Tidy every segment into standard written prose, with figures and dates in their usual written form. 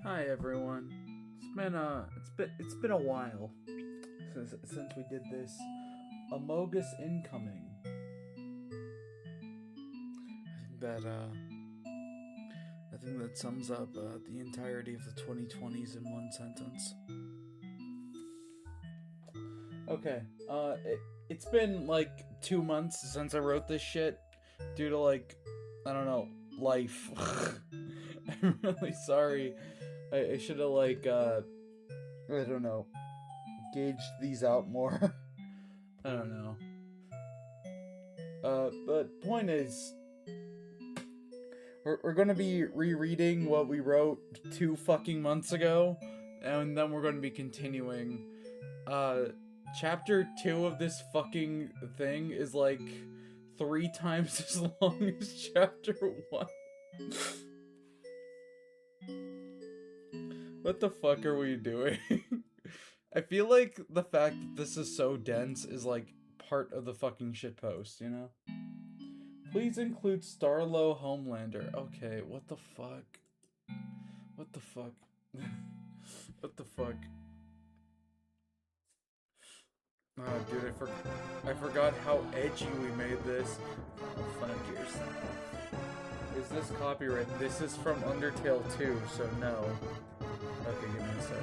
Hi everyone. It's been a while since we did this Amogus Incoming. I think that sums up the entirety of the 2020s in one sentence. Okay. It's been like 2 months since I wrote this shit due to I don't know, life. I'm really sorry. I should have I don't know, gauged these out more. I don't know. But point is, we're gonna be rereading what we wrote 2 fucking months ago, and then we're gonna be continuing. Chapter 2 of this fucking thing is like 3 times as long as chapter 1. What the fuck are we doing? I feel like the fact that this is so dense is like part of the fucking shitpost, you know? Please include Starlow Homelander. Okay, what the fuck? What the fuck? What the fuck? Oh, dude, I forgot how edgy we made this. Oh, fuck yourself. Is this copyright? This is from Undertale 2, so no. Okay, give me a sec.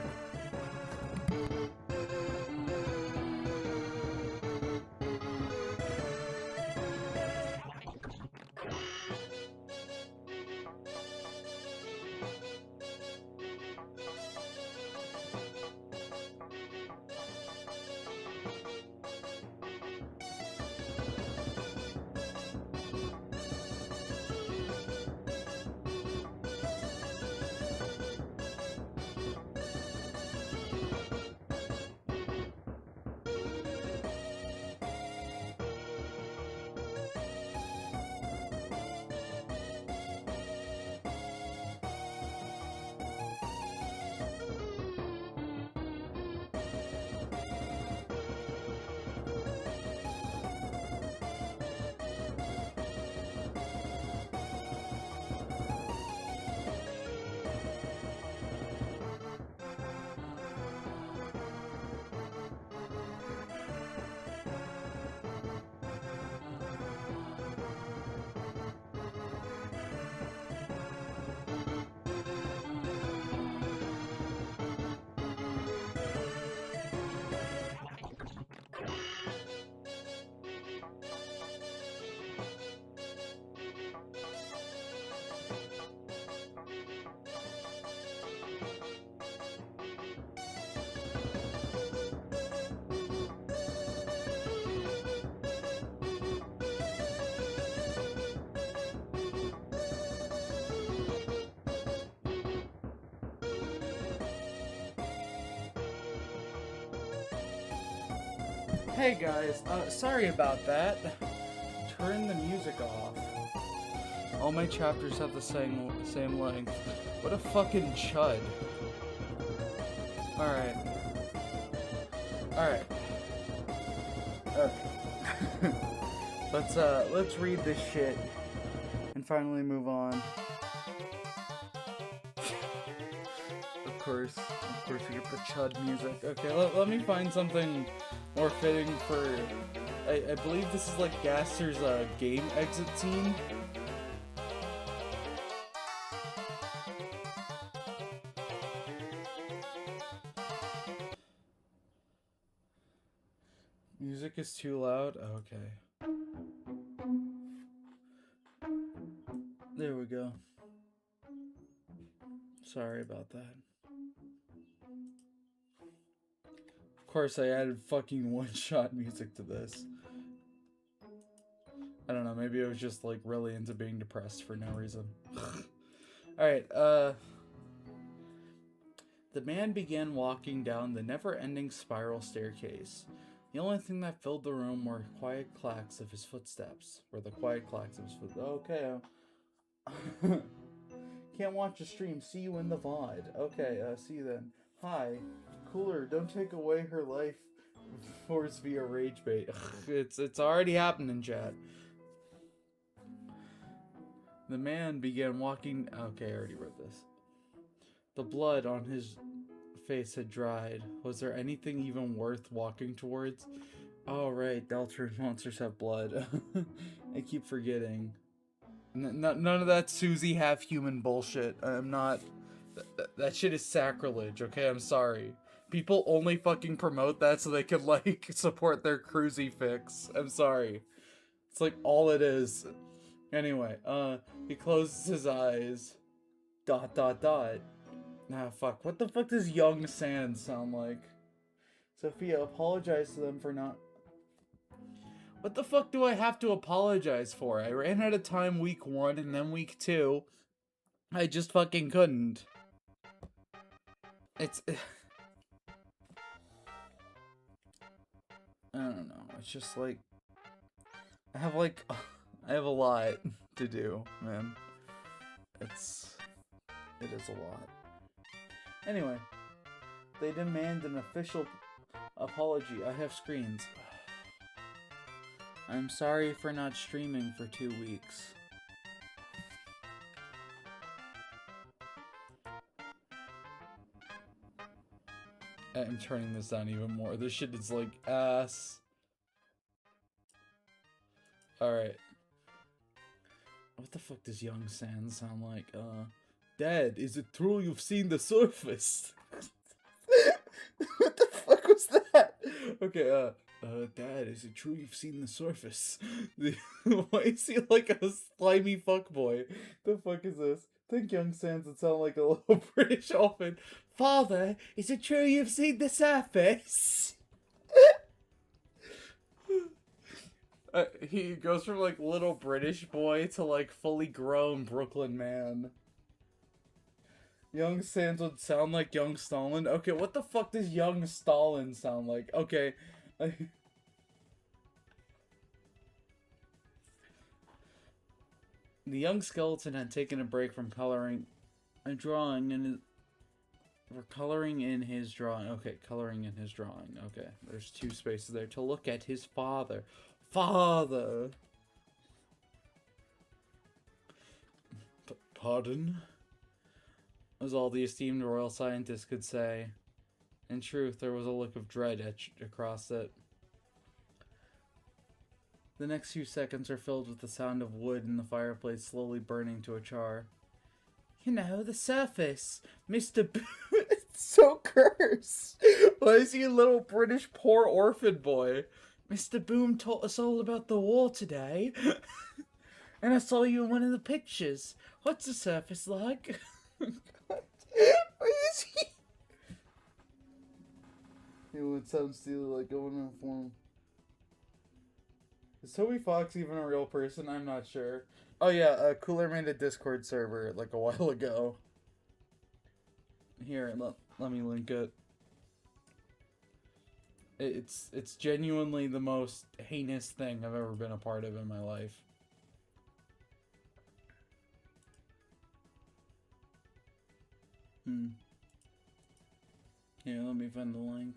Hey guys, sorry about that. Turn the music off. All my chapters have the same length. What a fucking chud. Alright. Alright. Okay. Let's read this shit and finally move on. Of course we get the chud music. Okay, let me find something more fitting for... I believe this is like Gaster's game exit scene. Music is too loud? Okay. There we go. Sorry about that. Of course I added fucking one-shot music to this. I don't know, maybe I was just like really into being depressed for no reason. Alright, the man began walking down the never-ending spiral staircase. The only thing that filled the room were quiet clacks of his footsteps. Okay. Can't watch the stream. See you in the VOD. Okay, see you then. Hi. Cooler, don't take away her life force via rage bait. It's already happening, chat. The man began walking... Okay, I already read this. The blood on his face had dried. Was there anything even worth walking towards? Oh, right, Deltarune monsters have blood. I keep forgetting. None of that Susie half-human bullshit. I'm not... That shit is sacrilege, okay? I'm sorry. People only fucking promote that so they can, like, support their crucifix. I'm sorry. It's, like, all it is. Anyway, he closes his eyes. ... Ah, fuck. What the fuck does young Sans sound like? Sophia, apologize to them for not... What the fuck do I have to apologize for? I ran out of time week 1 and then week 2. I just fucking couldn't. It's... I don't know. It's just like... I have a lot to do, man. It is a lot. Anyway. They demand an official apology. I have screens. I'm sorry for not streaming for 2 weeks. I'm turning this down even more. This shit is like ass. Alright. What the fuck does young Sans sound like? Dad, is it true you've seen the surface? What the fuck was that? Okay, Dad, is it true you've seen the surface? Why is he like a slimy fuckboy? The fuck is this? I think young Sans would sound like a little British orphan. Father, is it true you've seen the surface? He goes from like little British boy to like fully grown Brooklyn man. Young Sans would sound like young Stalin. Okay, what the fuck does young Stalin sound like? Okay. The young skeleton had taken a break from coloring a drawing and coloring in his drawing. Okay, coloring in his drawing. Okay, there's 2 spaces there to look at his father. Father! Pardon? Was all the esteemed royal scientist could say. In truth, there was a look of dread etched across it. The next few seconds are filled with the sound of wood in the fireplace slowly burning to a char. You know, the surface, Mr. It's so cursed. Why is he a little British poor orphan boy? Mr. Boom taught us all about the war today. And I saw you in one of the pictures. What's the surface like? God. Why is he? It would sound steely like going in a form. Is Toby Fox even a real person? I'm not sure. Oh yeah, Cooler made a Discord server like a while ago. Here, let me link it. It's genuinely the most heinous thing I've ever been a part of in my life. Here, let me find the link.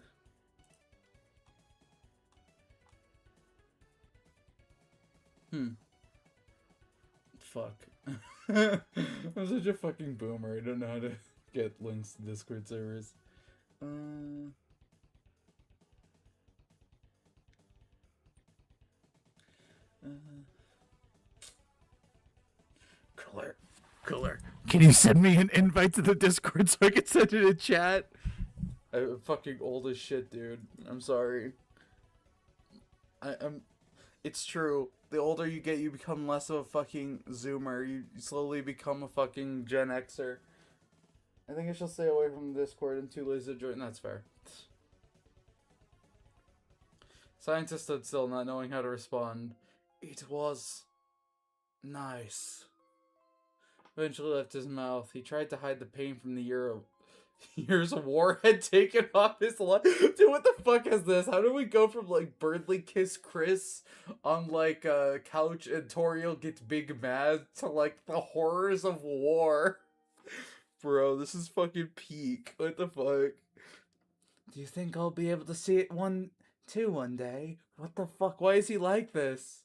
Fuck. I'm such a fucking boomer. I don't know how to get links to Discord servers. Cooler. Can you send me an invite to the Discord so I can send it in chat? I'm fucking old as shit, dude. I'm sorry. It's true. The older you get, you become less of a fucking Zoomer. You slowly become a fucking Gen Xer. I think I shall stay away from Discord and too lazy to join. That's fair. Scientist stood still, not knowing how to respond. It was nice. Eventually left his mouth. He tried to hide the pain from the years of war had taken off his life. Dude, what the fuck is this? How do we go from like Birdly Kiss Chris on like couch and Toriel gets big mad to like the horrors of war? Bro, this is fucking peak. What the fuck? Do you think I'll be able to see it one day? What the fuck? Why is he like this?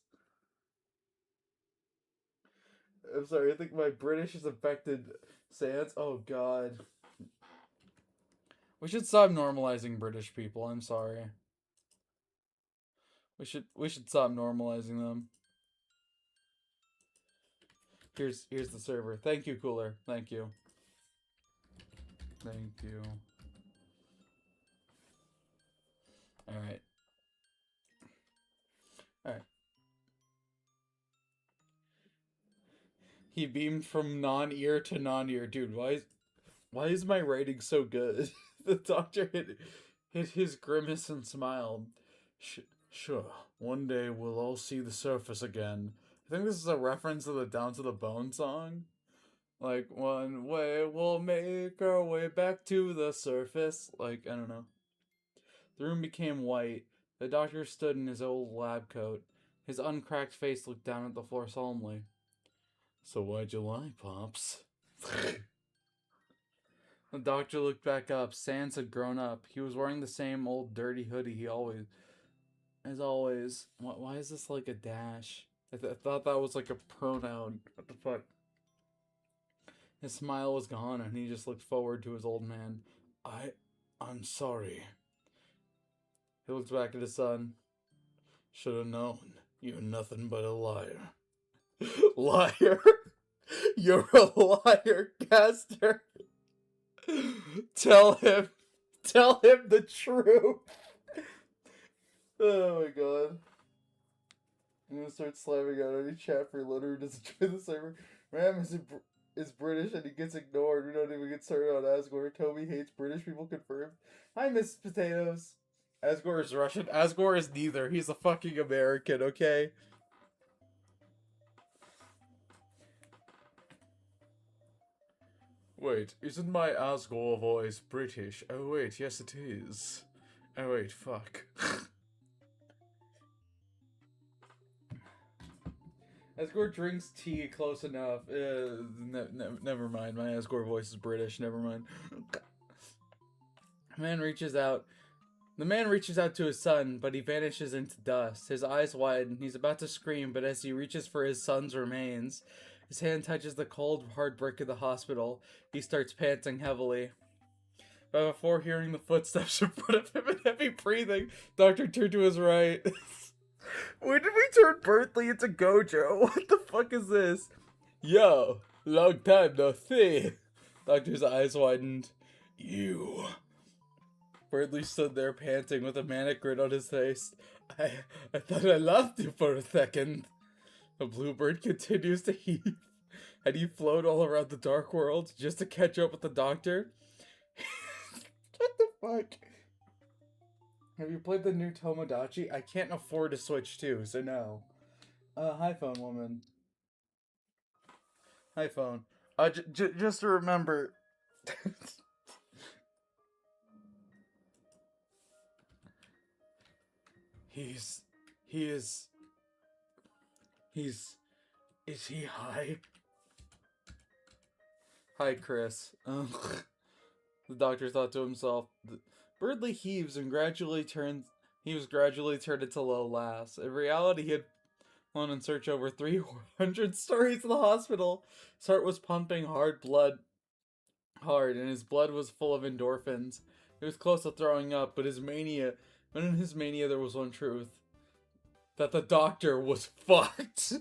I'm sorry, I think my British has affected Sans. Oh god. We should stop normalizing British people. I'm sorry. We should stop normalizing them. Here's the server. Thank you, Cooler. Thank you. Thank you. Alright. Alright. He beamed from non-ear to non-ear. Dude, why is my writing so good? The doctor hit his grimace and smiled. Sure, one day we'll all see the surface again. I think this is a reference to the Down to the Bone song. Like, one way we'll make our way back to the surface. Like, I don't know. The room became white. The doctor stood in his old lab coat. His uncracked face looked down at the floor solemnly. So why'd you lie, Pops? The doctor looked back up. Sans had grown up. He was wearing the same old dirty hoodie he always... As always. Why is this like a dash? I thought that was like a pronoun. What the fuck? His smile was gone, and he just looked forward to his old man. I'm sorry. He looked back at his son. Should have known. You're nothing but a liar. Liar? You're a liar, Caster. Tell him the truth. Oh my god. I'm gonna start slamming out any chat for Leonard who doesn't join the server. Ram is British and he gets ignored. We don't even get started on Asgore. Toby hates British people confirmed. Hi, Miss Potatoes. Asgore is Russian. Asgore is neither. He's a fucking American, okay? Wait, isn't my Asgore voice British? Oh wait, yes it is. Oh wait, fuck. Asgore drinks tea close enough. Never mind. My Asgore voice is British. Never mind. The man reaches out to his son, but he vanishes into dust. His eyes widen. He's about to scream, but as he reaches for his son's remains, his hand touches the cold, hard brick of the hospital. He starts panting heavily. But before hearing the footsteps in front of him and heavy breathing, Doctor turned to his right. When did we turn Bertley into Gojo? What the fuck is this? Yo, long time no see. Doctor's eyes widened. You. Bertley stood there panting with a manic grin on his face. I thought I lost you for a second. The bluebird continues to heave. Had he flown all around the dark world just to catch up with the doctor? What the fuck? Have you played the new Tomodachi? I can't afford to switch too, so no. Hi, phone woman. Hi, phone. Just to remember. Is he high? Hi, Chris. The doctor thought to himself. Berdley heaves and he was gradually turned into low lass. In reality, he had flown in search over 300 stories in the hospital. His heart was pumping hard, and his blood was full of endorphins. He was close to throwing up, but in his mania there was one truth. That the doctor was fucked.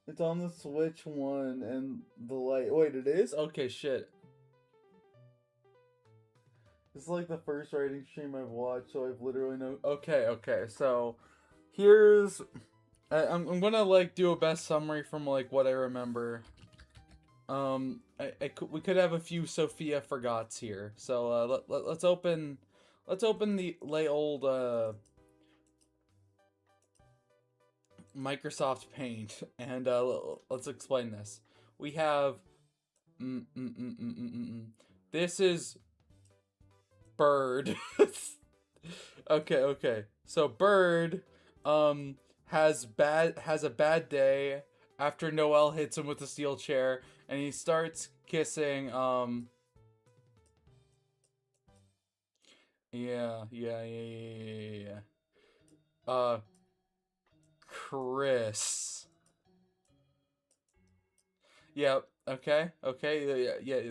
It's on the Switch 1 and the light. Wait, it is? Okay, shit. This is like the first writing stream I've watched, so I've literally no. Okay, so here's. I'm gonna like do a best summary from like what I remember. We could have a few Sophia forgots here. So let's open the old Microsoft Paint and let's explain this. We have this is Bird. Okay. So Bird has a bad day after Noelle hits him with a steel chair and he starts kissing yeah. Chris. Yep. Okay, okay, yeah.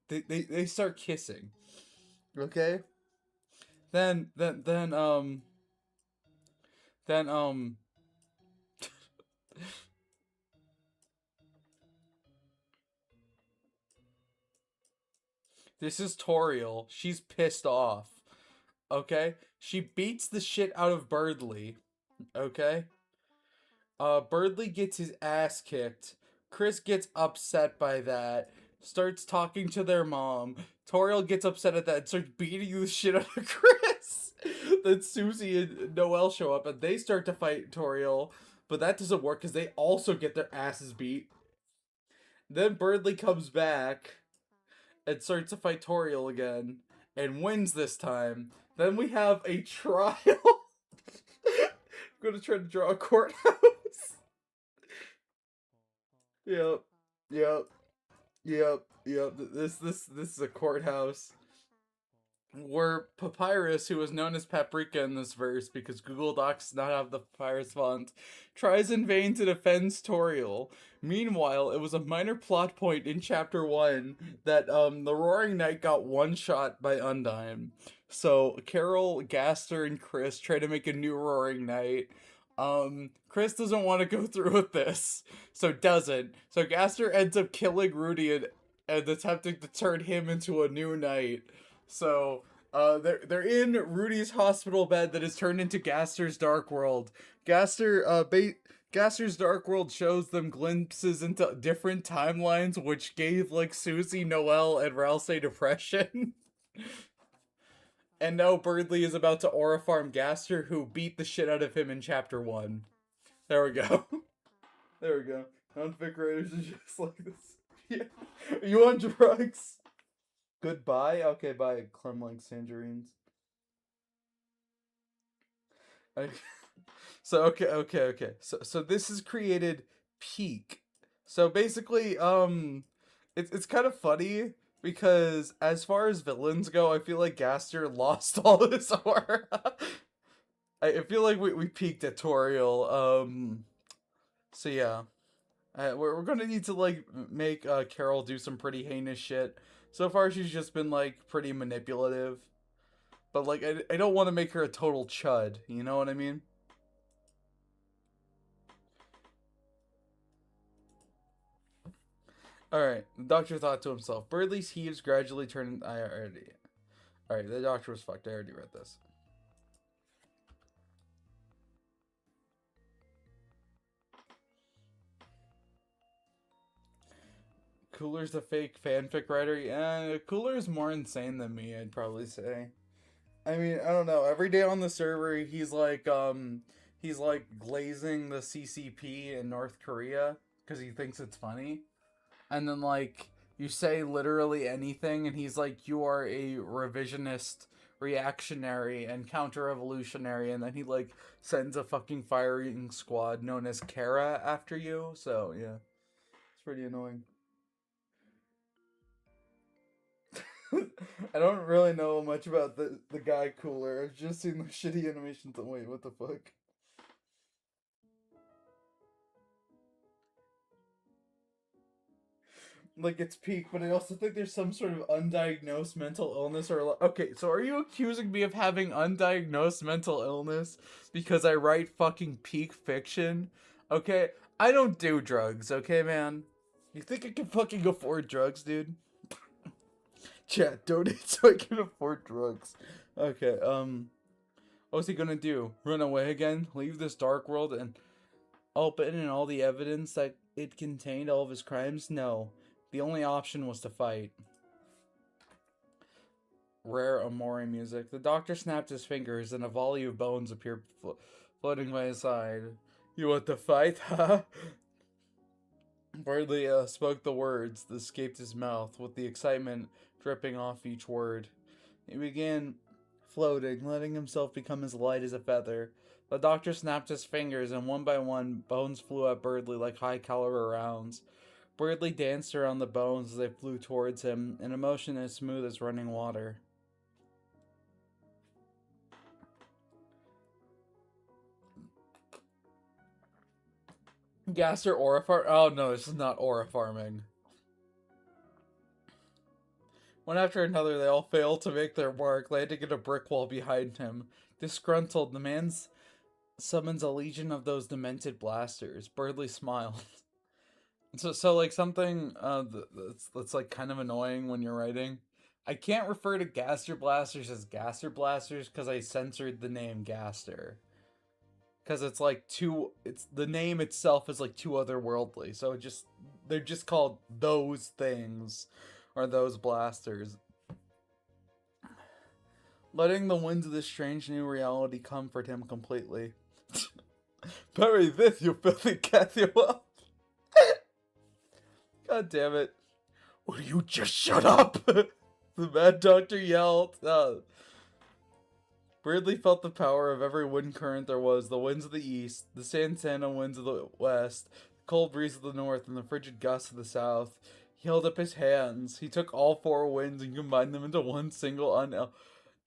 They start kissing. Okay, then then then um then this is Toriel. She's pissed off. Okay, she beats the shit out of Birdly. Okay, Birdly gets his ass kicked. Chris gets upset by that. Starts talking to their mom. Toriel gets upset at that and starts beating the shit out of Chris. Then Susie and Noelle show up and they start to fight Toriel, but that doesn't work because they also get their asses beat. Then Birdly comes back and starts to fight Toriel again and wins this time. Then we have a trial. I'm gonna try to draw a courthouse. Yep. Yep. Yep. This is a courthouse where Papyrus, who was known as Paprika in this verse because Google Docs does not have the Papyrus font, tries in vain to defend Toriel. Meanwhile, it was a minor plot point in chapter 1 that the Roaring Knight got one shot by Undyne. So Carol, Gaster, and Chris try to make a new Roaring Knight. Chris doesn't want to go through with this, so doesn't. So Gaster ends up killing Rudy and attempting to turn him into a new knight. So they're in Rudy's hospital bed that is turned into Gaster's dark world. Gaster's dark world shows them glimpses into different timelines, which gave like Susie, Noelle, and Ralsei depression. And now Birdly is about to aura farm Gaster, who beat the shit out of him in chapter 1. There we go. There we go. Non-fic writers are just like this. Yeah. Are you on drugs? Goodbye? Okay, bye. Clem likes tangerines. Okay. So, okay. So this has created Peak. So basically, it's kind of funny because as far as villains go, I feel like Gaster lost all his aura. I feel like we peaked at Toriel. So yeah. We're gonna need to like make Carol do some pretty heinous shit. So far, she's just been like pretty manipulative, but like I don't want to make her a total chud. You know what I mean? All right. The doctor thought to himself, "Birdley's heaves gradually turn." I already. All right. The doctor was fucked. I already read this. Cooler's a fake fanfic writer. Yeah, Cooler's more insane than me. I'd probably say. I mean, I don't know. Every day on the server, he's like glazing the CCP in North Korea because he thinks it's funny. And then like you say literally anything, and he's like, "You are a revisionist, reactionary, and counter-revolutionary," and then he like sends a fucking firing squad known as Kara after you. So yeah, it's pretty annoying. I don't really know much about the guy Cooler. I've just seen the shitty animations. Wait, what the fuck? Like it's peak, but I also think there's some sort of undiagnosed mental illness or okay, so are you accusing me of having undiagnosed mental illness because I write fucking peak fiction? Okay, I don't do drugs, okay, man? You think I can fucking afford drugs, dude? Chat, donate so I can afford drugs. Okay, what's he gonna do? Run away again? Leave this dark world and open and all the evidence that it contained all of his crimes? No. The only option was to fight. Rare Amori music. The doctor snapped his fingers and a volley of bones appeared floating by his side. You want to fight, huh? Bardley spoke the words that escaped his mouth, with the excitement dripping off each word. He began floating, letting himself become as light as a feather. The doctor snapped his fingers, and one by one, bones flew at Birdley like high caliber rounds. Birdley danced around the bones as they flew towards him, in a motion as smooth as running water. Gaster aura farm? Oh no, this is not aura farming. One after another, they all failed to make their mark, landing in a brick wall behind him. Disgruntled, the man summons a legion of those demented blasters. Birdley smiled. So like something that's like kind of annoying when you're writing. I can't refer to Gaster Blasters as Gaster Blasters because I censored the name Gaster. Because it's like the name itself is like too otherworldly. So they're just called those things or those blasters. Letting the winds of this strange new reality comfort him completely. Bury this, you filthy cat, you up. God damn it. Will you just shut up? The Mad Doctor yelled. Weirdly felt the power of every wind current there was, the winds of the east, the Santana winds of the west, the cold breeze of the north, and the frigid gusts of the south. He held up his hands. He took all four winds and combined them into one single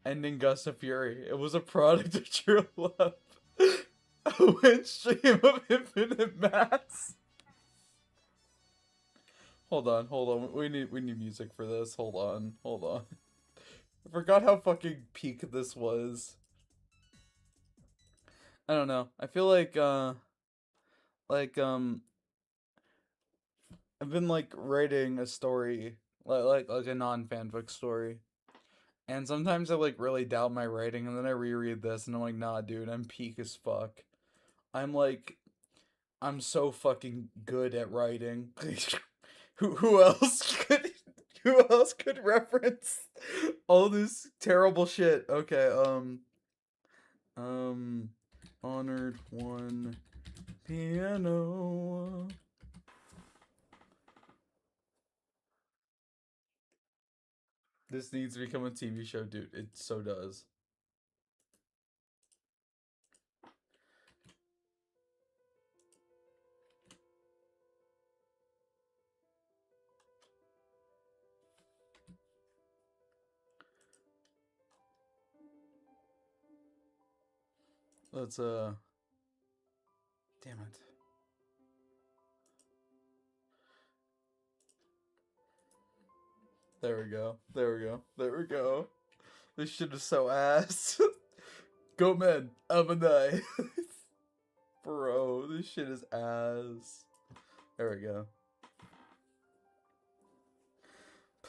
unending gust of fury. It was a product of true love. A wind stream of infinite mass. Hold on. We need music for this. Hold on. I forgot how fucking peak this was. I don't know. I feel like I've been like writing a story, like a non-fanfic story. And sometimes I like really doubt my writing and then I reread this and I'm like, "Nah, dude, I'm peak as fuck." I'm so fucking good at writing. who else could who else could reference all this terrible shit? Okay, honored one piano. This needs to become a TV show, dude. It so does. Let's damn it. There we go. This shit is so ass. Go men, Amanai. Bro, this shit is ass. There we go.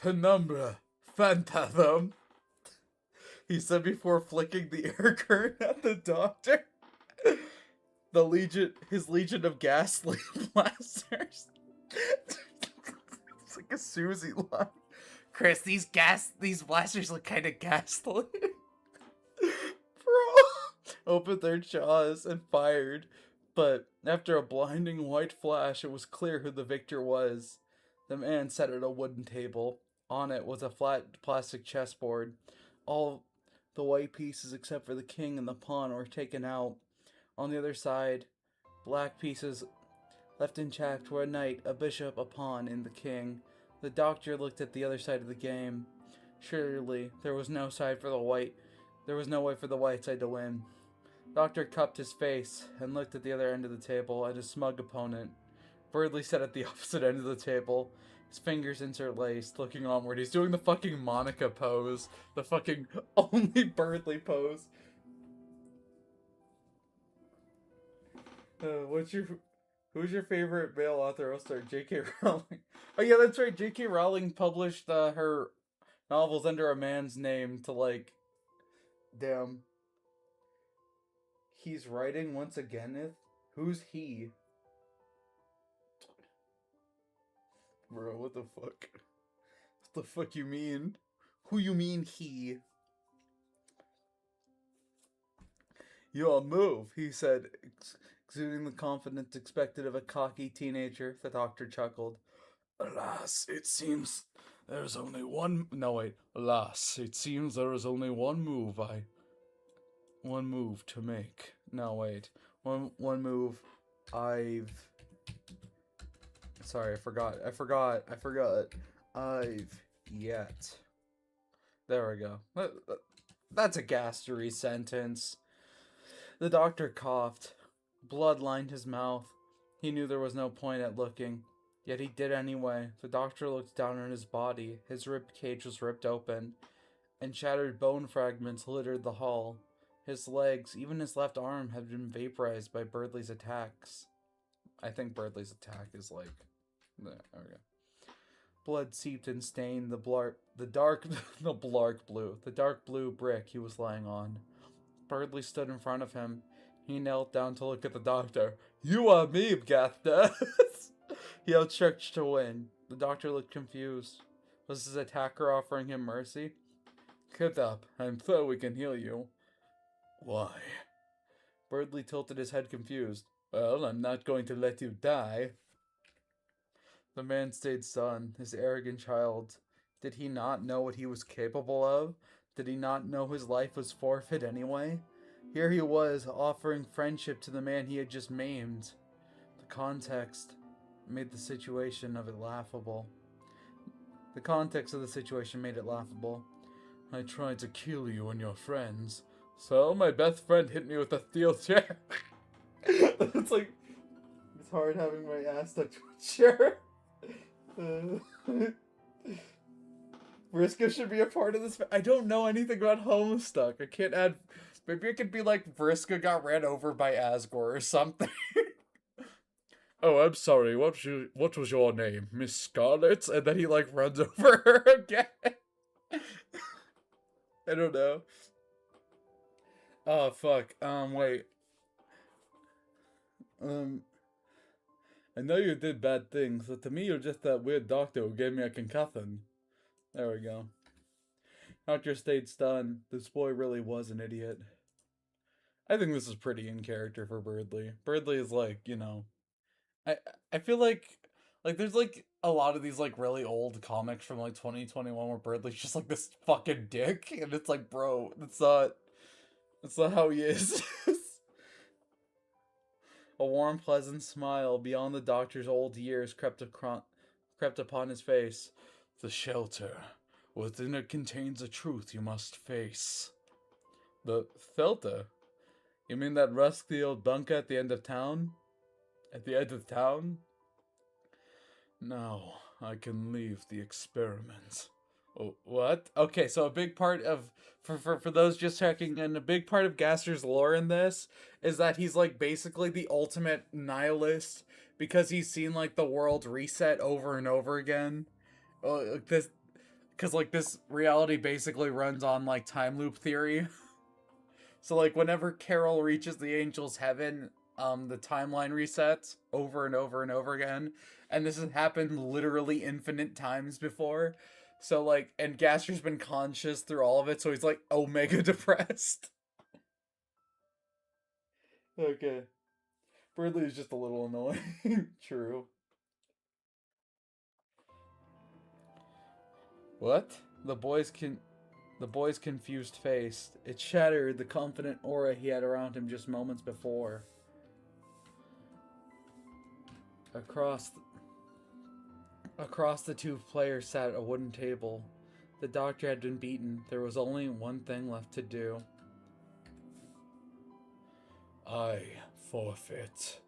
Penumbra, phantasm, he said before flicking the air curtain at the doctor. His legion of ghastly blasters. It's like a Susie line. Chris, these blasters look kind of ghastly. Bro, opened their jaws and fired, but after a blinding white flash, it was clear who the victor was. The man sat at a wooden table. On it was a flat plastic chessboard. All the white pieces except for the king and the pawn were taken out. On the other side, black pieces left intact were a knight, a bishop, a pawn, and the king. The doctor looked at the other side of the game. Surely there was no way for the white side to win. Doctor cupped his face and looked at the other end of the table at his smug opponent. Birdley sat at the opposite end of the table, his fingers interlaced, looking onward. He's doing the fucking Monica pose. The fucking only Birdley pose. Who's your favorite male author? I'll start. J.K. Rowling. Oh yeah, that's right. J.K. Rowling published her novels under a man's name to like... Damn. He's writing once again? Who's he? Bro, what the fuck? What the fuck you mean? Who you mean he? You'll move, he said, exuding the confidence expected of a cocky teenager. The doctor chuckled. Alas, it seems there's only one... No, wait. Alas, it seems there is only one move to make. No, wait. One move I've... Sorry, I forgot. I've yet. There we go. That's a gastery sentence. The doctor coughed. Blood lined his mouth. He knew there was no point at looking. Yet he did anyway. The doctor looked down on his body. His rib cage was ripped open, and shattered bone fragments littered the hall. His legs, even his left arm, had been vaporized by Birdley's attacks. I think Birdley's attack is like... There we go. Blood seeped and stained the dark blue brick he was lying on. Birdley stood in front of him. He knelt down to look at the doctor. "You are me, Gathna." He outstretched to win. The doctor looked confused. Was his attacker offering him mercy? "Get up. I'm sure we can heal you." "Why?" Birdley tilted his head confused. "Well, I'm not going to let you die." The man stayed stunned. His arrogant child. Did he not know what he was capable of? Did he not know his life was forfeit anyway? Here he was, offering friendship to the man he had just maimed. The context made the situation of it laughable. The context of the situation made it laughable. "I tried to kill you and your friends. So my best friend hit me with a steel chair." It's like, it's hard having my ass stuck to a chair. Vriska should be a part of this. I don't know anything about Homestuck. I can't add. Maybe it could be like Vriska got ran over by Asgore or something. "Oh, I'm sorry. What was your name, Miss Scarlet?" And then he like runs over her again. I don't know. Oh fuck. Wait. I know you did bad things, but to me you're just that weird doctor who gave me a concussion. There we go. Doctor stayed stunned. This boy really was an idiot. I think this is pretty in character for Birdley. Birdley is like, you know, I feel like there's like a lot of these like really old comics from like 2021 where Birdley's just like this fucking dick, and it's like, bro, that's not how he is. A warm, pleasant smile beyond the doctor's old years crept upon his face. "The shelter. Within it contains a truth you must face." "The shelter? You mean that rusty old bunker at the end of town? At the end of town?" "Now I can leave the experiment." "Oh, what?" Okay, so a big part of for those just checking in, a big part of Gaster's lore in this is that he's like basically the ultimate nihilist because he's seen like the world reset over and over again. This because like this reality basically runs on like time loop theory. So like whenever Carol reaches the angel's heaven, the timeline resets over and over and over again, and this has happened literally infinite times before. So like, and Gaster's been conscious through all of it, so he's like omega depressed. Okay, Birdley is just a little annoying. True. What? The boy's confused face. It shattered the confident aura he had around him just moments before. Across the two players sat at a wooden table. The doctor had been beaten. There was only one thing left to do. "I forfeit,"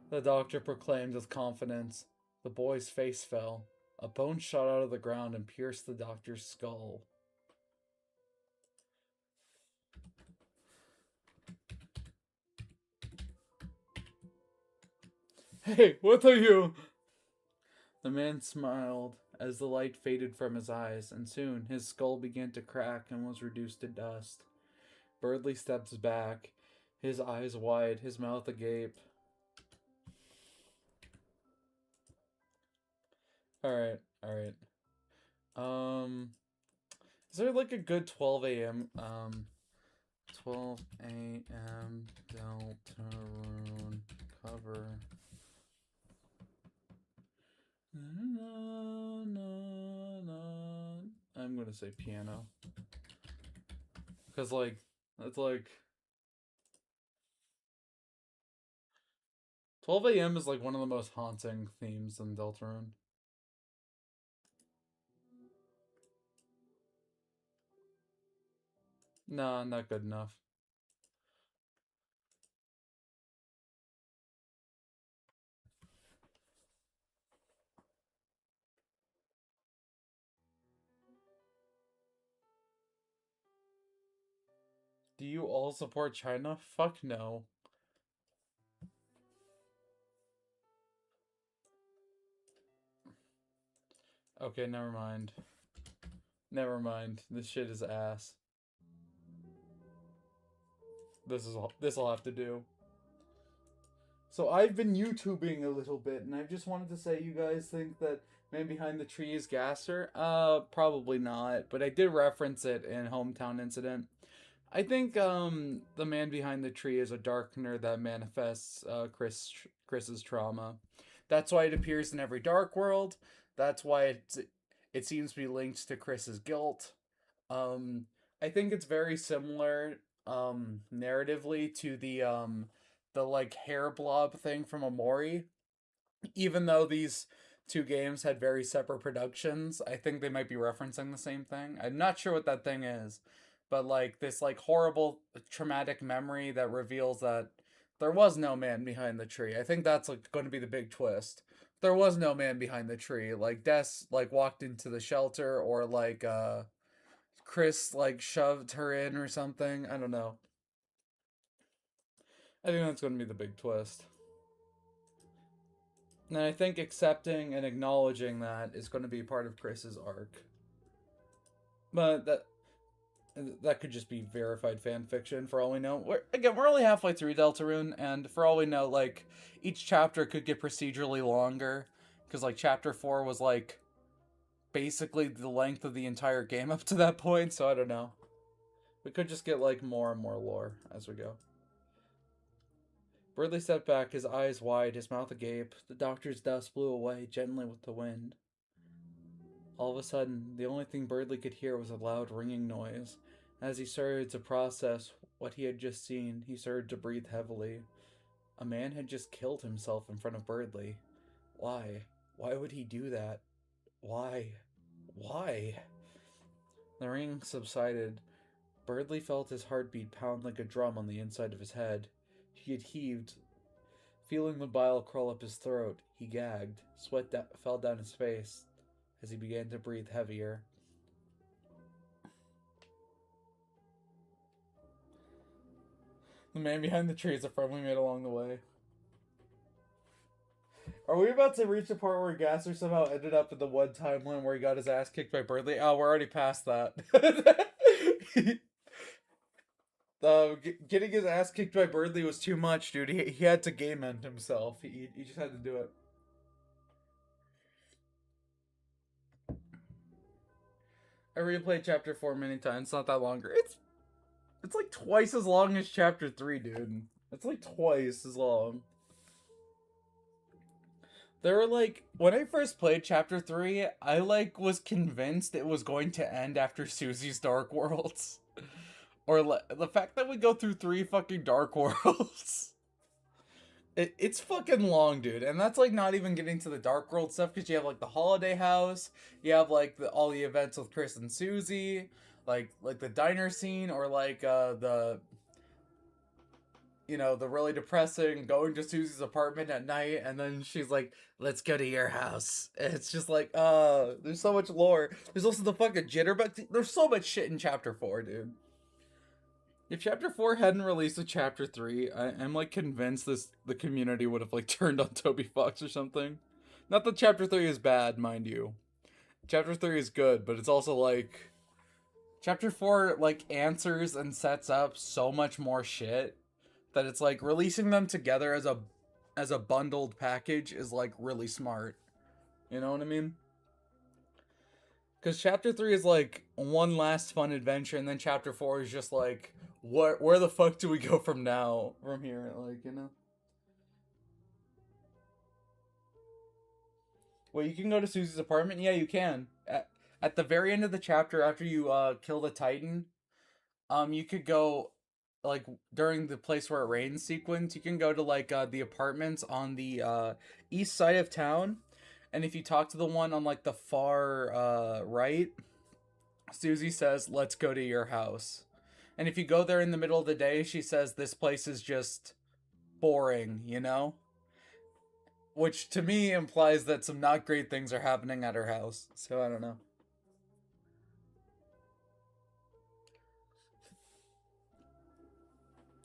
the doctor proclaimed with confidence. The boy's face fell. A bone shot out of the ground and pierced the doctor's skull. "Hey, what are you?" The man smiled as the light faded from his eyes, and soon his skull began to crack and was reduced to dust. Birdley steps back, his eyes wide, his mouth agape. Alright, alright. Is there like a good 12 a.m. 12 a.m. Deltarune cover? I'm gonna say piano. Because, like, it's like 12 a.m. is like one of the most haunting themes in Deltarune. Nah, not good enough. Do you all support China? Fuck no. Okay, never mind. Never mind. This shit is ass. This'll have to do. So I've been YouTubing a little bit, and I just wanted to say, you guys think that Man Behind the Tree is Gasser? Probably not. But I did reference it in Hometown Incident. I think the man behind the tree is a darkener that manifests Chris's trauma. That's why it appears in every Dark World. That's why it seems to be linked to Chris's guilt. Um, I think it's very similar narratively to the like hair blob thing from Amori. Even though these two games had very separate productions, I think they might be referencing the same thing. I'm not sure what that thing is, but like this like horrible traumatic memory that reveals that there was no man behind the tree. I think that's like going to be the big twist. There was no man behind the tree. Like Des like walked into the shelter, or like Chris like shoved her in or something. I don't know. I think that's going to be the big twist. And I think accepting and acknowledging that is going to be part of Chris's arc. But that could just be verified fan fiction for all we know. We're only halfway through Deltarune, and for all we know, like each chapter could get procedurally longer, because like chapter 4 was like basically the length of the entire game up to that point. So I don't know. We could just get like more and more lore as we go. Berdley stepped back, his eyes wide, his mouth agape. The doctor's dust blew away gently with the wind. All of a sudden, the only thing Berdley could hear was a loud ringing noise. As he started to process what he had just seen, he started to breathe heavily. A man had just killed himself in front of Berdley. Why? Why would he do that? Why? Why? The ringing subsided. Berdley felt his heartbeat pound like a drum on the inside of his head. He had heaved. Feeling the bile crawl up his throat, he gagged. Sweat fell down his face as he began to breathe heavier. The man behind the tree is a friend we made along the way. Are we about to reach the part where Gasser somehow ended up in the one timeline where he got his ass kicked by Berdley? Oh, we're already past that. Getting his ass kicked by Berdley was too much, dude. He had to game end himself. He just had to do it. I replayed chapter 4 many times. It's not that longer. It's like twice as long as chapter 3, dude. It's like twice as long. There were like, when I first played chapter 3, I like was convinced it was going to end after Susie's Dark Worlds. Or the fact that we go through 3 fucking Dark Worlds. It's fucking long, dude. And that's like not even getting to the Dark World stuff, because you have like the holiday house, you have like all the events with Chris and Susie, like the diner scene, or like the the really depressing going to Susie's apartment at night, and then she's like, let's go to your house. And it's just like, there's so much lore. There's also the fucking jitterbug. There's so much shit in chapter 4, dude. If chapter 4 hadn't released with chapter 3, I'm like convinced the community would have like turned on Toby Fox or something. Not that chapter 3 is bad, mind you. Chapter 3 is good, but it's also like chapter 4 like answers and sets up so much more shit that it's like releasing them together as a bundled package is like really smart. You know what I mean? Because chapter 3 is like one last fun adventure, and then chapter 4 is just like, where the fuck do we go from here? Like, Well, you can go to Susie's apartment? Yeah, you can. At the very end of the chapter, after you kill the Titan, you could go, like, during the place where it rains sequence, you can go to, like, the apartments on the east side of town, and if you talk to the one on, like, the far right, Susie says, let's go to your house. And if you go there in the middle of the day, she says, this place is just boring, Which, to me, implies that some not great things are happening at her house. So, I don't know.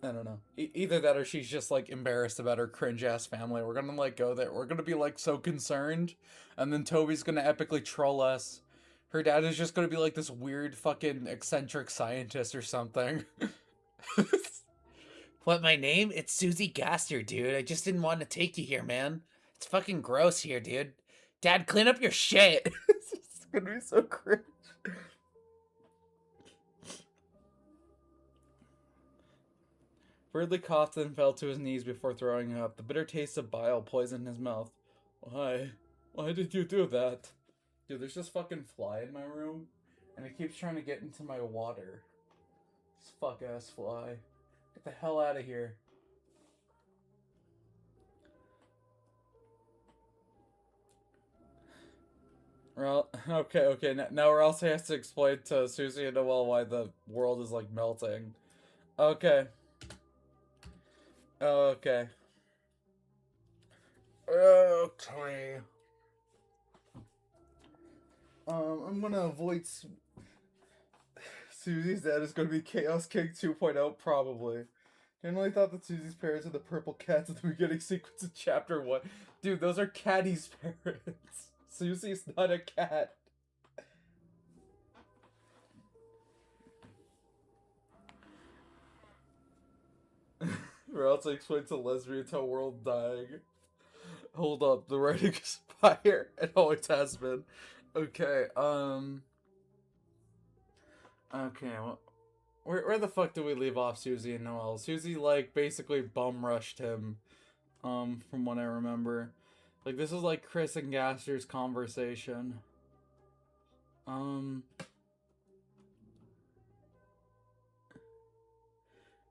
I don't know. Either that or she's just like embarrassed about her cringe ass family. We're gonna like go there. We're gonna be like so concerned, and then Toby's gonna epically troll us. Her dad is just gonna be like this weird fucking eccentric scientist or something. What, my name? It's Susie Gaster, dude. I just didn't want to take you here, man. It's fucking gross here, dude. Dad, clean up your shit. It's gonna be so cringe. Berdley coughed and fell to his knees before throwing up. The bitter taste of bile poisoned his mouth. Why? Why did you do that? Dude, there's this fucking fly in my room, and it keeps trying to get into my water. This fuck-ass fly. Get the hell out of here. Well, okay, now or else has to explain to Susie and Noel why the world is, like, melting. Okay. Okay. Okay. I'm gonna avoid Susie's dad is gonna be Chaos King 2.0, probably. Generally thought that Susie's parents are the purple cats at the beginning sequence of chapter 1. Dude, those are Caddy's parents. Susie's not a cat. Or else I explain to lesbians how world dying. Hold up, the writing is fire. It always has been. Okay, okay, well, where the fuck do we leave off Susie and Noel? Susie, like, basically bum rushed him, from what I remember. Like, this is like Chris and Gaster's conversation. You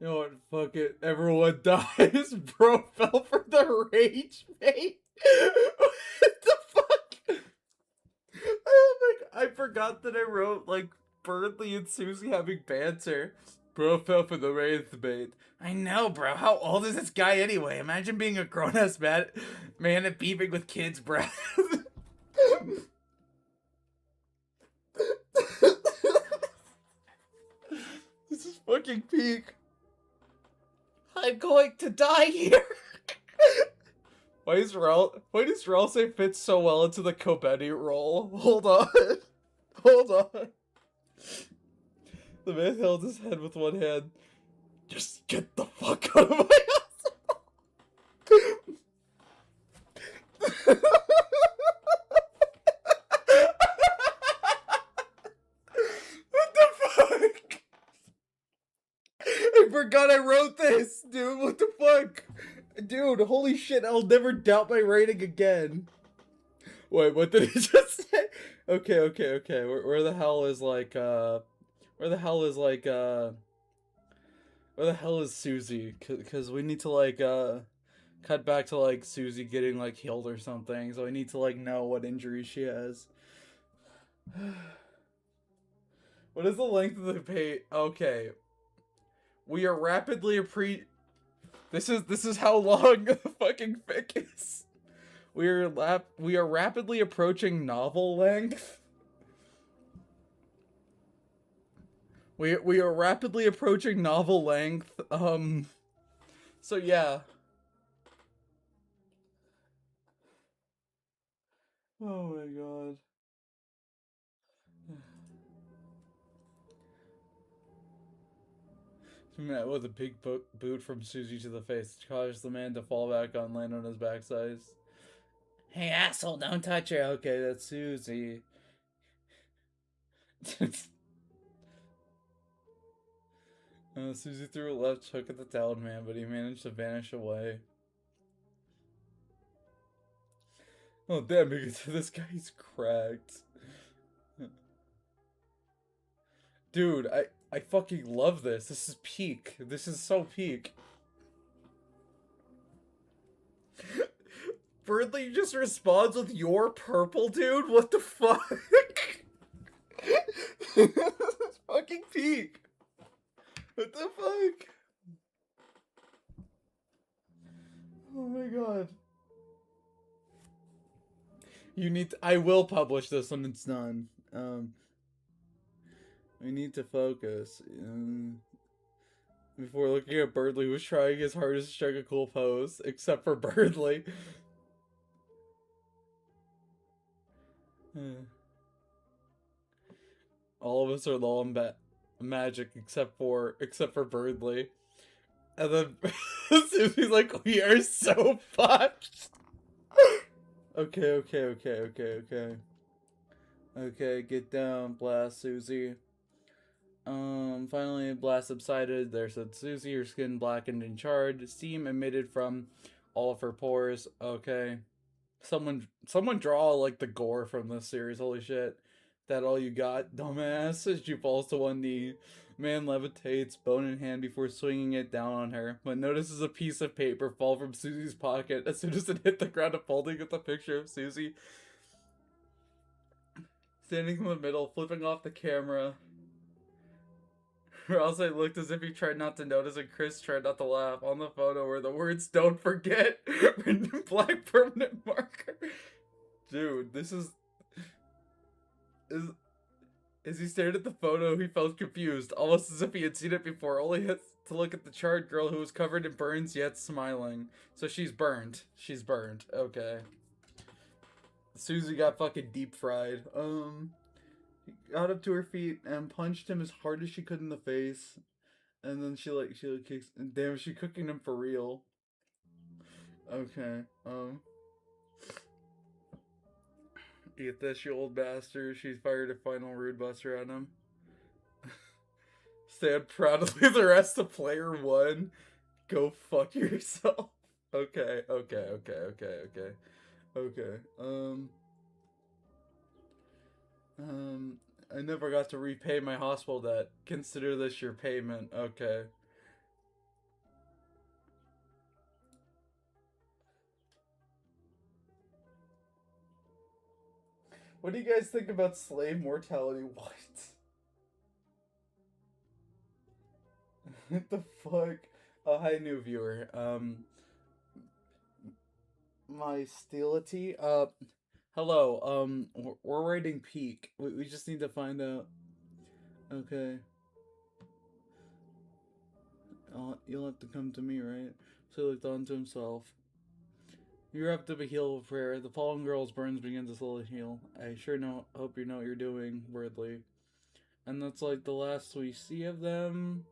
know what? Fuck it. Everyone dies. Bro fell for the rage bait. What the fuck? Oh my! I forgot that I wrote like Berdley and Susie having banter. Bro fell for the rage bait. I know, bro. How old is this guy anyway? Imagine being a grown-ass man and beefing with kids, bro. This is fucking peak. I'm going to die here. Why does Raul say fits so well into the Cobetti role? Hold on. Hold on. The man held his head with one hand. Just get the fuck out of my house. What the fuck? I forgot I wrote this, dude. What the fuck? Dude, holy shit, I'll never doubt my writing again. Wait, what did he just say? Okay. Where the hell is like, where the hell is like, where the hell is Susie? Cause we need to like, cut back to like Susie getting like healed or something. So I need to like know what injuries she has. What is the length of the page? Okay. We are rapidly This is how long the fucking fic is. We are rapidly approaching novel length. We are rapidly approaching novel length. So yeah. Oh my god. Met with a big boot from Susie to the face, caused the man to fall back on land on his backside. Hey, asshole, don't touch her. Okay, that's Susie. Susie threw a left hook at the talon man, but he managed to vanish away. Oh damn, this guy's cracked. Dude, I fucking love this. This is peak. This is so peak. Berdley just responds with "You're purple, dude." What the fuck? This is fucking peak. What the fuck? Oh my god. You need to, I will publish this when it's done. We need to focus. before looking at Birdley, who was trying his hardest to strike a cool pose, except for Birdley. All of us are low on magic except for Birdley. And then Susie's like, we are so fucked. Okay. Okay, get down, Blast, Susie. Finally, Blast subsided. There said Susie, her skin blackened and charred, steam emitted from all of her pores. Okay. Someone draw, like, the gore from this series. Holy shit. That all you got, dumbass? As she falls to one knee. Man levitates, bone in hand, before swinging it down on her, but notices a piece of paper fall from Susie's pocket as soon as it hit the ground, unfolding with a picture of Susie standing in the middle, flipping off the camera. Rouse looked as if he tried not to notice, and Chris tried not to laugh. On the photo were the words "Don't forget" written in black permanent marker. Dude, this is... As he stared at the photo, he felt confused, almost as if he had seen it before, only had to look at the charred girl who was covered in burns yet smiling. So she's burned. She's burned. Okay. Susie got fucking deep fried. He got up to her feet and punched him as hard as she could in the face. And then she kicks... Damn, is she cooking him for real? Okay, Eat this, you old bastard. She's fired a final rude buster at him. Stand proudly the rest of player one. Go fuck yourself. Okay. I never got to repay my hospital debt. Consider this your payment. Okay. What do you guys think about slave mortality? What? What the fuck? Oh, hi, new viewer. My stility. Hello. We're writing peak. We just need to find out. Okay. You'll have to come to me, right? So he looked on to himself. You wrapped up a heal with prayer. The fallen girl's burns begin to slowly heal. I sure hope you know what you're doing, Birdley. And that's like the last we see of them.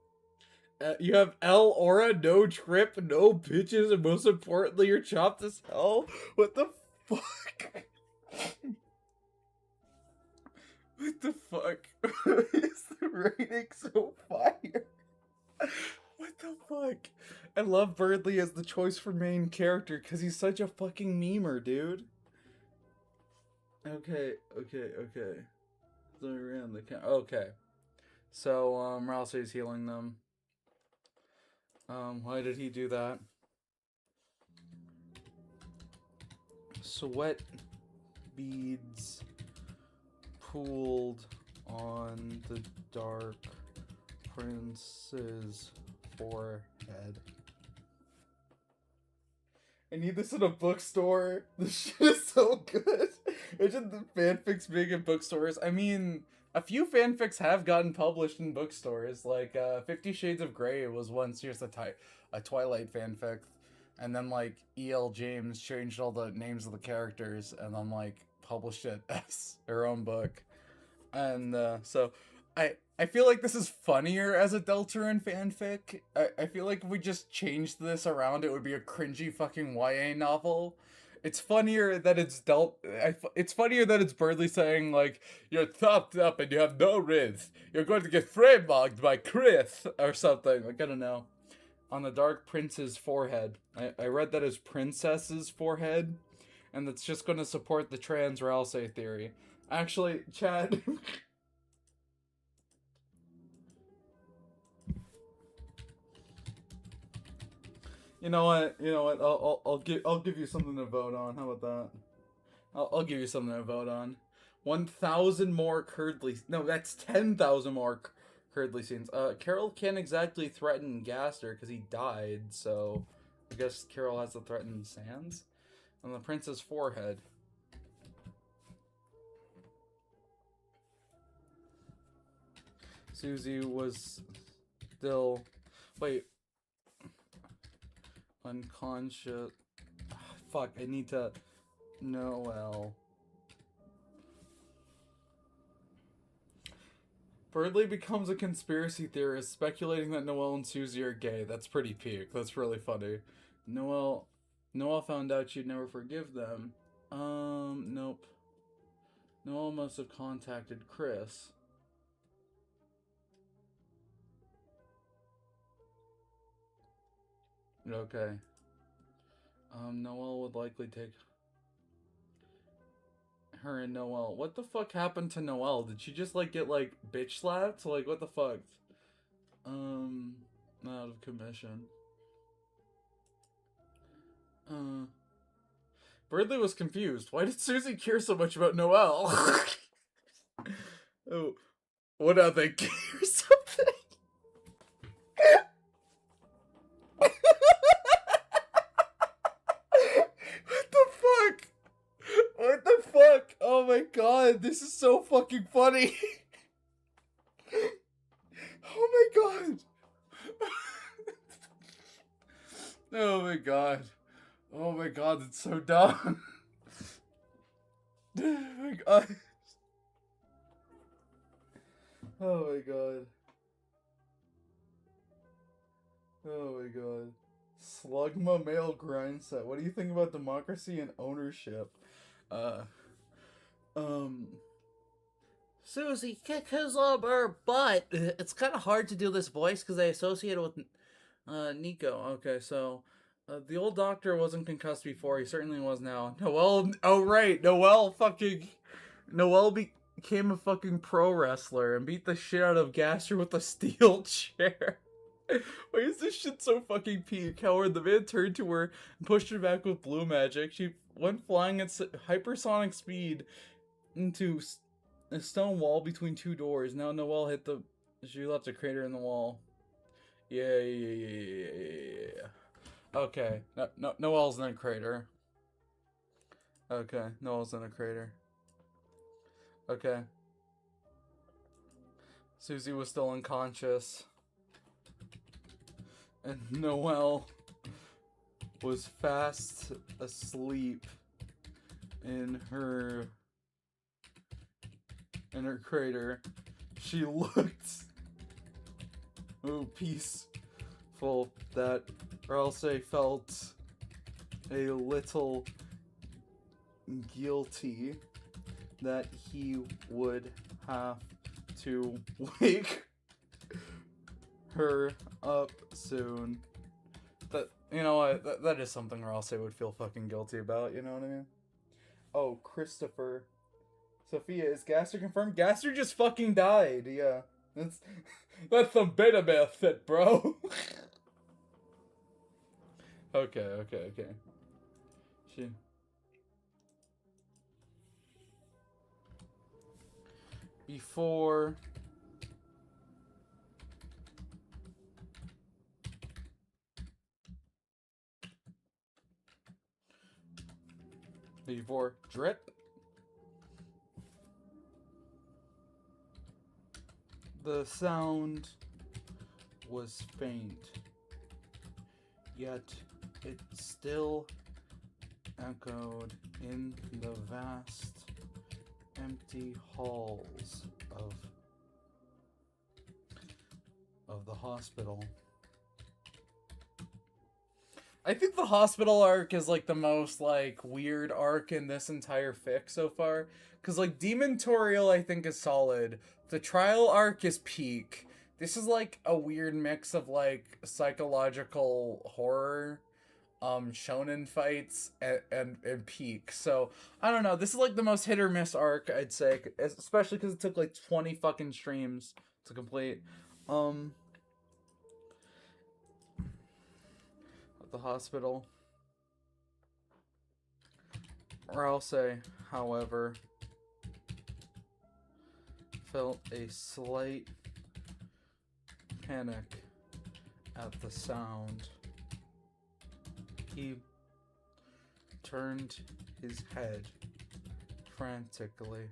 You have L aura, no trip, no bitches, and most importantly, you're chopped as hell. What the fuck? What the fuck? Is the rating so fire? What the fuck? I love Birdley as the choice for main character because he's such a fucking memer, dude. Okay. So we ran the okay. So, Rousey's healing them. Why did he do that? Sweat beads pooled on the dark prince's forehead. I need this in a bookstore. This shit is so good. Imagine the fanfics being in bookstores. I mean, a few fanfics have gotten published in bookstores. Like, 50 Shades of Grey was once just a Twilight fanfic. And then, like, E.L. James changed all the names of the characters and then, like, published it as her own book. And, so... I feel like this is funnier as a Deltarune fanfic. I feel like if we just changed this around, it would be a cringy fucking YA novel. It's funnier that it's it's funnier that it's Birdley saying, like, you're topped up and you have no wrist. You're going to get frame logged by Chris or something. Like, I don't know. On the Dark Prince's forehead. I read that as Princess's forehead. And that's just going to support the trans Rousey theory. Actually, Chad... You know what? I'll give you something to vote on. How about that? I'll give you something to vote on. 1,000 more Curdley. No, that's 10,000 more Curdley scenes. Carol can't exactly threaten Gaster because he died, so I guess Carol has to threaten Sans. On the prince's forehead. Susie was still Wait. Unconscious. Fuck, I need to... Noel. Birdley becomes a conspiracy theorist, speculating that Noel and Susie are gay. That's pretty peak. That's really funny. Noel found out she'd never forgive them. Nope. Noel must have contacted Chris. Okay. Noel would likely take her and Noel. What the fuck happened to Noel? Did she just, like, get, like, bitch slapped? Like, what the fuck? Out of commission. Birdley was confused. Why did Susie care so much about Noel? Oh, what are they, gay or something? What the fuck? What the fuck? Oh my god, this is so fucking funny. Oh my god. Oh my god. Oh my god, it's so dumb. Oh my god. Oh my god. Oh my god. Slugma male grind set. What do you think about democracy and ownership? Susie, kick his her butt. It's kind of hard to do this voice because I associate it with Nico. Okay, so the old doctor wasn't concussed before. He certainly was now. Noel. Oh right, Noel became a fucking pro wrestler and beat the shit out of Gaster with a steel chair. Why is this shit so fucking peak? Howard, the man turned to her and pushed her back with blue magic. She went flying at hypersonic speed into a stone wall between two doors. Now Noel hit the... She left a crater in the wall. Yeah. Okay. No, Noel's in a crater. Okay, Noel's in a crater. Okay. Susie was still unconscious. And Noel was fast asleep in her crater. She looked peaceful, that Ralsei felt a little guilty that he would have to wake her up soon. That, you know what, that is something Ralsei would feel fucking guilty about, you know what I mean? Oh, Christopher. Sophia, is Gaster confirmed? Gaster just fucking died, yeah. That's some beta method, bro. Okay. Before drip, the sound was faint, yet it still echoed in the vast, empty halls of the hospital. I think the hospital arc is, like, the most, like, weird arc in this entire fic so far. Because, like, Demontorial, I think, is solid. The trial arc is peak. This is, like, a weird mix of, like, psychological horror, shonen fights, and peak. So, I don't know. This is, like, the most hit or miss arc, I'd say. Especially because it took, like, 20 fucking streams to complete. The hospital. Ralsei, however, felt a slight panic at the sound. He turned his head frantically.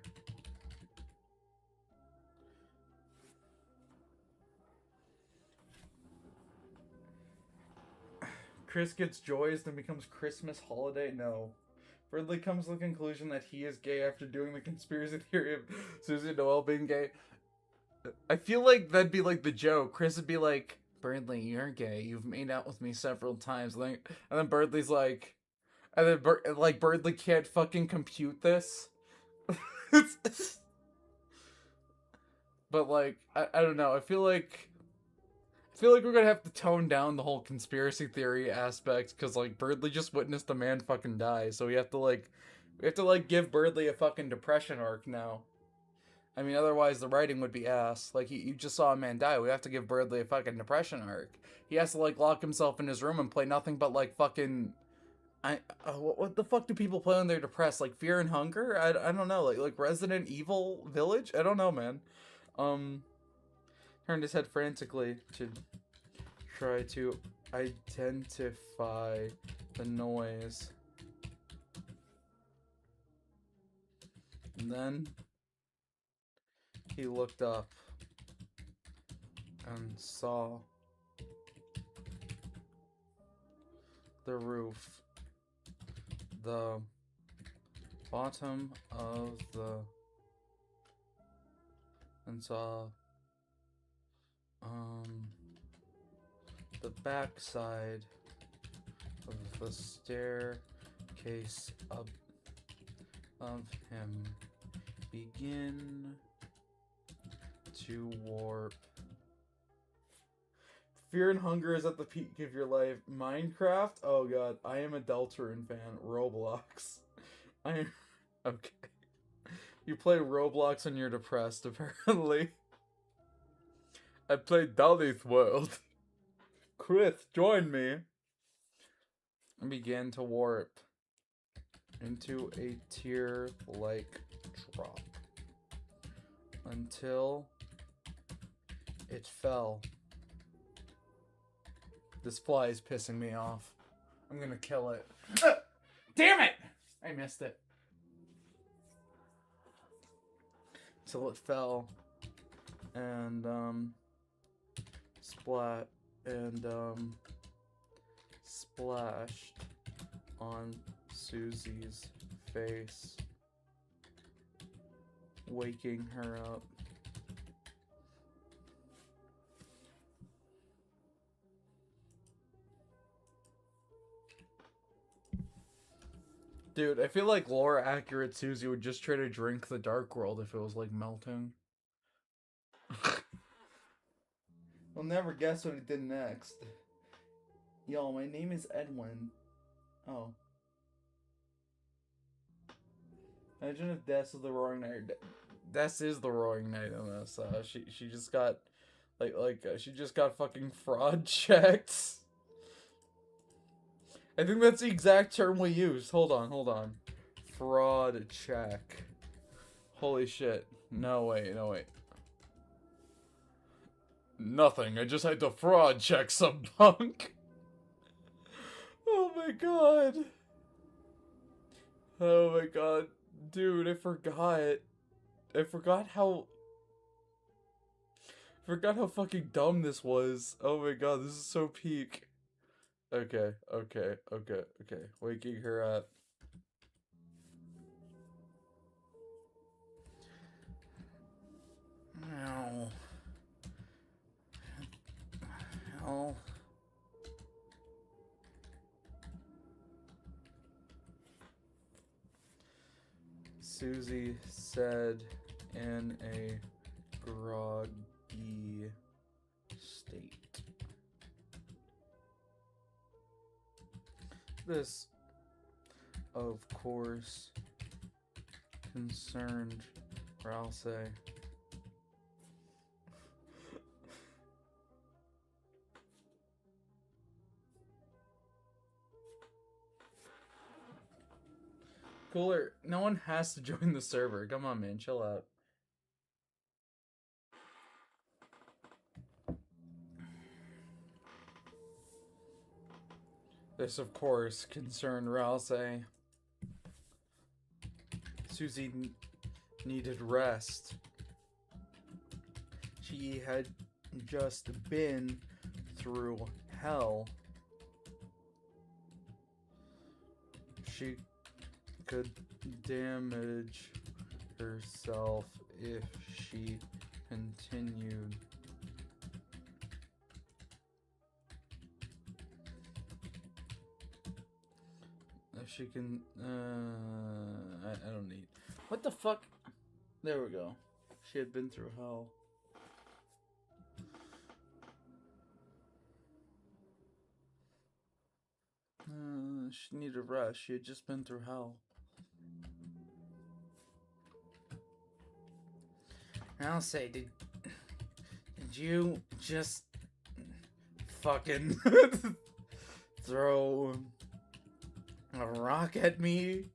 Chris gets joys and becomes Christmas holiday. No. Bradley comes to the conclusion that he is gay after doing the conspiracy theory of Susie and Noel being gay. I feel like that'd be like the joke. Chris would be like, Bradley, you're gay. You've made out with me several times. And then Bradley's like, and then Bradley can't fucking compute this. But like, I don't know. I feel like we're gonna have to tone down the whole conspiracy theory aspect because like Birdley just witnessed a man fucking die, so we have to give Birdley a fucking depression arc now. I mean, otherwise the writing would be ass. Like you just saw a man die. We have to give Birdley a fucking depression arc. He has to like lock himself in his room and play nothing but like fucking. What the fuck do people play when they're depressed? Like Fear and Hunger? I don't know. Like Resident Evil Village? I don't know, man. Turned his head frantically to try to identify the noise. And then he looked up and saw the roof, the bottom of and saw the backside of the staircase up of him begin to warp. Fear and Hunger is at the peak of your life. Minecraft? Oh god, I am a Deltarune fan. Roblox. I am... Okay. You play Roblox when you're depressed, apparently. I played Dolly's World. Chris, join me. And began to warp into a tear-like drop until it fell. This fly is pissing me off. I'm gonna kill it. Damn it! I missed it. Till it fell and splashed on Susie's face, waking her up. Dude, I feel like lore accurate Susie would just try to drink the Dark World if it was like melting. We'll never guess what it did next. Yo, my name is Edwin. Oh. Imagine if Des is the Roaring Knight. Des is the Roaring Knight in this. She just got she just got fucking fraud checked. I think that's the exact term we used. Hold on. Fraud check. Holy shit. No, wait. Nothing. I just had to fraud check some punk. Oh my god. Dude, I forgot how fucking dumb this was. Oh my god, this is so peak. Okay. Waking her up. Ow. Hell. Susie said in a groggy state. This, of course, concerned Rouse. Cooler, no one has to join the server. Come on, man, chill out. This, of course, concerned Rouse. Susie needed rest. She had just been through hell She could damage herself if she continued. She can, I don't need. What the fuck? There we go. She had been through hell. She needed rest. She had just been through hell. I'll say, did you just fucking throw a rock at me?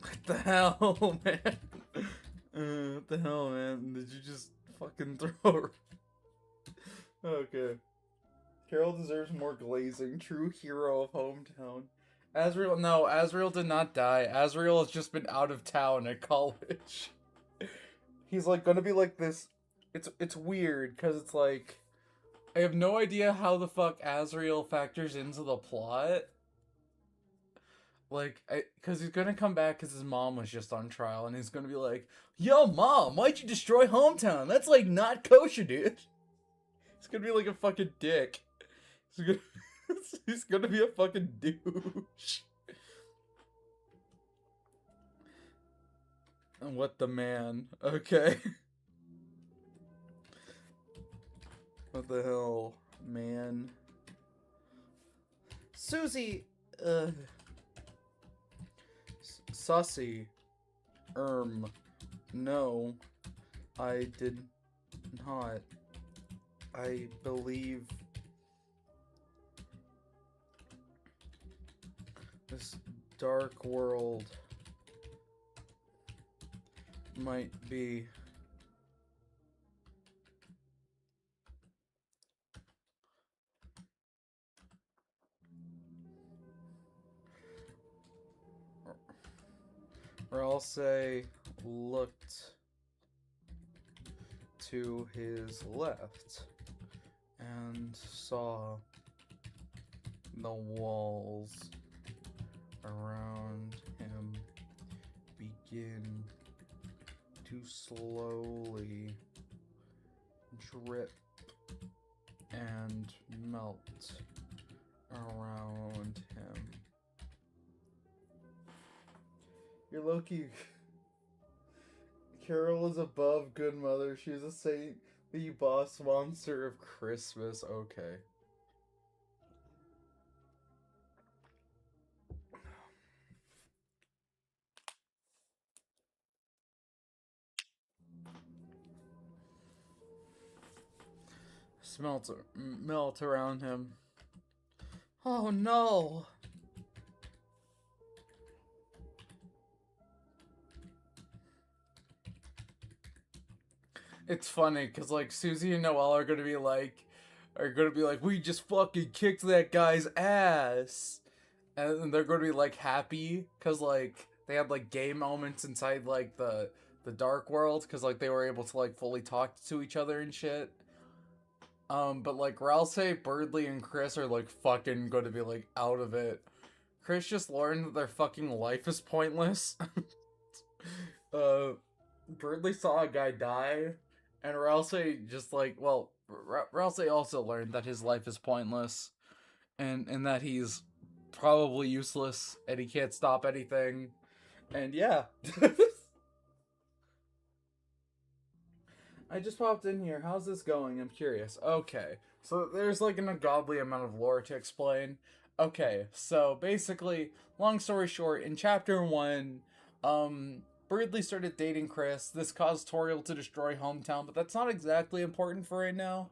What the hell, man? What the hell, man? Did you just fucking throw? Okay. Carol deserves more glazing. True hero of hometown. Azrael, no, Azrael did not die. Azrael has just been out of town at college. He's like gonna be like this. It's weird because it's like I have no idea how the fuck Azrael factors into the plot. Like, because he's gonna come back because his mom was just on trial, and he's gonna be like, "Yo, mom, why'd you destroy hometown? That's like not kosher, dude." He's gonna be like a fucking dick. He's gonna be a fucking douche. And what the man? Okay. What the hell, man? Susie, Sussy, no, I did not. I believe this dark world might be or I'll say looked to his left and saw the walls around him begin to slowly drip and melt around him. You're Loki. Carol is above good mother. She's a saint, the boss monster of Christmas. Okay. Melt around him. Oh no! It's funny because like Susie and Noelle are gonna be like, we just fucking kicked that guy's ass, and they're gonna be like happy because like they had like gay moments inside like the dark world because like they were able to like fully talk to each other and shit. But like Ralsei, Birdley, and Chris are like fucking gonna be like out of it. Chris just learned that their fucking life is pointless. Birdley saw a guy die, and Ralsei just like, well, Ralsei also learned that his life is pointless, and that he's probably useless, and he can't stop anything, and yeah. I just popped in here. How's this going? I'm curious. Okay. So there's like an ungodly amount of lore to explain. Okay, so basically, long story short, in chapter 1, Birdley started dating Chris. This caused Toriel to destroy hometown, but that's not exactly important for right now.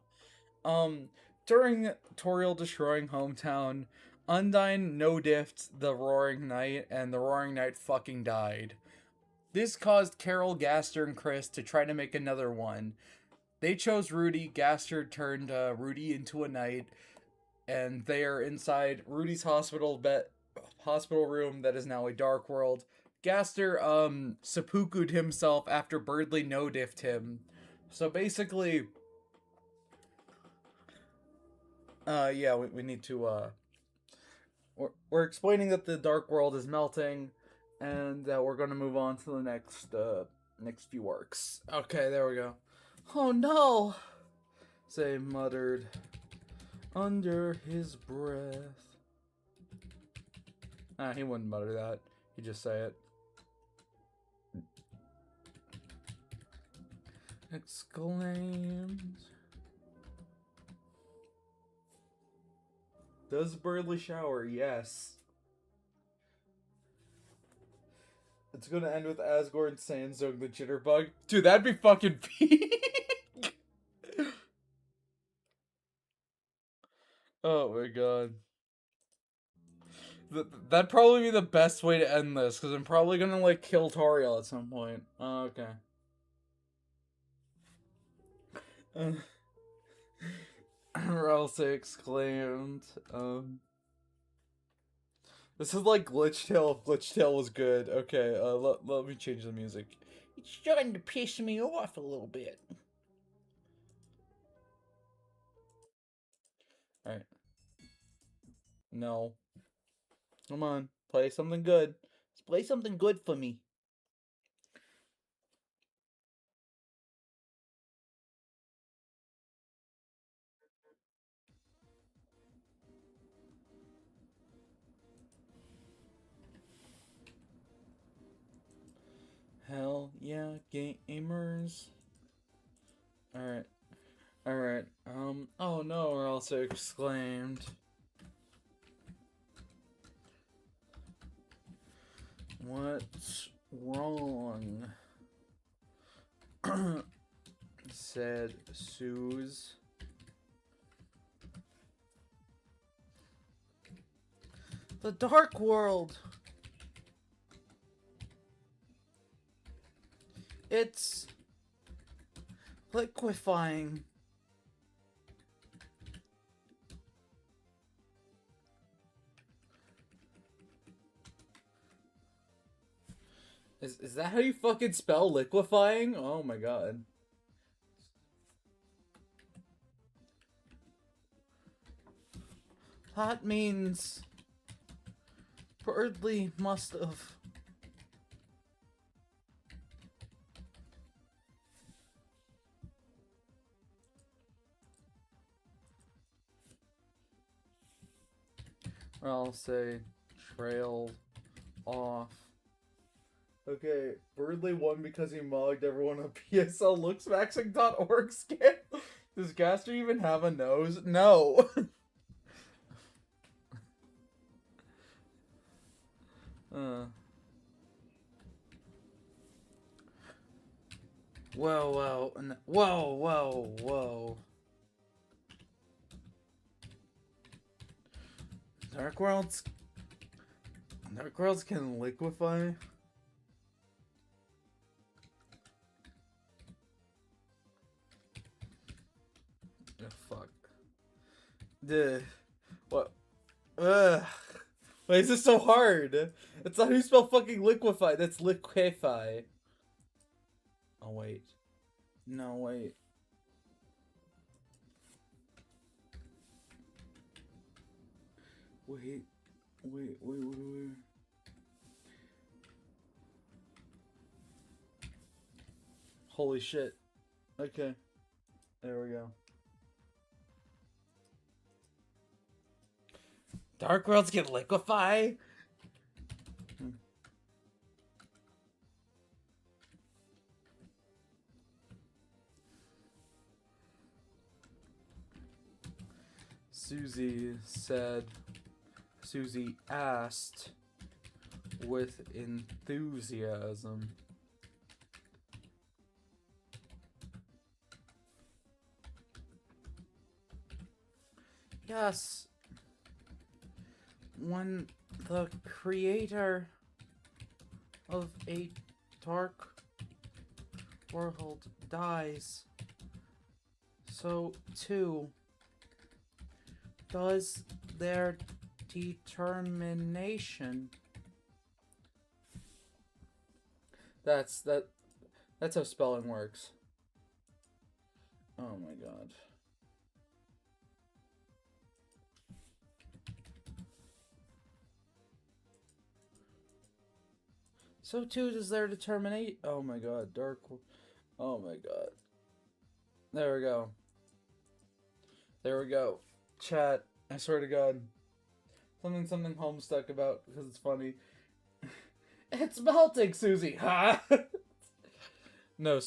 During Toriel destroying hometown, Undyne no-diffed the Roaring Knight, and the Roaring Knight fucking died. This caused Carol, Gaster, and Chris to try to make another one. They chose Rudy. Gaster turned Rudy into a knight, and they are inside Rudy's hospital room that is now a dark world. Gaster seppuku'd himself after Birdley no-diffed him. So basically, Yeah, we need to, we're explaining that the dark world is melting, and that we're gonna move on to the next few arcs. Okay, there we go. Oh no! Say muttered under his breath. He wouldn't mutter that. He'd just say it. Exclaimed. Does Birdly shower? Yes. It's gonna end with Asgore and Sandsong the Jitterbug. Dude, that'd be fucking peak! Oh my god. That'd probably be the best way to end this, because I'm probably gonna, like, kill Toriel at some point. Oh, okay. Ralsei exclaimed, this is like Glitch Tail if Glitch Tail was good. Okay, let me change the music. It's starting to piss me off a little bit. Alright. No. Come on, play something good. Let's play something good for me. Hell yeah, gamers. Alright. Alright. Oh no, Ralsei exclaimed. What's wrong? Said Suze. The Dark World! It's liquefying. Is that how you fucking spell liquefying? Oh my god. That means Birdly must have. Or I'll say trailed off. Okay, Birdly won because he mugged everyone on PSLLooksMaxing.org scan. Does Gaster even have a nose? No. Whoa, whoa. Dark Worlds can liquefy? Oh, fuck. Duh. What? Ugh. Why is this so hard? That's not how you spell fucking liquefy. That's liquefy. Oh, wait. No, wait. Wait. Holy shit. Okay. There we go. Dark Worlds can liquefy? Susie asked with enthusiasm. Yes. When the creator of a dark world dies, so too does their determination. That's how spelling works. Oh my god. So too does their determination. Oh my god, dark. Oh my god. There we go. There we go. Chat. I swear to God. Something Homestuck about because it's funny. It's melting, Susie. Ha! No,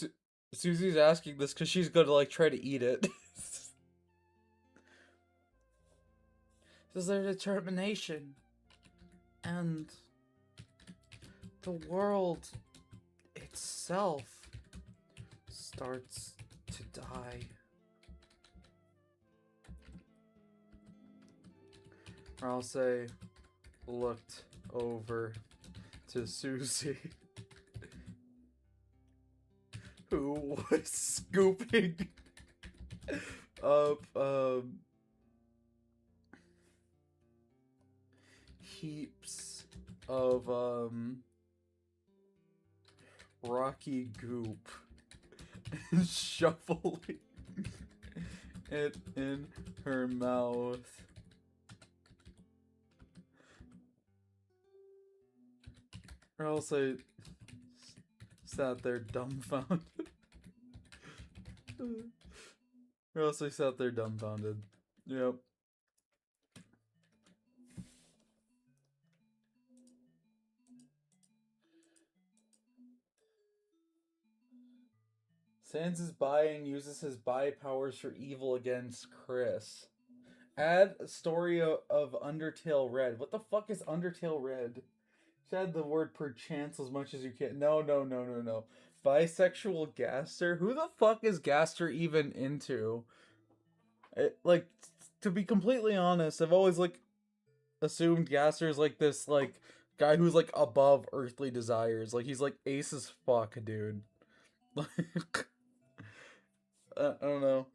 Susie's asking this because she's gonna like try to eat it. This is their determination, and the world itself starts to die. Or I'll say, looked over to Susie, who was scooping up heaps of rocky goop and shuffling it in her mouth. Or else I sat there dumbfounded. Or else I sat there dumbfounded. Yep. Sans is bi and uses his bi powers for evil against Chris. Add a story of Undertale Red. What the fuck is Undertale Red? Just add the word perchance as much as you can. No. Bisexual Gaster? Who the fuck is Gaster even into? Like, to be completely honest, I've always, like, assumed Gaster's, like, this, like, guy who's, like, above earthly desires. Like, he's, like, ace as fuck, dude. Like, I don't know.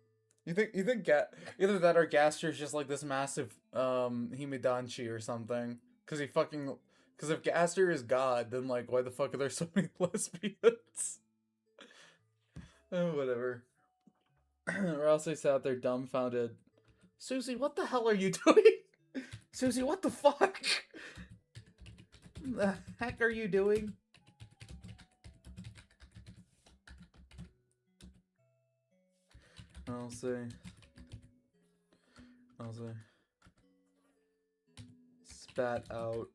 You think either that or Gaster's just, like, this massive, Himidanchi or something. Because if Gaster is God, then, like, why the fuck are there so many lesbians? Whatever. Or else I sat there dumbfounded. Susie, what the hell are you doing? Susie, what the fuck? The heck are you doing? I'll say. Spat out.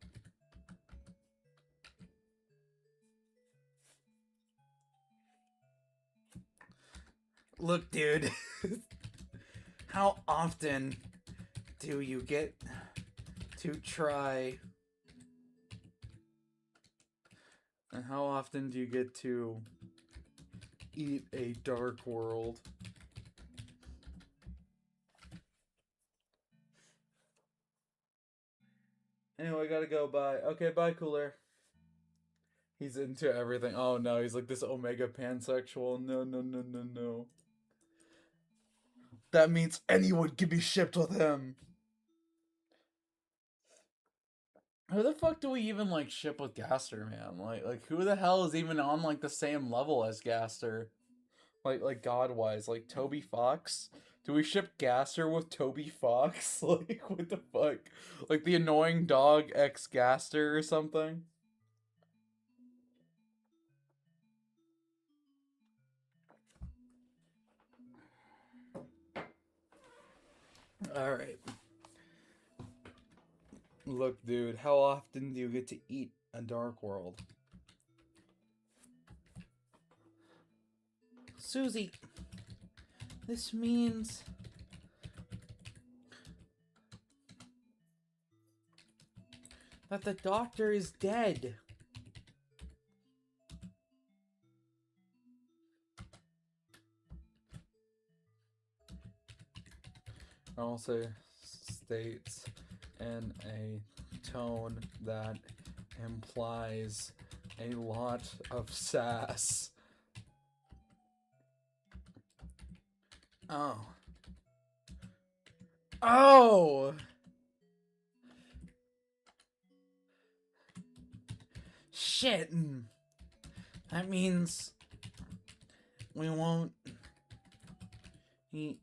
Look, dude. How often do you get to try? And how often do you get to eat a dark world? Anyway, I gotta go. Bye. Okay, bye, Cooler. He's into everything. Oh no, he's like this omega pansexual. No. That means anyone can be shipped with him. Who the fuck do we even like ship with Gaster, man? Like who the hell is even on like the same level as Gaster? Like god wise, like Toby Fox? Do we ship Gaster with Toby Fox? Like what the fuck? Like the annoying dog ex Gaster or something? Alright. Look, dude, how often do you get to eat a dark world? Susie, this means that the doctor is dead. Also states in a tone that implies a lot of sass. Oh! Shit! That means we won't eat.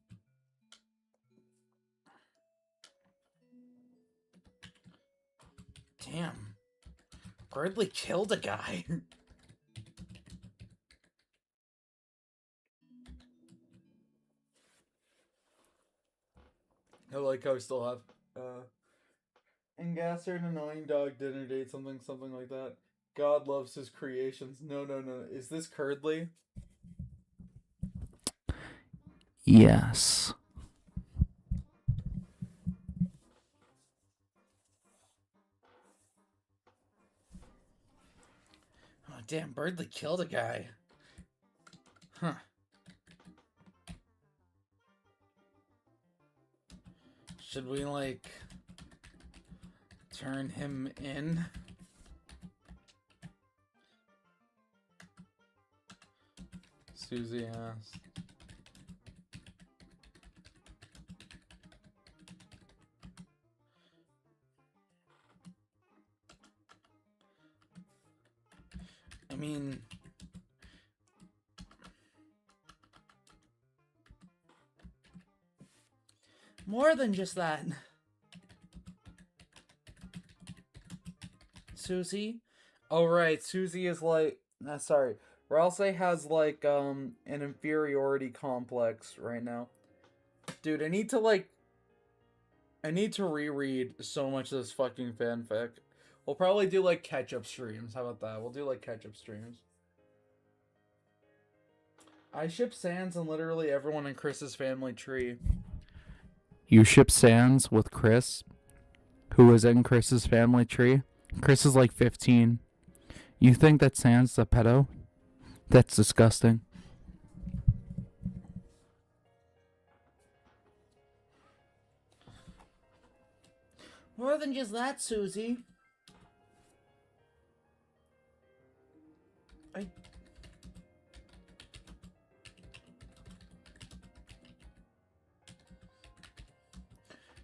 Damn. Hardly killed a guy. I like how I still have and Gasser and Annoying Dog Dinner Date, something like that. God loves his creations. No. Is this Curdly? Yes. Oh, damn, Birdly killed a guy. Huh. Should we, like, turn him in? Susie asked. I mean... more than just that. Susie? Oh, right. Susie is like... sorry. Ralsei has, like, an inferiority complex right now. Dude, I need to reread so much of this fucking fanfic. We'll probably do, like, catch-up streams. How about that? We'll do, like, catch-up streams. I ship Sans and literally everyone in Chris's family tree. You ship Sans with Chris, who was in Chris's family tree. Chris is like 15. You think that Sans is a pedo? That's disgusting. More than just that, Susie.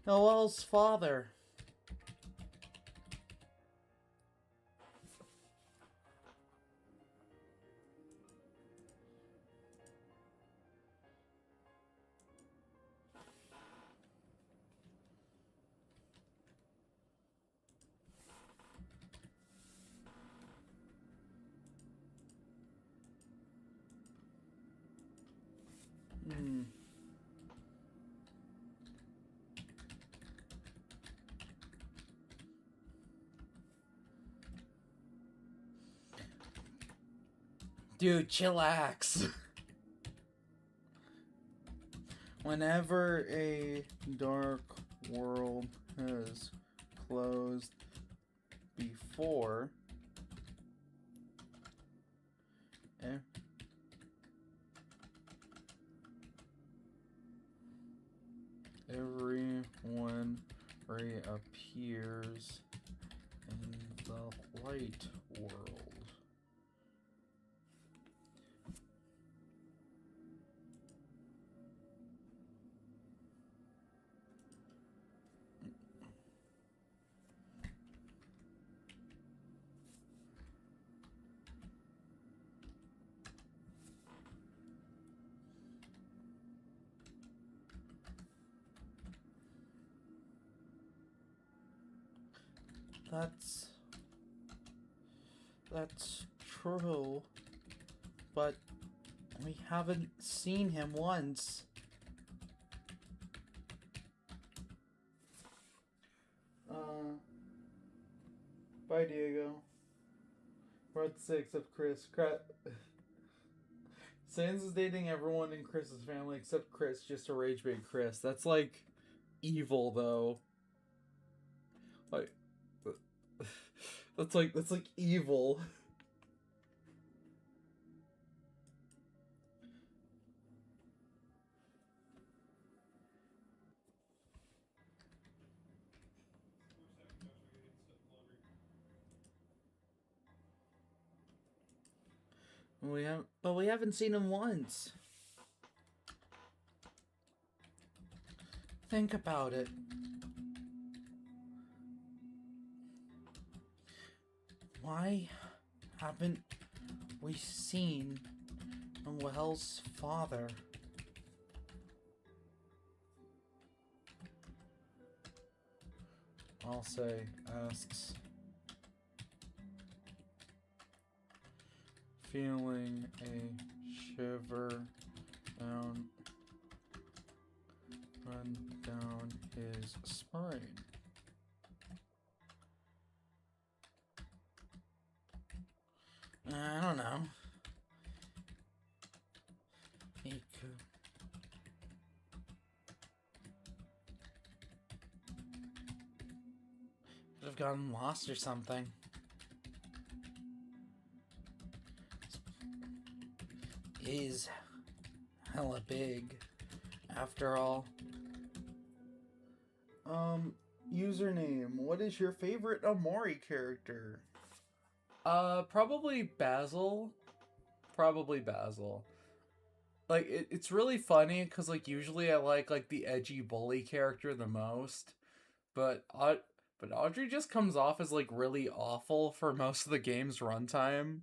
Noel's father. Dude, chillax. Whenever a dark world has closed before, everyone reappears in the light world. That's true, but we haven't seen him once. Bye, Diego. We're at 6 of Chris. Sans is dating everyone in Chris's family except Chris, just to rage bait Chris. That's like evil, though. Like, that's like evil. But we haven't seen him once. Think about it. Why haven't we seen Noel's father? I'll say asks. feeling a shiver run down his spine. I don't know. He could have gotten lost or something. He's hella big, after all. Username. What is your favorite Amori character? Probably Basil. Probably Basil. Like, it's really funny, because, like, usually I like the edgy bully character the most. But Audrey just comes off as, like, really awful for most of the game's runtime.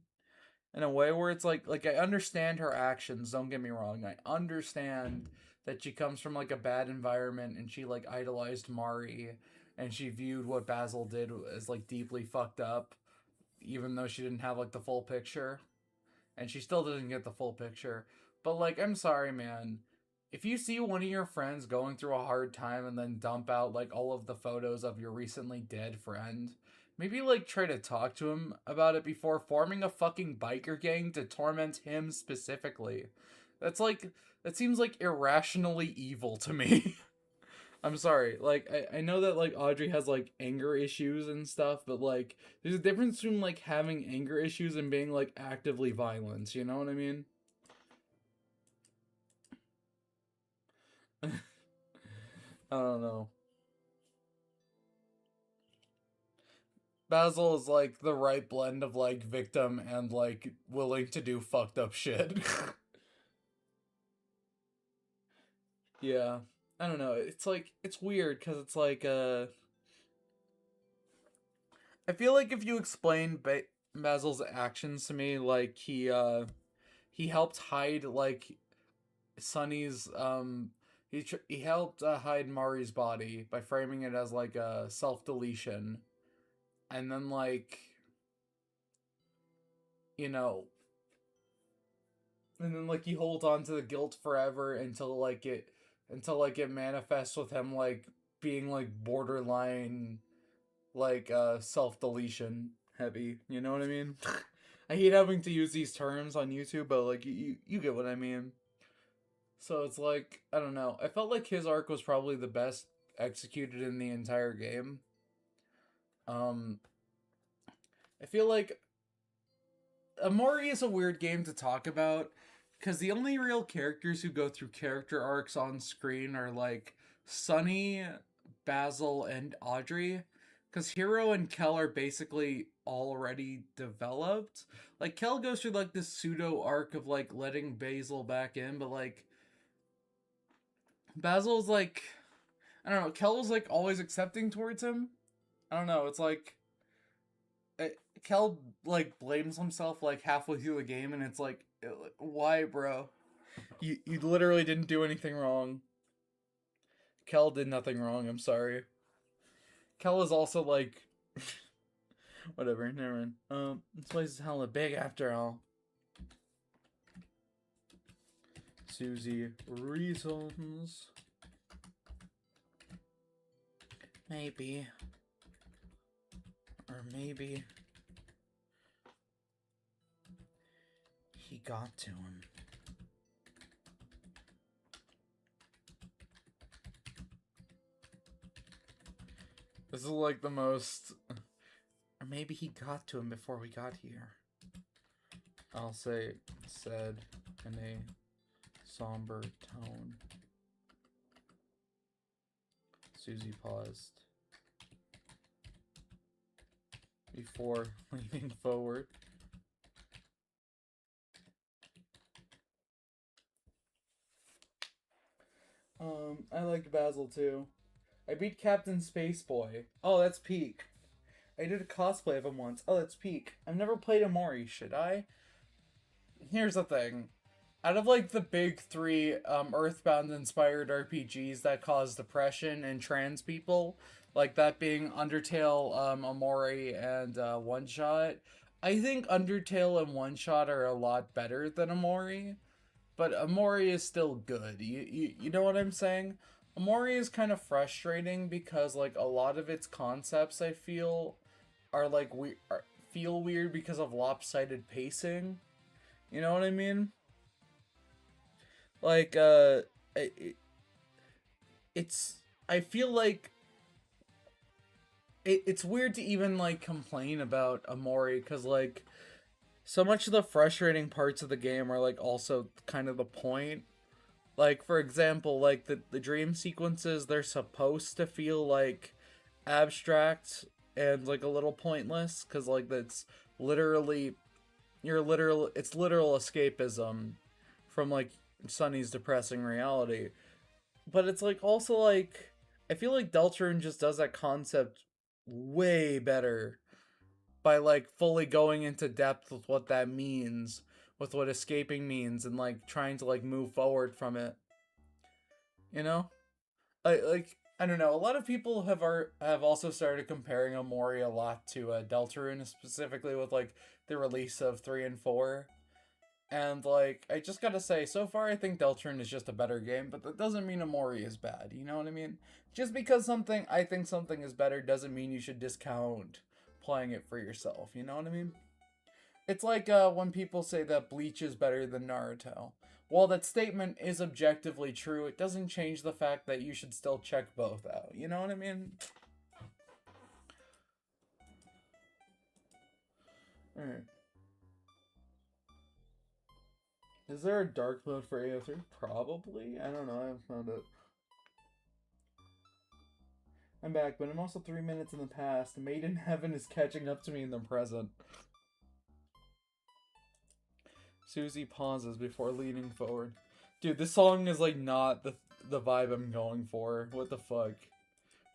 In a way where it's like I understand her actions, don't get me wrong. I understand that she comes from, like, a bad environment, and she, like, idolized Mari, and she viewed what Basil did as, like, deeply fucked up, even though she didn't have, like, the full picture. And she still didn't get the full picture. But, like, I'm sorry, man. If you see one of your friends going through a hard time and then dump out, like, all of the photos of your recently dead friend, maybe, like, try to talk to him about it before forming a fucking biker gang to torment him specifically. That seems, like, irrationally evil to me. I'm sorry. Like, I know that, like, Audrey has, like, anger issues and stuff, but, like, there's a difference between, like, having anger issues and being, like, actively violent, you know what I mean? I don't know. Basil is, like, the right blend of, like, victim and, like, willing to do fucked up shit. Yeah. I don't know. It's, like, it's weird, because it's, like, I feel like if you explain Basil's actions to me, like, he helped hide, like, Sunny's, he helped hide Mari's body by framing it as, like, a self-deletion. And then, like, you know, and then, like, he holds on to the guilt forever until it manifests with him, like, being, like, borderline, like, self-deletion heavy, you know what I mean? I hate having to use these terms on YouTube, but, like, you get what I mean. So it's like, I don't know. I felt like his arc was probably the best executed in the entire game. I feel like Amori is a weird game to talk about, because the only real characters who go through character arcs on screen are, like, Sunny, Basil, and Audrey. Because Hero and Kel are basically already developed. Like, Kel goes through, like, this pseudo arc of, like, letting Basil back in, but, like, Basil's, like, I don't know, Kel was, like, always accepting towards him. I don't know, it's like, Kel, like, blames himself, like, halfway through the game, and it's like, why, bro? You literally didn't do anything wrong. Kel did nothing wrong, I'm sorry. Kel is also, like, whatever, never mind. This place is hella big after all. Susie reasons. Maybe. Or maybe he got to him. This is like the most... Or maybe he got to him before we got here. I'll say said in a somber tone. Susie paused before leaning forward. I liked Basil too. I beat Captain Spaceboy. Oh, that's peak. I did a cosplay of him once. Oh, that's peak. I've never played Amori, should I? Here's the thing. Out of, like, the big three Earthbound-inspired RPGs that cause depression in trans people, like that being Undertale, Amori, and One Shot, I think Undertale and One Shot are a lot better than Amori, but Amori is still good. You know what I'm saying? Amori is kind of frustrating because like a lot of its concepts I feel are like feel weird because of lopsided pacing. You know what I mean? Like it, it's I feel like it's weird to even like complain about Amori because like so much of the frustrating parts of the game are like also kind of the point. Like for example, like the dream sequences, they're supposed to feel like abstract and like a little pointless because like that's literally it's literal escapism from like Sunny's depressing reality. But it's like also like I feel like Deltarune just does that concept way better by like fully going into depth with what that means, with what escaping means, and like trying to like move forward from it. You know, I don't know. A lot of people have also started comparing Omori a lot to Deltarune, specifically with like the release of 3 and 4. And like I just gotta say, so far I think Deltarune is just a better game, but that doesn't mean Omori is bad. You know what I mean? Just because I think something is better doesn't mean you should discount playing it for yourself. You know what I mean? It's like when people say that Bleach is better than Naruto. While that statement is objectively true, it doesn't change the fact that you should still check both out. You know what I mean? Alright. Is there a dark mode for AO3? Probably. I don't know. I haven't found it. I'm back, but I'm also 3 minutes in the past. Made in Heaven is catching up to me in the present. Susie pauses before leaning forward. Dude, this song is like not the vibe I'm going for. What the fuck?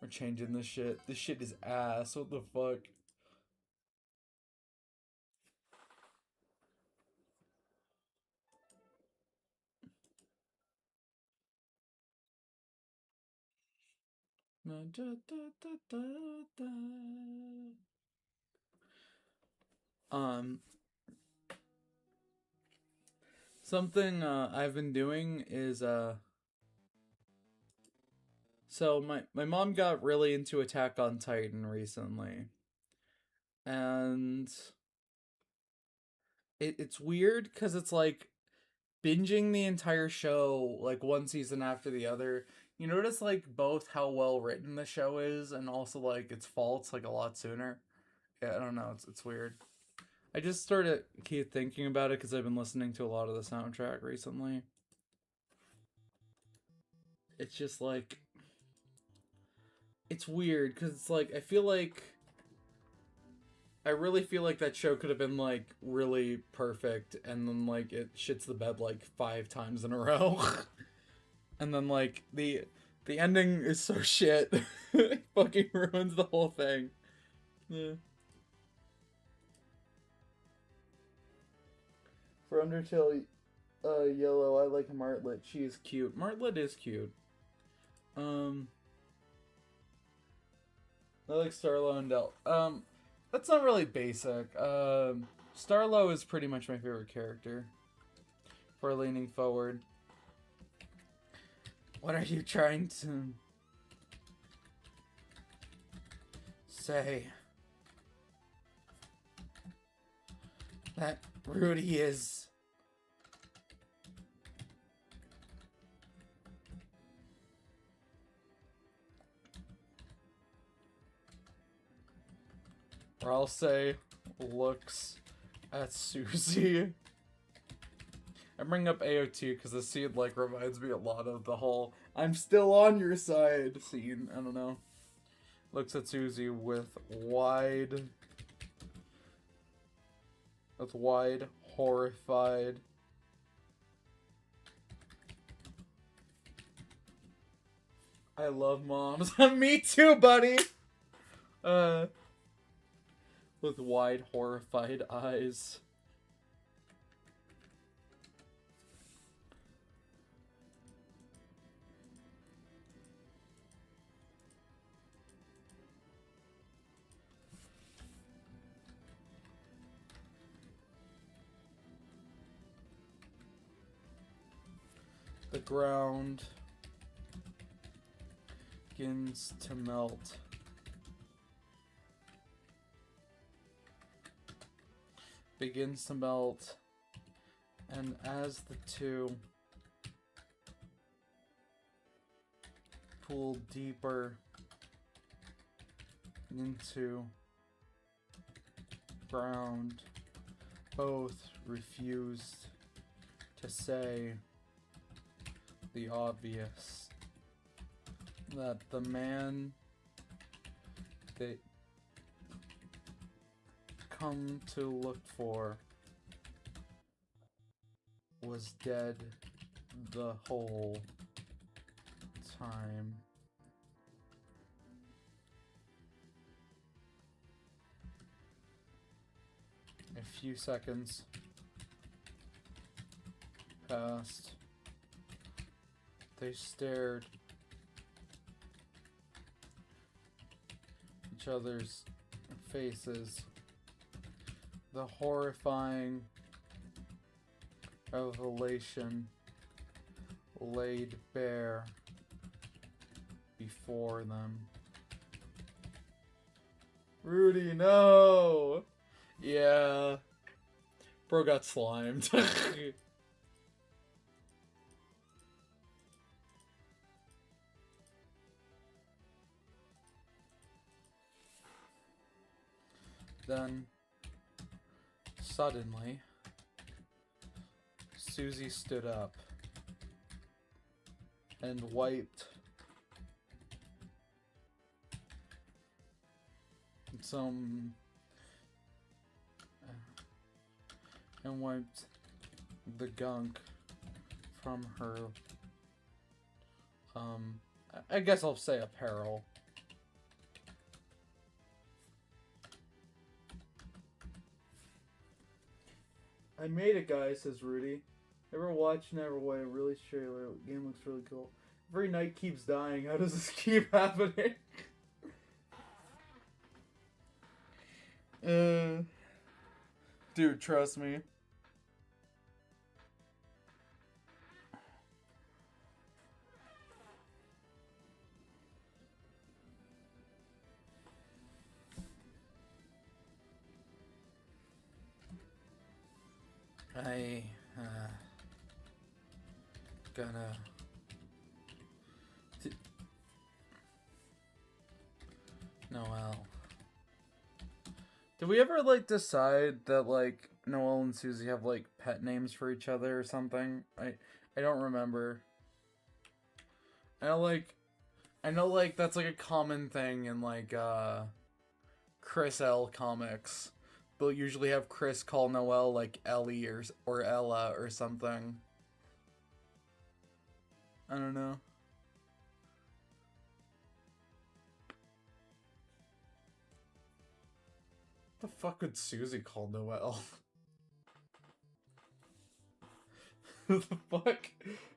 We're changing this shit. This shit is ass. What the fuck? Um, something I've been doing is so my mom got really into Attack on Titan recently, and it's weird because it's like binging the entire show like one season after the other. You notice like both how well written the show is and also like its faults like a lot sooner. Yeah, I don't know. It's weird. I just started keep thinking about it because I've been listening to a lot of the soundtrack recently. It's just like it's weird because it's like I really feel like that show could have been like really perfect, and then like it shits the bed like 5 times in a row, and then like the ending is so shit, it fucking ruins the whole thing. Yeah. For Undertale, Yellow, I like Martlet. She is cute. Martlet is cute. I like Starlo and Del. That's not really basic. Starlo is pretty much my favorite character. For leaning forward. What are you trying to say? That Rudy is... Or I'll say, looks at Susie. I bring up AO2 because the scene like reminds me a lot of the whole "I'm still on your side" scene. I don't know. Looks at Susie with wide, horrified. I love moms. Me too, buddy. With wide, horrified eyes. The ground begins to melt. Begins to melt, and as the two pull deeper into ground, both refused to say the obvious, that the man they come to look for was dead the whole time. A few seconds passed. They stared each other's faces. The horrifying revelation laid bare before them. Rudy, no! Yeah. Bro got slimed. Then, suddenly, Susie stood up and wiped the gunk from her, I guess I'll say apparel. I made it, guys, says Rudy. Never watch, never wait. Really sure the game looks really cool. Every night keeps dying. How does this keep happening? Dude, trust me. I gonna Noel. Did we ever like decide that like Noel and Susie have like pet names for each other or something? I don't remember. I know like that's like a common thing in like Chris L comics. They'll usually have Chris call Noelle like Ellie or Ella or something. I don't know. What the fuck would Susie call Noelle? What the fuck?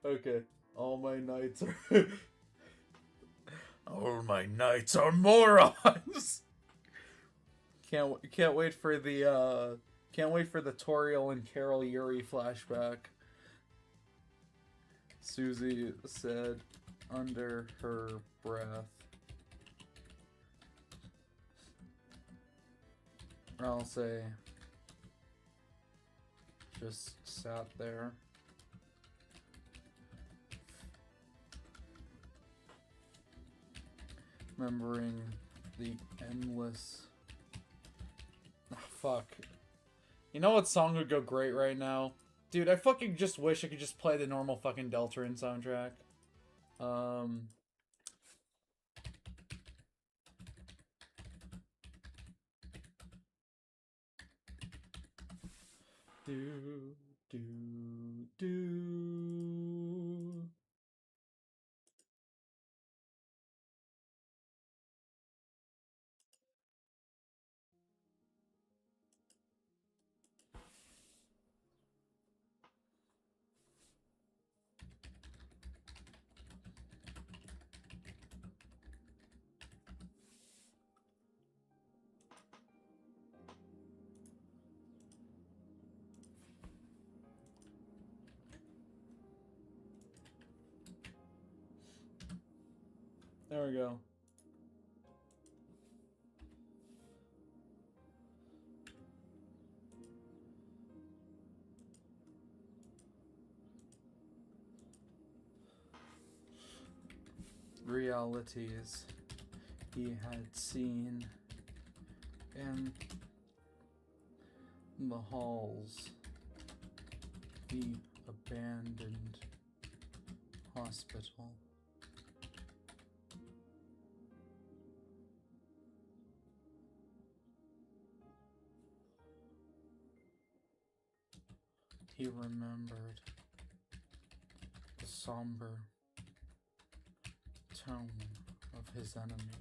Okay. All my knights are all my knights are morons. Can't wait for the Toriel and Carol Yuri flashback. Susie said under her breath. I'll say just sat there. Remembering the endless... Oh, fuck. You know what song would go great right now? Dude, I fucking just wish I could just play the normal fucking Deltarune soundtrack. Do, do, do. There we go. Realities he had seen in the halls, the abandoned hospital. He remembered the somber tone of his enemy.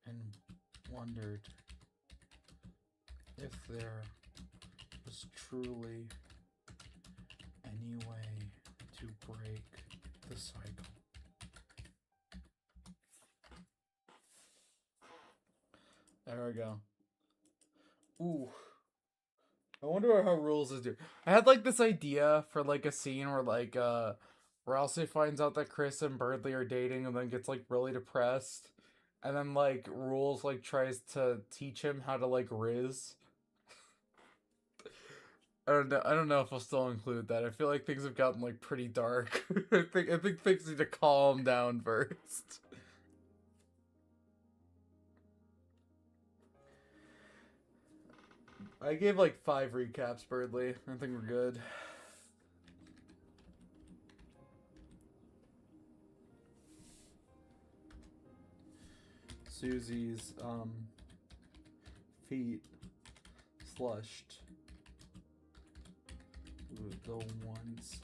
And wondered if there was truly any way to break the cycle. There we go. Ooh. I wonder how Rules is doing. I had like this idea for like a scene where like Rousey finds out that Chris and Birdley are dating and then gets like really depressed. And then like Rules like tries to teach him how to like riz. I don't know if I'll still include that. I feel like things have gotten like pretty dark. I think things need to calm down first. I gave like 5 recaps, Birdley. I think we're good. Susie's feet slushed the once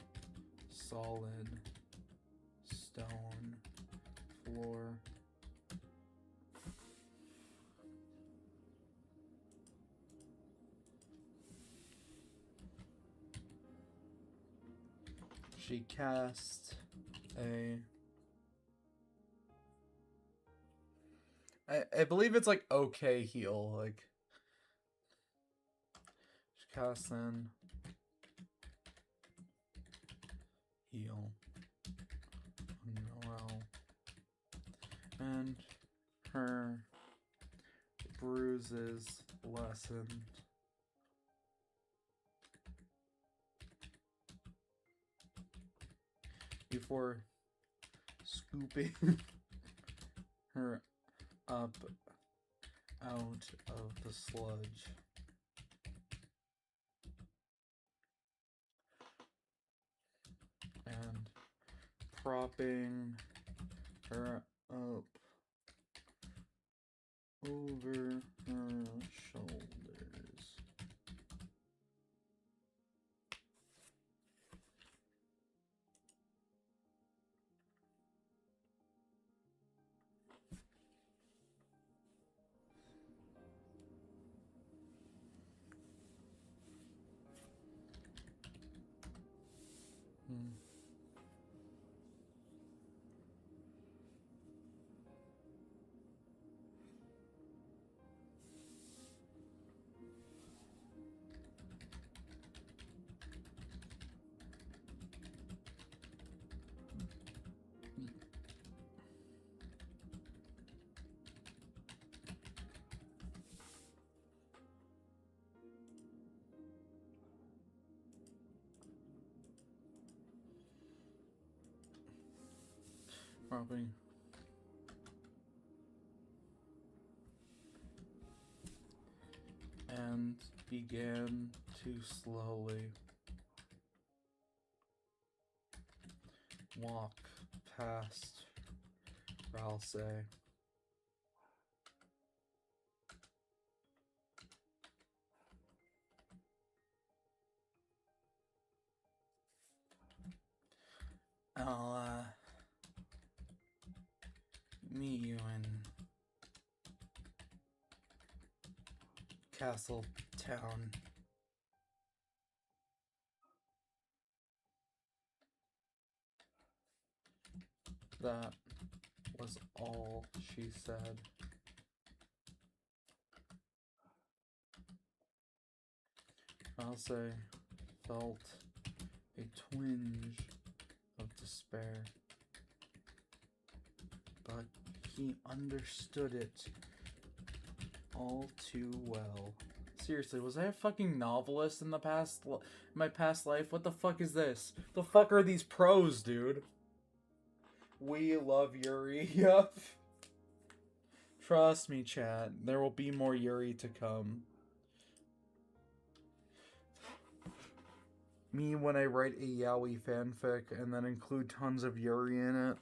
solid stone floor. She cast I believe it's like okay heal, like she casts in heal Noelle, and her bruises lessen. Before scooping her up out of the sludge. And propping her up over her shoulders. Propping and began to slowly walk past Ralsei. I'll meet you in Castle Town. That was all she said. I'll say felt a twinge of despair, but he understood it all too well. Seriously, was I a fucking novelist in my past life? What the fuck is this? The fuck are these pros, dude? We love Yuri. Yup. Trust me, chat. There will be more Yuri to come. Me when I write a yaoi fanfic and then include tons of Yuri in it.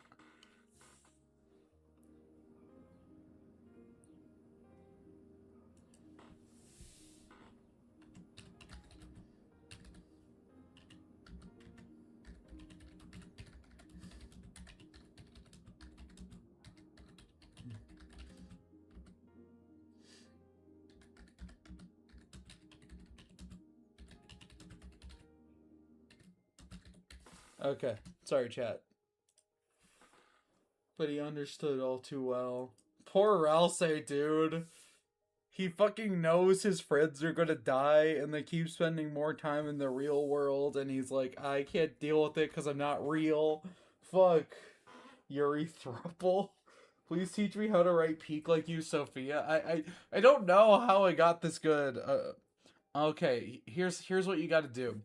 Okay, sorry, chat. But he understood all too well. Poor Ralsei, dude. He fucking knows his friends are gonna die, and they keep spending more time in the real world, and he's like, I can't deal with it because I'm not real. Fuck. Yuri Thruple. Please teach me how to write peak like you, Sophia. I don't know how I got this good. Okay, here's what you gotta do.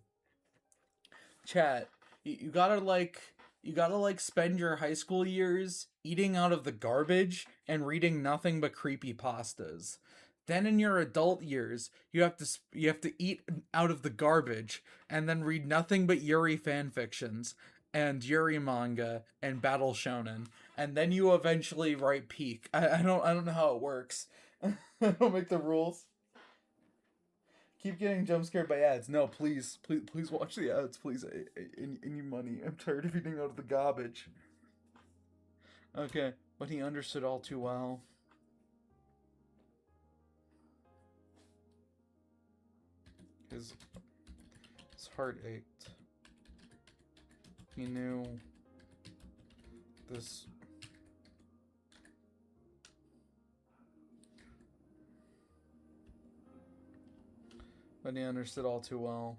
Chat. You gotta spend your high school years eating out of the garbage and reading nothing but creepy pastas. Then in your adult years, you have to eat out of the garbage and then read nothing but Yuri fanfictions and Yuri manga and battle shonen, and then you eventually write peak. I don't know how it works. I don't make the rules. Keep getting jump scared by ads. No, please watch the ads, please. Any money. I'm tired of eating out of the garbage. Okay, but he understood all too well. His heart ached. He knew this. But he understood all too well.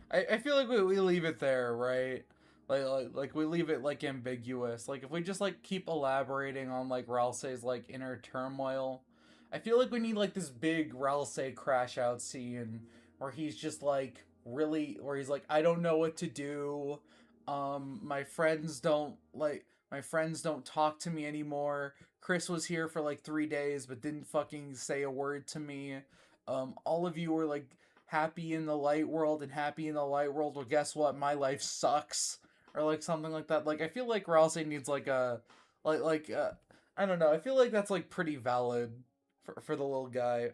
I feel like we leave it there, right? Like we leave it like ambiguous. Like if we just like keep elaborating on like Ralsei's like inner turmoil, I feel like we need like this big Ralsei crash out scene where he's just like really, where he's like, I don't know what to do. My friends don't talk to me anymore. Chris was here for like 3 days but didn't fucking say a word to me. All of you were like happy in the light world and happy in the light world. Well, guess what? My life sucks, or like something like that. Like I feel like Ralsei needs like a I don't know. I feel like that's like pretty valid for the little guy.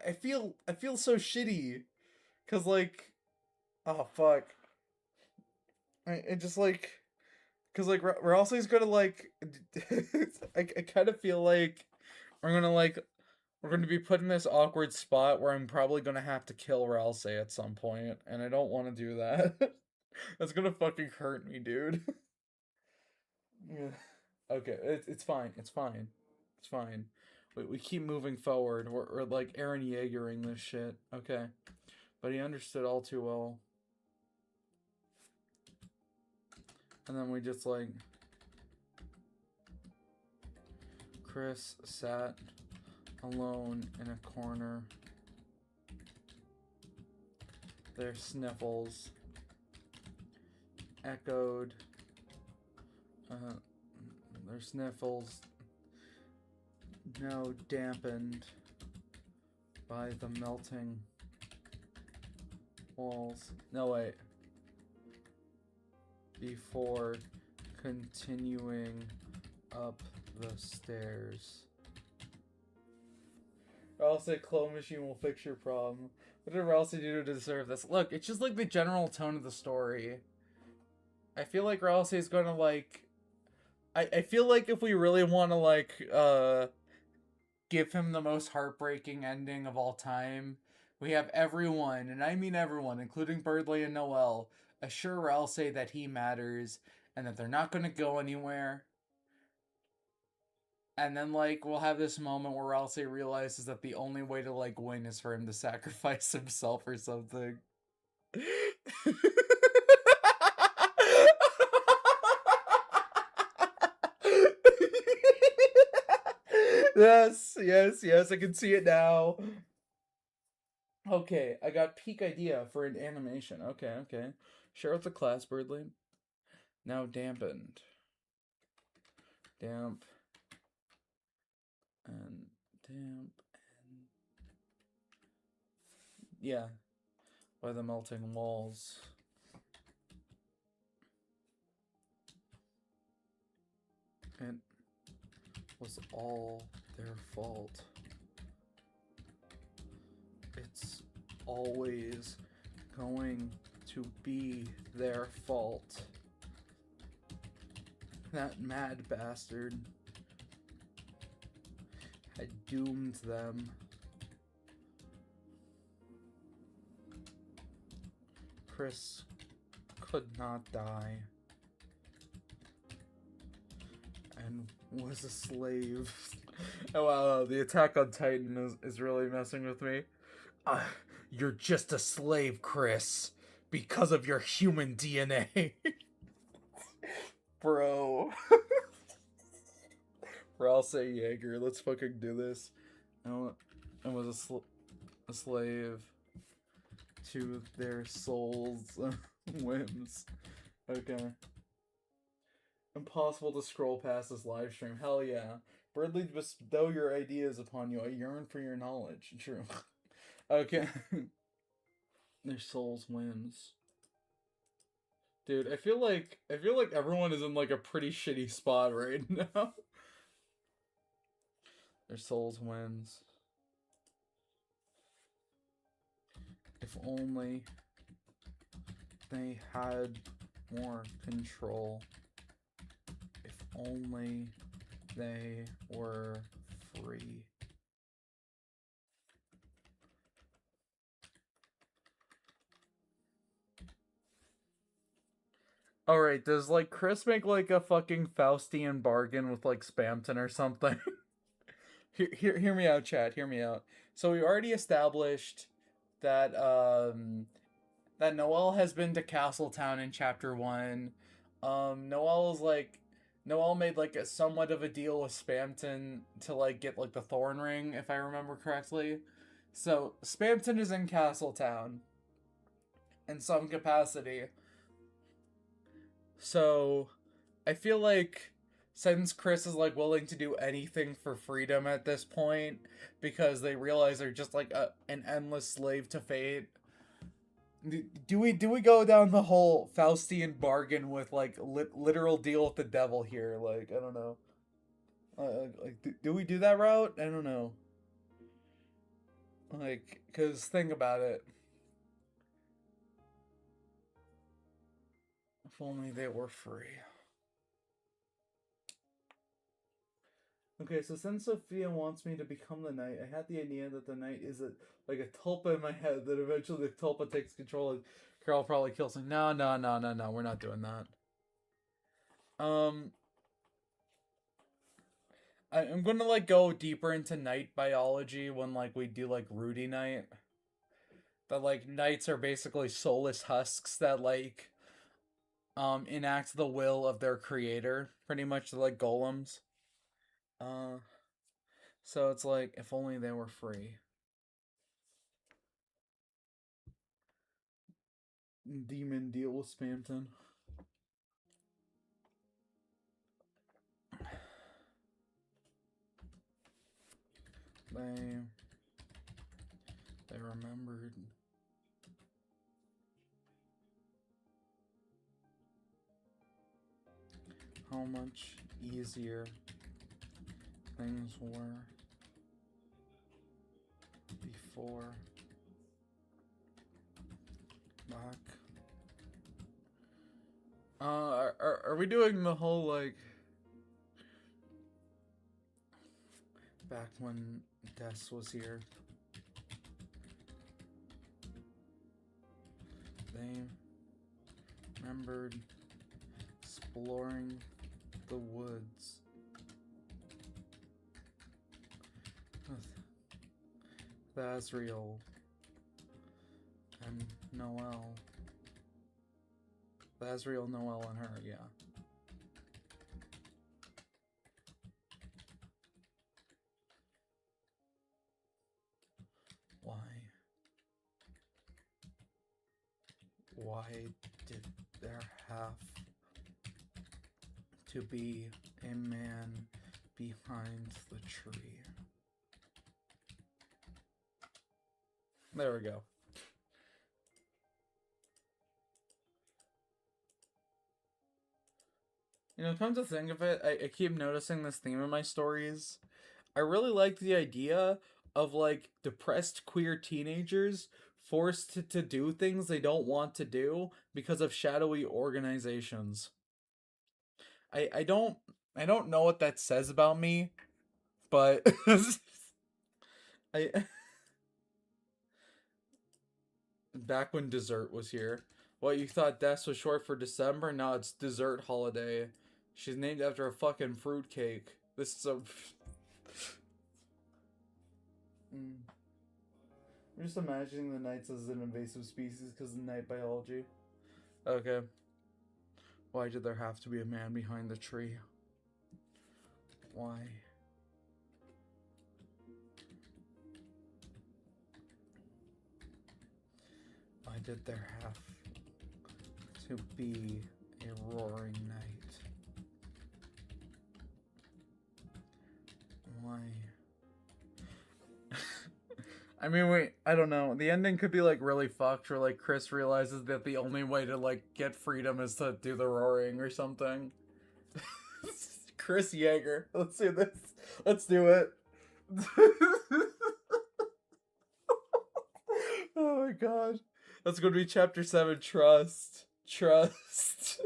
I feel so shitty, cause like, oh fuck, I just like, cause like Ralsei's gonna like, I kind of feel like we're gonna be put in this awkward spot where I'm probably gonna have to kill Ralsei at some point, and I don't want to do that. That's gonna fucking hurt me, dude. Yeah. Okay, it's fine. It's fine. It's fine. We keep moving forward. We're like Aaron Yeagering this shit. Okay. But he understood all too well. And then we just like... Chris sat alone in a corner. Their sniffles echoed. Their sniffles now dampened by the melting walls. No, wait. Before continuing up the stairs. Ralsei Clone Machine will fix your problem. What did Ralsei do to deserve this? Look, it's just like the general tone of the story. I feel like Ralsei is gonna like... I feel like if we really want to like give him the most heartbreaking ending of all time, we have everyone, and I mean everyone, including Birdley and Noelle, assure Ralsei that he matters and that they're not going to go anywhere. And then, like, we'll have this moment where Ralsei realizes that the only way to, like, win is for him to sacrifice himself or something. Yes, yes, yes, I can see it now. Okay, I got peak idea for an animation. Okay, okay. Share with the class, Birdly. Now dampened. Damp. And damp. And... yeah. By the melting walls. It was all their fault. It's always going to be their fault. That mad bastard had doomed them. Chris could not die and was a slave. Oh wow, the Attack on Titan is really messing with me. You're just a slave, Chris, because of your human DNA. Bro. Ralsei Jaeger, let's fucking do this. I was a slave to their souls' whims. Okay. Impossible to scroll past this live stream. Hell yeah. Birdly, bestow your ideas upon you. I yearn for your knowledge. True. Okay. Their souls' whims. Dude, I feel like everyone is in like a pretty shitty spot right now. Their souls' whims. If only they had more control. If only they were free. Alright, does like Chris make like a fucking Faustian bargain with like Spamton or something? Hear me out, chat. Hear me out. So we already established that that Noelle has been to Castletown in chapter 1. Noelle made like a somewhat of a deal with Spamton to like get like the Thorn Ring, if I remember correctly. So Spamton is in Castletown in some capacity. So I feel like since Chris is like willing to do anything for freedom at this point because they realize they're just like an endless slave to fate. Do we go down the whole Faustian bargain with like literal deal with the devil here? Like I don't know. Like do we do that route? I don't know. Like, cause think about it. If only they were free. Okay, so since Sophia wants me to become the knight, I had the idea that the knight is like a tulpa in my head, that eventually the tulpa takes control and Carol probably kills him. No, we're not doing that. I'm gonna like go deeper into knight biology when like we do like Rudy Knight. That like knights are basically soulless husks that like enact the will of their creator, pretty much like golems. So it's like, if only they were free. Demon deal with Spamton. They remembered. How much easier things were before. Back. Are we doing the whole like back when Des was here? They remembered exploring the woods Basriel and Noel. Basriel, Noel, and her, yeah. Why? Why did there have to be a man behind the tree? There we go. You know, come to think of it, I keep noticing this theme in my stories. I really like the idea of, like, depressed queer teenagers forced to do things they don't want to do because of shadowy organizations. I don't know what that says about me, but I back when dessert was here. What, you thought Des was short for December? No, it's dessert holiday. She's named after a fucking fruitcake. This is a I'm just imagining the knights as an invasive species because of night biology. Okay. Why did there have to be a man behind the tree? Why? Why did there have to be a roaring night? Why? I mean, wait, I don't know. The ending could be, like, really fucked, or, like, Chris realizes that the only way to, like, get freedom is to do the roaring or something. Chris Yeager. Let's do this. Let's do it. Oh my god. That's gonna be chapter 7, Trust. Trust.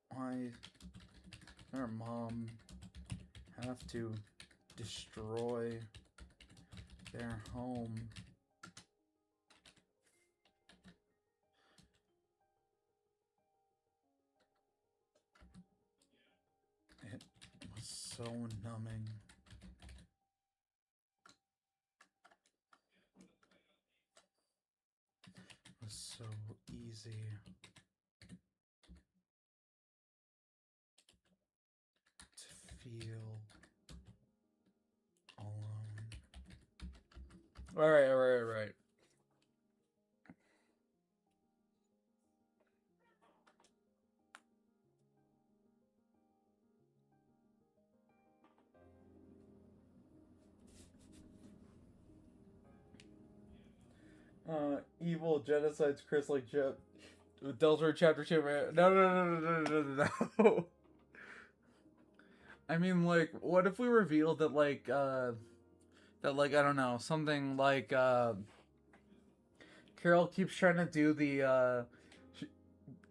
Why our mom have to destroy their home? It was so numbing. It was so easy to feel alone. Alright. Evil genocides Chris like Deltarune chapter 2, man. No. I mean, like, what if we revealed that, like, I don't know, something like, Carol keeps trying to do the,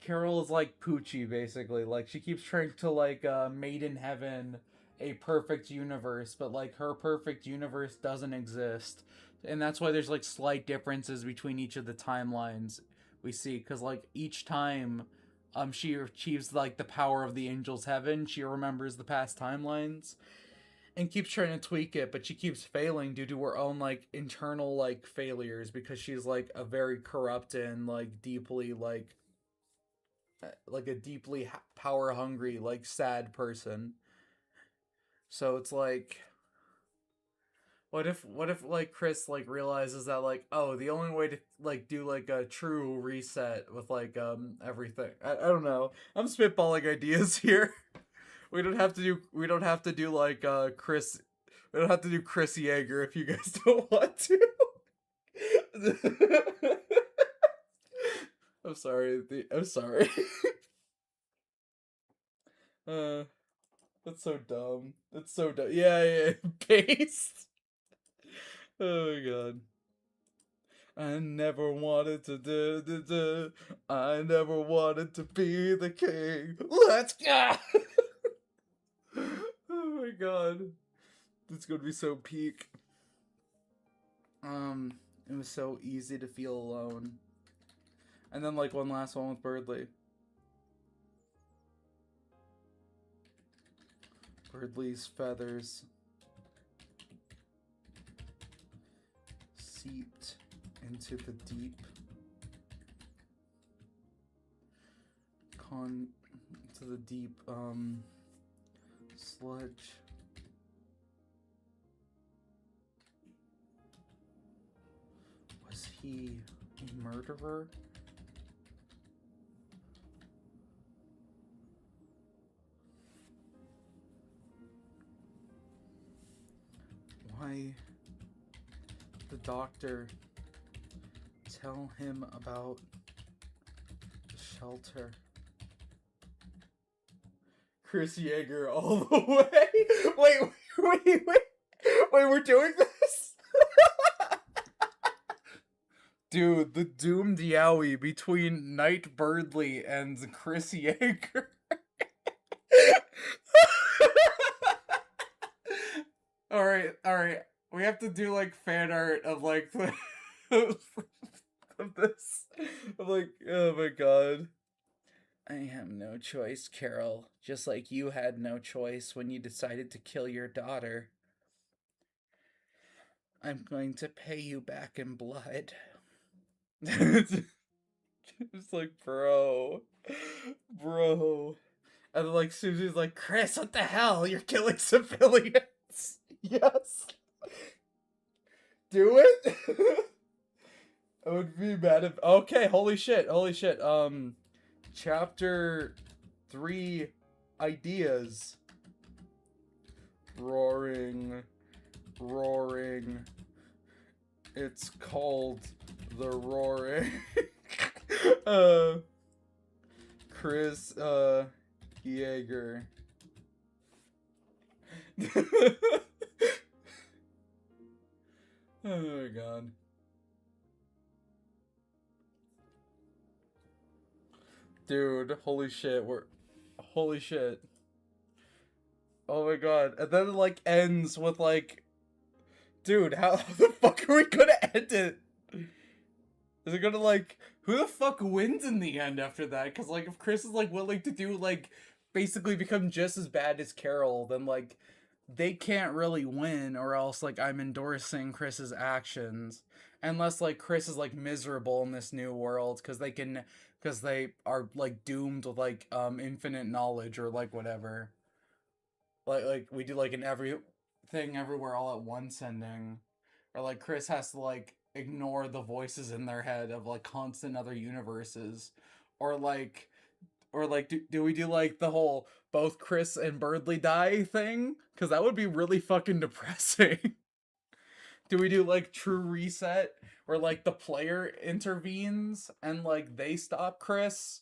Carol is like Poochie, basically. Like, she keeps trying to, like, made in heaven a perfect universe, but, like, her perfect universe doesn't exist. And that's why there's, like, slight differences between each of the timelines we see. Because, like, each time she achieves, like, the power of the angel's heaven, she remembers the past timelines and keeps trying to tweak it, but she keeps failing due to her own, like, internal, like, failures, because she's, like, a very corrupt and, like, deeply, like a deeply power hungry, like, sad person. So it's like, what if like Chris, like, realizes that, like, oh, the only way to, like, do, like, a true reset with, like, everything. I don't know. I'm spitballing ideas here. We don't have to do like Chris. We don't have to do Chris Yeager if you guys don't want to. I'm sorry. I'm sorry. That's so dumb. That's so dumb. Yeah. Based. Oh my god. I never wanted to do. I never wanted to be the king. Let's go. Oh my god. It's gonna be so peak. It was so easy to feel alone. And then, like, one last one with Birdley. Birdley's feathers seeped into the deep sludge. Was he a murderer? Why the doctor tell him about the shelter? Chris Yeager all the way. Wait, we're doing this? Dude, the doomed Yowie between Knight Birdley and Chris Yeager. Alright. We have to do like fan art of like of this. I'm like, oh my god. I have no choice, Carol. Just like you had no choice when you decided to kill your daughter. I'm going to pay you back in blood. It's like, bro. And then, like, Susie's like, Chris, what the hell? You're killing civilians. Yes. Do it? I would be mad if... Okay, holy shit. Chapter 3 ideas. Roaring. It's called The Roaring. Chris, Yeager. Oh my god. Dude, holy shit. Oh my god. And then it like ends with like, dude, how the fuck are we gonna end it? Is it gonna like, who the fuck wins in the end after that? Cause like if Chris is like willing to do like basically become just as bad as Carol, then like they can't really win, or else like I'm endorsing Chris's actions. Unless like Chris is like miserable in this new world because they are like doomed with like infinite knowledge or like whatever. Like we do like an everything everywhere all at once ending. Or like Chris has to like ignore the voices in their head of like constant other universes. Or like do we do like the whole both Chris and Birdley die thing? Because that would be really fucking depressing. Do we do like true reset where like the player intervenes and like they stop Chris?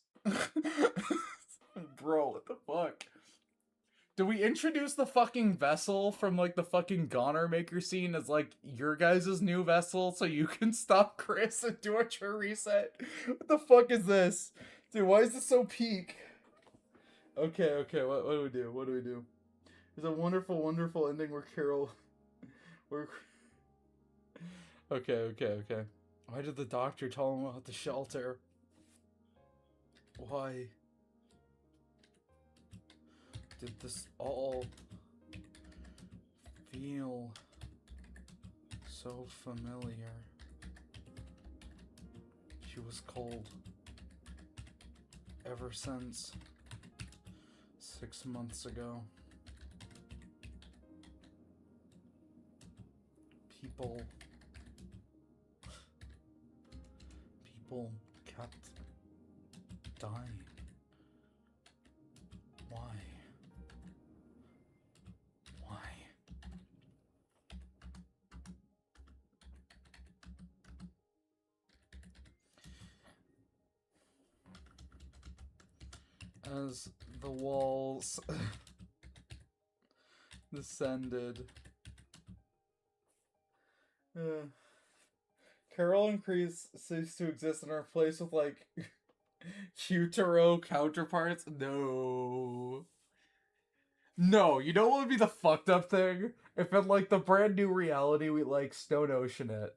Bro, what the fuck? Do we introduce the fucking vessel from like the fucking Goner Maker scene as like your guys' new vessel so you can stop Chris and do a true reset? What the fuck is this? Dude, why is this so peak? Okay, what do we do? There's a wonderful ending where Carol... Okay. Why did the doctor tell him about the shelter? Why did this all feel so familiar? She was cold ever since 6 months ago. People kept dying. Why? As the walls descended, Carol and Chris cease to exist and are replaced with like Utero counterparts. No, you know what would be the fucked up thing? If in like the brand new reality we like Stone Ocean it,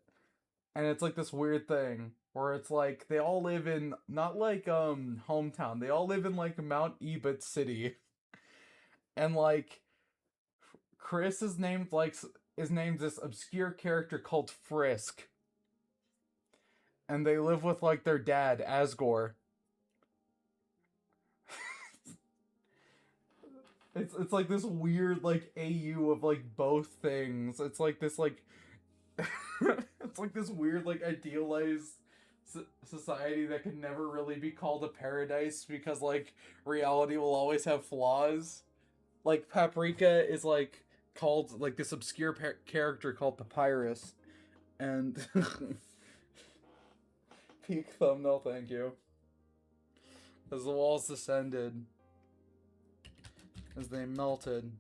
and it's like this weird thing where it's like they all live in not like hometown, they all live in like Mount Ebott City, and like Chris is named this obscure character called Frisk, and they live with like their dad Asgore. It's like this weird like AU of like both things. It's like this like it's like this weird like idealized society that can never really be called a paradise because like reality will always have flaws. Like Paprika is like called like this obscure character called Papyrus, and peak thumbnail, thank you. As the walls descended, as they melted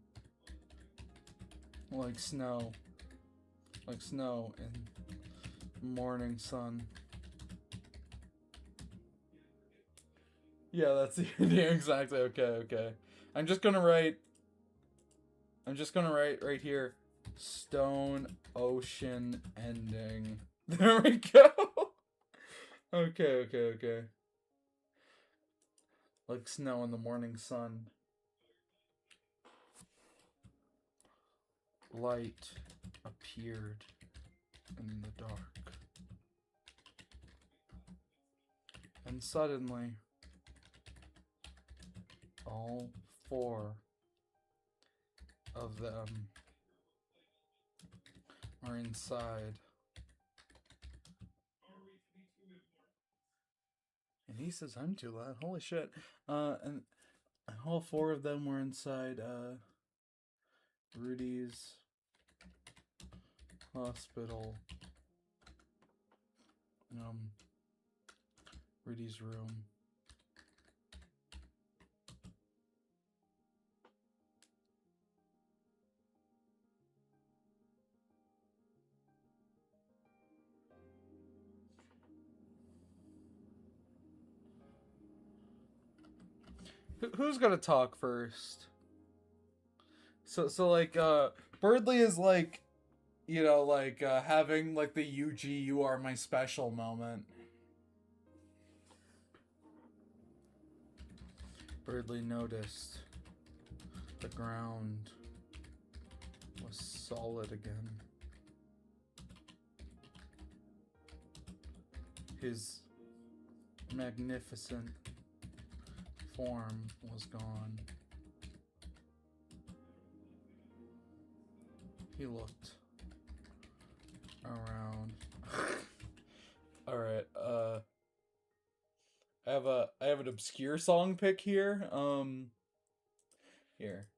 like snow in morning sun. Yeah, that's the idea exactly. Okay. I'm just gonna write right here, stone ocean ending. There we go. Okay. Like snow in the morning sun. Light appeared in the dark. And suddenly, all four of them are inside. And he says I'm too loud. Holy shit. And all four of them were inside Rudy's hospital. Rudy's room. Who's gonna talk first? So like Birdley is like, you know, like having like the UG you are my special moment. Birdley noticed the ground was solid again. His magnificent form was gone. He looked around. Alright, I have an obscure song pick here. Here.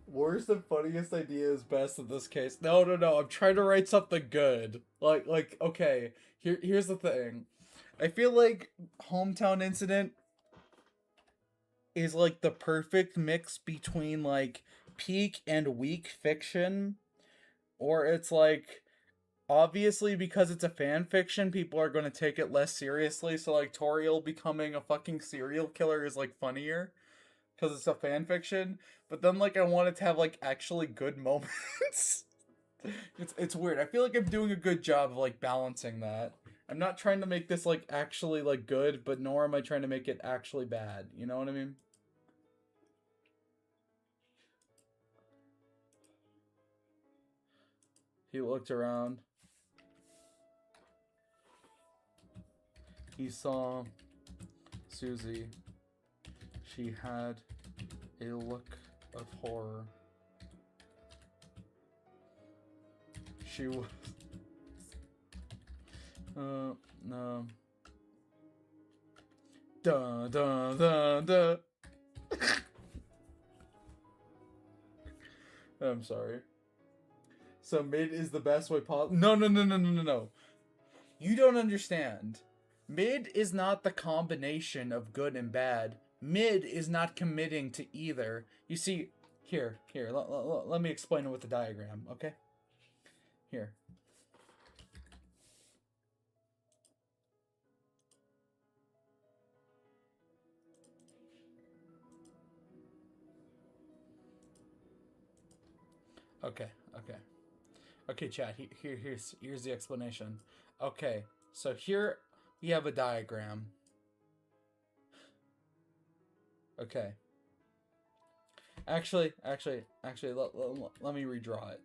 Worst and funniest idea is best in this case. No. I'm trying to write something good. Like okay. Here's the thing. I feel like Hometown Incident is like the perfect mix between like peak and weak fiction, or it's like obviously because it's a fan fiction, people are going to take it less seriously. So like Toriel becoming a fucking serial killer is like funnier because it's a fan fiction, but then like I want it to have like actually good moments. It's weird. I feel like I'm doing a good job of like balancing that. I'm not trying to make this like actually like good, but nor am I trying to make it actually bad. You know what I mean? He looked around. He saw Susie. She had a look of horror. She was... no. Duh. I'm sorry. So mid is the best way possible. No. You don't understand. Mid is not the combination of good and bad. Mid is not committing to either. You see, here, let me explain it with the diagram, okay? Here. Okay. Okay, chat. Here's the explanation. Okay, so here we have a diagram. Okay. Actually, let me redraw it.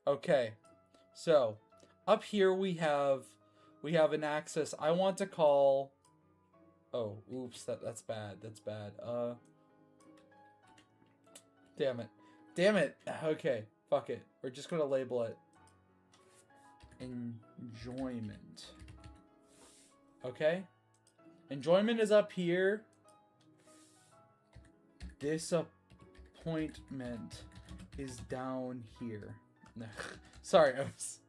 Okay, so up here we have an axis I want to call. Oh, oops, that's bad. Damn it. Okay, fuck it. We're just gonna label it enjoyment. Okay? Enjoyment is up here. Disappointment is down here. Sorry, I was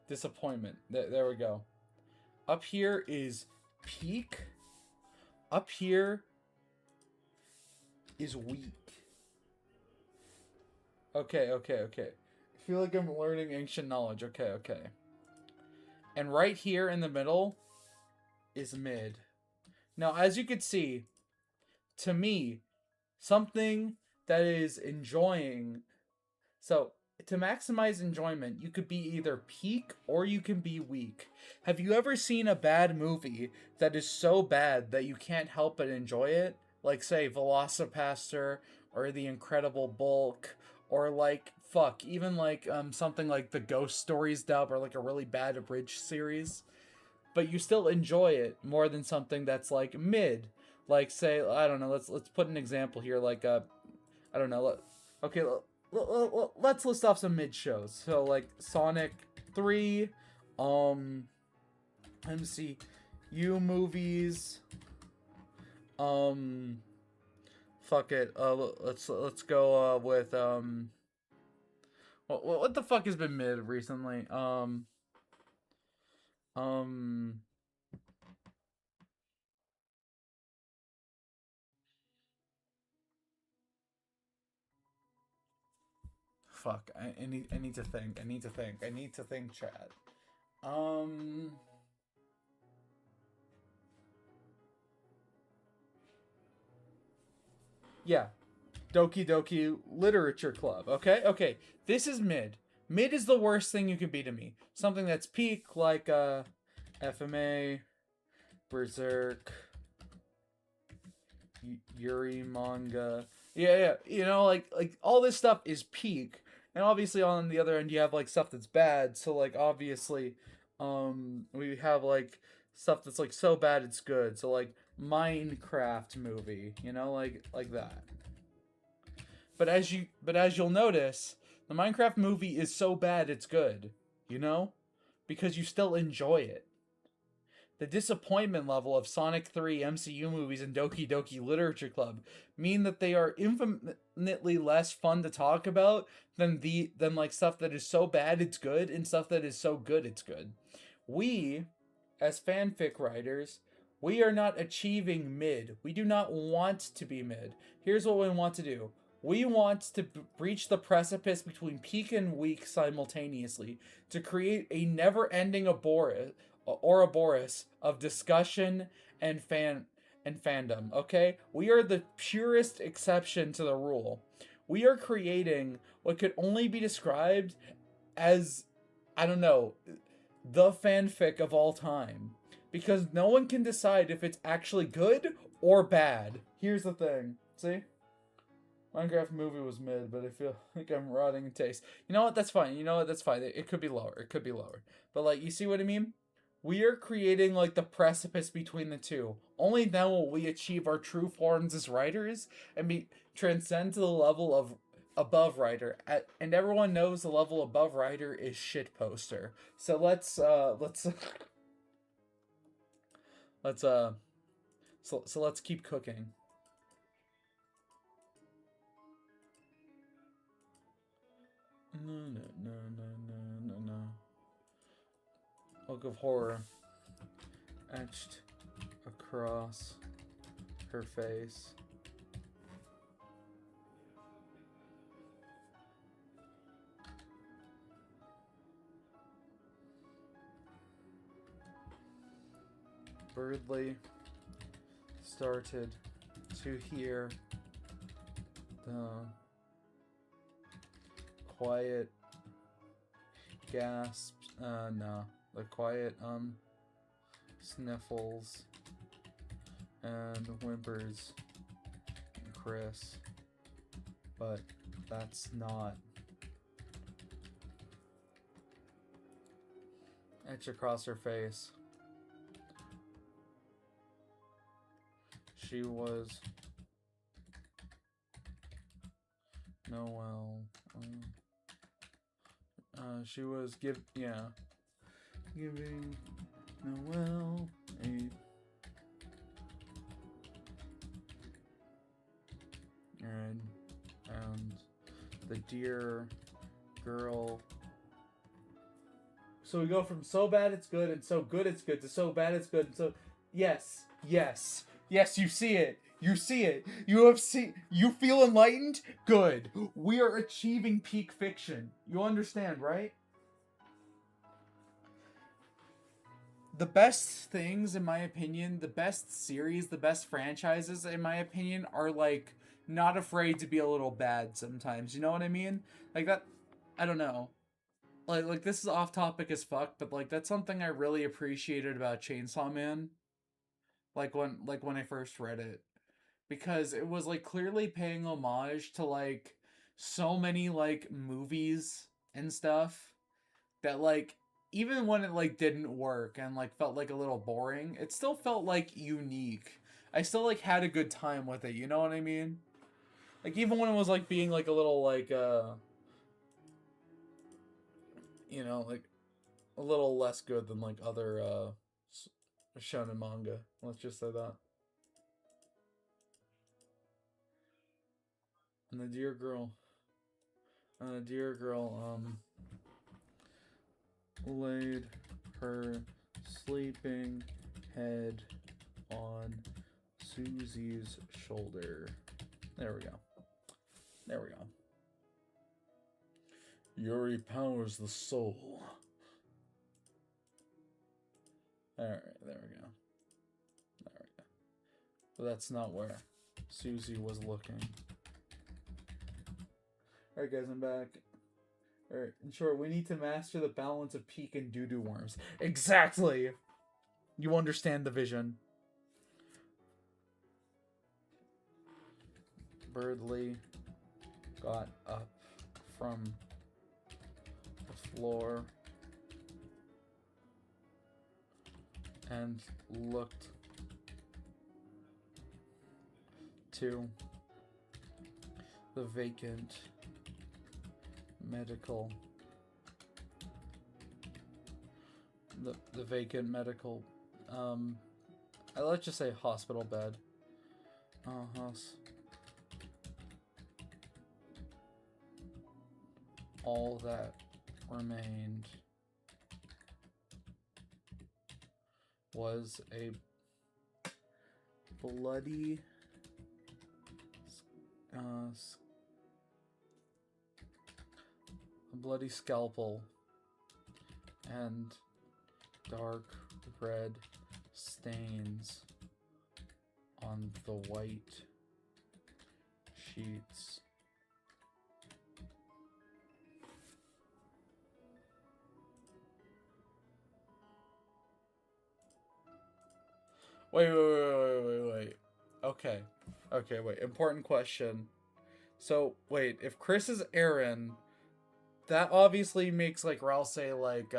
disappointment. There we go. Up here is peak. Up here is weak. Okay. I feel like I'm learning ancient knowledge. Okay. And right here in the middle is mid. Now, as you can see, to me, something that is enjoying. So, to maximize enjoyment, you could be either peak or you can be weak. Have you ever seen a bad movie that is so bad that you can't help but enjoy it? Like, say, Velocipaster or The Incredible Bulk, or like, even like something like the Ghost Stories dub, or like a really bad abridged series. But you still enjoy it more than something that's like mid. Like, say, I don't know, let's put an example here, like I don't know, let's list off some mid shows. So like Sonic 3, MCU movies, fuck it, let's go with what the fuck has been mid recently? Fuck, I need to think. I need to think, chat. Yeah. Doki Doki Literature Club. Okay. This is mid. Mid is the worst thing you can be to me. Something that's peak, like FMA, Berserk, Yuri manga. Yeah. You know, like all this stuff is peak. And obviously on the other end you have like stuff that's bad. So like obviously we have like stuff that's like so bad it's good. So like Minecraft movie, you know, like that. But as you'll notice, the Minecraft movie is so bad it's good, you know? Because you still enjoy it. The disappointment level of Sonic 3, MCU movies, and Doki Doki Literature Club mean that they are infinitely less fun to talk about than like stuff that is so bad it's good and stuff that is so good it's good. We, as fanfic writers, we are not achieving mid. We do not want to be mid. Here's what we want to do. We want to breach the precipice between peak and weak simultaneously to create a never-ending Ouroboros of discussion and fandom, okay? We are the purest exception to the rule. We are creating what could only be described as, I don't know, the fanfic of all time. Because no one can decide if it's actually good or bad. Here's the thing. See? Minecraft movie was mid, but I feel like I'm rotting in taste. You know what? That's fine. That's fine. It could be lower. But like, you see what I mean? We are creating like the precipice between the two. Only then will we achieve our true forms as writers and transcend to the level of above writer. And everyone knows the level above writer is shit poster. So let's let's keep cooking. No. Book of Horror. etched across her face. Birdley started to hear the quiet gasps, the quiet sniffles and whimpers from Chris, but that's not etched across her face. She was Noel. She was giving Noel a and the dear girl. So we go from so bad it's good and so good it's good to so bad it's good and so yes. Yes, you see it. You see it. You feel enlightened? Good. We are achieving peak fiction. You understand, right? The best things, in my opinion, the best series, the best franchises, in my opinion, are like not afraid to be a little bad sometimes. You know what I mean? Like that, I don't know. Like this is off topic as fuck, but like that's something I really appreciated about Chainsaw Man. Like when I first read it, because it was like clearly paying homage to like so many like movies and stuff that like even when it like didn't work and like felt like a little boring, it still felt like unique. I still like had a good time with it, you know what I mean? Like even when it was like being like a little like you know, like a little less good than like other shonen manga. Let's just say that. And the dear girl laid her sleeping head on Susie's shoulder. There we go. Yuri powers the soul. Alright, there we go. But that's not where Susie was looking. Alright guys, I'm back. Alright, in short, we need to master the balance of peak and doo-doo worms. Exactly! You understand the vision. Birdley got up from the floor and looked to the vacant medical let's just say hospital bed. All that remained was a bloody scalpel and dark red stains on the white sheets. Wait. Okay, wait. Important question. So, wait, if Chris is Aaron, that obviously makes, like, Ralsei, like,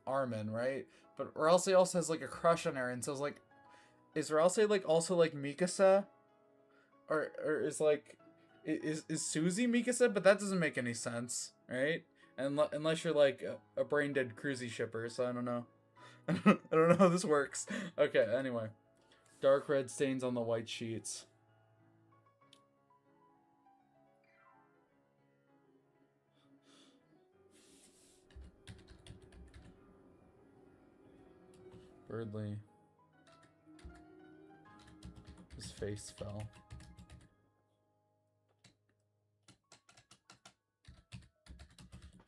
Armin, right? But Ralsei also has, like, a crush on Aaron, so it's, like, is Ralsei, like, also, like, Mikasa? Or is, like, is Susie Mikasa? But that doesn't make any sense, right? Unless you're, like, a brain-dead cruisy shipper, so I don't know. I don't know how this works. Okay, anyway. Dark red stains on the white sheets. Birdley His face fell.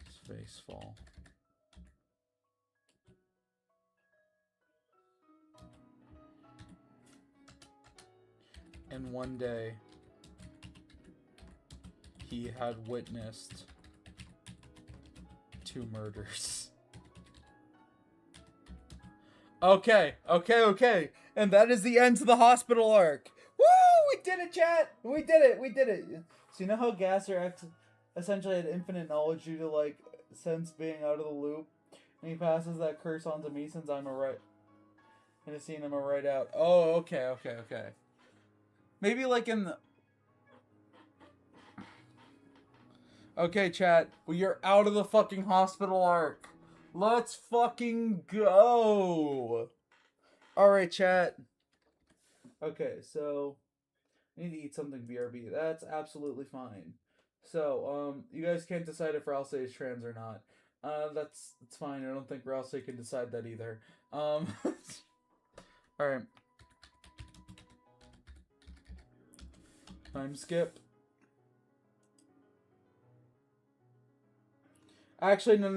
His face fall. And one day, he had witnessed 2 murders. Okay. And that is the end to the hospital arc. Woo! We did it, chat! We did it! So you know how Gasser essentially had infinite knowledge due to, like, since being out of the loop? And he passes that curse on to me since I'm a right... And it's seeing him a right out. Oh, okay. Maybe, like, in the... Okay, chat. We are out of the fucking hospital arc. Let's fucking go! Alright, chat. Okay, so... I need to eat something, BRB. That's absolutely fine. So, you guys can't decide if Ralsei is trans or not. That's fine. I don't think Ralsei can decide that either. Alright. Time skip. Actually, no.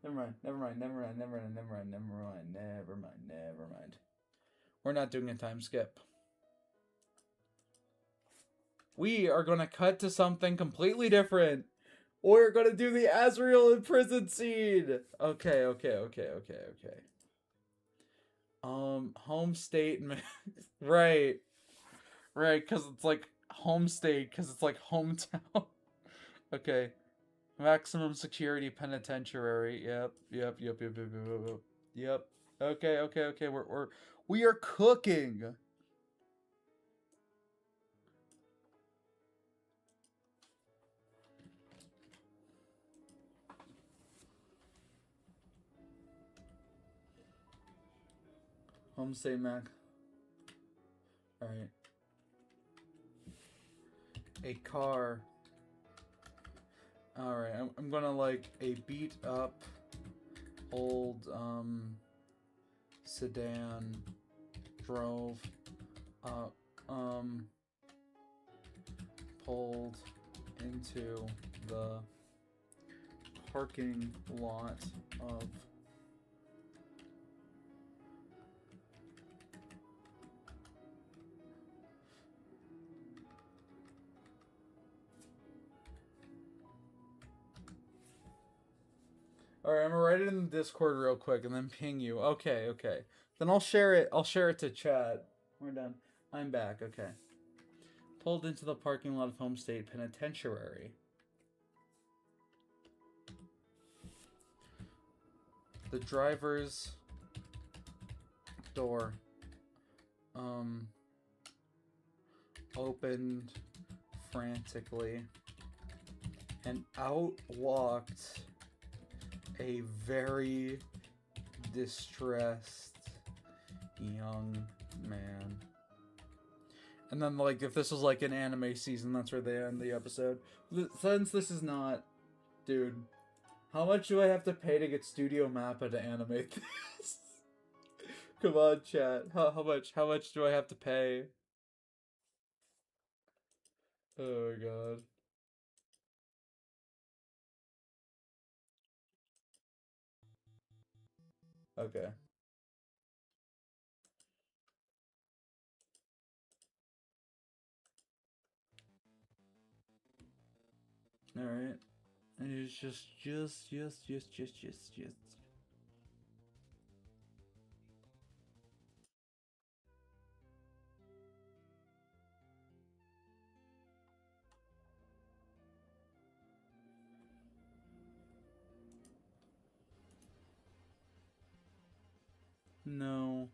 Never mind. We're not doing a time skip. We are going to cut to something completely different. We're going to do the Azrael in prison scene. Okay. Home state. Right, because it's like home state, because it's like hometown. Okay. Maximum security penitentiary. Yep. Okay. We are cooking. Home state Mac. Alright. A car. Alright, I'm gonna like a beat up old sedan drove up pulled into the parking lot of Alright, I'm gonna write it in the Discord real quick and then ping you. Okay. Then I'll share it. I'll share it to chat. We're done. I'm back. Okay. Pulled into the parking lot of Home State Penitentiary. The driver's door opened frantically, and out walked a very distressed young man. And then, like, if this was like an anime season, that's where they end the episode. Since this is not, dude, how much do I have to pay to get Studio Mappa to animate this? Come on, chat. How much do I have to pay? Oh my god. Okay. Alright. And it's just. No.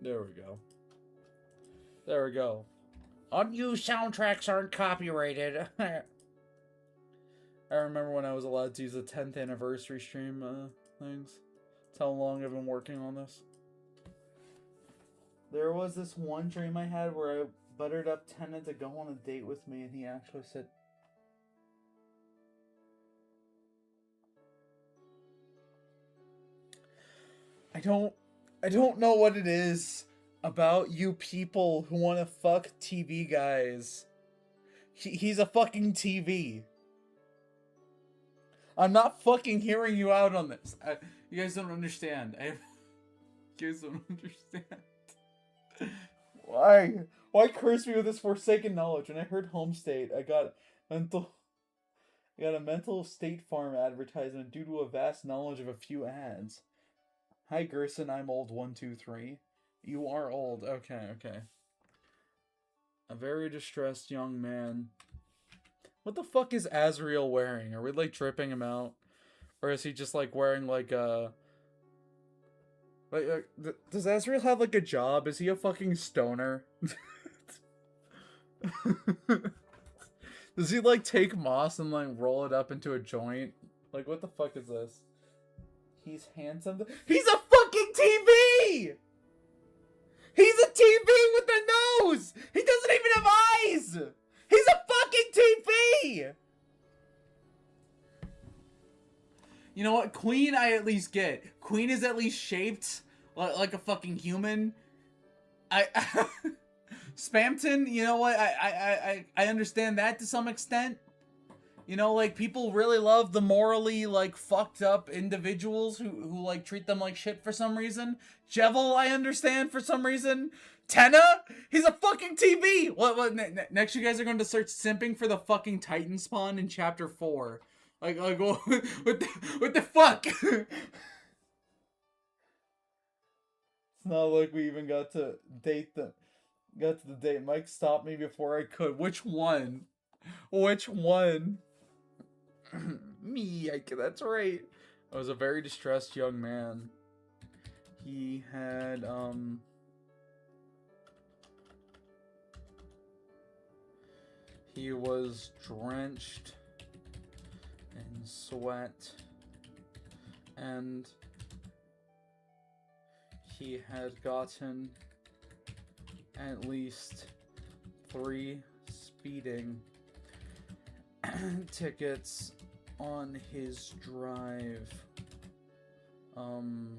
There we go. Unused soundtracks aren't copyrighted. I remember when I was allowed to use the 10th anniversary stream things. That's how long I've been working on this. There was this one dream I had where I buttered up Tennant to go on a date with me, and he actually said... I don't know what it is about you people who want to fuck TV guys. He's a fucking TV. I'm not fucking hearing you out on this. You guys don't understand. You guys don't understand. Why? Why curse me with this forsaken knowledge? When I heard home state, I got a mental State Farm advertisement due to a vast knowledge of a few ads. Hi Gerson, I'm old 123. You are old. Okay. A very distressed young man. What the fuck is Azriel wearing? Are we like tripping him out? Or is he just like wearing like a... does Azriel have like a job? Is he a fucking stoner? Does he like take moss and like roll it up into a joint? Like what the fuck is this? He's handsome. He's a fucking TV! He's a TV with a nose! He doesn't even have eyes! He's a fucking TV! You know what? Queen I at least get. Queen is at least shaped like a fucking human. Spamton, you know what? I understand that to some extent. You know, like, people really love the morally, like, fucked up individuals who like, treat them like shit for some reason. Jevel, I understand for some reason. Tenna? He's a fucking TV! What, next you guys are going to start simping for the fucking Titan spawn in Chapter 4. Like, what the fuck? It's not like we even got to date them. Got to the date. Mike stopped me before I could. Which one? Which one? Me, that's right. I was a very distressed young man. He had, he was drenched in sweat, and he had gotten at least 3 speeding tickets on his drive. On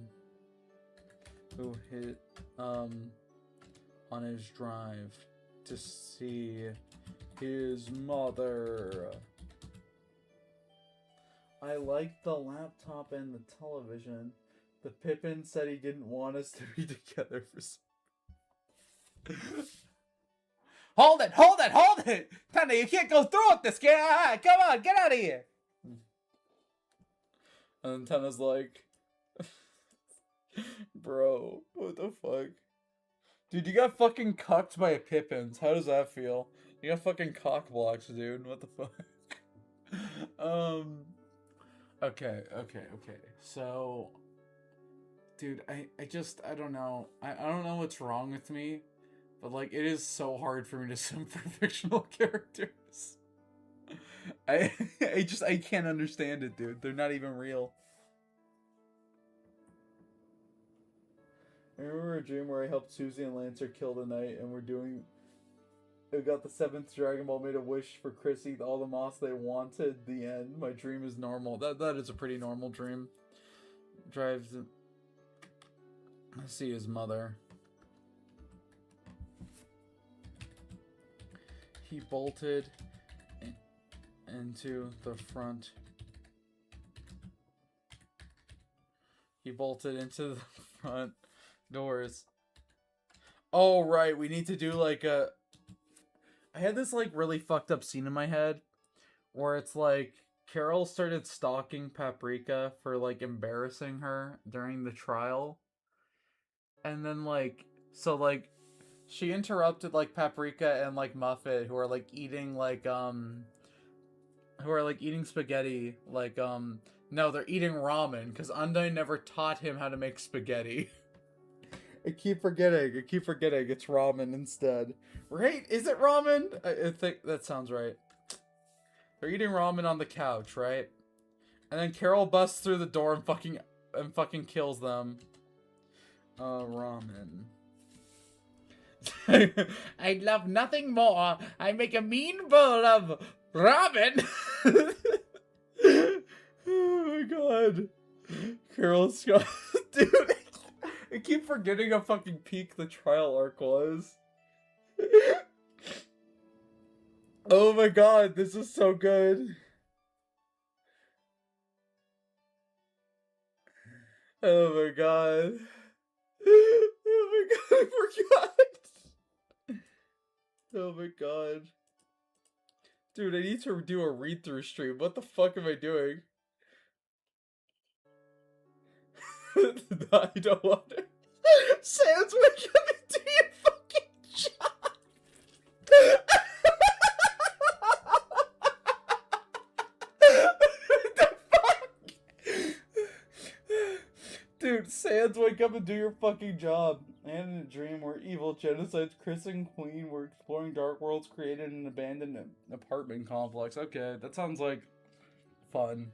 his drive to see his mother. I liked the laptop and the television. The Pippin said he didn't want us to be together for some... Hold it! Tanda, you can't go through with this, kid! Come on, get out of here! And Tanda's like... Bro, what the fuck? Dude, you got fucking cucked by a Pippins. How does that feel? You got fucking cock blocks, dude. What the fuck? Okay. So... Dude, I don't know. I don't know what's wrong with me. But, like, it is so hard for me to sim for fictional characters. I can't understand it, dude. They're not even real. I remember a dream where I helped Susie and Lancer kill the knight, and I got the 7th Dragon Ball, made a wish for Chrissy, all the moss they wanted, the end. My dream is normal. That is a pretty normal dream. Drives... I see his mother. He bolted into the front. He bolted into the front doors. Oh, right. We need to do like a... I had this like really fucked up scene in my head where it's like Carol started stalking Paprika for like embarrassing her during the trial. And then like, so like, she interrupted like Paprika and like Muffet, who are like eating like spaghetti, like no, they're eating ramen because Undyne never taught him how to make spaghetti. I keep forgetting it's ramen instead. Right? Is it ramen? I think that sounds right. They're eating ramen on the couch, right? And then Carol busts through the door and fucking kills them. Ramen. I'd love nothing more. I make a mean bowl of ramen. Oh my god. Carol Scott. Dude. keep forgetting how fucking peak the trial arc was. Oh my god, this is so good. Oh my god. Oh my god, I forgot. Oh my god. Dude, I need to do a read-through stream. What the fuck am I doing? No, I don't want to. Sans, what can I do your fucking job? What the fuck? Dude, Sans, wake up and do your fucking job. And in a dream where evil genocides Chris and Queen were exploring dark worlds created in an abandoned apartment complex. Okay, that sounds like fun.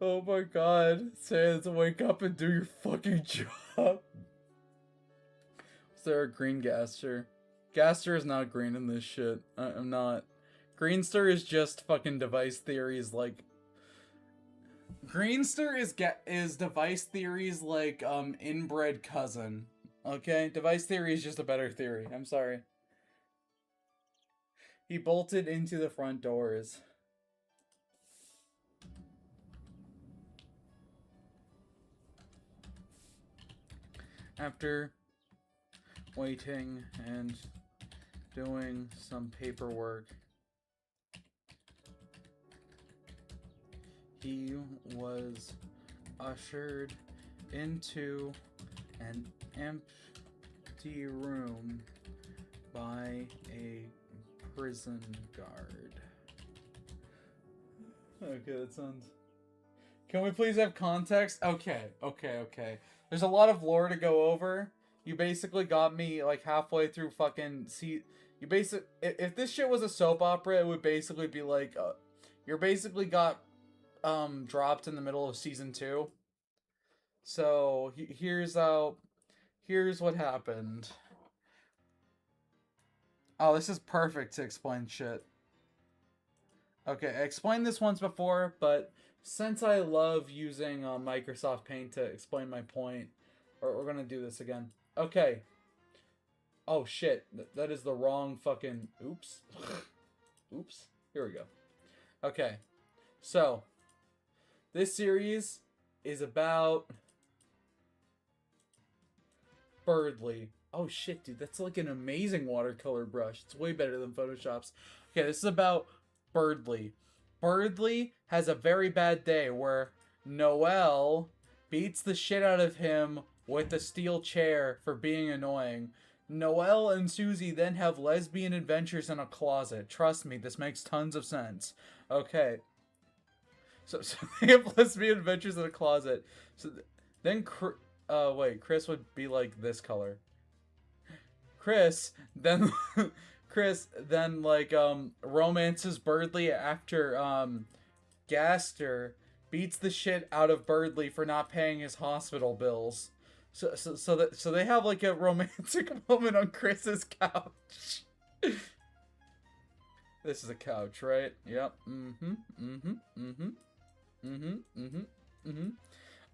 Oh my god. Sans, wake up and do your fucking job. Is there a green Gaster? Gaster is not green in this shit. I'm not. Greenster is just fucking device theories like... Greenster is device theories like, inbred cousin. Okay? Device theory is just a better theory. I'm sorry. He bolted into the front doors. After waiting and doing some paperwork, he was ushered into an empty room by a prison guard. Okay, that sounds... Can we please have context? Okay. There's a lot of lore to go over. You basically got me like halfway through fucking if this shit was a soap opera, it would basically be like you're basically got dropped in the middle of season 2. So here's what happened. Oh, this is perfect to explain shit. Okay, I explained this once before, but since I love using Microsoft Paint to explain my point, we're gonna do this again. Okay. Oh shit, that is the wrong fucking... Oops. Oops. Here we go. Okay. So, this series is about... Birdly. Oh shit, dude, that's like an amazing watercolor brush. It's way better than Photoshop's. Okay, this is about Birdly. Birdly has a very bad day where Noelle beats the shit out of him with a steel chair for being annoying. Noelle and Susie then have lesbian adventures in a closet. Trust me, this makes tons of sense. Okay. So they have lesbian adventures in a closet. So then, wait, Chris would be like this color. Chris then like romances Birdly after Gaster beats the shit out of Birdly for not paying his hospital bills. So they have like a romantic moment on Chris's couch. This is a couch, right? Yep.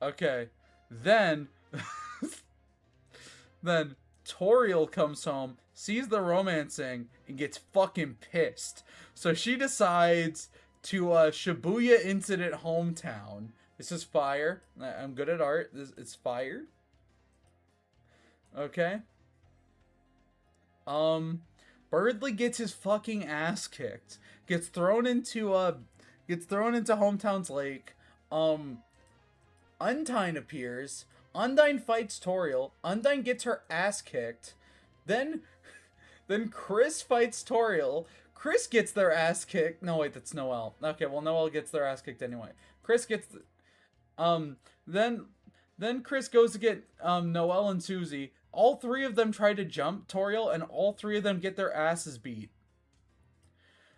Okay. Then Toriel comes home, sees the romancing, and gets fucking pissed. So she decides to Shibuya Incident Hometown. This is fire. I'm good at art. It's fire. Okay. Birdly gets his fucking ass kicked. Gets thrown into Hometown's lake. Undyne appears. Undyne fights Toriel. Undyne gets her ass kicked. Then Chris fights Toriel. Chris gets their ass kicked. No, wait, that's Noelle. Okay, well, Noelle gets their ass kicked anyway. Chris gets... Then Chris goes to get Noelle and Susie. All three of them try to jump Toriel, and all three of them get their asses beat.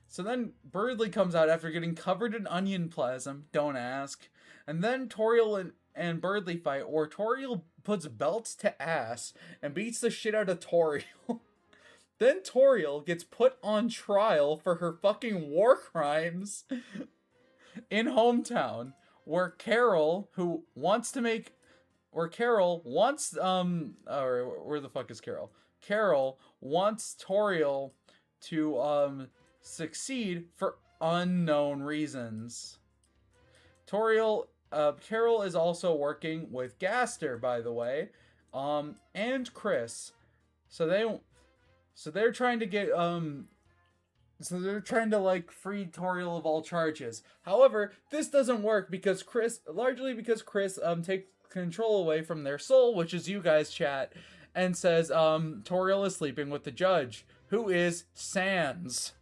So then Birdly comes out after getting covered in onion plasm. Don't ask. And then Toriel and Birdly fight, where Toriel puts belts to ass and beats the shit out of Toriel. Then Toriel gets put on trial for her fucking war crimes in Hometown, where Carol, who wants to make Carol wants or where the fuck is Carol? Carol wants Toriel to succeed for unknown reasons. Carol is also working with Gaster, by the way, and Chris. So they're trying to get so they're trying to like free Toriel of all charges. However, this doesn't work because Chris takes control away from their soul, which is you guys, chat, and says Toriel is sleeping with the judge, who is Sans.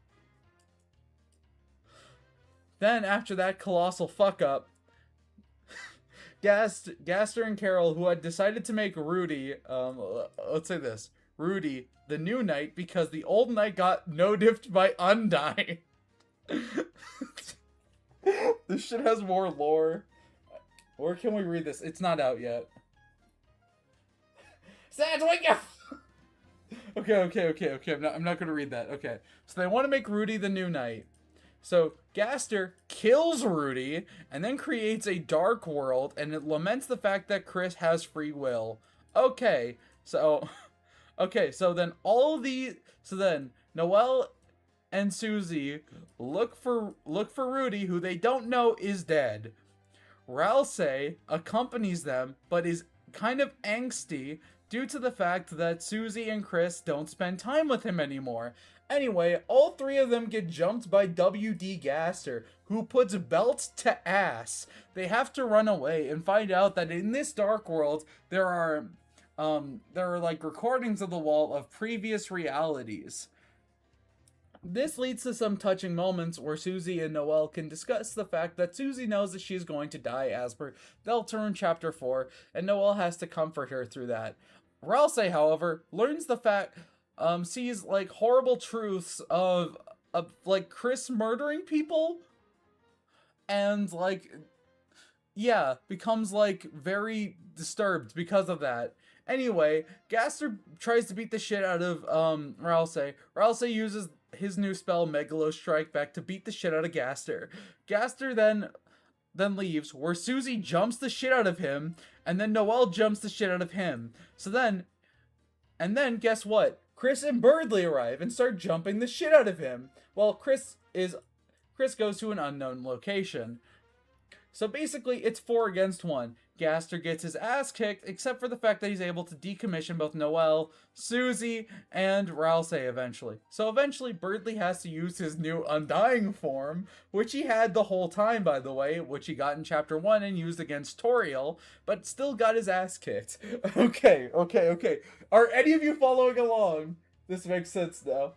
Then after that colossal fuck up, Gaster and Carol, who had decided to make Rudy, let's say this, Rudy, the new knight, because the old knight got no-diffed by Undyne. This shit has more lore. Where can we read this? It's not out yet. Sans, wake up! Okay. I'm not gonna read that. Okay. So they want to make Rudy the new knight. So Gaster kills Rudy and then creates a dark world, and it laments the fact that Chris has free will. Okay, so then Noelle and Susie look for Rudy, who they don't know is dead. Ralsei accompanies them, but is kind of angsty due to the fact that Susie and Chris don't spend time with him anymore. Anyway, all three of them get jumped by WD Gaster, who puts belt to ass. They have to run away and find out that in this dark world, there are like recordings of the wall of previous realities. This leads to some touching moments where Susie and Noelle can discuss the fact that Susie knows that she's going to die as per Deltarune Chapter 4, and Noelle has to comfort her through that. Ralsei, however, learns the fact, sees like horrible truths of like Chris murdering people, and like, yeah, becomes like very disturbed because of that. Anyway, Gaster tries to beat the shit out of Ralsei. Ralsei uses his new spell Megalo Strike Back to beat the shit out of Gaster. Gaster then leaves, where Susie jumps the shit out of him, and then Noelle jumps the shit out of him. And then guess what? Chris and Birdly arrive and start jumping the shit out of him. Well, Chris goes to an unknown location. So basically, it's 4 against 1. Gaster gets his ass kicked, except for the fact that he's able to decommission both Noelle, Susie, and Ralsei eventually. So eventually, Birdly has to use his new Undying form, which he had the whole time, by the way, which he got in Chapter 1 and used against Toriel, but still got his ass kicked. Okay. Are any of you following along? This makes sense now.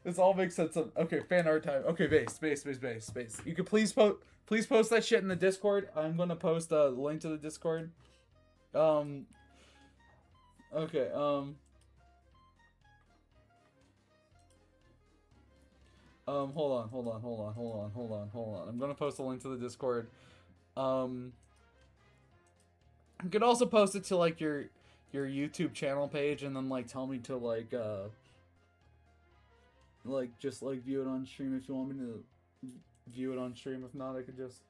This all makes sense. Okay, fan art time. Okay, base. You could please post that shit in the Discord. I'm gonna post the link to the Discord. Okay. Hold on. I'm gonna post a link to the Discord. You could also post it to like your YouTube channel page, and then like tell me to just view it on stream if you want me to view it on stream. If not, I could just...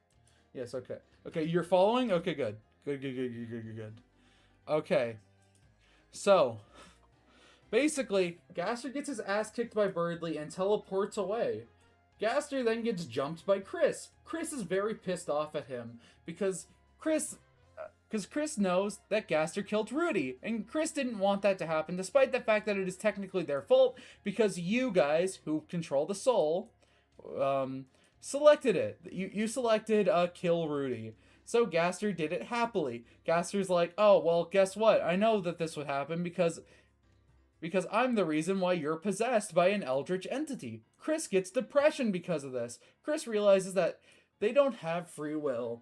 Yes, okay. Okay, you're following? Okay, good. Good. Okay. So, basically, Gaster gets his ass kicked by Birdly and teleports away. Gaster then gets jumped by Chris. Chris is very pissed off at him because Chris knows that Gaster killed Rudy, and Chris didn't want that to happen, despite the fact that it is technically their fault, because you guys, who control the soul, selected it. You selected kill Rudy. So Gaster did it happily. Gaster's like, oh, well, guess what? I know that this would happen because I'm the reason why you're possessed by an eldritch entity. Chris gets depression because of this. Chris realizes that they don't have free will.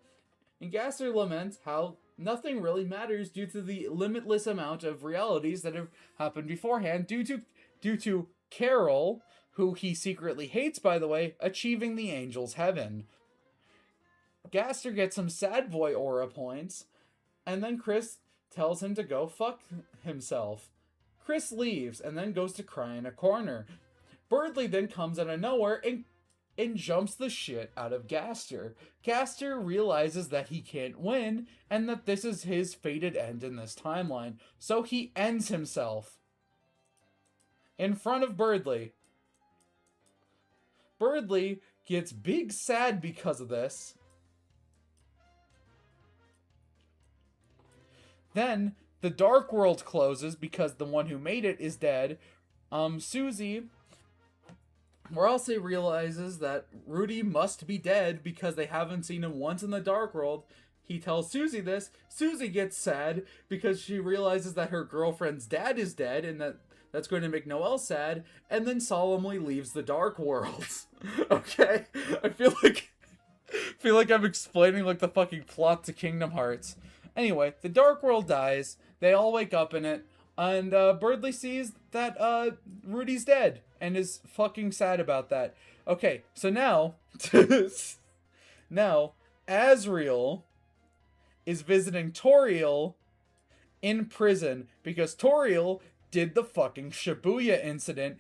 And Gaster laments how nothing really matters due to the limitless amount of realities that have happened beforehand due to Carol, who he secretly hates, by the way, achieving the angel's heaven. Gaster gets some sad boy aura points, and then Chris tells him to go fuck himself. Chris leaves and then goes to cry in a corner. Birdly then comes out of nowhere and and jumps the shit out of Gaster. Gaster realizes that he can't win and that this is his fated end in this timeline, so he ends himself in front of Birdly. Birdly gets big sad because of this. Then the Dark World closes because the one who made it is dead. Susie Moralse realizes that Rudy must be dead because they haven't seen him once in the Dark World. He tells Susie this. Susie gets sad because she realizes that her girlfriend's dad is dead and that's going to make Noelle sad, and then solemnly leaves the Dark World. Okay? I feel like I'm explaining like the fucking plot to Kingdom Hearts. Anyway, the Dark World dies. They all wake up in it. And Birdly sees that Rudy's dead and is fucking sad about that. Okay, so now, now Asriel is visiting Toriel in prison because Toriel did the fucking Shibuya incident,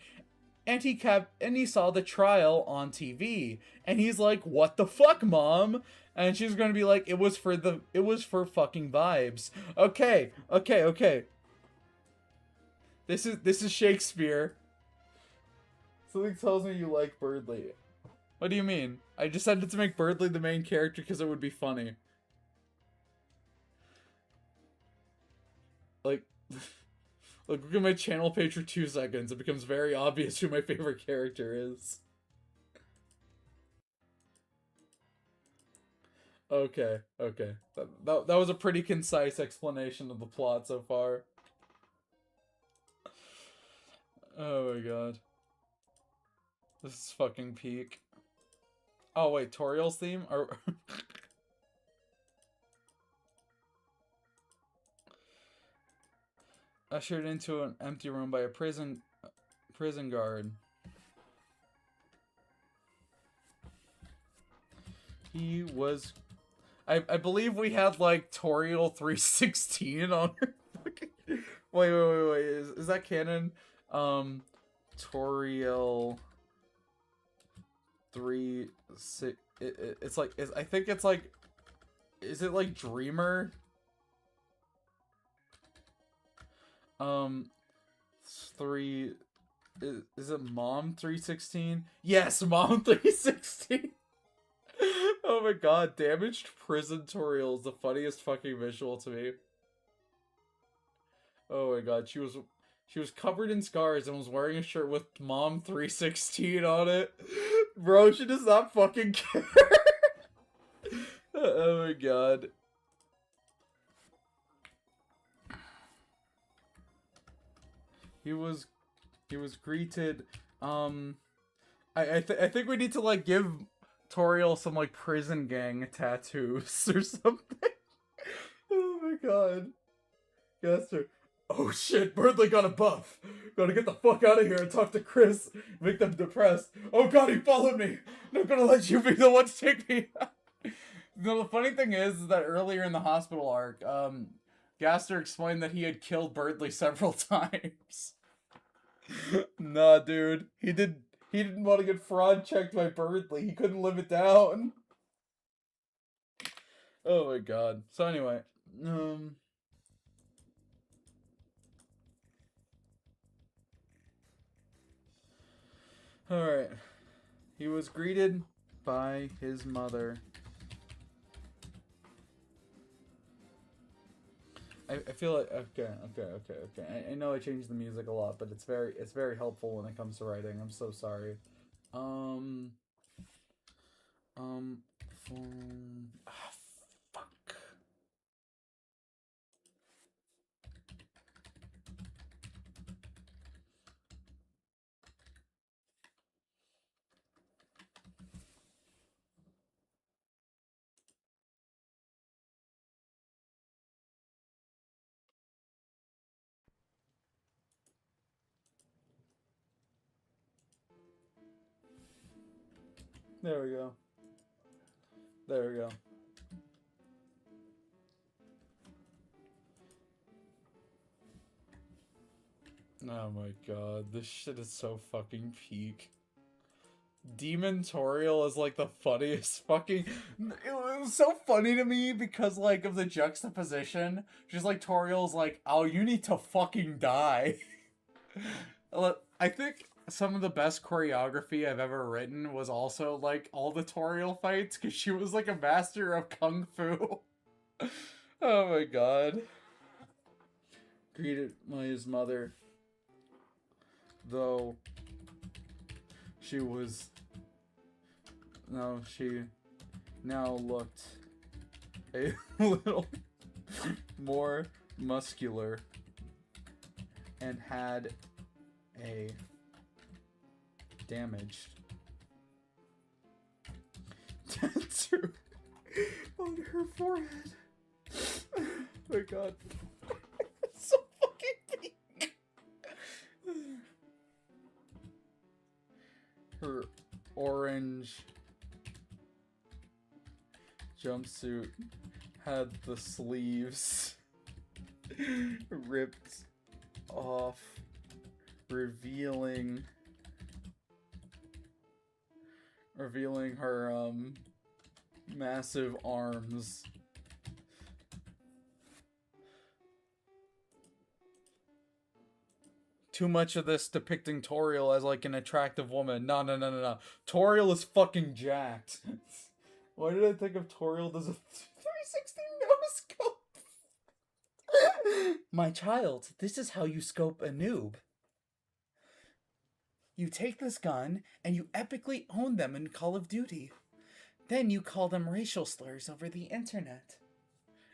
and he saw the trial on TV, and he's like, "What the fuck, Mom?" And she's gonna be like, "It was for fucking vibes." Okay. This is Shakespeare. Something tells me you like Birdly. What do you mean? I decided to make Birdly the main character because it would be funny. Like, look at my channel page for 2 seconds. It becomes very obvious who my favorite character is. Okay. That was a pretty concise explanation of the plot so far. Oh my god. This is fucking peak. Oh wait, Toriel's theme? Or ushered into an empty room by a prison guard. He was... I believe we had like Toriel 316 on her fucking... Wait, is that canon? Toriel 3-6. It's like I think it's like, is it like Dreamer? 3 is it Mom 316? Yes, Mom 316. Oh my god, damaged prison Toriel is the funniest fucking visual to me. Oh my god, she was covered in scars and was wearing a shirt with Mom 316 on it. Bro, she does not fucking care. Oh my god. He was greeted. I think we need to like give Toriel some like prison gang tattoos or something. Oh my god. Gaster. Oh shit, Birdly got a buff. Gotta get the fuck out of here and talk to Chris. Make them depressed. Oh god, he followed me. Not gonna let you be the one to take me out. No, the funny thing is that earlier in the hospital arc, Gaster explained that he had killed Birdly several times. Nah, dude. He didn't want to get fraud checked by Birdly. He couldn't live it down. Oh my god. So anyway, alright. He was greeted by his mother. I feel like okay. I know I changed the music a lot, but it's very helpful when it comes to writing. I'm so sorry. Fuck. There we go. Oh my god, this shit is so fucking peak. Demon Toriel is like the funniest fucking. It was so funny to me because like of the juxtaposition. Just like Toriel's like, oh, you need to fucking die. I think some of the best choreography I've ever written was also like all the Toriel fights because she was like a master of kung fu. Oh my god. Greeted his mother, though she was. No, she now looked a little more muscular and had a damaged tattoo on her forehead. Oh my god. So fucking pink. Her orange jumpsuit had the sleeves ripped off, revealing her massive arms. Too much of this depicting Toriel as like an attractive woman. No. Toriel is fucking jacked. Why did I think of Toriel as a 360 no scope? My child, this is how you scope a noob. You take this gun and you epically own them in Call of Duty. Then you call them racial slurs over the internet.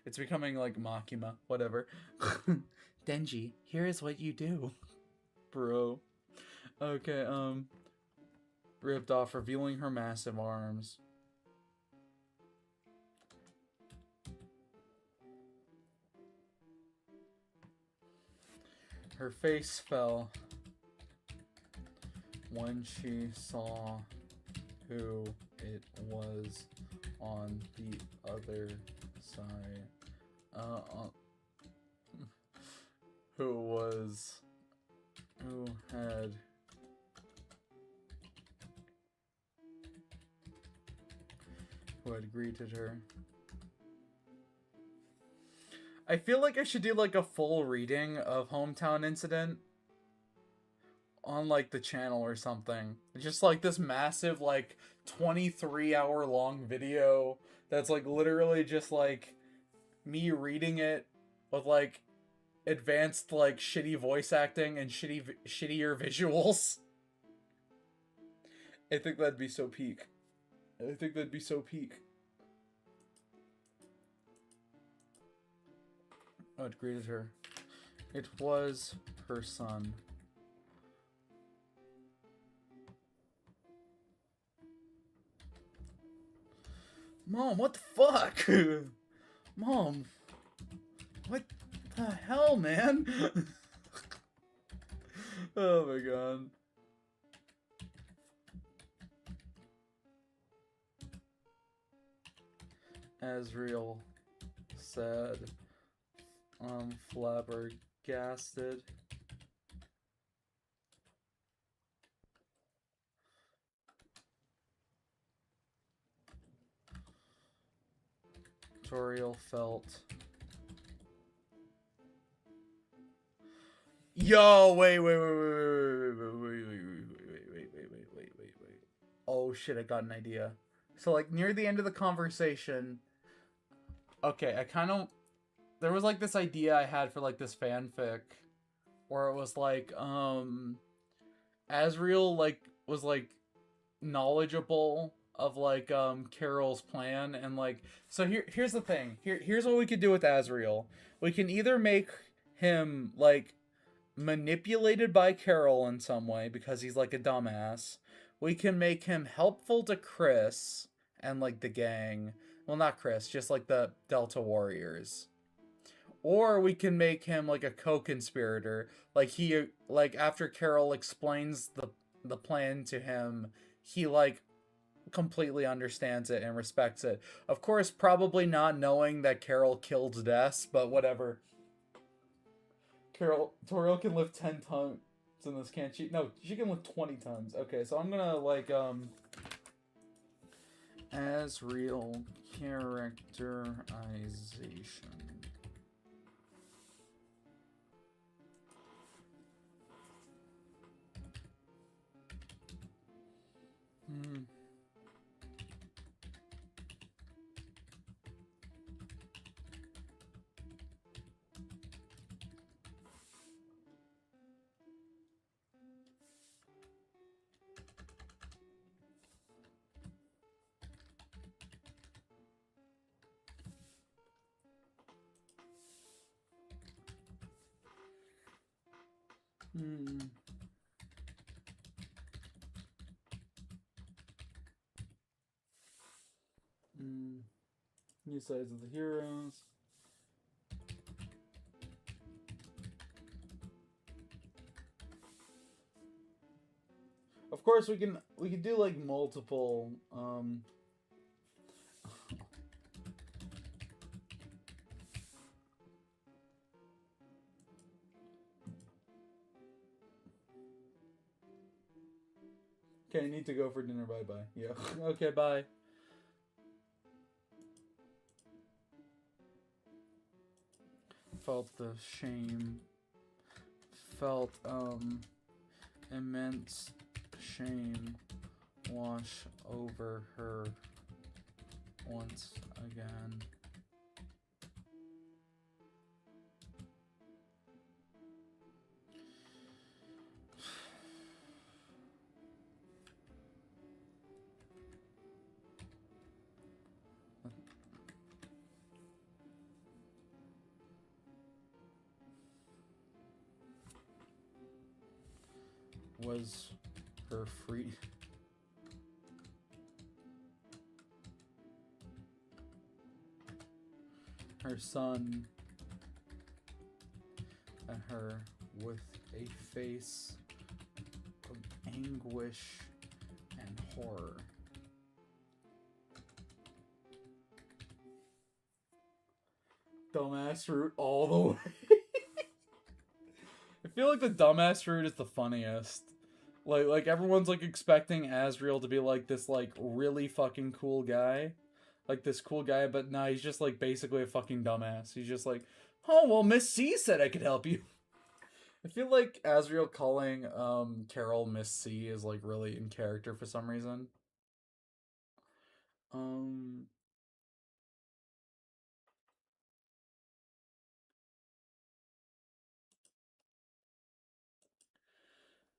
It's becoming like Makima, whatever. Denji, here is what you do. Bro. Okay, ripped off, revealing her massive arms. Her face fell when she saw who it was on the other side. Who had greeted her. I feel like I should do like a full reading of Hometown Incident on like the channel or something. Just like this massive like 23-hour long video that's like literally just like me reading it with like advanced like shitty voice acting and shittier visuals. I think that'd be so peak. I think that'd be so peak. I'd greeted her. It was her son. Mom, what the fuck? Mom, what the hell, man? Oh my god. Asriel said, flabbergasted. Toriel felt. Yo, wait. Oh shit, I got an idea. So like near the end of the conversation, okay, there was like this idea I had for like this fanfic where it was like Asriel like was like knowledgeable of like Carol's plan, and like so here's the thing. Here's what we could do with Asriel. We can either make him like manipulated by Carol in some way because he's like a dumbass. We can make him helpful to Chris and like the gang. Well, not Chris, just like the Delta Warriors. Or we can make him like a co-conspirator. Like he like after Carol explains the plan to him, he like completely understands it and respects it. Of course, probably not knowing that Carol killed Des, but whatever. Toriel can lift 10 tons. in this, can't she? No, she can live 20 times. Okay, so I'm gonna, like, as real characterization. Hmm. Hmm. Hmm. New sides of the heroes. Of course, we can do like multiple. Okay, I need to go for dinner. Bye bye. Yeah. Okay, bye. Felt the shame. Felt immense shame wash over her once again. Was her free. Her son at her with a face of anguish and horror. Dumbass route all the way. I feel like the dumbass route is the funniest. Like everyone's like expecting Asriel to be like this like really fucking cool guy. Like this cool guy, but nah, he's just like basically a fucking dumbass. He's just like, oh well, Miss C said I could help you. I feel like Asriel calling Carol Miss C is like really in character for some reason.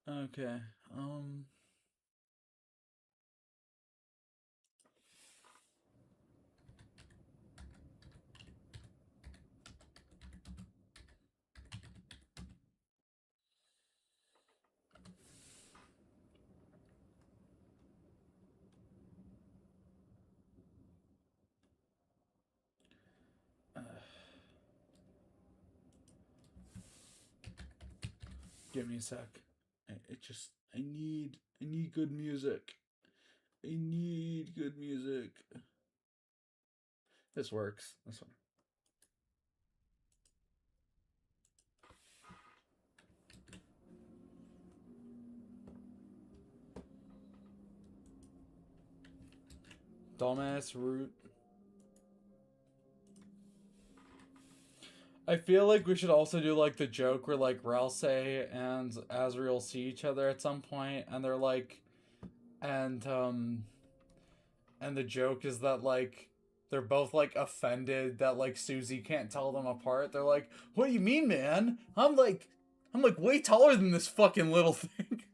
Okay. Give me a sec. I need good music. I need good music. This works. This one. Dumbass root. I feel like we should also do like the joke where like Ralse and Asriel see each other at some point and they're like and the joke is that like they're both like offended that like Susie can't tell them apart. They're like, "What do you mean, man? I'm like way taller than this fucking little thing.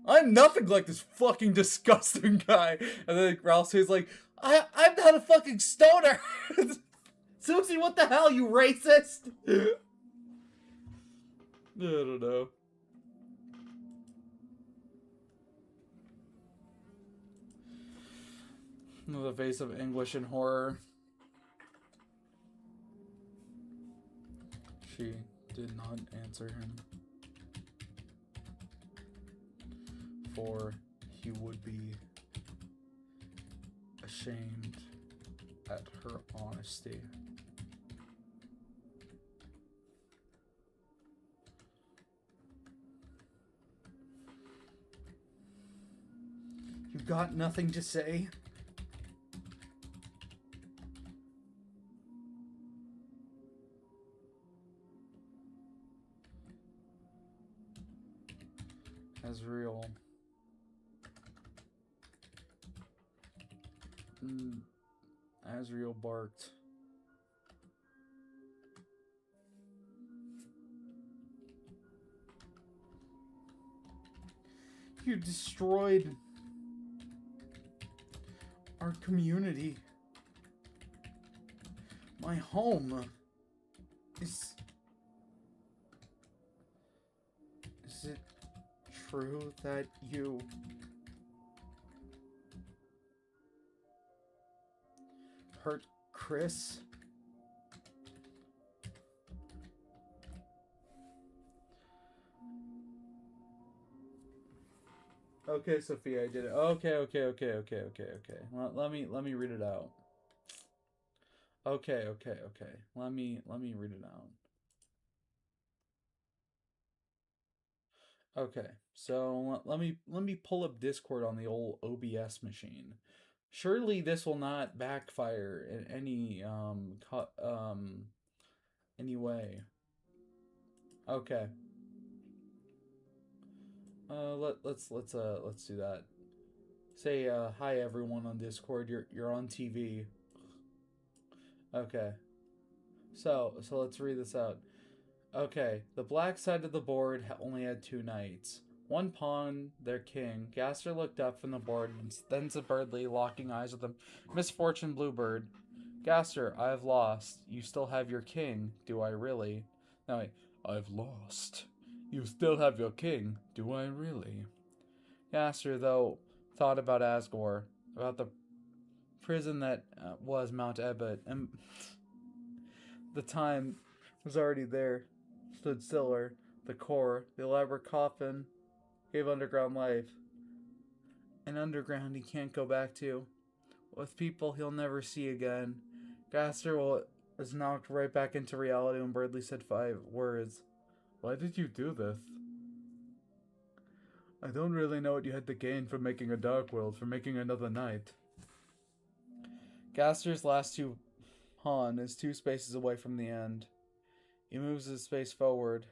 I'm nothing like this fucking disgusting guy." And then like, Ralse's like, I'm not a fucking stoner." Susie, what the hell, you racist? I don't know. The face of anguish and horror. She did not answer him. For he would be ashamed at her honesty. You've got nothing to say? Azrael. Azrael barked. You destroyed our community. My home. Is it true that you hurt Chris? Okay, Sophia, I did it. Okay. Let me read it out. Okay. Let me read it out. Okay, so let me pull up Discord on the old OBS machine. Surely this will not backfire in any way. Okay. Let's do that. Say hi everyone on Discord. You're on TV. Okay. So let's read this out. Okay, the black side of the board only had 2 knights. One pawn, their king. Gaster looked up from the board, and then to Birdly, locking eyes with the misfortune bluebird. Gaster, I have lost. You still have your king. Do I really? No, wait. I've lost. You still have your king. Do I really? Gaster, though, thought about Asgore, about the prison that was Mount Ebott, and the time was already there. Stood stiller, the core, the elaborate coffin, gave underground life. An underground he can't go back to, with people he'll never see again. Gaster was knocked right back into reality when Birdly said 5 words. Why did you do this? I don't really know what you had to gain from making a dark world, from making another night. Gaster's last pawn is 2 spaces away from the end. He moves his space forward.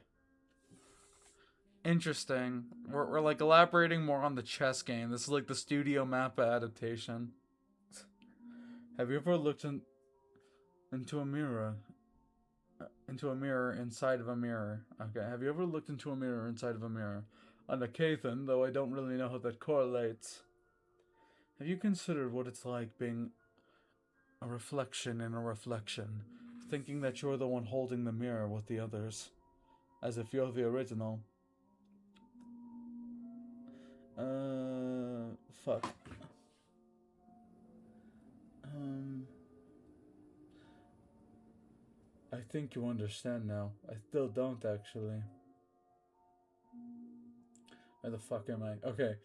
Interesting. We're like elaborating more on the chess game. This is like the studio mappa adaptation. Have you ever looked into a mirror? Into a mirror inside of a mirror. Okay. Have you ever looked into a mirror inside of a mirror? On occasion, though I don't really know how that correlates. Have you considered what it's like being a reflection in a reflection? Thinking that you're the one holding the mirror with the others. As if you're the original. Fuck. I think you understand now. I still don't, actually. Where the fuck am I? Okay.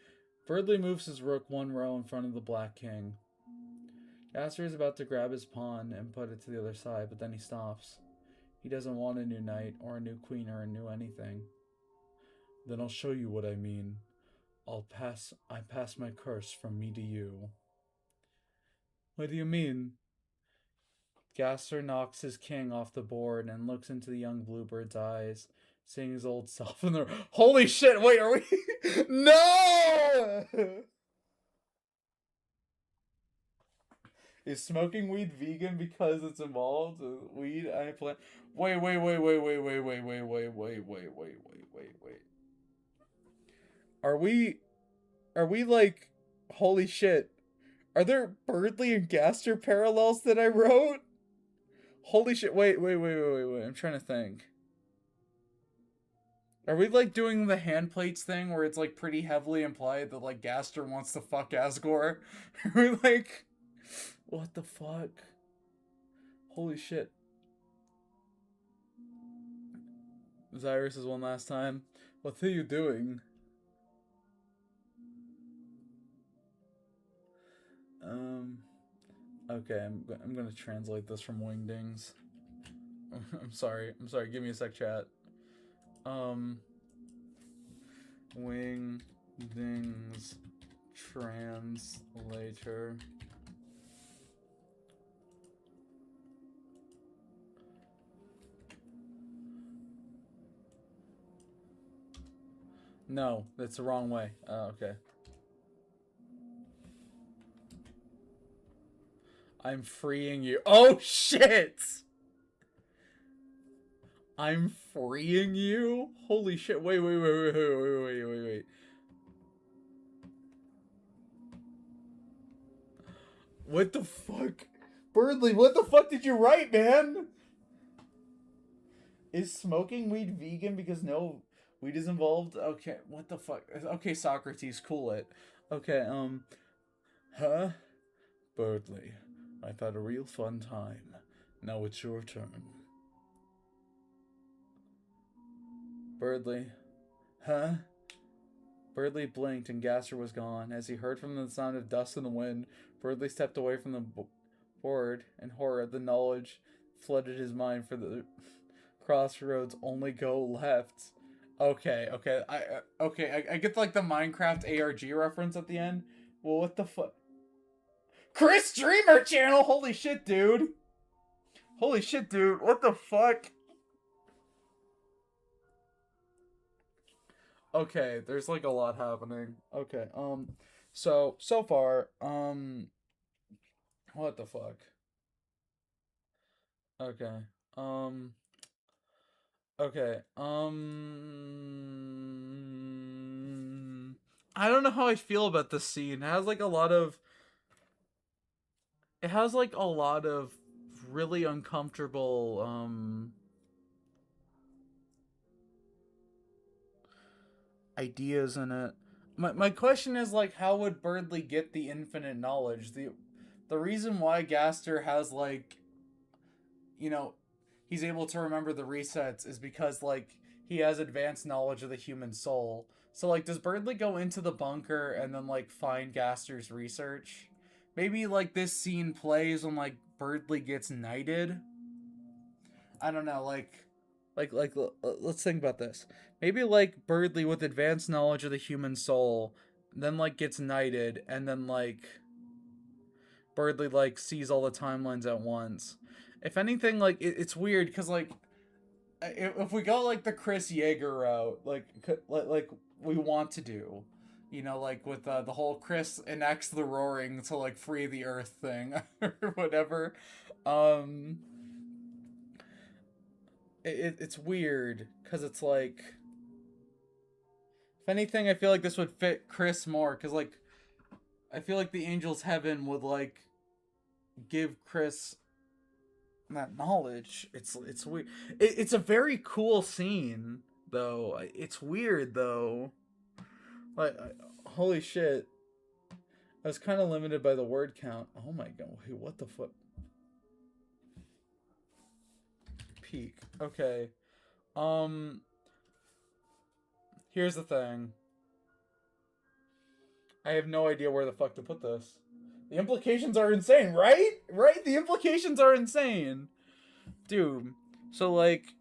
Birdly moves his rook 1 row in front of the black king. Gaster is about to grab his pawn and put it to the other side, but then he stops. He doesn't want a new knight, or a new queen, or a new anything. Then I'll show you what I mean. I pass my curse from me to you. What do you mean? Gaster knocks his king off the board and looks into the young bluebird's eyes, seeing his old self in the... Holy shit, wait, are we... No! Is smoking weed vegan because it's involved? Weed I plant... Wait. Are we like... Holy shit. Are there Birdly and Gaster parallels that I wrote? Holy shit, wait, I'm trying to think. Are we like doing the hand plates thing where it's like pretty heavily implied that like Gaster wants to fuck Asgore? Are we like... What the fuck? Holy shit. Zyrus is one last time. What are you doing? Okay, I'm gonna translate this from Wingdings. I'm sorry, give me a sec, chat. Wingdings translator. No, that's the wrong way. Okay. I'm freeing you. Oh, shit! I'm freeing you? Holy shit. Wait. What the fuck? Birdly, what the fuck did you write, man? Is smoking weed vegan because no weed is involved? Okay, what the fuck? Okay, Socrates, cool it. Okay, huh? Birdly, I've had a real fun time. Now it's your turn. Birdly, huh? Birdly blinked and Gaster was gone. As he heard from the sound of dust in the wind, Birdly stepped away from the board. In horror, the knowledge flooded his mind. For the crossroads only go left. Okay. I get like the Minecraft ARG reference at the end. Well, what the fuck? Chris Streamer channel. Holy shit, dude. What the fuck? Okay, there's like a lot happening. Okay, so far, what the fuck? Okay, okay, I don't know how I feel about this scene. It has like a lot of, really uncomfortable, ideas in it. My question is like, how would Birdly get the infinite knowledge? The reason why Gaster has like, you know, he's able to remember the resets is because like he has advanced knowledge of the human soul. So like, does Birdly go into the bunker and then like find Gaster's research? Maybe like this scene plays when like Birdly gets knighted. I don't know, let's think about this. Maybe like Birdly with advanced knowledge of the human soul, then like gets knighted, and then like Birdly like sees all the timelines at once. If anything, like it's weird because like if we go like the Chris Yeager route, like we want to do, you know, like with the whole Chris enacts the roaring to like free the earth thing or whatever. It's weird because it's like, if anything, I feel like this would fit Chris more because like I feel like the Angels Heaven would like give Chris that knowledge. It's weird. It's a very cool scene though. It's weird though. Like holy shit. I was kind of limited by the word count. Oh my god. Wait, what the fuck? Peak. Okay. Here's the thing. I have no idea where the fuck to put this. The implications are insane, right? Right? The implications are insane. Dude, so like,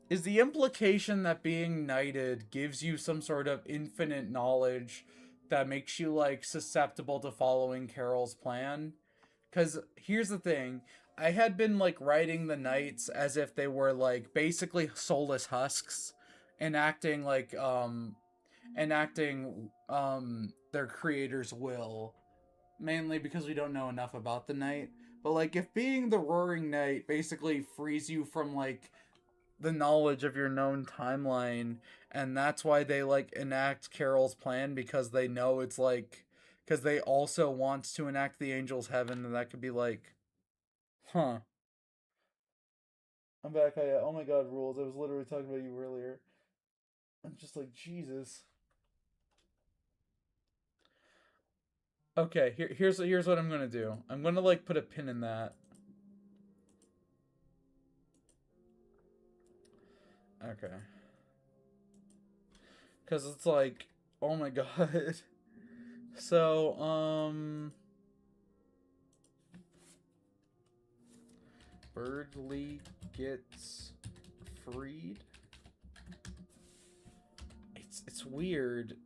is the implication that being knighted gives you some sort of infinite knowledge that makes you like susceptible to following Carol's plan? Because here's the thing. I had been like writing the knights as if they were like basically soulless husks, enacting like their creator's will, mainly because we don't know enough about the knight. But like, if being the roaring knight basically frees you from like the knowledge of your known timeline, and that's why they like enact Carol's plan, because they know it's like, because they also want to enact the Angels Heaven, and that could be like, huh. I'm back. Oh my god, rules. I was literally talking about you earlier. I'm just like, Jesus. Okay, here's what I'm gonna do. I'm gonna like put a pin in that. Okay. Cause it's like, oh my god. So, Birdly gets freed. It's weird.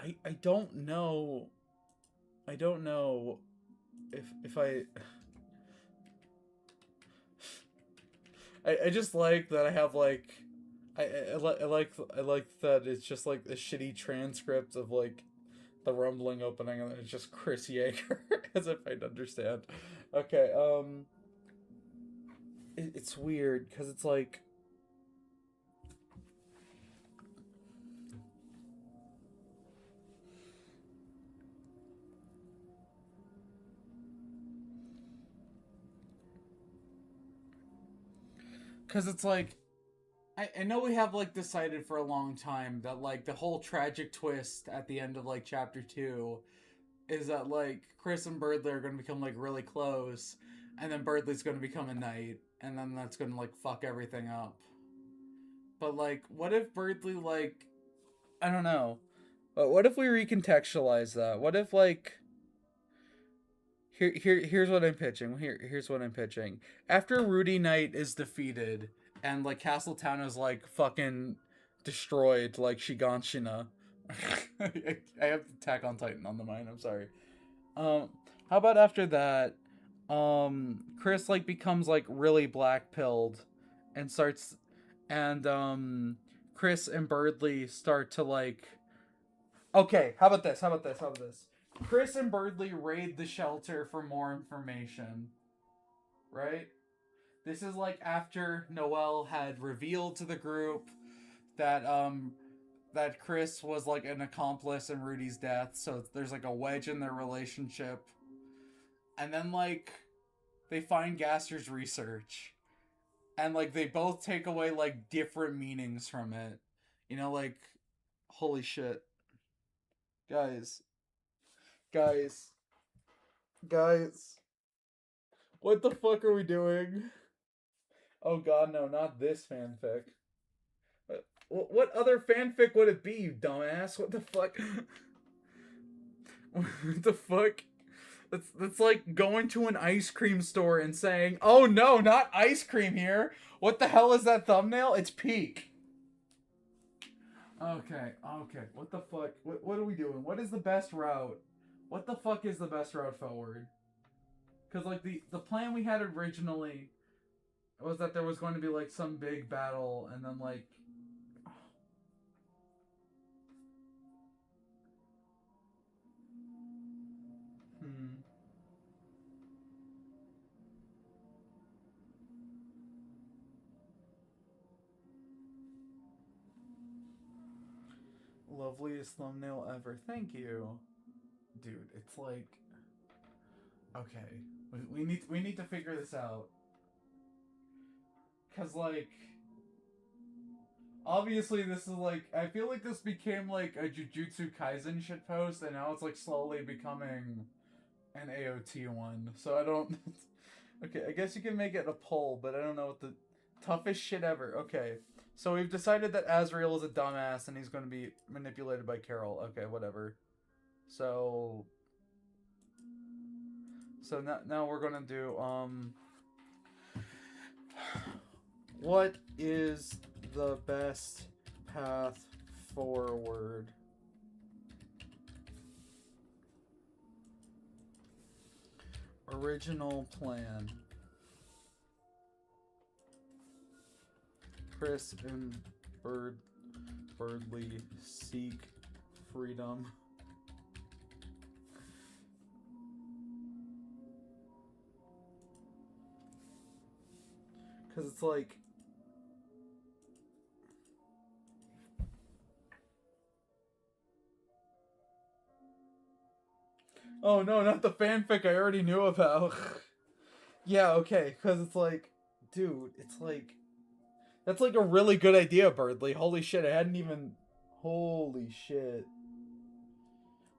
I don't know. I don't know if I just like that I have like I like that it's just like a shitty transcript of like the rumbling opening and then it's just Chris Yeager as if I'd understand. Okay, it's weird because it's like because it's like I know we have like decided for a long time that like the whole tragic twist at the end of like chapter 2 is that like Chris and Birdley are going to become like really close and then Birdley's going to become a knight and then that's going to like fuck everything up. But like what if Birdley like I don't know. But what if we recontextualize that? What if like here's what I'm pitching. Here's what I'm pitching. After Rudy Knight is defeated and like Castletown is like fucking destroyed like Shiganshina. I have Attack on Titan on the mind, I'm sorry. How about after that Chris like becomes like really black pilled and starts and Chris and Birdley start to like okay, how about this? How about this? How about this? Chris and Birdley raid the shelter for more information. Right? This is like after Noelle had revealed to the group that Chris was like an accomplice in Rudy's death, so there's like a wedge in their relationship. And then like they find Gaster's research. And like they both take away like different meanings from it. You know, like holy shit. Guys. Guys. Guys. What the fuck are we doing? Oh god, no, not this fanfic. What other fanfic would it be, you dumbass? What the fuck? What the fuck? That's like going to an ice cream store and saying, "Oh no, not ice cream here. What the hell is that thumbnail? It's Peak." Okay. What the fuck? What are we doing? What is the best route? What the fuck is the best route forward? Because like the plan we had originally was that there was going to be like some big battle and then like hmm. Loveliest thumbnail ever. Thank you. Dude, it's like okay. We need to figure this out. Cause like obviously this is like I feel like this became like a Jujutsu Kaisen shitpost and now it's like slowly becoming an AOT one. So I don't okay, I guess you can make it a poll, but I don't know what the toughest shit ever. Okay. So we've decided that Azrael is a dumbass and he's going to be manipulated by Carol. Okay, whatever. So now we're going to do what is the best path forward? Original plan. Chris and Birdley seek freedom. Because it's like oh no, not the fanfic I already knew about. Yeah, okay, because it's like, dude, it's like, that's like a really good idea, Birdley. Holy shit, I hadn't even, holy shit.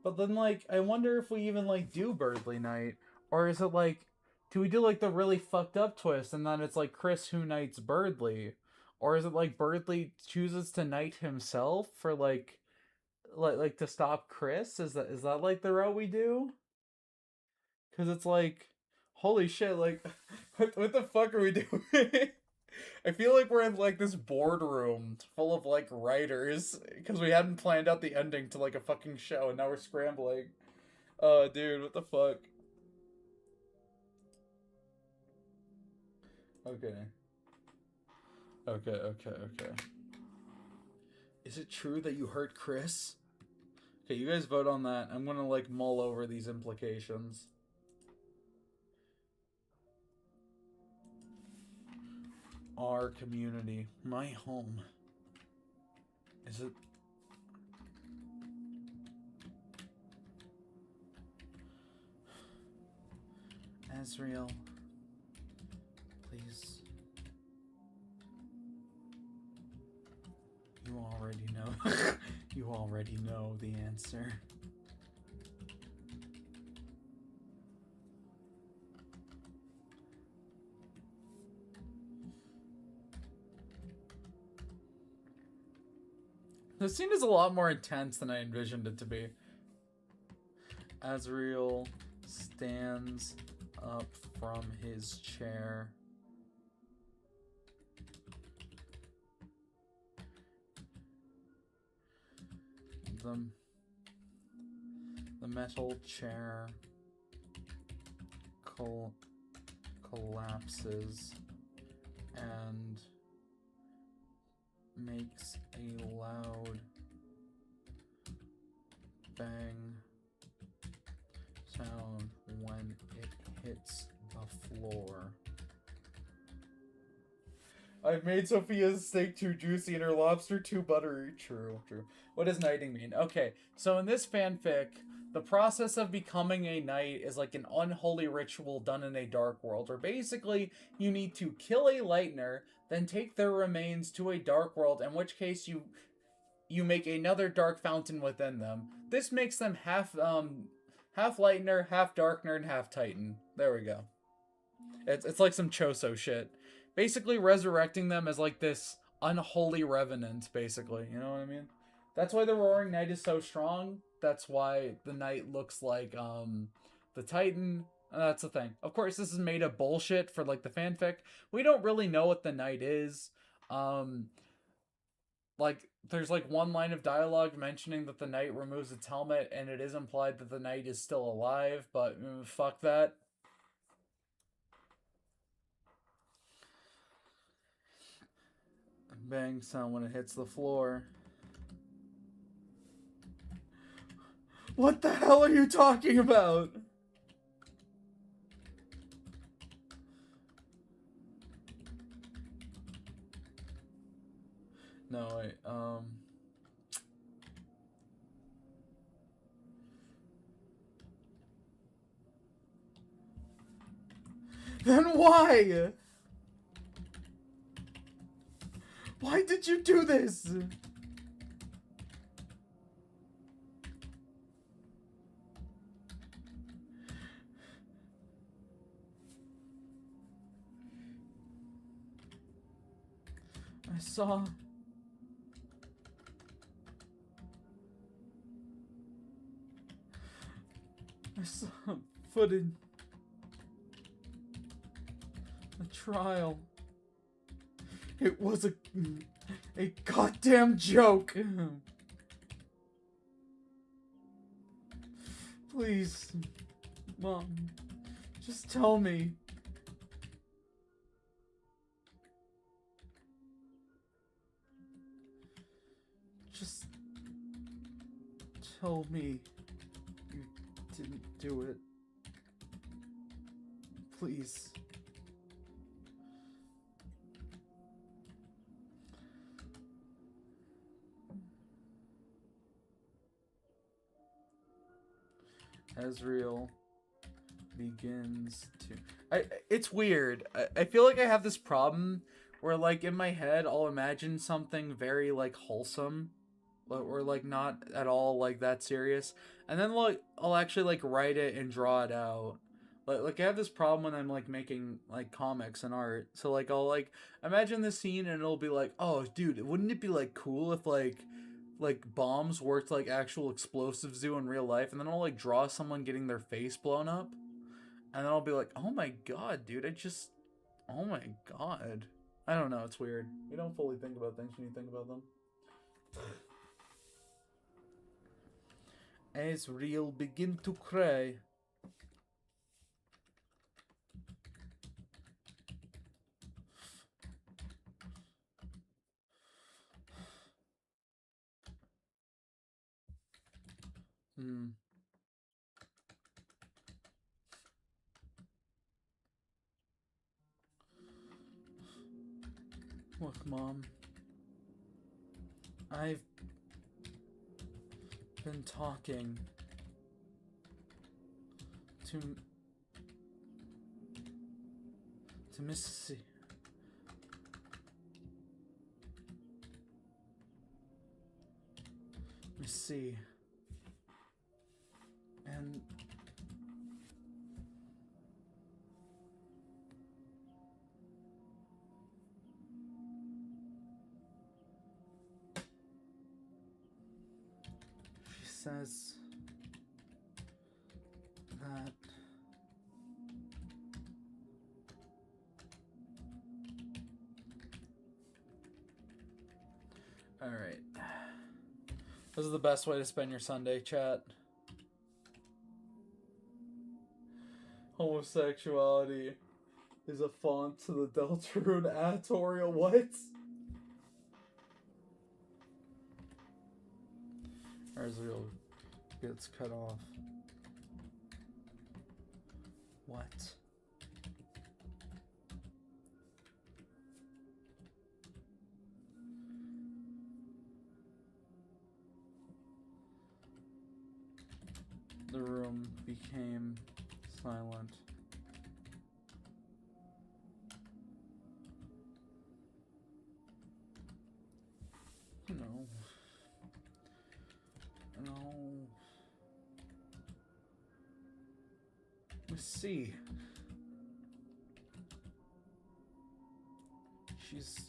But then, like, I wonder if we even, like, do Birdley Knight. Or is it, like, do we do, like, the really fucked up twist and then it's, like, Chris who knights Birdley? Or is it, like, Birdley chooses to knight himself for, like to stop Chris? Is that like, the route we do? Because it's, like, holy shit, like, what the fuck are we doing? I feel like we're in like this boardroom full of like writers because we hadn't planned out the ending to like a fucking show and now we're scrambling. Oh, dude, what the fuck? Okay. Okay. Is it true that you hurt Chris? Okay, you guys vote on that. I'm gonna like mull over these implications. Our community. My home. Is it... Azrael. Please. You already know. You already know the answer. This scene is a lot more intense than I envisioned it to be. Azrael stands up from his chair. The metal chair collapses and makes a loud bang sound when it hits the floor. I've made Sophia's steak too juicy and her lobster too buttery. True. What does knighting mean? Okay, so in this fanfic, the process of becoming a knight is like an unholy ritual done in a dark world, where basically you need to kill a lightener, then take their remains to a dark world, in which case you make another dark fountain within them. This makes them half lightener, half darkener, and half titan. There we go. It's like some Choso shit. Basically resurrecting them as like this unholy revenant, basically. You know what I mean? That's why the Roaring Knight is so strong. That's why the Knight looks like the Titan. That's the thing. Of course, this is made of bullshit for like the fanfic. We don't really know what the Knight is. Like there's like one line of dialogue mentioning that the Knight removes its helmet, and it is implied that the Knight is still alive. But fuck that. Bang sound when it hits the floor. What the hell are you talking about? No, wait, Then why? Why did you do this? I saw footage. A trial. It was a goddamn joke. Please, Mom, just tell me. Just tell me you didn't do it. Please. Azrael begins to... It's weird. I feel like I have this problem where, like, in my head, I'll imagine something very, like, wholesome, or, like, not at all, like, that serious, and then, like, I'll actually, like, write it and draw it out. Like, I have this problem when I'm, like, making, like, comics and art, so, like, I'll, like, imagine this scene and it'll be like, oh, dude, wouldn't it be, like, cool if, like bombs worked like actual explosives do in real life, and then I'll like draw someone getting their face blown up, and then I'll be like, oh my god, dude, oh my god. I don't know, it's weird. You don't fully think about things when you think about them. Asriel begin to cry. Look, Mom. I've been talking to Missy. Missy. And she says that alright. This is the best way to spend your Sunday, chat. Homosexuality is a font to the Deltarune editorial. What? Asriel gets cut off. What? The room became silent. No. Let's see. She's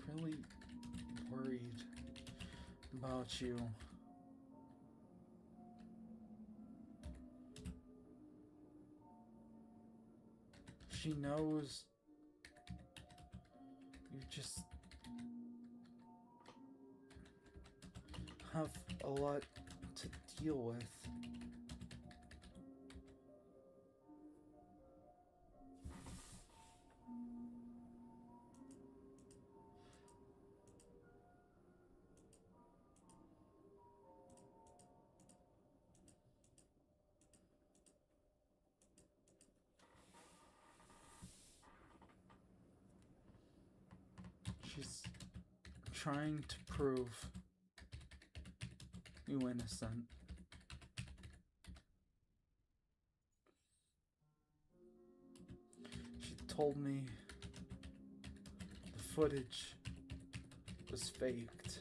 really worried about you. She knows you just have a lot to deal with. She's trying to prove you innocent. She told me the footage was faked.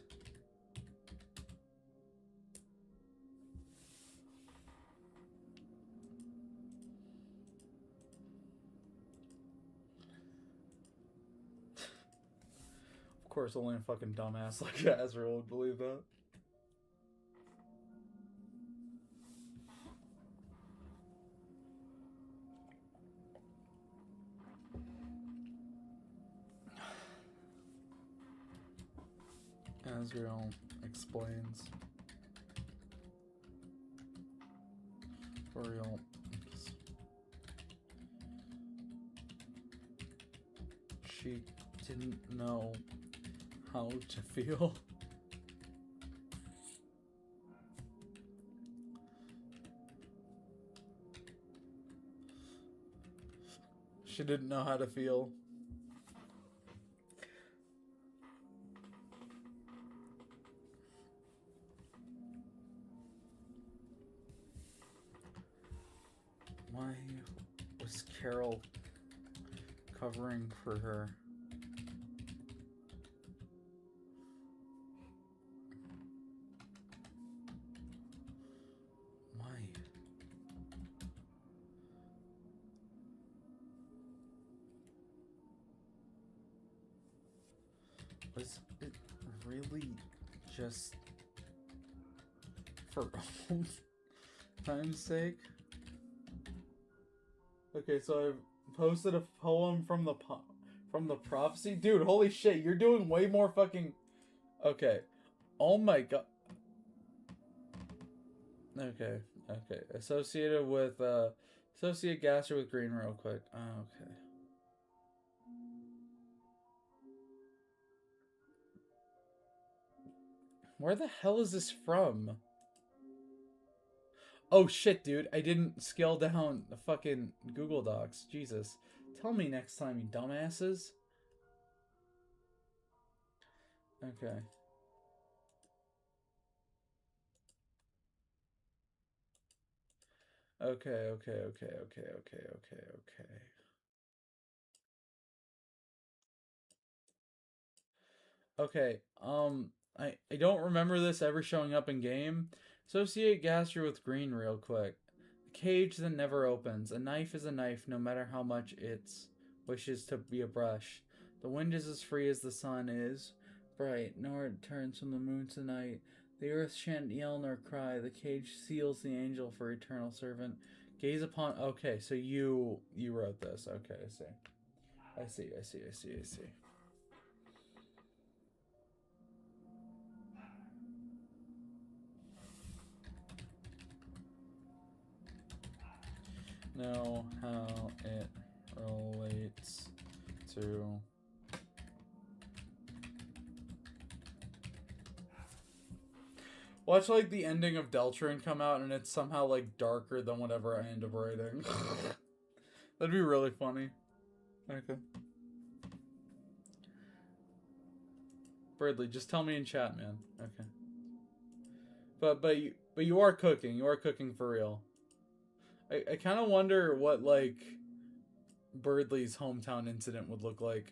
Of course, only a fucking dumbass like Asriel would believe that. Asriel explains. For real. She didn't know how to feel. She didn't know how to feel. Why was Carol covering for her? Why? Was it really just for old time's sake? Okay, so I've posted a poem from From the prophecy? Dude, holy shit, you're doing way more fucking... Okay. Oh my god. Okay, okay. Associated with, associate Gaster with green real quick. Oh, okay. Where the hell is this from? Oh shit, dude. I didn't scale down the fucking Google Docs. Jesus. Tell me next time, you dumbasses. Okay. Okay, okay, okay, okay, okay, okay, okay. Okay, I don't remember this ever showing up in game. Associate Gaster with green real quick. A cage that never opens. A knife is a knife no matter how much it wishes to be a brush. The wind is as free as the sun is bright, nor it turns from the moon to night. The earth shan't yell nor cry. The cage seals the angel for eternal servant. Gaze upon... Okay, so you wrote this. Okay, I see. I see, I see, I see, I see. Know how it relates to watch like the ending of Deltarune come out and it's somehow like darker than whatever I end up writing. That'd be really funny. Okay. Birdly, just tell me in chat, man. Okay. But you are cooking. You are cooking for real. I kind of wonder what like Birdly's hometown incident would look like.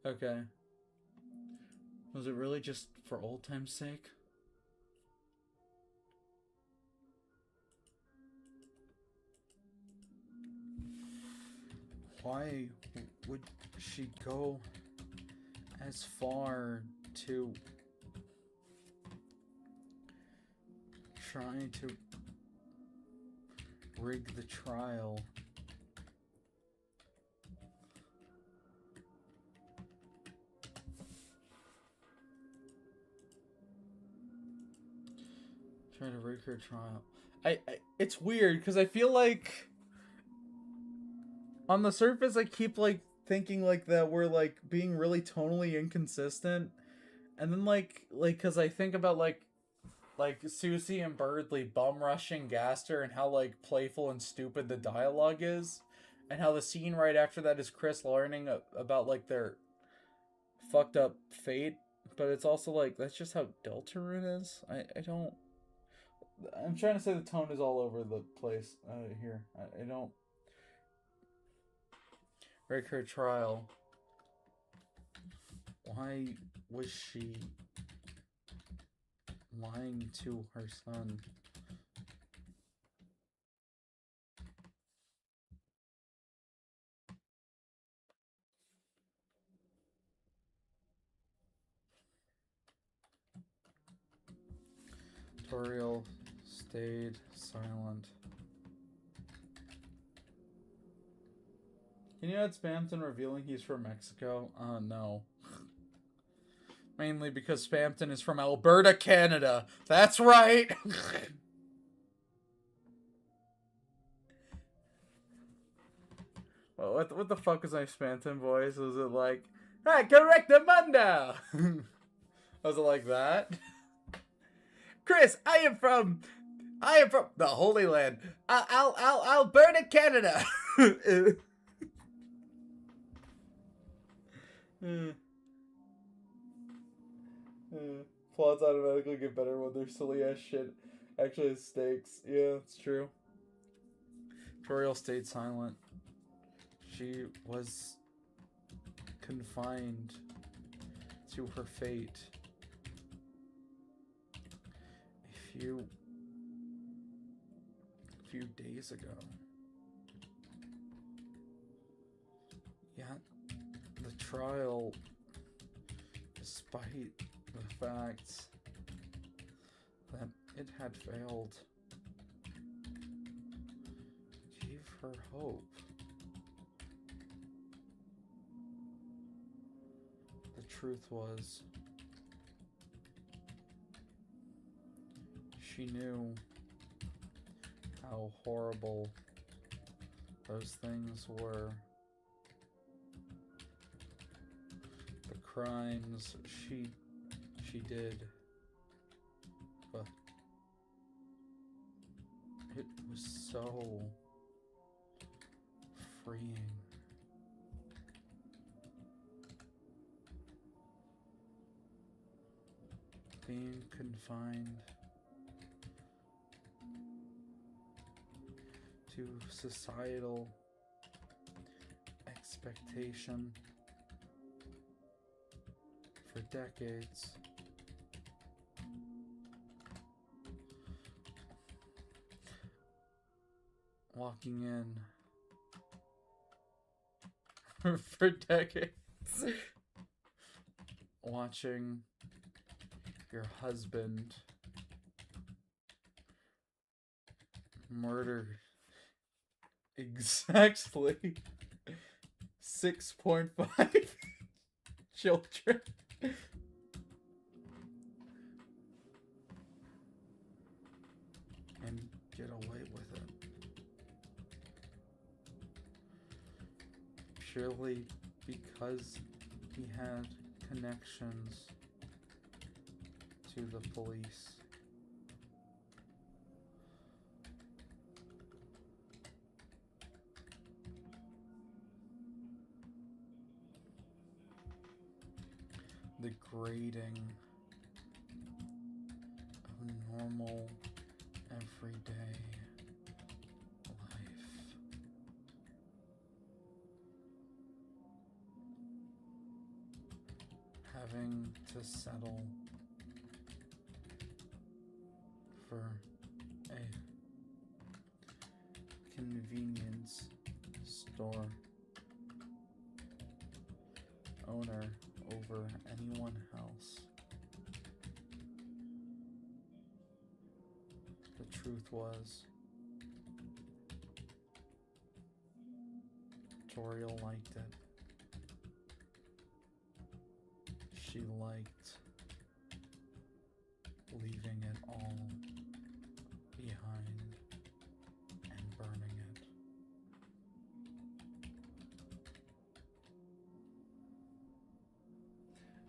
Okay. Was it really just for old time's sake? Why would she go as far to try to rig the trial? Try to rig her trial. It's weird because I feel like on the surface I keep like thinking like that we're like being really tonally inconsistent, and then like because I think about like Susie and Birdly bum rushing Gaster and how like playful and stupid the dialogue is, and how the scene right after that is Chris learning about like their fucked up fate, but it's also like that's just how Deltarune is. I don't. I'm trying to say the tone is all over the place here. I don't. Break her trial. Why was she lying to her son? Toriel stayed silent. Can you add Spamton revealing he's from Mexico? No. Mainly because Spamton is from Alberta, Canada. That's right! Well, what the fuck was my Spamton voice? Was it like, ah, correct Amanda? Was it like that? Chris, I am from the Holy Land. Alberta, Canada. Plots automatically get better when their silly ass shit actually has stakes. Yeah, it's true. Toriel stayed silent. She was confined to her fate. A few days ago. Yet the trial, despite the fact that it had failed, gave her hope. truth was, she knew how horrible those things were. The crimes she did. But it was so freeing. Being confined to societal expectation for decades. Walking in for decades. Watching your husband murder exactly 6.5 children. And get away with it. Purely because he had connections to the police. The grading of normal, everyday life. Having to settle for a convenience store owner over anyone else. The truth was, Toriel liked it. She liked leaving it all behind and burning it.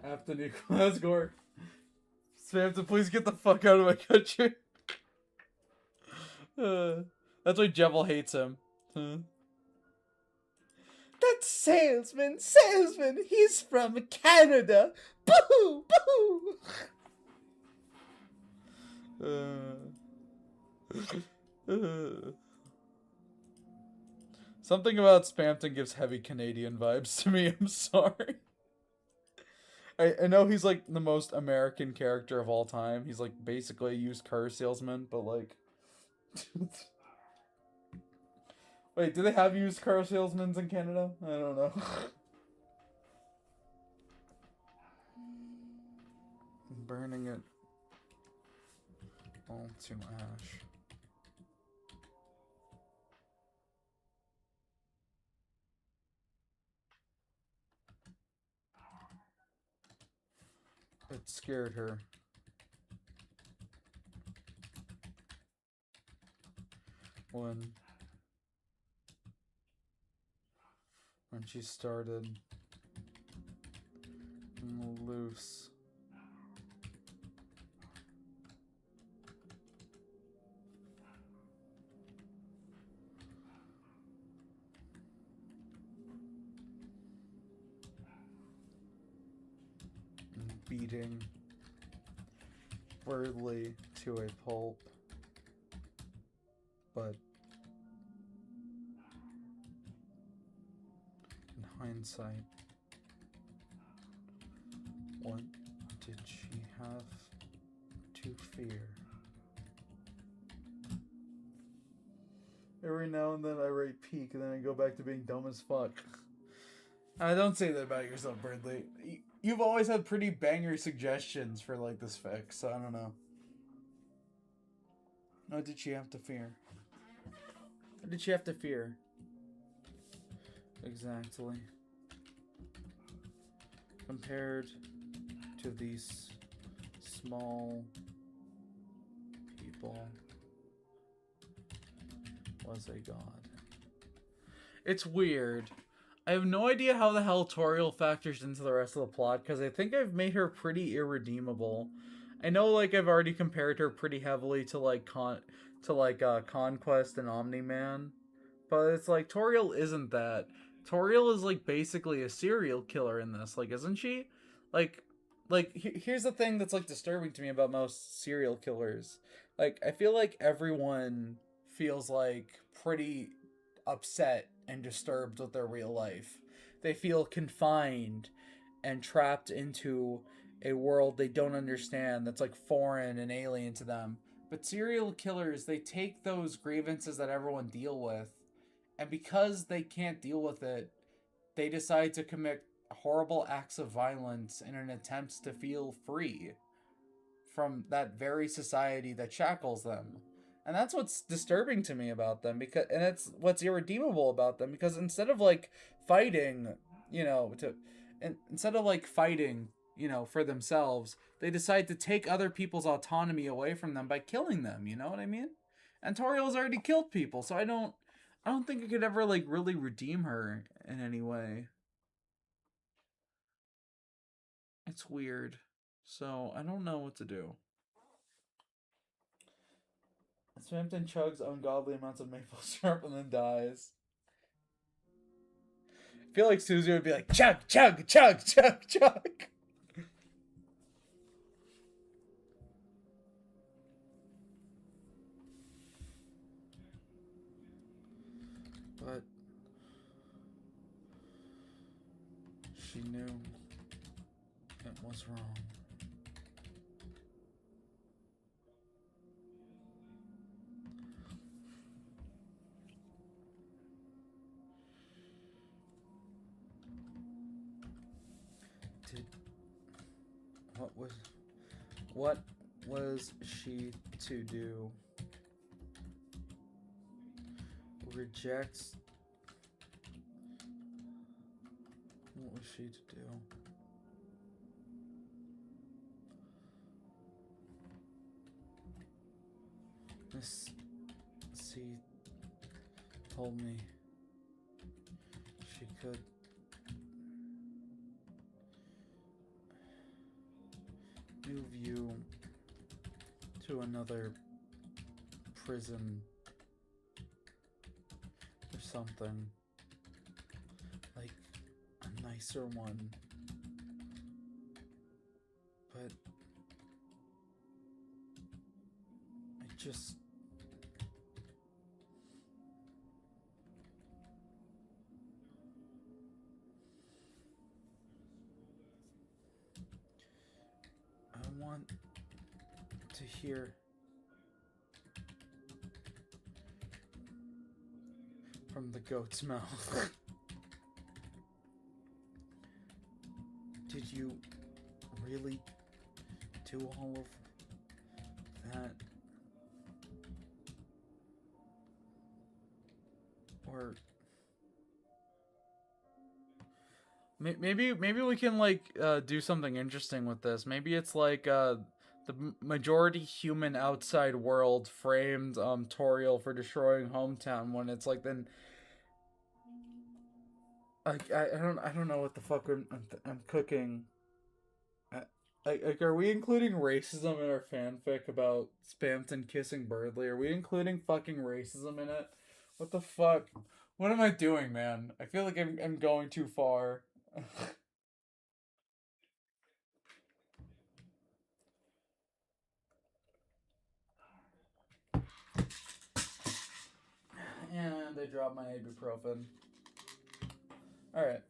After Nicholas Gore, Samson, please get the fuck out of my country. That's why Jevil hates him. That salesman, he's from Canada. Boo, boo. Something about Spampton gives heavy Canadian vibes to me. I'm sorry. I know he's like the most American character of all time. He's like basically a used car salesman, but like... Wait, do they have used car salesmen in Canada? I don't know. Burning it all to ash. It scared her. When she started loose. Beating Birdley to a pulp, but in hindsight, what did she have to fear? Every now and then I write peak and then I go back to being dumb as fuck. I don't say that about yourself, Birdley. You've always had pretty banger suggestions for like this fix, so I don't know. What did she have to fear? What did she have to fear? Exactly. compared to these small people was a god. It's weird. I have no idea how the hell Toriel factors into the rest of the plot, because I think I've made her pretty irredeemable. I know, like, I've already compared her pretty heavily to, like, Conquest and Omni-Man, but it's like, Toriel isn't that. Toriel is, like, basically a serial killer in this, like, isn't she? Like, here's the thing that's, like, disturbing to me about most serial killers. Like, I feel like everyone feels, like, pretty upset and disturbed with their real life. They feel confined and trapped into a world they don't understand that's like foreign and alien to them. But serial killers, they take those grievances that everyone deal with, and because they can't deal with it, they decide to commit horrible acts of violence in an attempt to feel free from that very society that shackles them. And that's what's disturbing to me about them, because and it's what's irredeemable about them, because instead of like fighting, instead of like fighting, for themselves, they decide to take other people's autonomy away from them by killing them, you know what I mean? And Toriel's already killed people, so I don't think I could ever like really redeem her in any way. It's weird. So I don't know what to do. Swampton chugs ungodly amounts of maple syrup and then dies. I feel like Susie would be like, chug, chug, chug, chug, chug. But she knew it was wrong. What was she to do? Rejects. What was she to do? Miss C told me she could move you to another prison or something, like a nicer one, but I want to hear from the goat's mouth. Did you really do all of that? Or maybe we can like do something interesting with this. Maybe it's like the majority human outside world framed Toriel for destroying hometown, when it's like then like I don't know what the fuck I'm cooking. Like, are we including racism in our fanfic about Spamton kissing Birdley? Are we including fucking racism in it? What the fuck? What am I doing, man? I feel like I'm going too far. And I dropped my ibuprofen. Alright.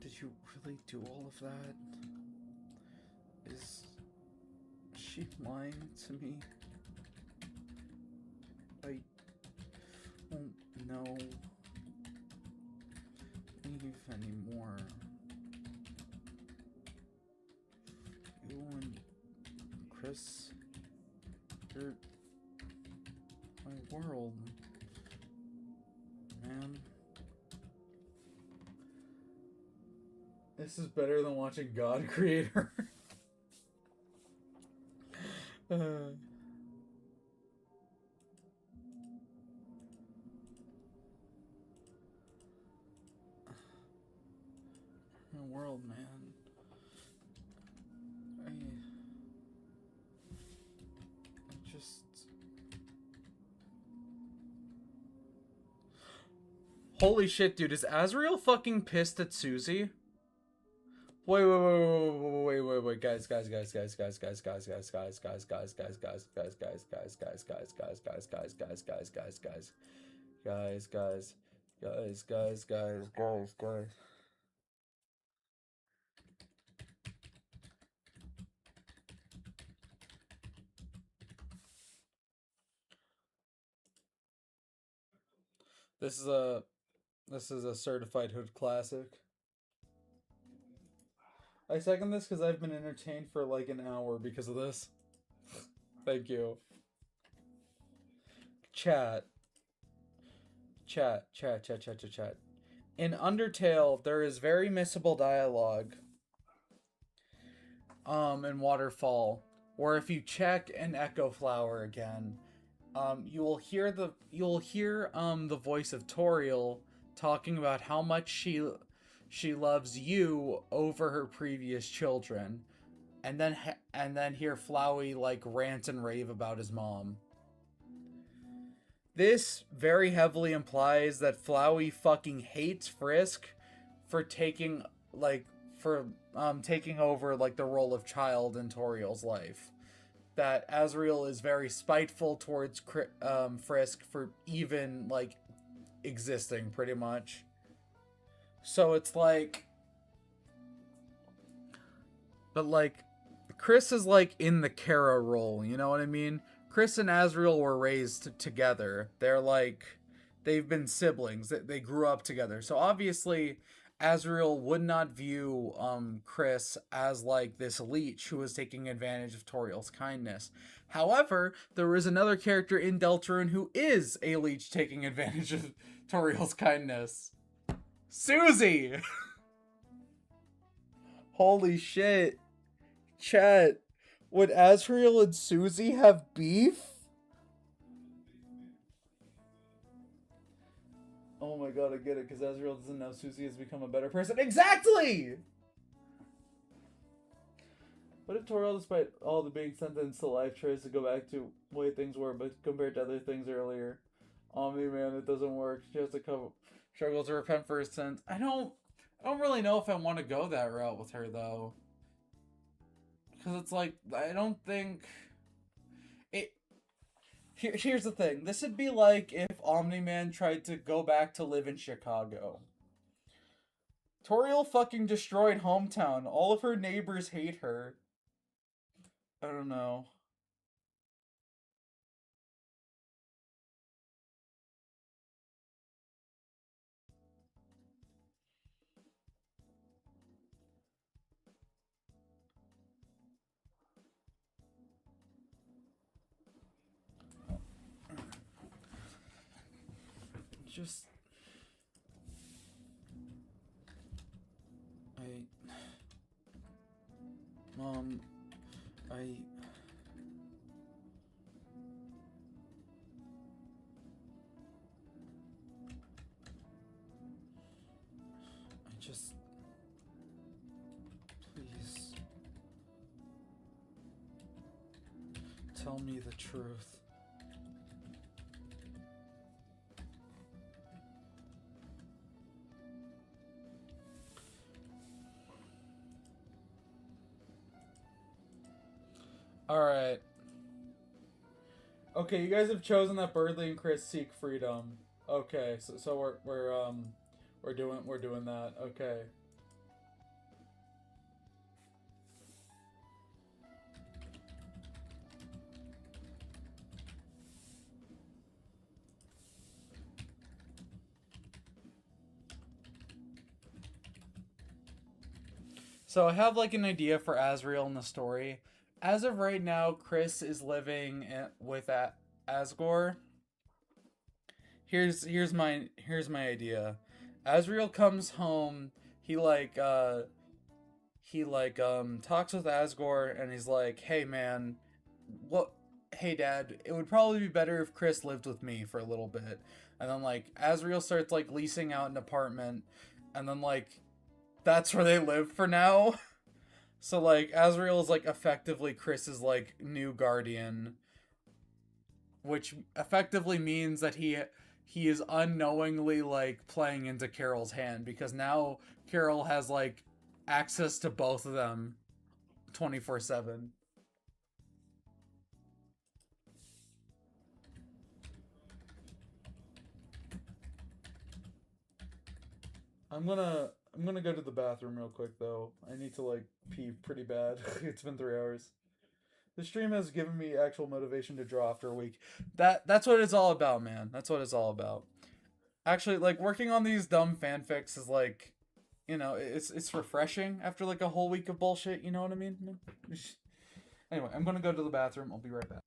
Did you really do all of that? Is she she lying to me? I won't know Eve anymore. You and Chris, you're my world, man. This is better than watching God Creator. My world, man. I just... Holy shit, dude. Is Azriel fucking pissed at Susie? Wait, guys, This is a certified hood classic. I second this because I've been entertained for like an hour because of this. Thank you. Chat. In Undertale, there is very missable dialogue. In Waterfall, where if you check an Echo Flower again, you will hear the voice of Toriel talking about how much she loves you over her previous children, and then hear Flowey like rant and rave about his mom. This very heavily implies that Flowey fucking hates Frisk for taking over like the role of child in Toriel's life. That Azriel is very spiteful towards Frisk for even like existing, pretty much. So it's like, but like, Chris is like in the Kara role, you know what I mean? Chris and Azriel were raised together. They're like, they've been siblings. They grew up together. So obviously, Azriel would not view Chris as like this leech who was taking advantage of Toriel's kindness. However, there is another character in Deltarune who is a leech taking advantage of Toriel's kindness. Susie! Holy shit. Chat. Would Azriel and Susie have beef? Oh my god, I get it, because Azriel doesn't know Susie has become a better person. Exactly! What if Toriel, despite all the being sentenced to life, tries to go back to the way things were, but compared to other things earlier? Omni-Man, it doesn't work. She has to struggle to repent for her sins. I don't really know if I want to go that route with her, though. Because it's like, I don't think... Here's the thing. This would be like if Omni-Man tried to go back to live in Chicago. Toriel fucking destroyed hometown. All of her neighbors hate her. I don't know. Just... Mom... I just... Please... Tell me the truth. Alright. Okay, you guys have chosen that Birdley and Chris seek freedom. Okay, so we're doing that. Okay. So I have like an idea for Asriel in the story. As of right now, Chris is living with Asgore. Here's my idea. Asriel comes home. He talks with Asgore and he's like, "Hey man, what hey dad, it would probably be better if Chris lived with me for a little bit." And then like Asriel starts like leasing out an apartment, and then like that's where they live for now. So like Asriel is like effectively Chris's like new guardian, which effectively means that he is unknowingly like playing into Carol's hand, because now Carol has like access to both of them 24/7. I'm gonna go to the bathroom real quick though. I need to like pee pretty bad. It's been 3 hours. The stream has given me actual motivation to draw after a week. That's what it's all about, man. That's what it's all about. Actually, like working on these dumb fanfics is like, it's refreshing after like a whole week of bullshit. You know what I mean? Anyway, I'm gonna go to the bathroom. I'll be right back.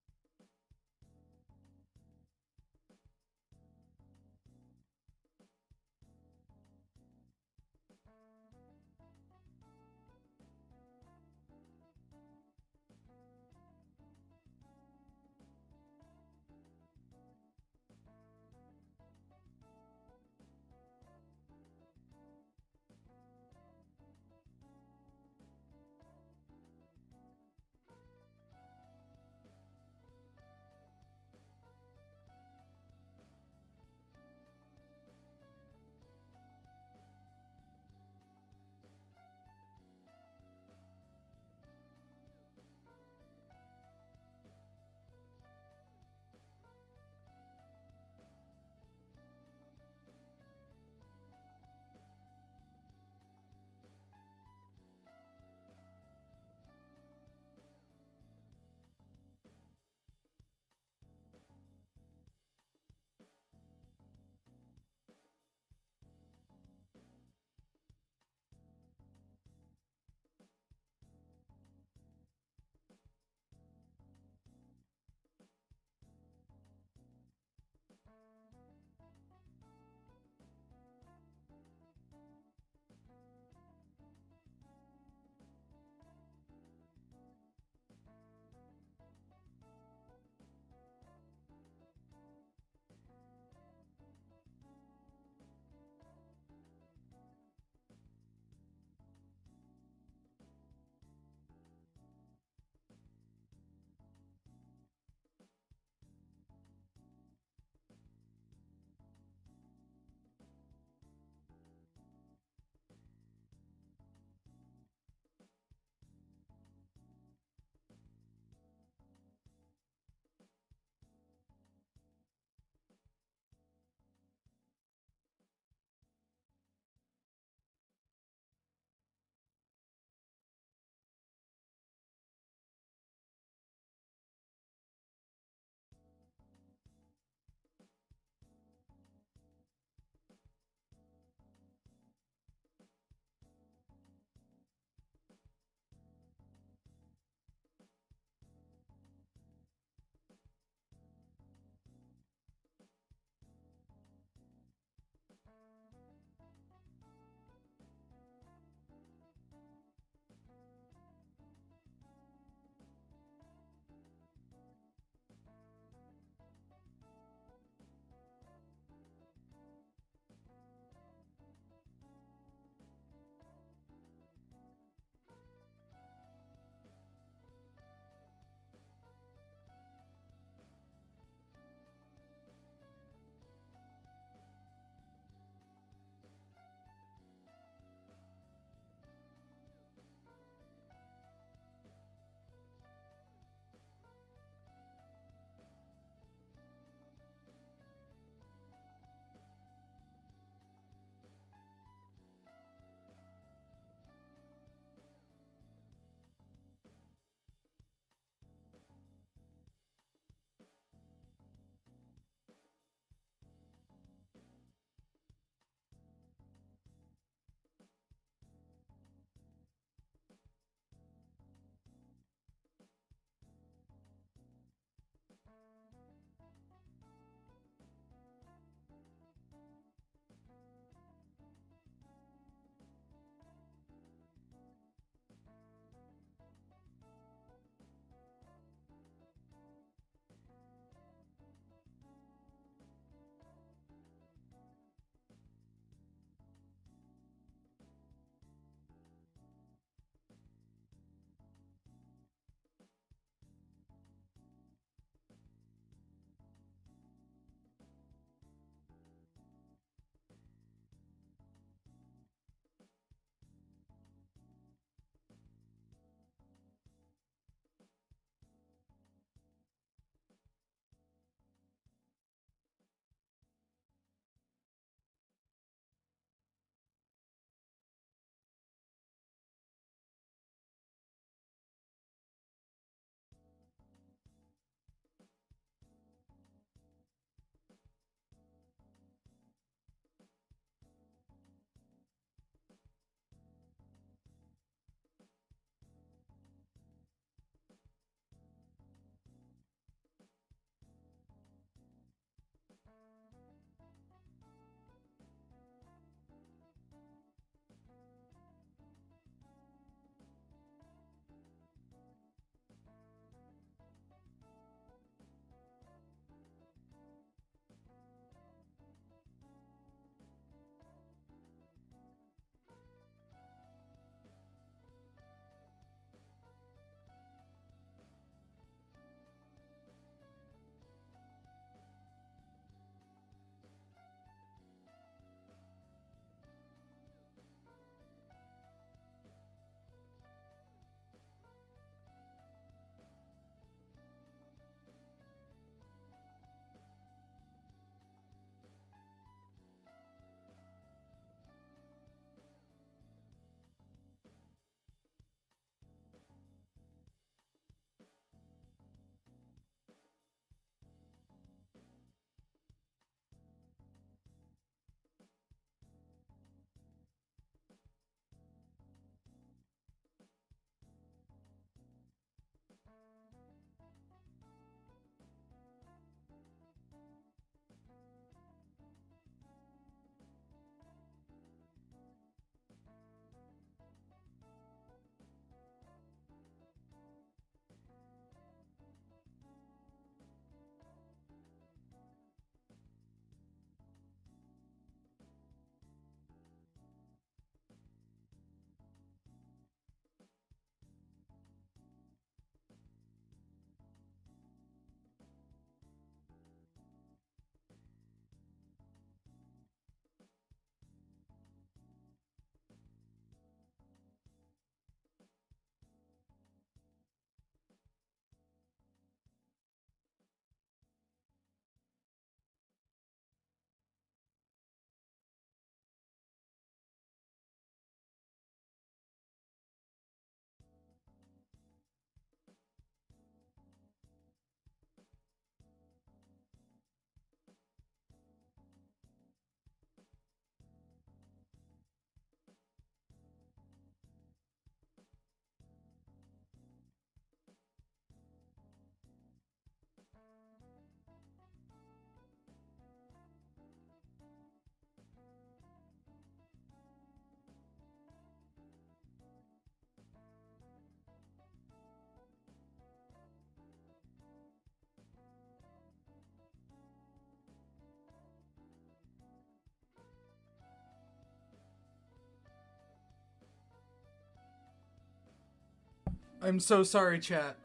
I'm so sorry, chat.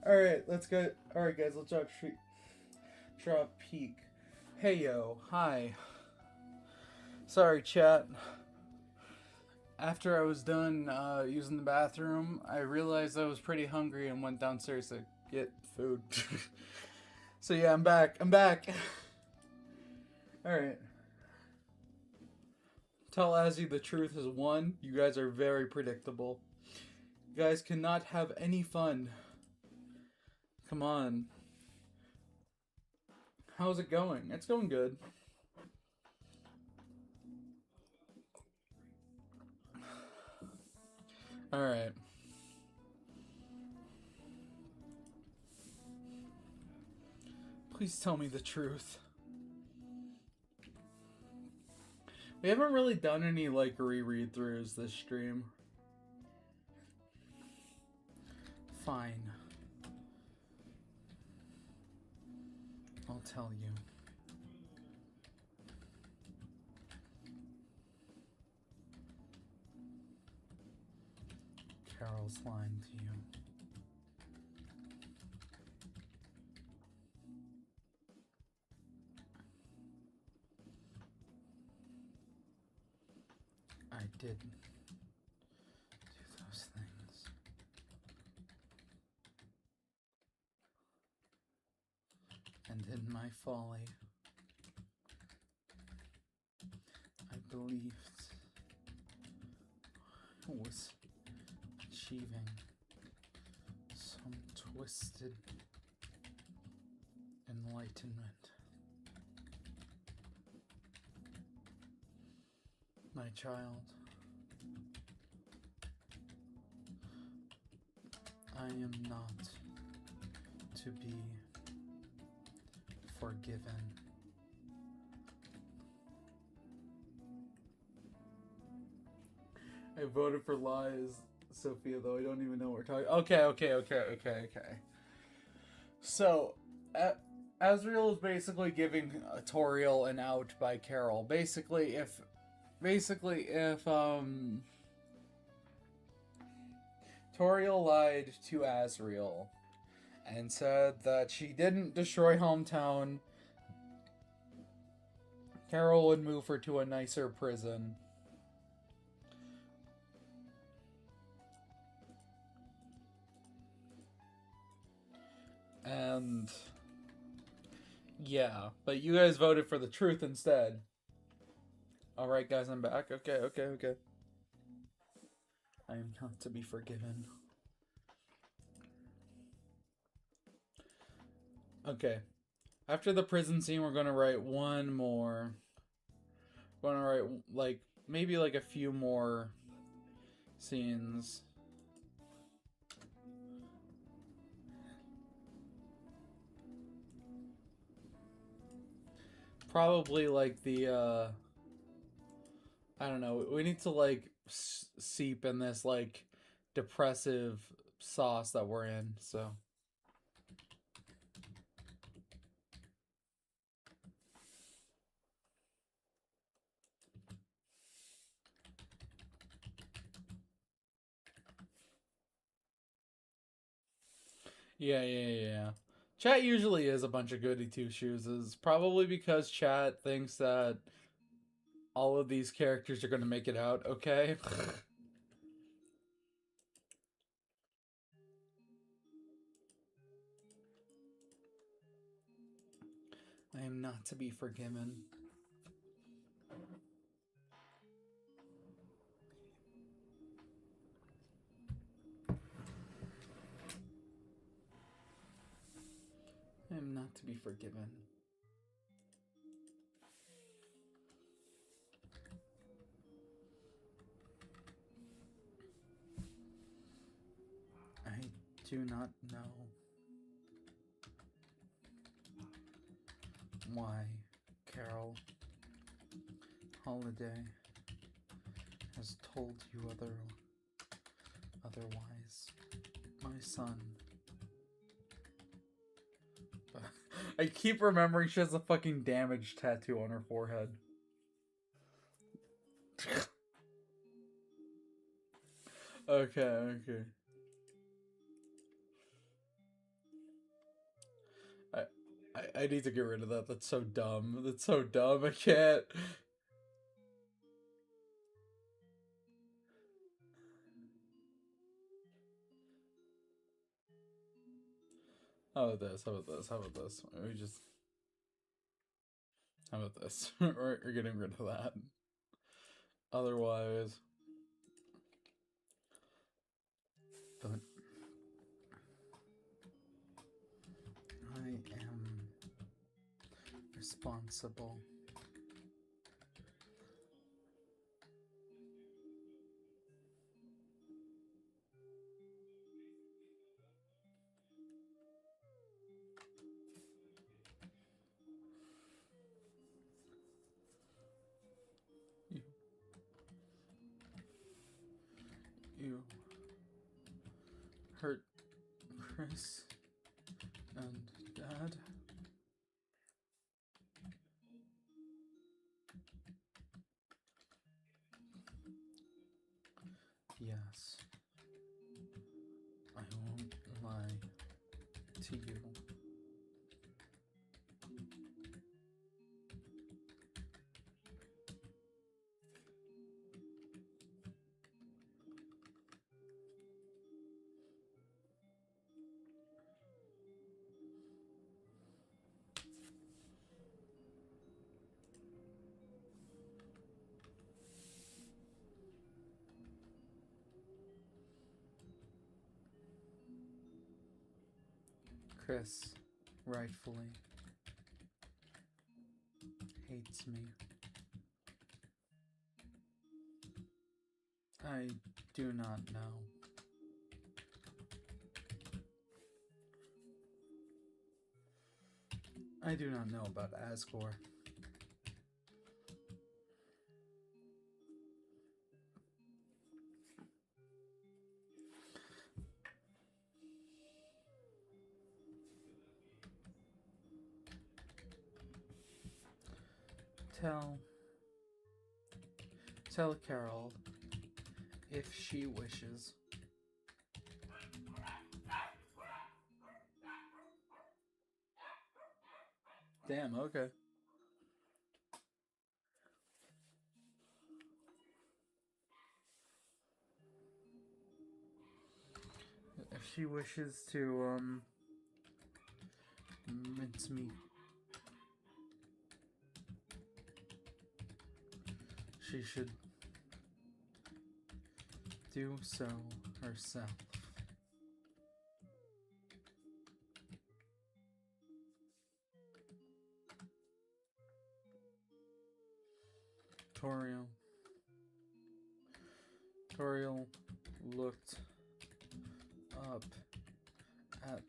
Alright, let's go. Alright, guys, let's drop peak. Hey, yo. Hi. Sorry, chat. After I was done using the bathroom, I realized I was pretty hungry and went downstairs to get food. So yeah, I'm back. Alright. Tell Azzy the truth is one. You guys are very predictable. You guys cannot have any fun. Come on. How's it going? It's going good. Alright. Please tell me the truth. We haven't really done any, like, reread throughs this stream. Fine. I'll tell you. Carol's lying to you. I did do those things. And in my folly, I believed I was achieving some twisted enlightenment. My child, I am not to be forgiven. I voted for lies, Sophia, though I don't even know what we're talking. Okay. So, Azriel is basically giving Toriel an out by Carol. Basically, if Toriel lied to Azriel and said that she didn't destroy Hometown, Carol would move her to a nicer prison. And yeah, but you guys voted for the truth instead. Alright, guys, I'm back. Okay. I am not to be forgiven. Okay. After the prison scene, we're gonna write one more. We're gonna write, like, maybe, like, a few more scenes. Probably, like, the, I don't know. We need to, like, seep in this, like, depressive sauce that we're in, so. Yeah. Chat usually is a bunch of goody two-shoes. Probably because chat thinks that all of these characters are going to make it out, okay? I am not to be forgiven. I am not to be forgiven. I do not know why Carol Holiday has told you otherwise, my son. I keep remembering she has a fucking damage tattoo on her forehead. Okay. I need to get rid of that. That's so dumb. I can't. How about this? We just. How about this? We're getting rid of that. Otherwise. But. I am responsible. You hurt Chris and Dad. Yes. I won't lie to you. Chris rightfully hates me. I do not know. I do not know about Asgore. Tell Carol if she wishes. Damn, okay. If she wishes to, mince meat, she should do so herself. Toriel looked up at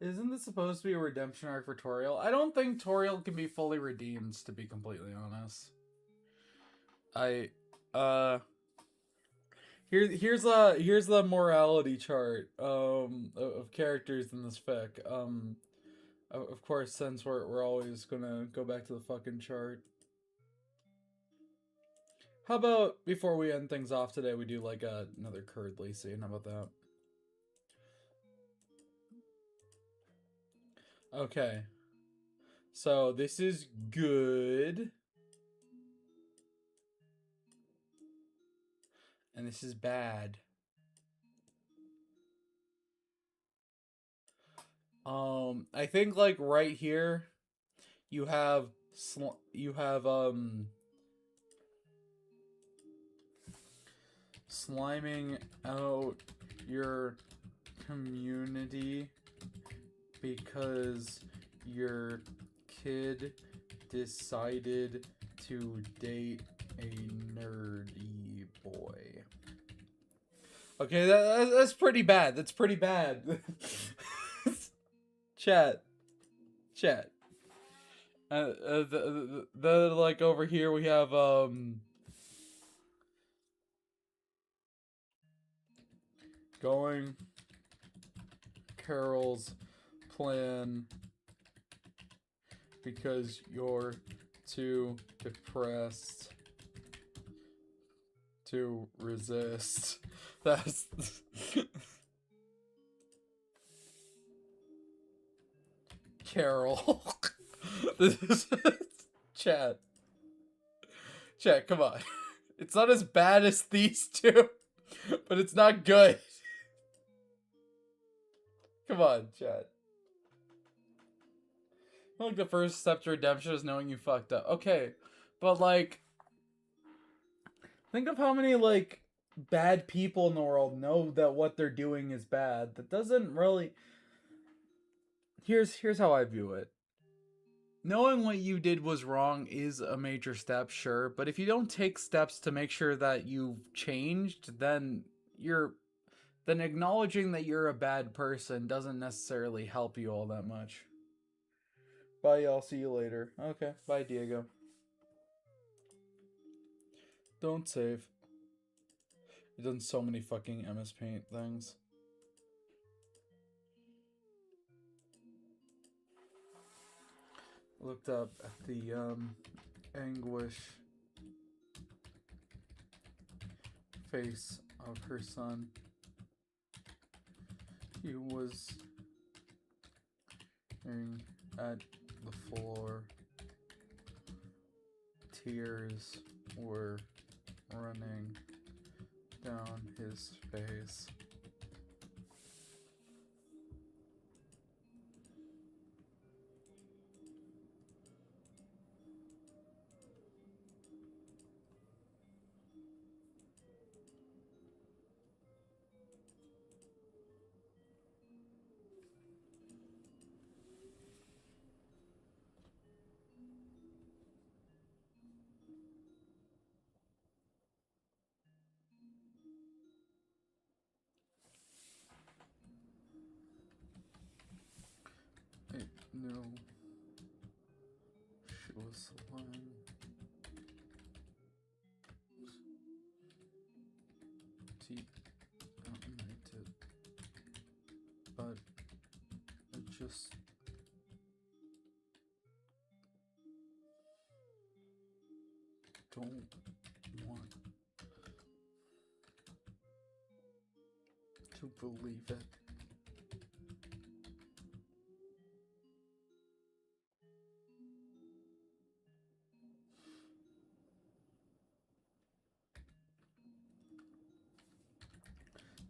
Isn't this supposed to be a redemption arc for Toriel? I don't think Toriel can be fully redeemed, to be completely honest. Here's the morality chart of characters in this fic. Of course, since we're always gonna go back to the fucking chart. How about before we end things off today, we do like another Curdly scene? How about that? Okay. So this is good. And this is bad. I think like right here, you have sliming out your community because your kid decided to date a nerdy boy. Okay, that's pretty bad. That's pretty bad. Chat. The like over here we have going Carol's plan because your too depressed to resist. That's Carol. This is chat. Chat, come on. It's not as bad as these two, but it's not good. Come on, chat. Like the first step to redemption is knowing you fucked up. Okay, but like, think of how many like bad people in the world know that what they're doing is bad. That doesn't really. Here's how I view it. Knowing what you did was wrong is a major step, sure, but if you don't take steps to make sure that you've changed, then acknowledging that you're a bad person doesn't necessarily help you all that much. Bye, y'all. See you later. Okay. Bye, Diego. Don't save. I've done so many fucking MS Paint things. Looked up at the anguish face of her son. He was staring at the floor. Tears were running down his face. I knew she was lying. Deep united, but I just don't want to believe it.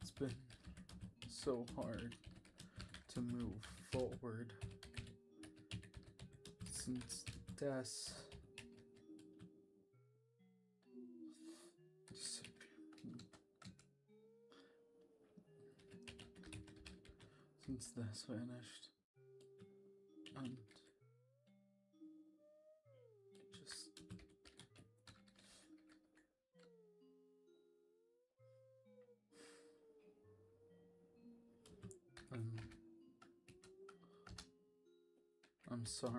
It's been so hard to move forward since Des disappeared. Since Des vanished, and just I'm sorry.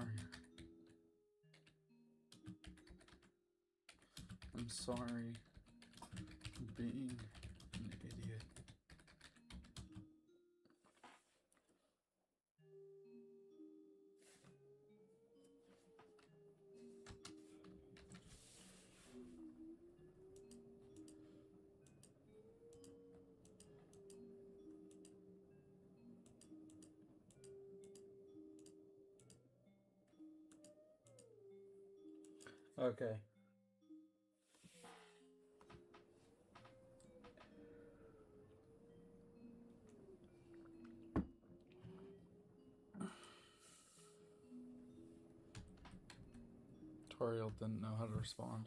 I'm sorry for being an idiot. Okay. Toriel didn't know how to respond.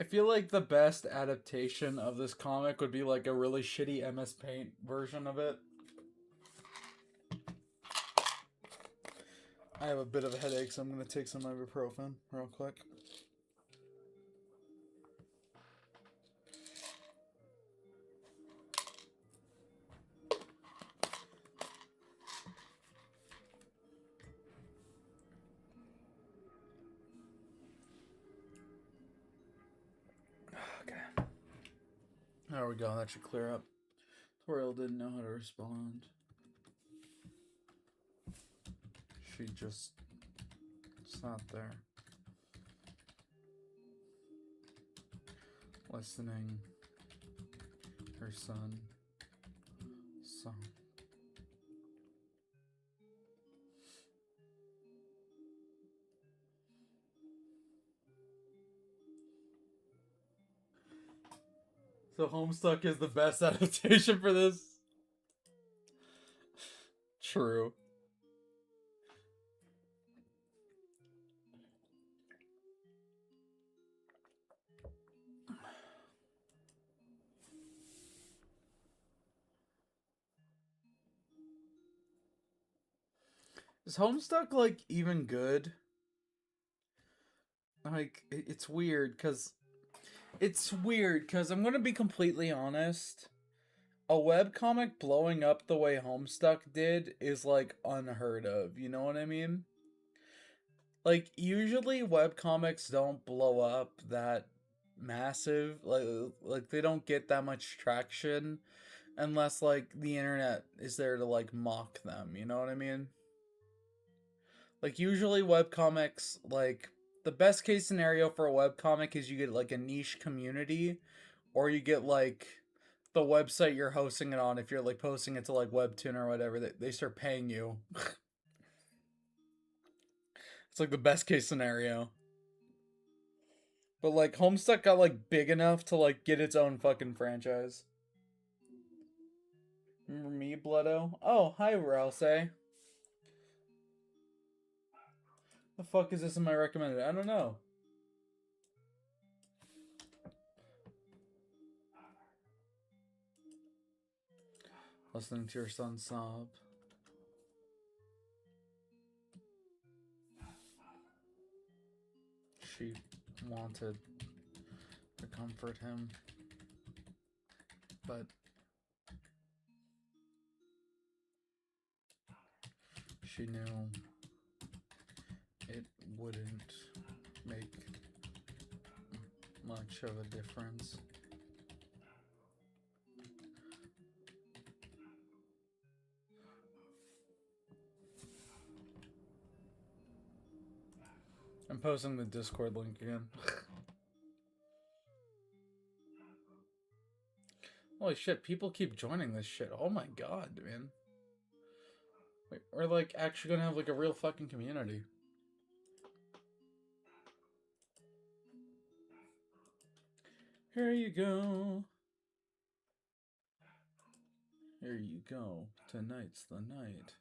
I feel like the best adaptation of this comic would be like a really shitty MS Paint version of it. I have a bit of a headache, so I'm going to take some ibuprofen real quick. Okay. There we go. That should clear up. Toriel didn't know how to respond. She just sat there, listening. Her son. So Homestuck is the best adaptation for this? True. Is Homestuck, like, even good? Like, it's weird, because... It's weird, because I'm going to be completely honest. A webcomic blowing up the way Homestuck did is, like, unheard of. You know what I mean? Like, usually webcomics don't blow up that massive. Like they don't get that much traction unless, like, the internet is there to, like, mock them. You know what I mean? Like, usually webcomics, like, the best case scenario for a webcomic is you get, like, a niche community, or you get, like, the website you're hosting it on, if you're, like, posting it to, like, Webtoon or whatever, they start paying you. It's, like, the best case scenario. But, like, Homestuck got, like, big enough to, like, get its own fucking franchise. Remember me, Bloodo? Oh, hi, Rouse. The fuck is this in my recommended? I don't know. Listening to your son sob. She wanted to comfort him, but she knew it wouldn't make much of a difference. I'm posting the Discord link again. Holy shit, people keep joining this shit. Oh my god, man. Wait, we're, like, actually gonna have, like, a real fucking community. Here you go. Here you go. Tonight's the night.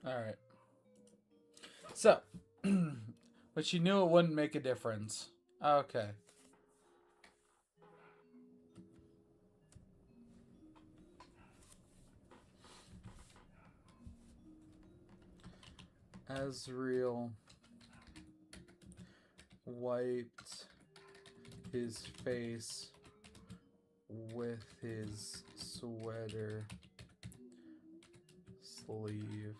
Alright. So, but she knew it wouldn't make a difference. Okay. Azriel wiped his face with his sweater sleeve.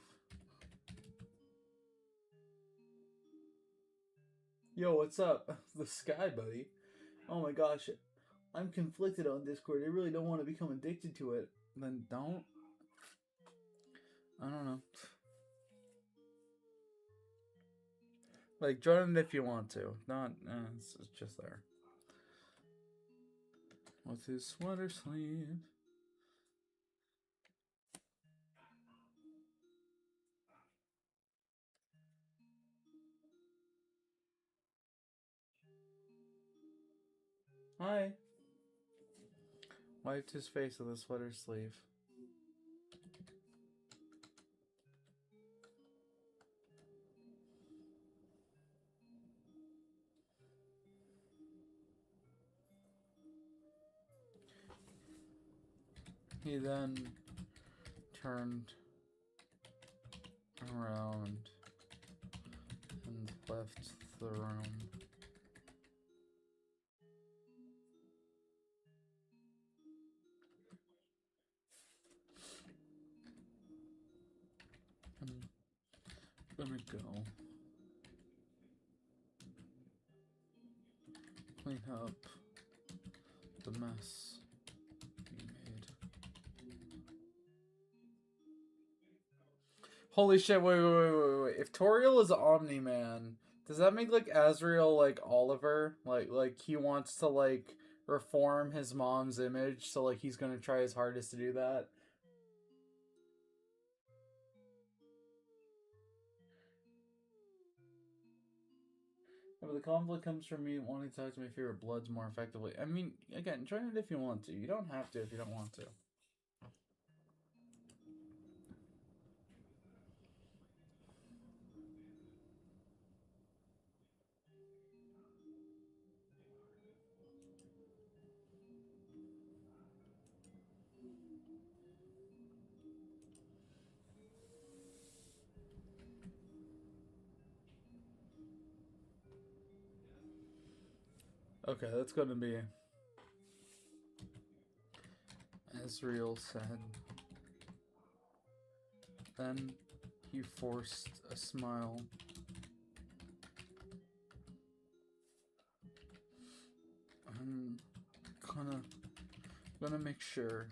Yo, what's up? The Sky, buddy. Oh my gosh. I'm conflicted on Discord. I really don't want to become addicted to it. Then don't. I don't know. Like, join it if you want to. Not, it's just there. With his sweater sleeve. Hi. Wiped his face with a sweater sleeve. He then turned around and left the room. I'm gonna go clean up the mess you made. Holy shit, wait. If Toriel is Omni-Man, does that make, like, Azrael, like, Oliver? Like, he wants to, like, reform his mom's image, so, like, he's gonna try his hardest to do that? Yeah, but the conflict comes from me wanting to talk to my favorite Bloods more effectively. I mean, again, try it if you want to. You don't have to if you don't want to. Okay, that's gonna be... Azrael said. Then he forced a smile. I'm gonna make sure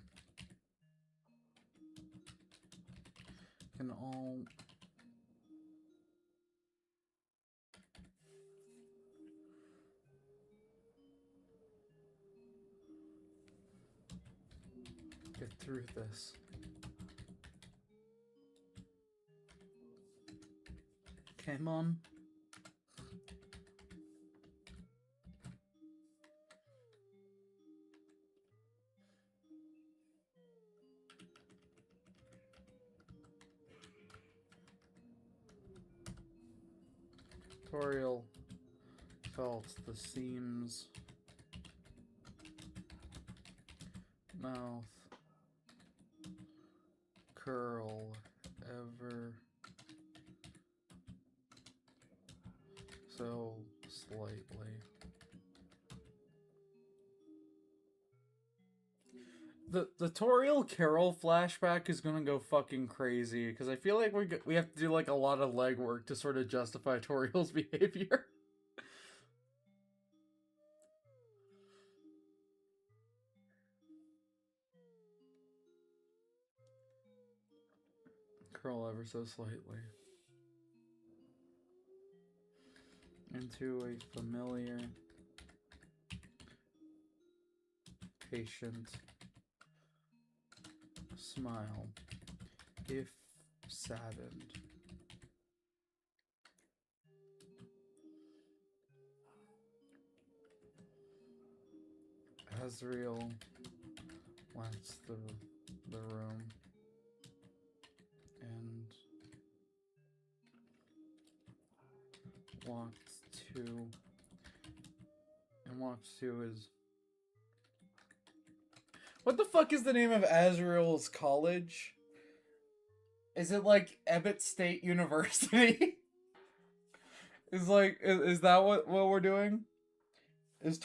can all get through this. Okay, Mom? Toriel felt the seams, mouth curl ever so slightly. The Toriel Carol flashback is gonna go fucking crazy because I feel like we have to do like a lot of legwork to sort of justify Toriel's behavior. Curl ever so slightly into a familiar, patient smile, if saddened. Azrael left the room and walked to his... What the fuck is the name of Azrael's college? Is it like Ebbett State University? Is that what we're doing? Is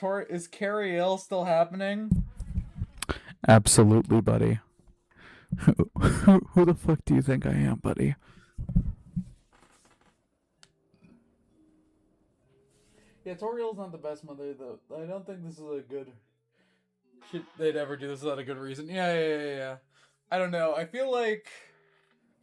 Carrie still happening? Absolutely, buddy. Who the fuck do you think I am, buddy? Yeah, Toriel's not the best mother though. I don't think this is a good shit they'd ever do. This is not a good reason. Yeah. I don't know. I feel like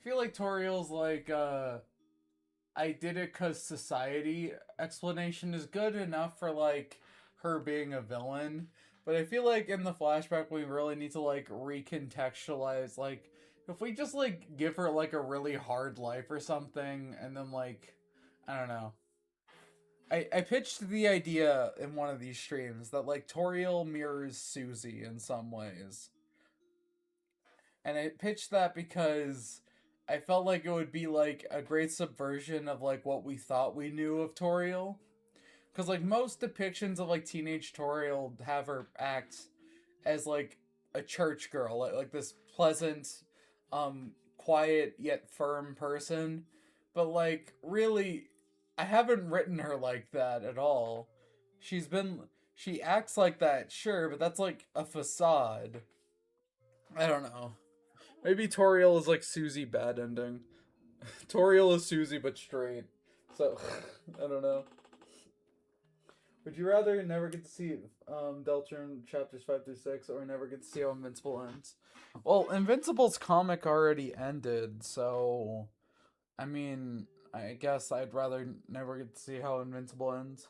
Toriel's like I did it cause society explanation is good enough for like her being a villain. But I feel like in the flashback we really need to like recontextualize, like if we just like give her like a really hard life or something and then like I don't know. I pitched the idea in one of these streams that like Toriel mirrors Susie in some ways. And I pitched that because I felt like it would be like a great subversion of like what we thought we knew of Toriel. Because like most depictions of like teenage Toriel have her act as like a church girl, like this pleasant, quiet yet firm person. But, like, really, I haven't written her like that at all. She acts like that, sure, but that's like a facade. I don't know. Maybe Toriel is like Susie bad ending. Toriel is Susie but straight. So, I don't know. Would you rather never get to see Deltarune chapters 5 through 6 or never get to see how Invincible ends? Well, Invincible's comic already ended, so I mean, I guess I'd rather never get to see how Invincible ends.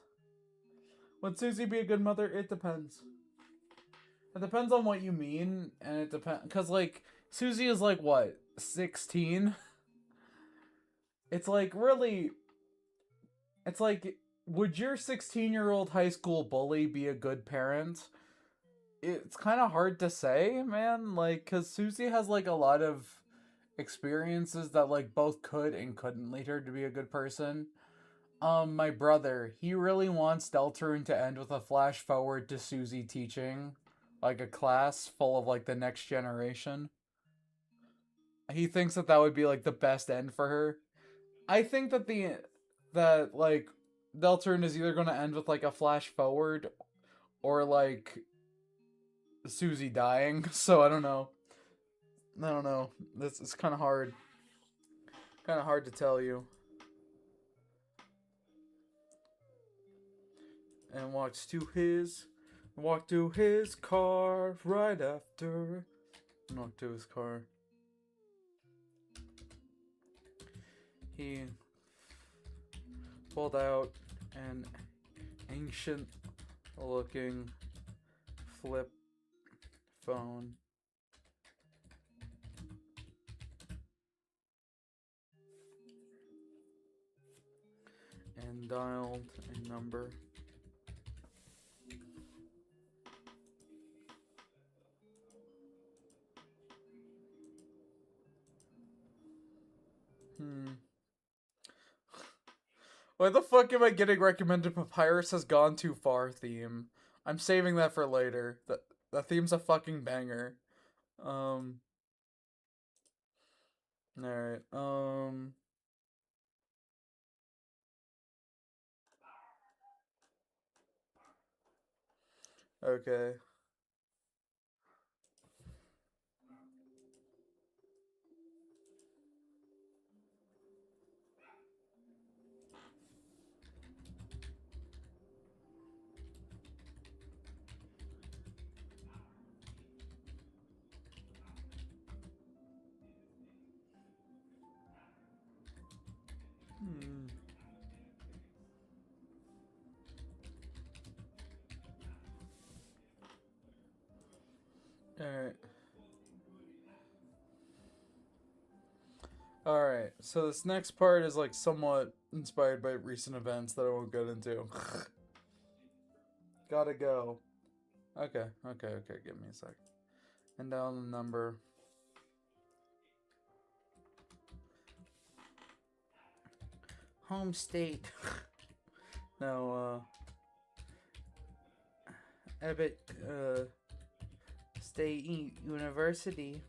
Would Susie be a good mother? It depends. It depends on what you mean, and it depends, because, like, Susie is, like, what, 16? It's, like, really, it's, like, would your 16-year-old high school bully be a good parent? It's kind of hard to say, man, like, because Susie has, like, a lot of experiences that, like, both could and couldn't lead her to be a good person. My brother, he really wants Deltarune to end with a flash forward to Susie teaching, like, a class full of, like, the next generation. He thinks that that would be, like, the best end for her. I think that like, Deltarune is either going to end with, like, a flash forward or, like, Susie dying, so I don't know. I don't know. It's kind of hard. Kind of hard to tell you. And walked to his car right after. Walked to his car. He pulled out an ancient-looking flip phone. And dialed a number. Why the fuck am I getting recommended Papyrus Has Gone Too Far theme? I'm saving that for later. That theme's a fucking banger. Alright, okay. Alright. Alright, so this next part is like somewhat inspired by recent events that I won't get into. Gotta go. Okay, give me a sec. And down the number. Home state. No, Ebbet, State University.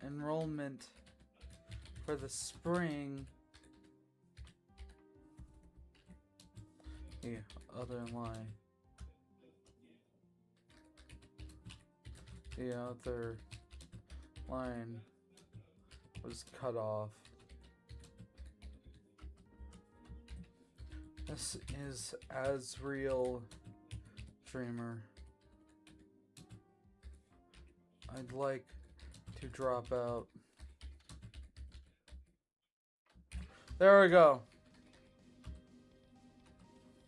Enrollment for the spring. The other line. The other line was cut off. This is Asriel Dreamer. I'd like to drop out. There we go.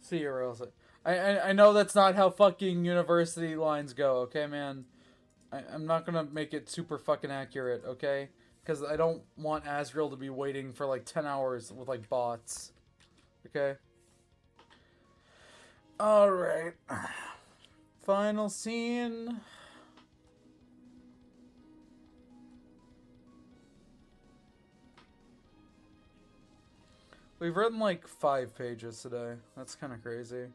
See you, else. I know that's not how fucking university lines go, okay, man? I'm not gonna make it super fucking accurate, okay? Because I don't want Asriel to be waiting for like 10 hours with like bots. Okay? Alright. Final scene. We've written like 5 pages today. That's kind of crazy.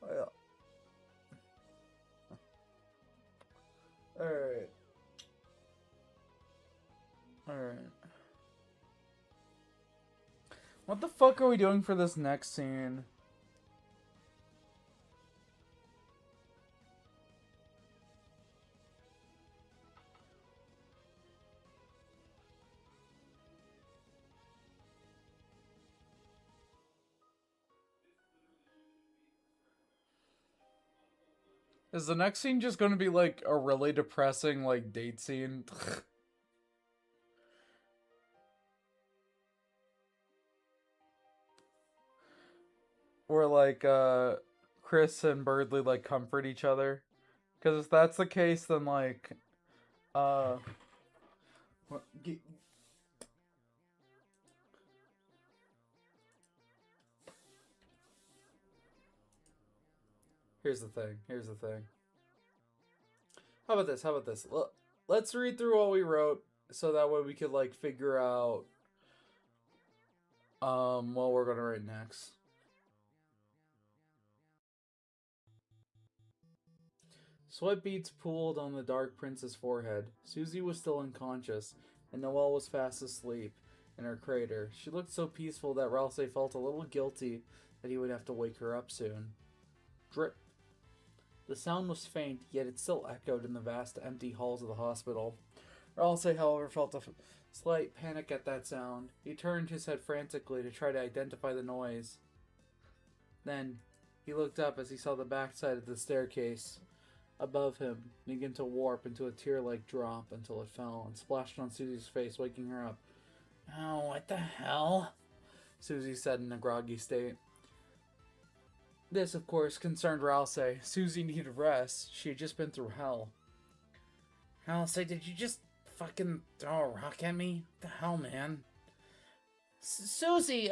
Well, alright. Alright. What the fuck are we doing for this next scene? Is the next scene just going to be like a really depressing like date scene? Where like Chris and Birdley like comfort each other? Because if that's the case, then like uh here's the thing. Here's the thing. How about this? How about this? Let's read through what we wrote so that way we could like figure out what we're gonna write next. Sweat beads pooled on the dark prince's forehead. Susie was still unconscious, and Noelle was fast asleep in her crater. She looked so peaceful that Ralsei felt a little guilty that he would have to wake her up soon. Drip. The sound was faint, yet it still echoed in the vast empty halls of the hospital. Ralsei, however, felt a slight panic at that sound. He turned his head frantically to try to identify the noise. Then, he looked up as he saw the backside of the staircase above him begin to warp into a tear-like drop until it fell and splashed on Susie's face, waking her up. Oh, what the hell? Susie said in a groggy state. This, of course, concerned Ralsei. Susie needed rest. She had just been through hell. Ralsei, did you just fucking throw a rock at me? What the hell, man? Susie,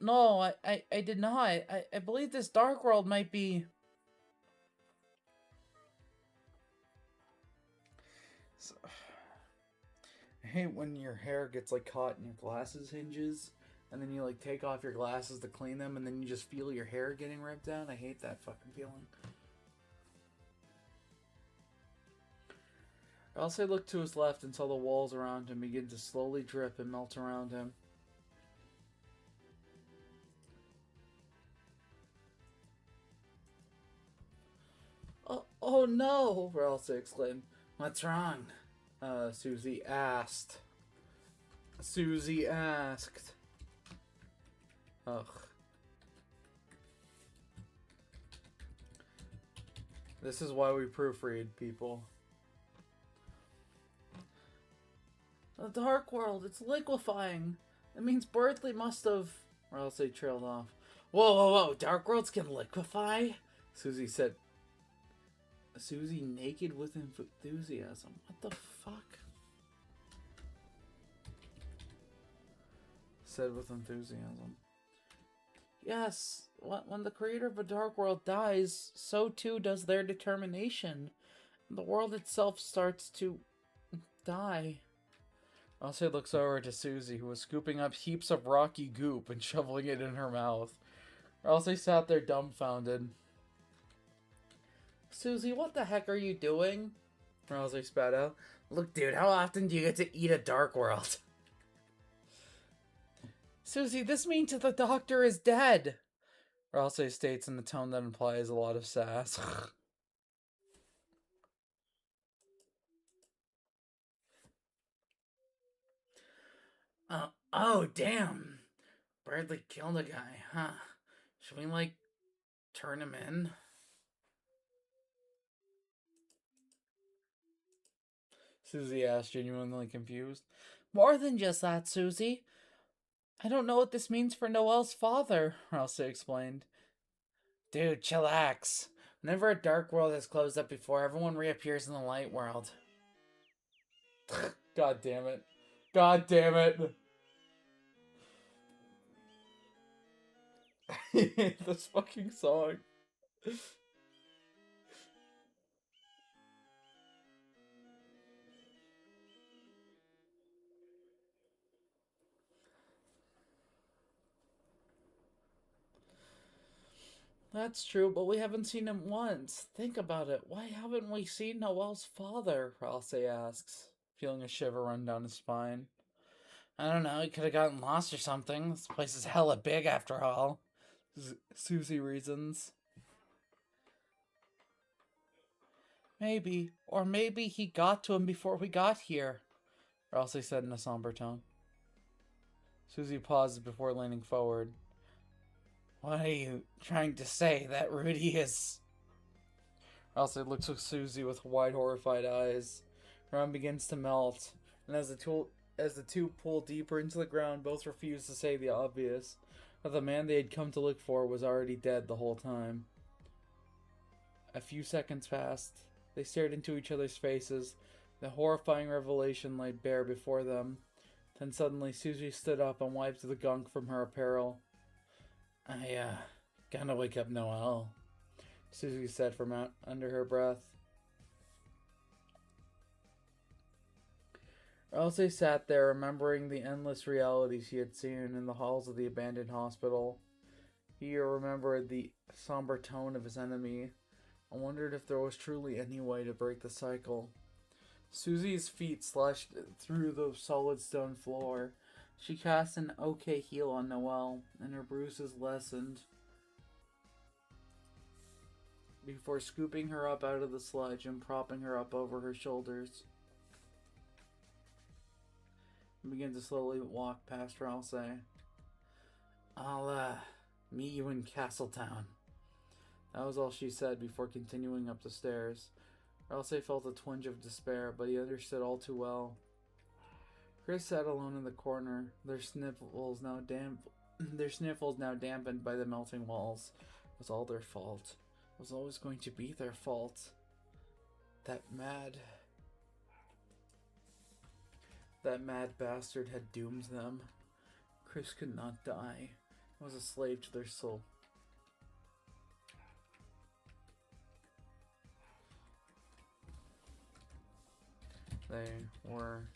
no, I did not. I believe this dark world might be... I hate when your hair gets like caught in your glasses hinges and then you like take off your glasses to clean them and then you just feel your hair getting ripped out. I hate that fucking feeling. Ralsei looked to his left and saw the walls around him begin to slowly drip and melt around him. Oh no! Ralsei exclaimed. What's wrong? Susie asked. Susie asked. Ugh. This is why we proofread, people. The dark world, it's liquefying. It means Berkeley must have... Ralsei trailed off. Whoa, dark worlds can liquefy? Susie said. Susie naked with enthusiasm. What the fuck? Said with enthusiasm. Yes, when the creator of a dark world dies, so too does their determination. The world itself starts to die. Ralsei looks over to Susie, who was scooping up heaps of rocky goop and shoveling it in her mouth. Ralsei sat there dumbfounded. Susie, what the heck are you doing? Ralsei spat out. Look, dude, how often do you get to eat a dark world? Susie, this means that the doctor is dead. Ralsei states in a tone that implies a lot of sass. Oh, damn. Bradley killed a guy, huh? Should we, like, turn him in? Susie asked, genuinely confused. More than just that, Susie. I don't know what this means for Noelle's father, Ralsei explained. Dude, chillax. Whenever a dark world has closed up before, everyone reappears in the light world. God damn it. God damn it. I hate this fucking song. That's true, but we haven't seen him once. Think about it. Why haven't we seen Noel's father? Ralsei asks, feeling a shiver run down his spine. I don't know, he could have gotten lost or something. This place is hella big after all. Susie reasons. Maybe. Or maybe he got to him before we got here, Ralsei said in a somber tone. Susie pauses before leaning forward. What are you trying to say? That Rudy is... Ralsei looks at Susie with wide, horrified eyes. Her arm begins to melt, and as the two pull deeper into the ground, both refuse to say the obvious, that the man they had come to look for was already dead the whole time. A few seconds passed. They stared into each other's faces. The horrifying revelation lay bare before them. Then suddenly Susie stood up and wiped the gunk from her apparel. I gotta wake up Noel, Susie said from out under her breath. Ralsei sat there, remembering the endless realities he had seen in the halls of the abandoned hospital. He remembered the somber tone of his enemy, and wondered if there was truly any way to break the cycle. Susie's feet slashed through the solid stone floor. She cast an okay heel on Noelle, and her bruises lessened before scooping her up out of the sludge and propping her up over her shoulders. And began to slowly walk past Ralsei. I'll, meet you in Castletown. That was all she said before continuing up the stairs. Ralsei felt a twinge of despair, but he understood all too well. Chris sat alone in the corner, their sniffles now dampened by the melting walls. It was all their fault. It was always going to be their fault. That mad bastard had doomed them. Chris could not die. He was a slave to their soul. They were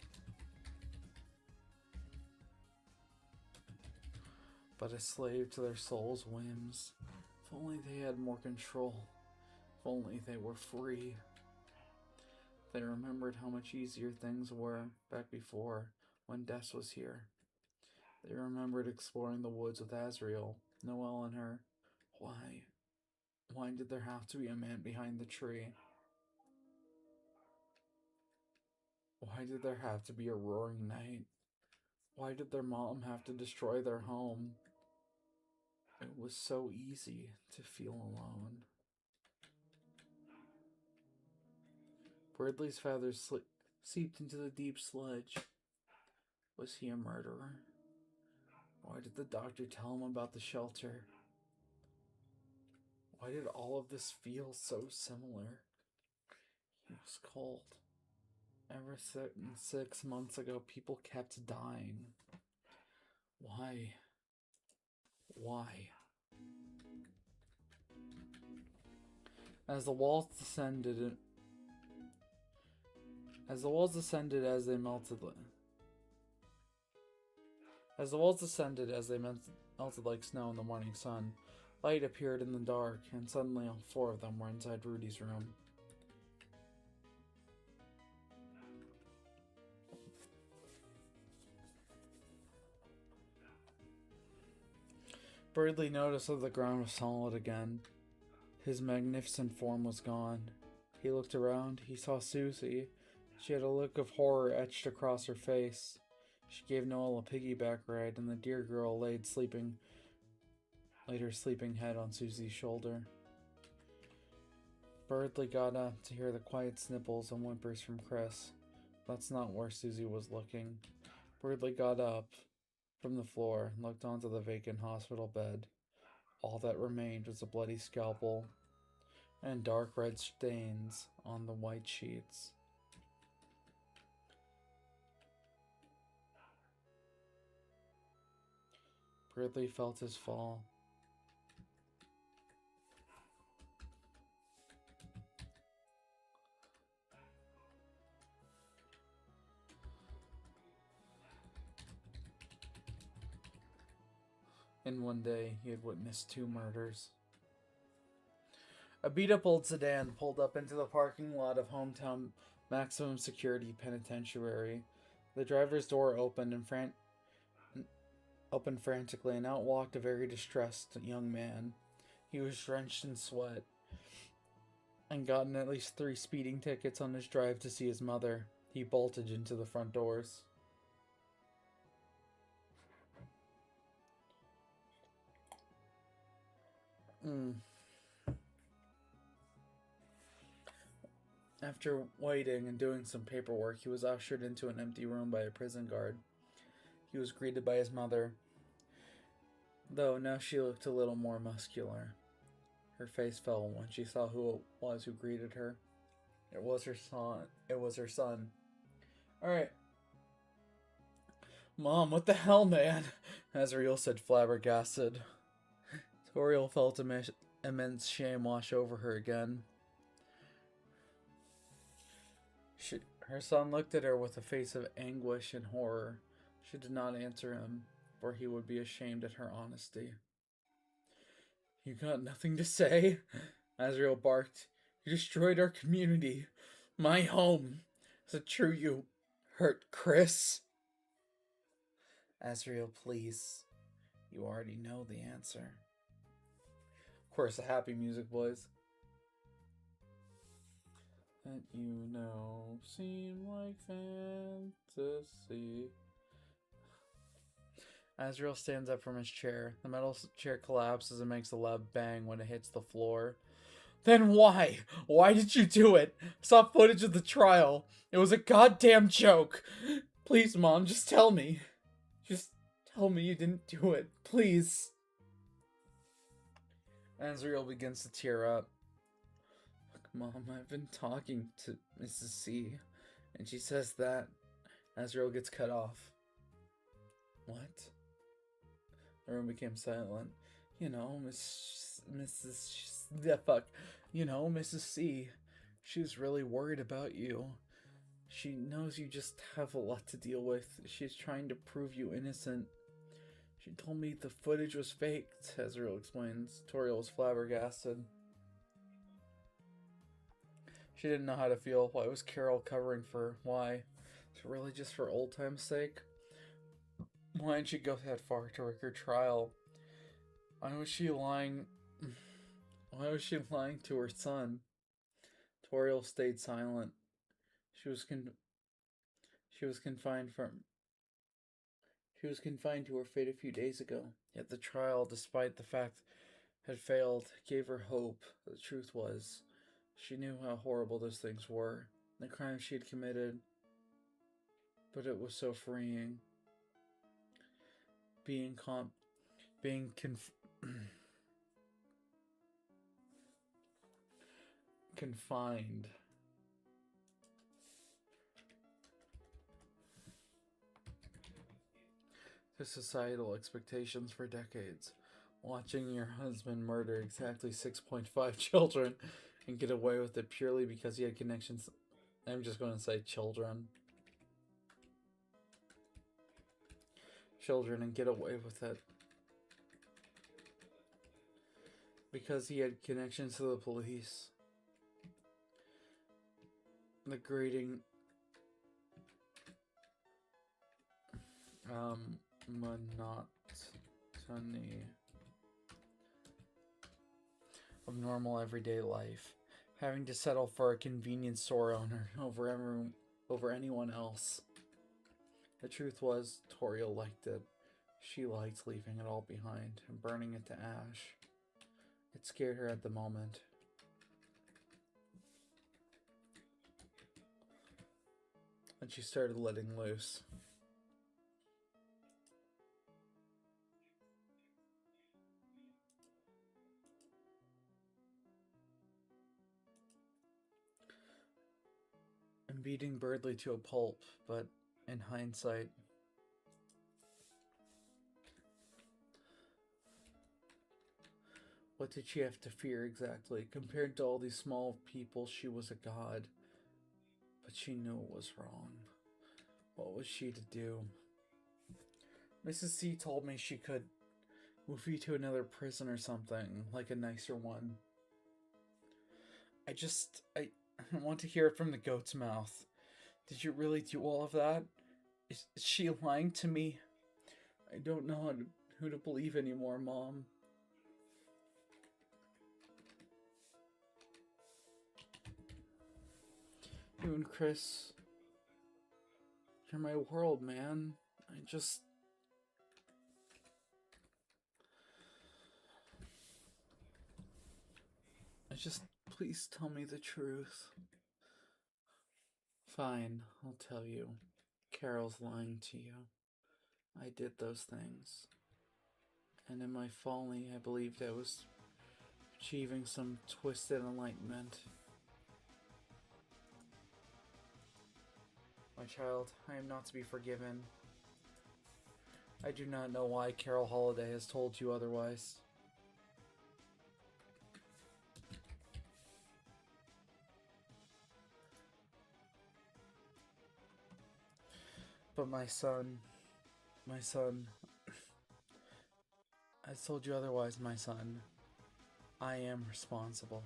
but a slave to their soul's whims. If only they had more control. If only they were free. They remembered how much easier things were back before, when Des was here. They remembered exploring the woods with Azriel, Noelle and her. Why? Why did there have to be a man behind the tree? Why did there have to be a roaring night? Why did their mom have to destroy their home? It was so easy to feel alone. Bradley's father seeped into the deep sludge. Was he a murderer? Why did the doctor tell him about the shelter? Why did all of this feel so similar? He was cold. Ever since 6 months ago, people kept dying. Why? Why? As the walls descended as they melted like snow in the morning sun, light appeared in the dark, and suddenly all four of them were inside Rudy's room. Bradley noticed that the ground was solid again. His magnificent form was gone. He looked around. He saw Susie. She had a look of horror etched across her face. She gave Noel a piggyback ride, and the dear girl laid her sleeping head on Susie's shoulder. Bradley got up to hear the quiet snipples and whimpers from Chris. That's not where Susie was looking. Bradley got up from the floor and looked onto the vacant hospital bed. All that remained was a bloody scalpel and dark red stains on the white sheets. Bradley felt his fall. In one day, he had witnessed 2 murders. A beat-up old sedan pulled up into the parking lot of hometown maximum security penitentiary. The driver's door opened frantically, and out walked a very distressed young man. He was drenched in sweat and gotten at least 3 speeding tickets on his drive to see his mother. He bolted into the front doors. After waiting and doing some paperwork, he was ushered into an empty room by a prison guard. He was greeted by his mother, though now she looked a little more muscular. Her face fell when she saw who it was who greeted her. It was her son. Alright. Mom, what the hell, man? Azriel said, flabbergasted. Toriel felt immense shame wash over her again. Her son looked at her with a face of anguish and horror. She did not answer him, for he would be ashamed at her honesty. You got nothing to say? Azriel barked. You destroyed our community. My home. Is it true you hurt Chris? Azriel, please. You already know the answer. Of course, the happy music plays. That you know seem like fantasy. Azriel stands up from his chair. The metal chair collapses and makes a loud bang when it hits the floor. Then why? Why did you do it? I saw footage of the trial. It was a goddamn joke. Please, Mom, just tell me. Just tell me you didn't do it. Please. Azriel begins to tear up. Look, Mom, I've been talking to Mrs. C, and she says that. Azriel gets cut off. What? The room became silent. You know, Mrs. C. She's really worried about you. She knows you just have a lot to deal with. She's trying to prove you innocent. She told me the footage was faked, Azriel explains. Toriel was flabbergasted. She didn't know how to feel. Why was Carol covering for her? Why? Is it really just for old time's sake? Why did she go that far to risk her trial? Why was she lying? Why was she lying to her son? Toriel stayed silent. She was confined to her fate a few days ago. Yet the trial, despite the fact had failed, gave her hope. The truth was, she knew how horrible those things were, the crimes she had committed. But it was so freeing. Confined. To societal expectations for decades. Watching your husband murder exactly 6.5 children and get away with it purely because he had connections. I'm just going to say children. Children and get away with it. Because he had connections to the police. The grating monotony of normal everyday life. Having to settle for a convenience store owner over anyone else. The truth was, Toriel liked it. She liked leaving it all behind and burning it to ash. It scared her at the moment. And she started letting loose. And beating Birdley to a pulp, but in hindsight, what did she have to fear exactly? Compared to all these small people, she was a god. But she knew it was wrong. What was she to do? Mrs. C told me she could move you to another prison or something, like a nicer one. I want to hear it from the goat's mouth. Did you really do all of that? Is she lying to me? I don't know who to believe anymore, Mom. You and Chris, you're my world, man. Please tell me the truth. Fine, I'll tell you. Carol's lying to you. I did those things. And in my folly, I believed I was achieving some twisted enlightenment. My child, I am not to be forgiven. I do not know why Carol Holiday has told you otherwise. But my son, I told you otherwise, my son. I am responsible.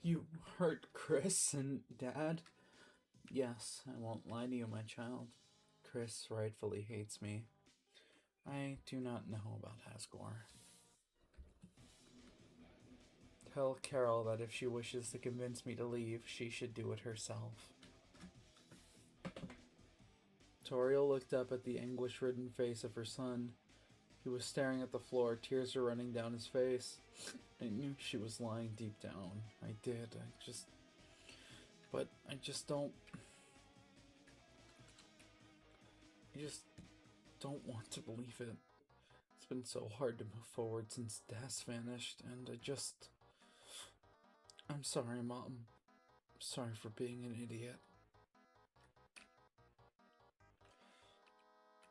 You hurt Chris and Dad? Yes, I won't lie to you, my child. Chris rightfully hates me. I do not know about Asgore. Tell Carol that if she wishes to convince me to leave, she should do it herself. Toriel looked up at the anguish-ridden face of her son. He was staring at the floor, tears were running down his face. I knew she was lying deep down. I did. But I just don't want to believe it. It's been so hard to move forward since Das vanished, and I'm sorry, Mom. I'm sorry for being an idiot.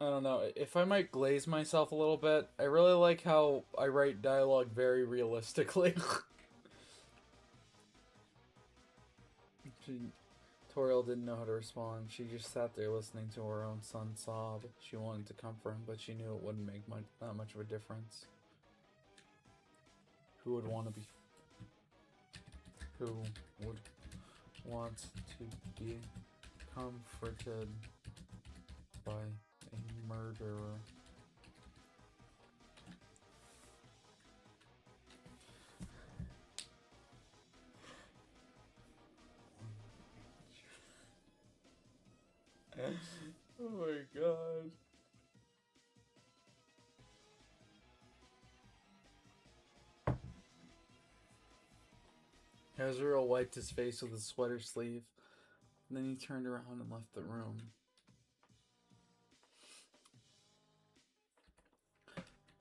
I don't know, if I might glaze myself a little bit, I really like how I write dialogue very realistically. Toriel didn't know how to respond. She just sat there listening to her own son sob. She wanted to comfort him, but she knew it wouldn't make that much of a difference. Who would want to be comforted by a murderer? Oh my god. Azrael wiped his face with his sweater sleeve, and then he turned around and left the room.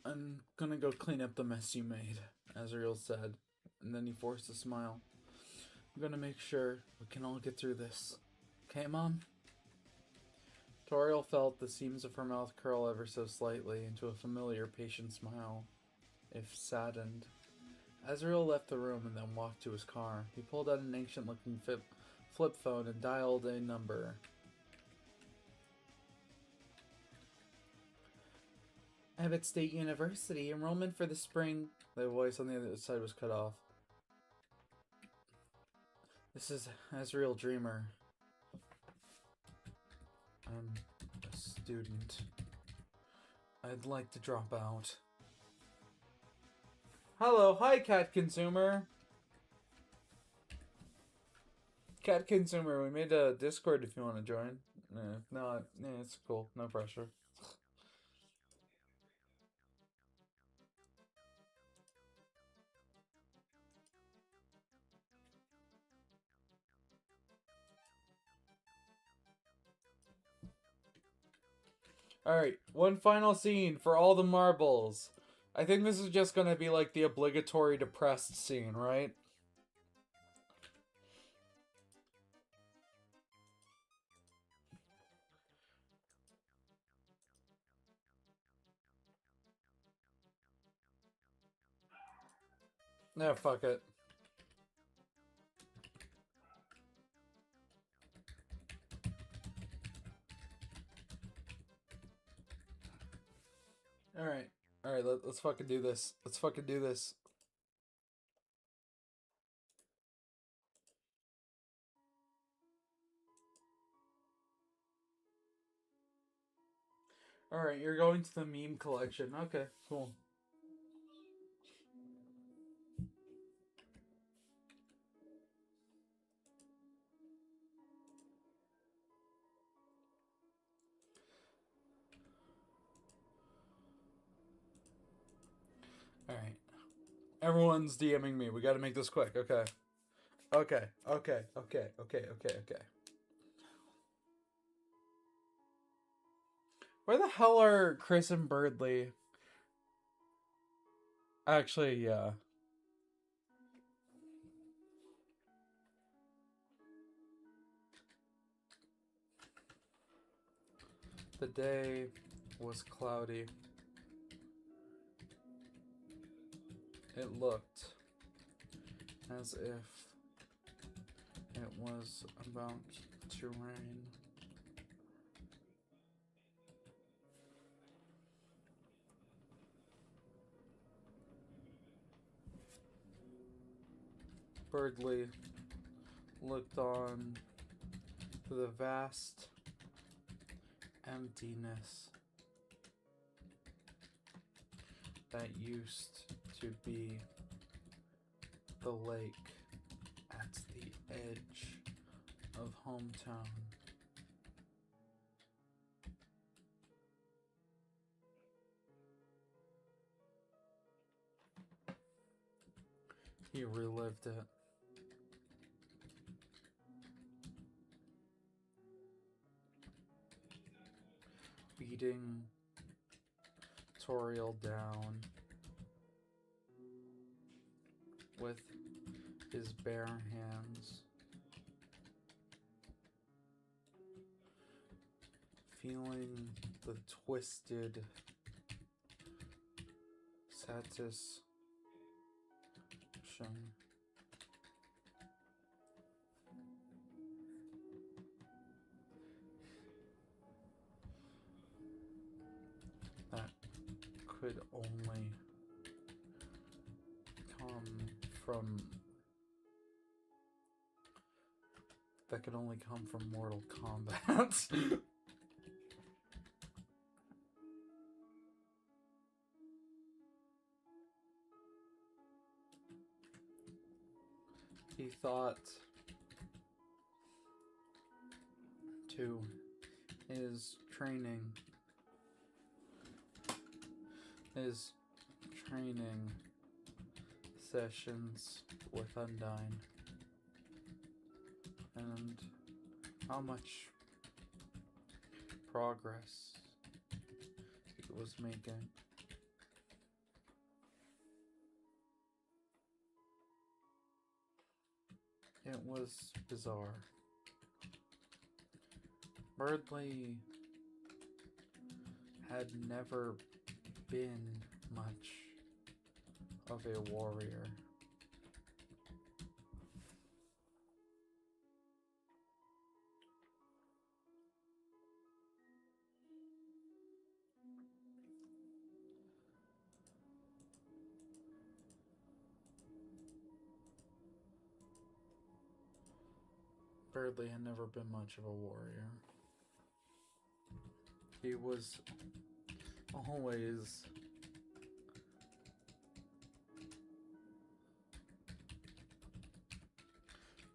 I'm gonna go clean up the mess you made, Azrael said, and then he forced a smile. I'm gonna make sure we can all get through this. Okay, Mom? Toriel felt the seams of her mouth curl ever so slightly into a familiar, patient smile, if saddened. Azrael left the room and then walked to his car. He pulled out an ancient-looking flip phone and dialed a number. Abbott State University, enrollment for the spring. The voice on the other side was cut off. This is Azrael Dreamer. I'm a student. I'd like to drop out. Hello, hi Cat Consumer. Cat Consumer, we made a Discord if you want to join. If not, it's cool, no pressure. Alright, one final scene for all the marbles. I think this is just gonna be like the obligatory depressed scene, right? Yeah, fuck it. Alright. Alright, let's fucking do this. Let's fucking do this. Alright, you're going to the meme collection. Okay, cool. Alright. Everyone's DMing me. We gotta make this quick. Okay. Okay. Okay. Okay. Okay. Okay. Okay. Where the hell are Chris and Birdley? Actually, yeah. The day was cloudy. It looked as if it was about to rain. Birdley looked on to the vast emptiness that used to be the lake at the edge of hometown. He relived it. Beating Toriel down with his bare hands, feeling the twisted satisfaction that could only come from Mortal Kombat. He thought to his training sessions with Undyne and how much progress it was making. It was bizarre. Birdley had never been much of a warrior. Birdley had never been much of a warrior. He was always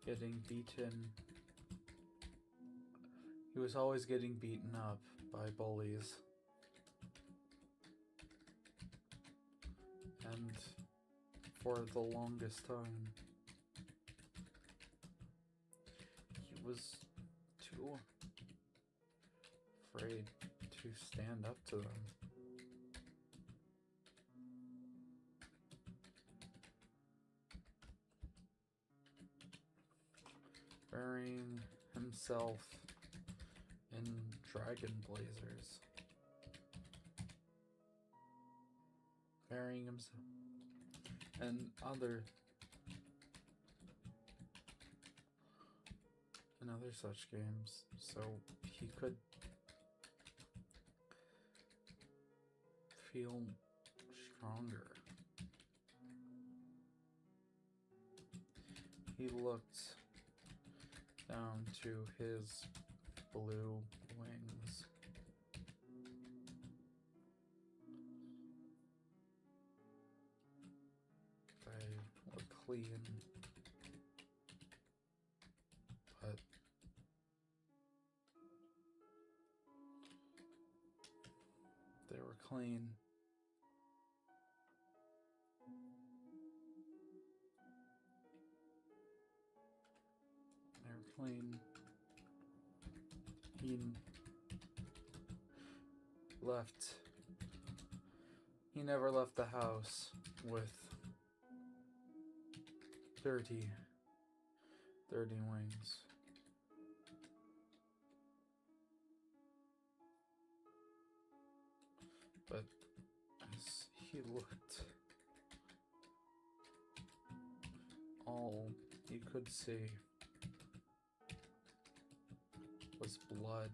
getting beaten. He was always getting beaten up by bullies. And for the longest time, he was too afraid to stand up to them. Burying himself in dragon blazers. Burying himself and other such games, so he could feel stronger. He looked down to his blue wings. They were clean, but they were clean. They were clean. He never left the house with dirty wings. But as he looked, all he could see was blood.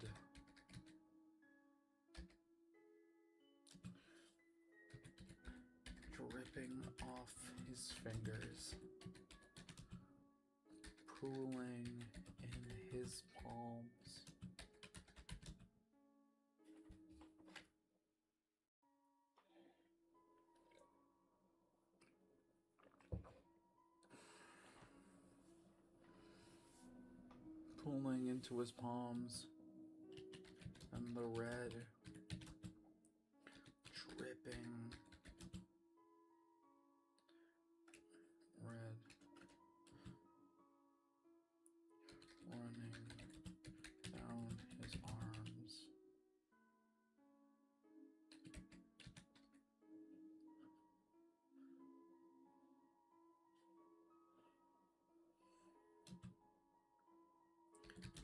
Dripping off his fingers, pooling in his palms. Pooling into his palms, and the red dripping. Red running down his arms.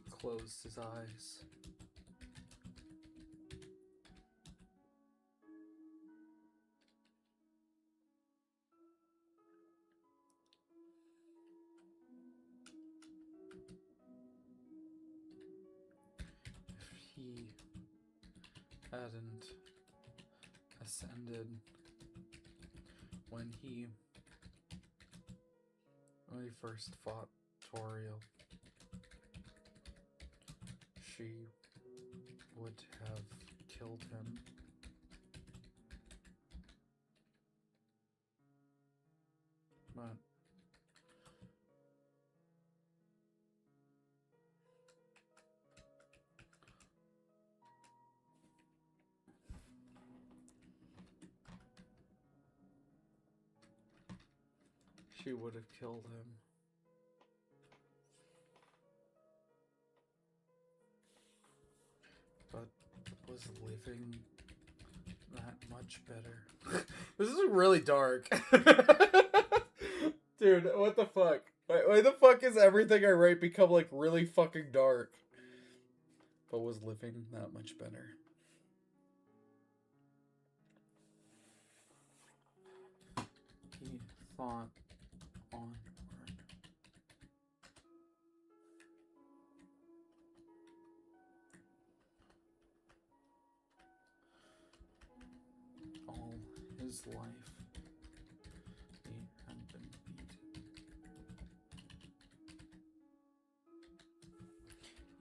He closed his eyes. If he hadn't ascended when he first fought Toriel, she would have killed him. But she would have killed him. But was living that much better. This is really dark. Dude, what the fuck? Why the fuck is everything I write become like really fucking dark? But was living that much better. He thought onward. All his life, he had been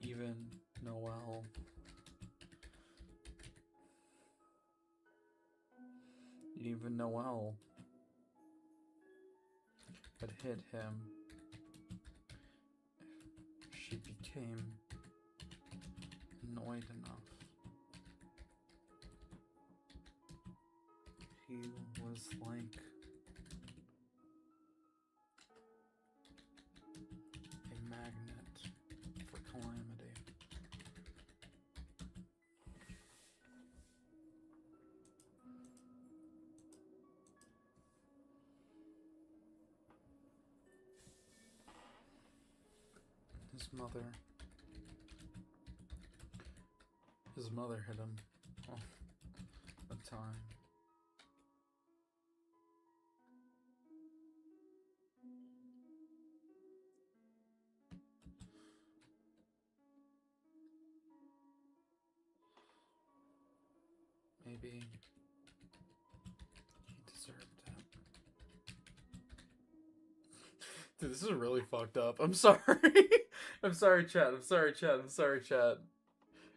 beaten. Even Noel had hit him. She became annoyed enough. He was like a magnet for calamity. His mother hit him all the time. Maybe he deserved it. Dude, this is really fucked up. I'm sorry. I'm sorry, chat. I'm sorry, chat. I'm sorry, chat.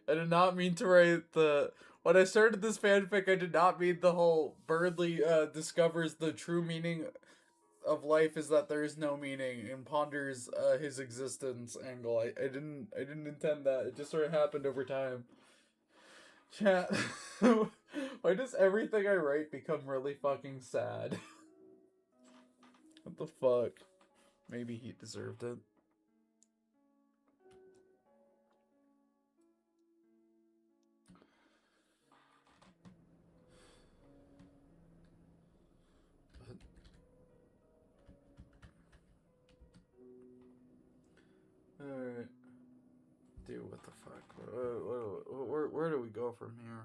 I did not mean to write the... When I started this fanfic, I did not mean the whole Birdley discovers the true meaning of life is that there is no meaning and ponders his existence angle. I didn't intend that. It just sort of happened over time. Chat, why does everything I write become really fucking sad? What the fuck? Maybe he deserved it. Alright. Dude, what the fuck? Where do we go from here?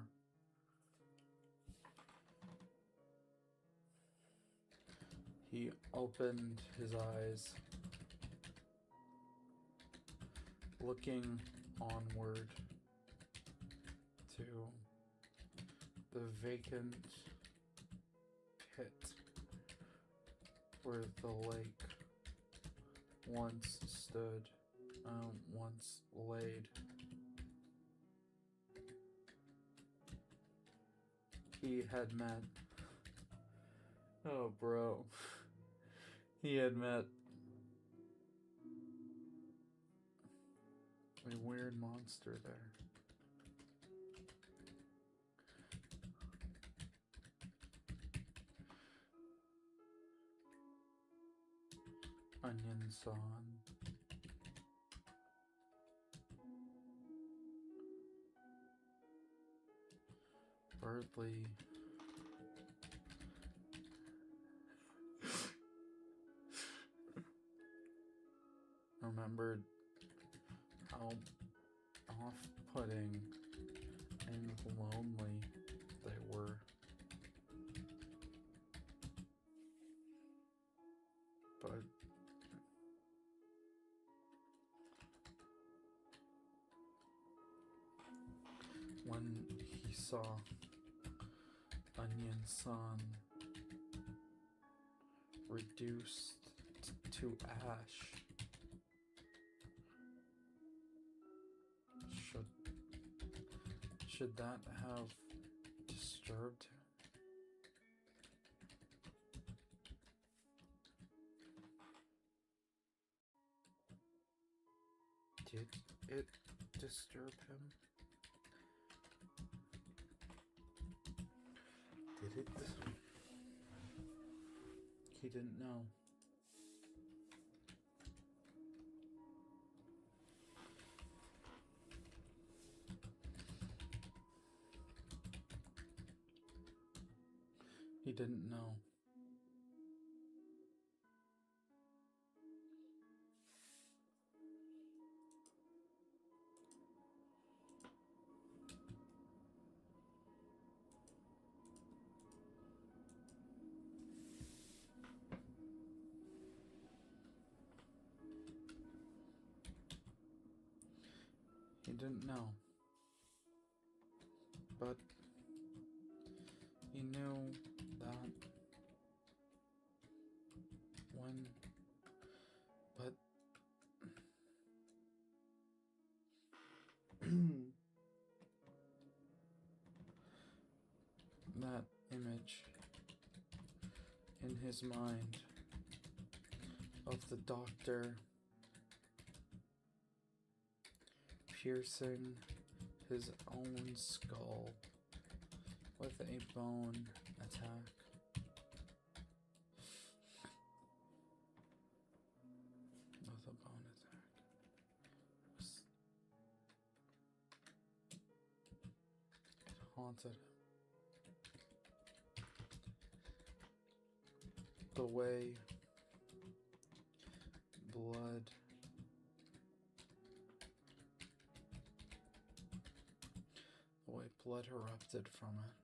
He opened his eyes, looking onward to the vacant pit where the lake once stood, once laid. He had met... Oh, bro. He had met a weird monster there. Onion-san. Birdley. Remembered how off-putting and lonely they were. But when he saw Onion-san reduced to ash, should that have disturbed him? Did it disturb him? Did it? He didn't know. He didn't know. He didn't know. But he knew that when, but that image in his mind of the doctor piercing his own skull with a bone attack. With a bone attack. It haunted him. The way blood erupted from it.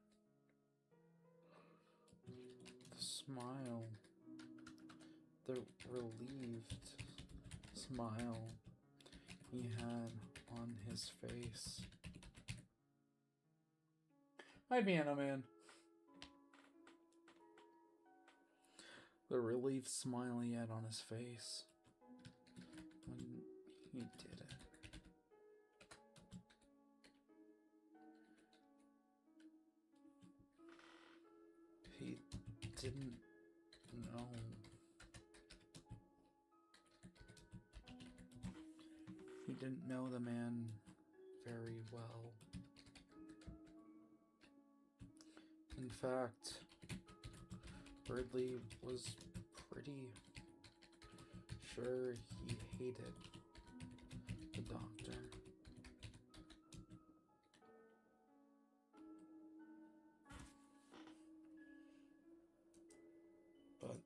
The smile, the relieved smile he had on his face. Hi, Piano Man. The relief smile he had on his face when he did it. He didn't know. He didn't know the man very well. In fact, Birdley was pretty sure he hated the doctor. But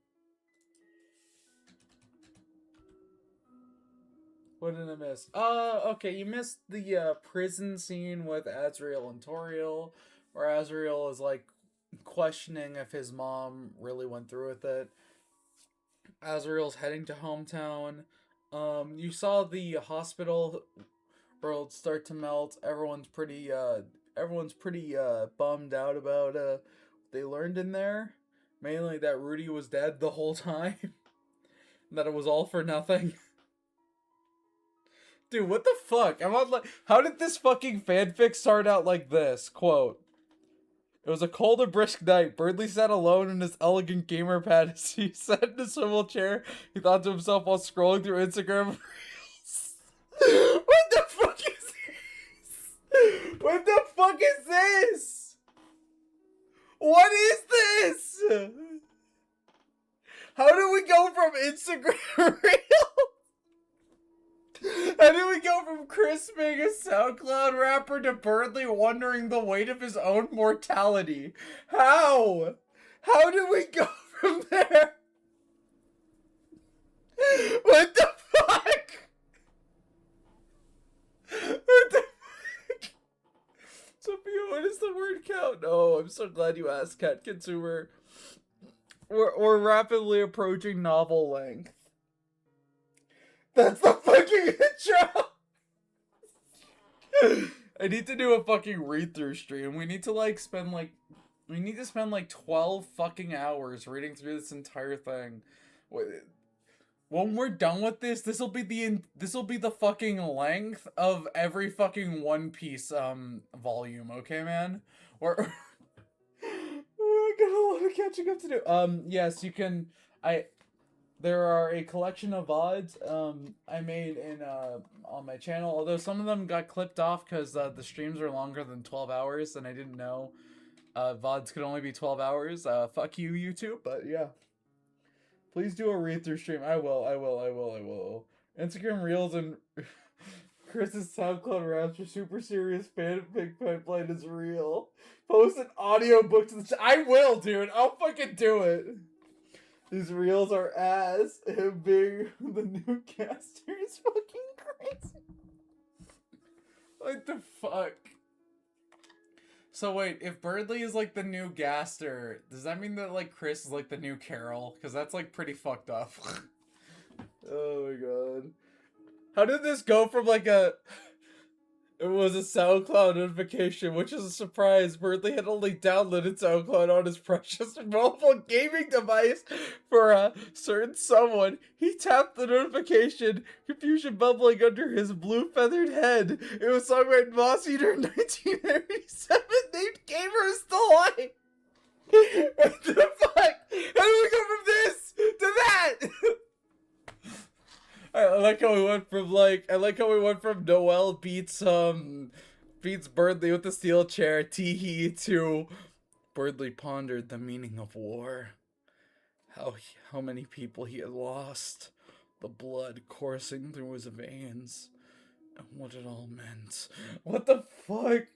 what did I miss? Okay, you missed the prison scene with Azrael and Toriel, where Azrael is like questioning if his mom really went through with it. Azrael's heading to hometown. You saw the hospital world start to melt. Everyone's pretty bummed out about what they learned in there. Mainly that Rudy was dead the whole time. That it was all for nothing. Dude, what the fuck? I'm on like, how did this fucking fanfic start out like this? Quote: "It was a cold and brisk night. Birdley sat alone in his elegant gamer pad as he sat in a swivel chair. He thought to himself while scrolling through Instagram reels. What the fuck is this? What the fuck is this? What is this? How do we go from Instagram reels? How do we go from Chris being a SoundCloud rapper to Birdley wondering the weight of his own mortality? How? How do we go from there? What the fuck? What the fuck? Sophia, what is the word count? Oh, I'm so glad you asked, Cat Consumer. We're rapidly approaching novel length. That's the fucking intro! I need to do a fucking read-through stream. We need to spend 12 fucking hours reading through this entire thing. When we're done with this, this'll be the fucking length of every fucking One Piece volume, okay, man? Or I got a lot of catching up to do. Yes, you can. There are a collection of VODs I made on my channel, although some of them got clipped off because the streams are longer than 12 hours, and I didn't know VODs could only be 12 hours. Fuck you, YouTube, but yeah. Please do a read-through stream. I will. Instagram Reels and Chris's SoundCloud raps for super serious fanfic pipeline is real. Post an audiobook to the I will, dude. I'll fucking do it. These reels are ass. Him being the new caster is fucking crazy. What the fuck? So wait, if Birdley is like the new Gaster, does that mean that like Chris is like the new Carol? Because that's like pretty fucked up. Oh my god. How did this go from like it was a SoundCloud notification, which is a surprise. Birdley had only downloaded SoundCloud on his precious mobile gaming device for a certain someone. He tapped the notification, confusion bubbling under his blue feathered head. It was sung by Moss Eater in 1987, named Gamer's Delight. What the fuck? How do we go from this to that? I like how we went from Noel beats Birdley with the steel chair, tee-hee, to Birdley pondered the meaning of war. How many people he had lost, the blood coursing through his veins, and what it all meant. What the fuck?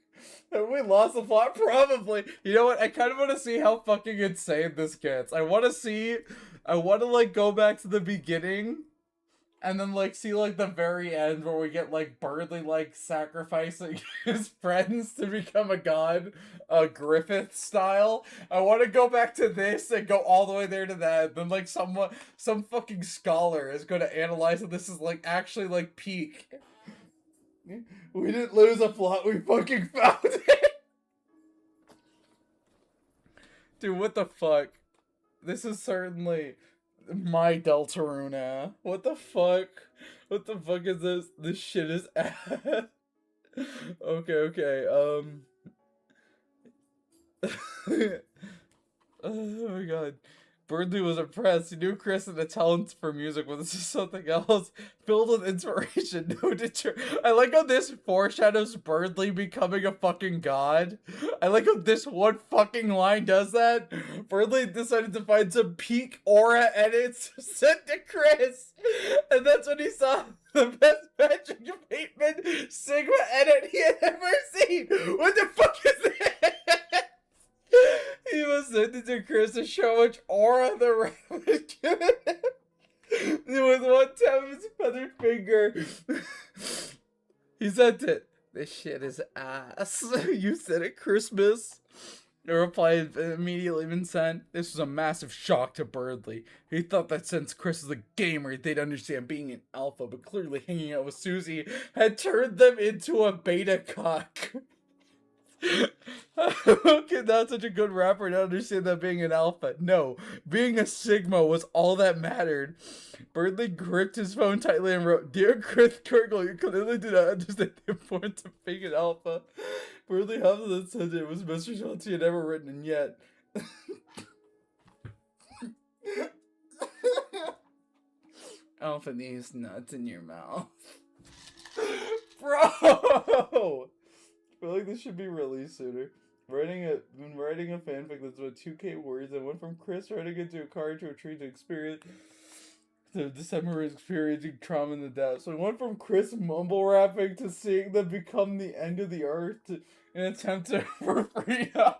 Have we lost the plot? Probably. You know what? I kind of want to see how fucking insane this gets. I want to like go back to the beginning. And then, like, see, like, the very end where we get, like, Birdley, like, sacrificing his friends to become a god, Griffith style. I want to go back to this and go all the way there to that. Then, like, some fucking scholar is going to analyze that this is, like, actually, like, peak. We didn't lose a plot, we fucking found it! Dude, what the fuck? This is certainly my Deltarune. What the fuck? What the fuck is this? This shit is ass. Okay. Oh my god. Birdley was impressed. He knew Chris had a talent for music, but this is something else. Filled with inspiration, no deter. I like how this foreshadows Birdley becoming a fucking god. I like how this one fucking line does that. Birdley decided to find some peak aura edits sent to Chris. And that's when he saw the best magic abatement Sigma edit he had ever seen. What the fuck is that? He was sending to Chris to show how much aura the rat was given him. With one tap of his feathered finger. He sent it. This shit is ass. You said it, Christmas. The reply had immediately been sent. This was a massive shock to Birdley. He thought that since Chris was a gamer, they'd understand being an alpha, but clearly hanging out with Susie had turned them into a beta cock. Okay, not such a good rapper to understand that being an alpha. No, being a sigma was all that mattered. Birdley gripped his phone tightly and wrote, "Dear Chris Kirkle, you clearly do not understand the importance of being an alpha." Birdley huffed and said it was the best response he had ever written, and yet... Alpha needs nuts in your mouth. Bro! I feel like this should be released sooner. Writing a fanfic that's about 2K words. I went from Chris writing into a car to a tree to December experiencing trauma and the death. So I went from Chris mumble rapping to seeing them become the end of the earth in an attempt for freedom.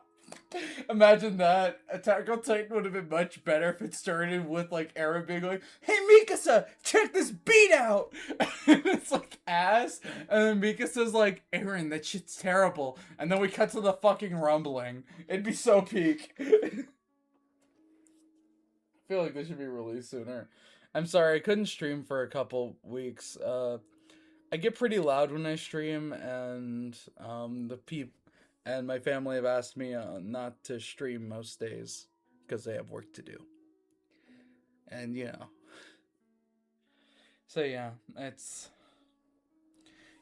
Imagine that. Attack on Titan would have been much better if it started with like Aaron being like, "Hey Mikasa, check this beat out!" And it's like ass. And then Mikasa's like, "Aaron, that shit's terrible." And then we cut to the fucking rumbling. It'd be so peak. I feel like this should be released sooner. I'm sorry, I couldn't stream for a couple weeks. I get pretty loud when I stream, and and my family have asked me not to stream most days because they have work to do. And, you know. So, yeah, it's...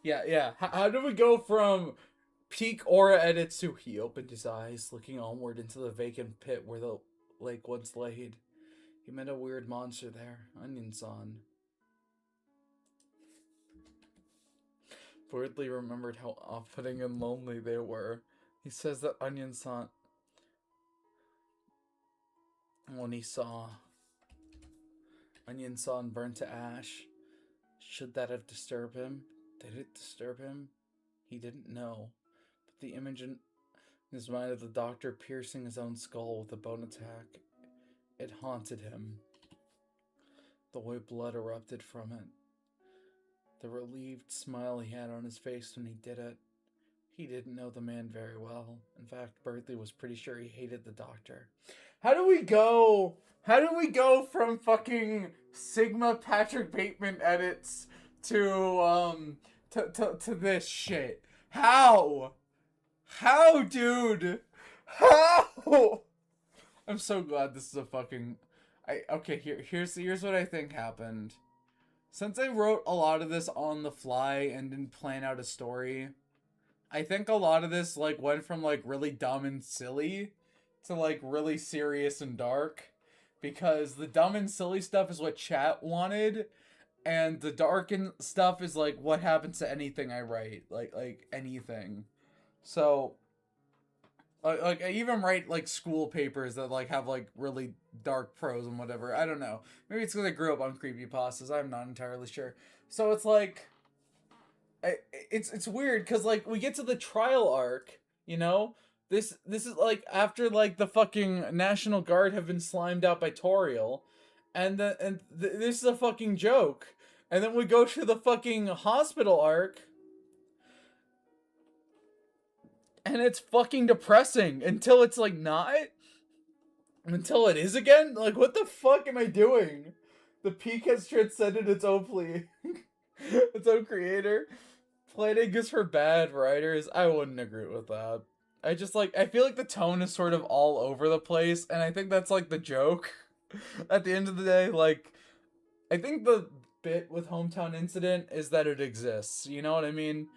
Yeah. How do we go from peak aura edits to he opened his eyes, looking onward into the vacant pit where the lake once laid. He met a weird monster there, Onion-san. Birdley remembered how off-putting and lonely they were. He says that Onion-san, when he saw Onion-san burn to ash, should that have disturbed him? Did it disturb him? He didn't know. But the image in his mind of the doctor piercing his own skull with a bone attack, it haunted him. The way blood erupted from it. The relieved smile he had on his face when he did it. He didn't know the man very well. In fact, Birdley was pretty sure he hated the doctor. How do we go from fucking Sigma Patrick Bateman edits to this shit? How, dude? How? I'm so glad this is a fucking... Here's what I think happened. Since I wrote a lot of this on the fly and didn't plan out a story, I think a lot of this, like, went from, like, really dumb and silly to, like, really serious and dark. Because the dumb and silly stuff is what chat wanted, and the dark and stuff is, like, what happens to anything I write. Like anything. So... Like, I even write, like, school papers that, like, have, like, really dark prose and whatever. I don't know. Maybe it's because I grew up on creepypastas. I'm not entirely sure. So it's, like... It's weird, because, like, we get to the trial arc, you know? This is, like, after, like, the fucking National Guard have been slimed out by Toriel. This is a fucking joke. And then we go to the fucking hospital arc. And it's fucking depressing until it's, like, not. Until it is again? Like, what the fuck am I doing? The peak has transcended its own plea. Its own creator. Planning is for bad writers. I wouldn't agree with that. I just like, I feel like the tone is sort of all over the place, and I think that's like the joke at the end of the day. Like, I think the bit with Hometown Incident is that it exists. You know what I mean?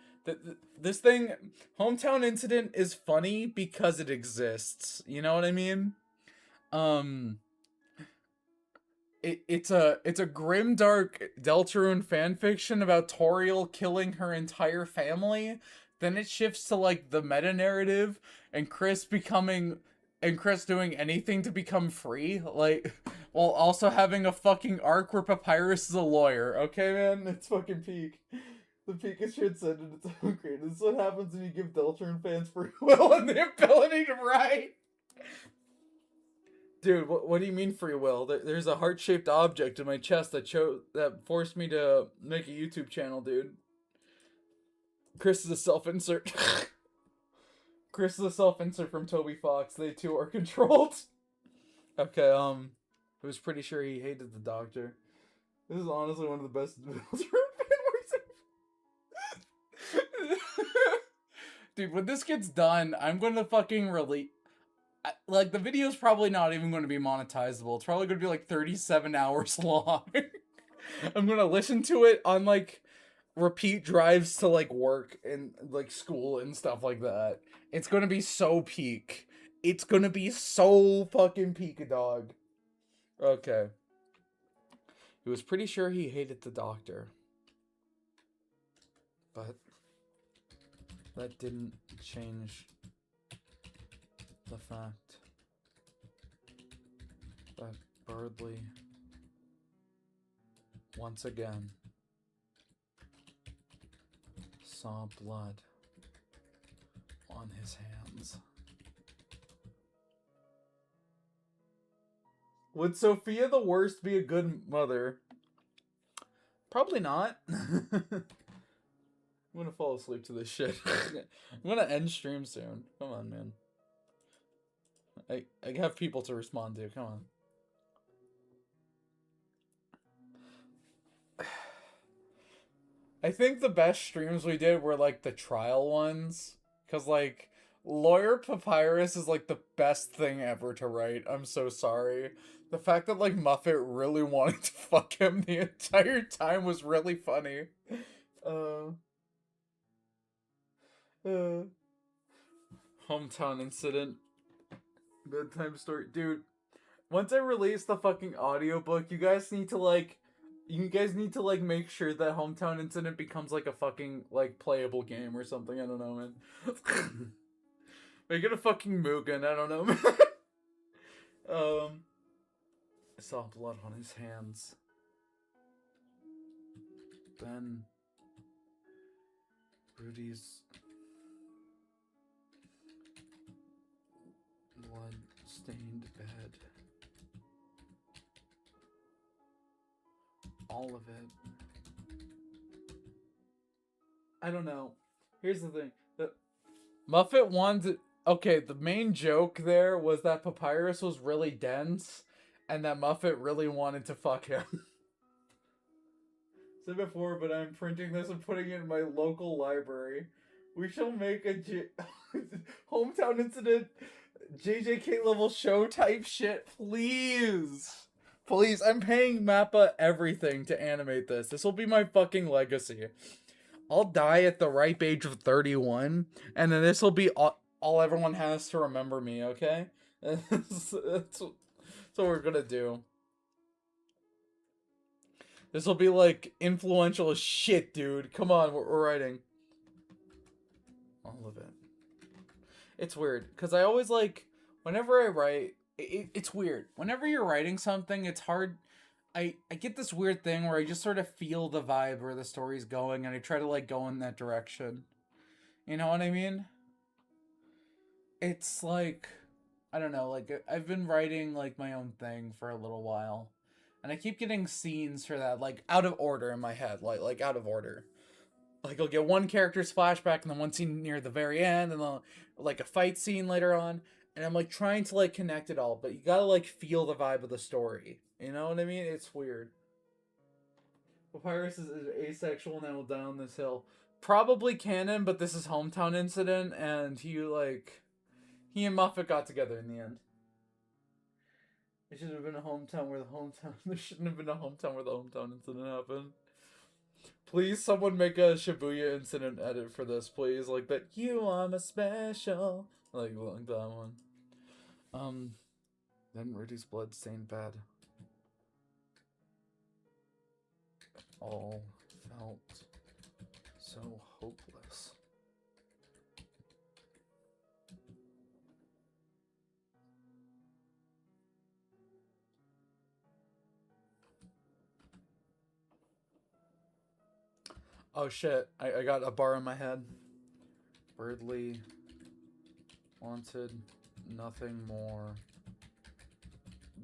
This thing, Hometown Incident, is funny because it exists. You know what I mean? Um, it's a grim dark Deltarune fanfiction about Toriel killing her entire family. Then it shifts to like the meta narrative and Chris doing anything to become free, like while also having a fucking arc where Papyrus is a lawyer. Okay, man, it's fucking peak. The peak is shit said and it's so great. This is what happens when you give Deltarune fans free will and the ability to write. Dude, what do you mean free will? There's a heart-shaped object in my chest that forced me to make a YouTube channel, dude. Chris is a self-insert. Chris is a self-insert from Toby Fox. They too are controlled. Okay, I was pretty sure he hated the doctor. This is honestly one of the best Dude, when this gets done, I'm gonna fucking release... Like, the video's probably not even going to be monetizable. It's probably going to be, like, 37 hours long. I'm going to listen to it on, like, repeat drives to, like, work and, like, school and stuff like that. It's going to be so peak. It's going to be so fucking peak, dog. Okay. He was pretty sure he hated the doctor. But that didn't change the fact that Birdley once again saw blood on his hands. Would Sophia the Worst be a good mother? Probably not. I'm gonna fall asleep to this shit. I'm gonna end stream soon. Come on, man. I have people to respond to. Come on. I think the best streams we did were like the trial ones. Cause like Lawyer Papyrus is like the best thing ever to write. I'm so sorry. The fact that like Muffet really wanted to fuck him the entire time was really funny. Hometown Incident. Bedtime story. Dude, once I release the fucking audiobook, you guys need to like make sure that Hometown Incident becomes like a fucking like playable game or something. I don't know, man. Make it a fucking Mugen, I don't know, man. I saw blood on his hands. Then Rudy's blood-stained bed. All of it. I don't know. Here's the thing. Muffet wanted... Okay, the main joke there was that Papyrus was really dense, and that Muffet really wanted to fuck him. Said before, but I'm printing this and putting it in my local library. We shall make a Hometown Incident JJK level show type shit, please. Please, I'm paying Mappa everything to animate this. This will be my fucking legacy. I'll die at the ripe age of 31, and then this will be all everyone has to remember me, okay? That's what we're gonna do. This will be, like, influential as shit, dude. Come on, we're writing. All of it. It's weird, because I always, like, whenever I write, it's weird. Whenever you're writing something, it's hard. I get this weird thing where I just sort of feel the vibe where the story's going, and I try to, like, go in that direction. You know what I mean? It's, like, I don't know, like, I've been writing, like, my own thing for a little while. And I keep getting scenes for that, like, out of order in my head. Like out of order. Like, I'll get one character's flashback, and then one scene near the very end, and then, like, a fight scene later on. And I'm, like, trying to, like, connect it all. But you gotta, like, feel the vibe of the story. You know what I mean? It's weird. Papyrus is asexual and will die on this hill. Probably canon, but this is Hometown Incident, and he, like... He and Moffat got together in the end. It should have been a hometown where the hometown... There shouldn't have been a hometown where the hometown incident happened. Please, someone make a Shibuya incident edit for this, please. Like that, you are my special. Like that one. Then Rudy's blood stained bad. All felt so hopeless. Oh shit, I got a bar in my head. Birdley wanted nothing more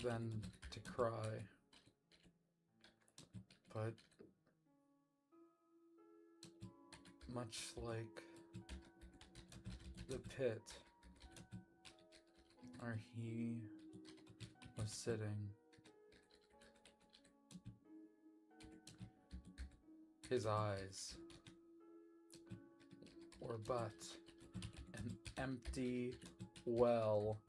than to cry. But much like the pit where he was sitting, his eyes were but an empty well.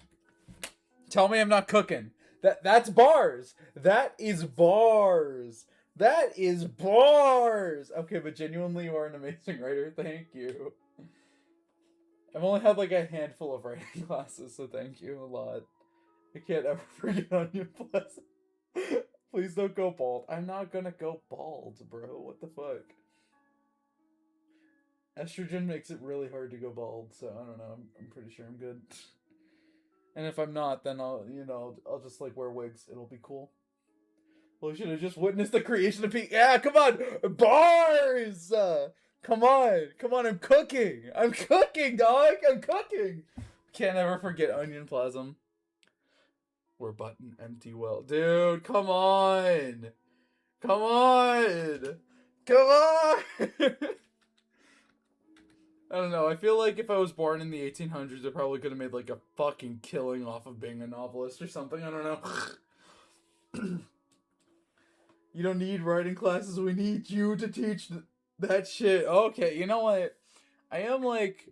Tell me I'm not cooking. That's bars. That is bars. That is bars. Okay, but genuinely you are an amazing writer. Thank you. I've only had like a handful of writing classes, so thank you a lot. I can't ever forget Onion Pleasant. Please don't go bald. I'm not gonna go bald, bro. What the fuck? Estrogen makes it really hard to go bald, so I don't know. I'm pretty sure I'm good. And if I'm not, then I'll just like wear wigs. It'll be cool. Well, we should have just witnessed the creation of Peak. Yeah, come on, bars. Come on. I'm cooking, dog. I'm cooking. Can't ever forget Onion Plasm. We're but an empty well, dude. Come on. I don't know. I feel like if I was born in the 1800s, I probably could have made like a fucking killing off of being a novelist or something. I don't know. You don't need writing classes. We need you to teach that shit. Okay, you know what? I am like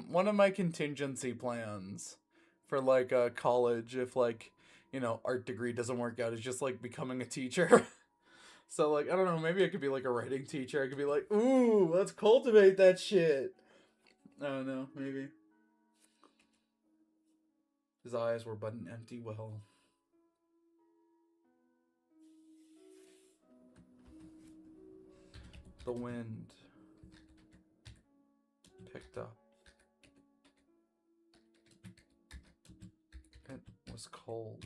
one of my contingency plans for like college, if like, art degree doesn't work out, is just like becoming a teacher. So like, I don't know, maybe I could be like a writing teacher. I could be like, ooh, let's cultivate that shit. I don't know, maybe. His eyes were but an empty well. The wind picked up. It was cold.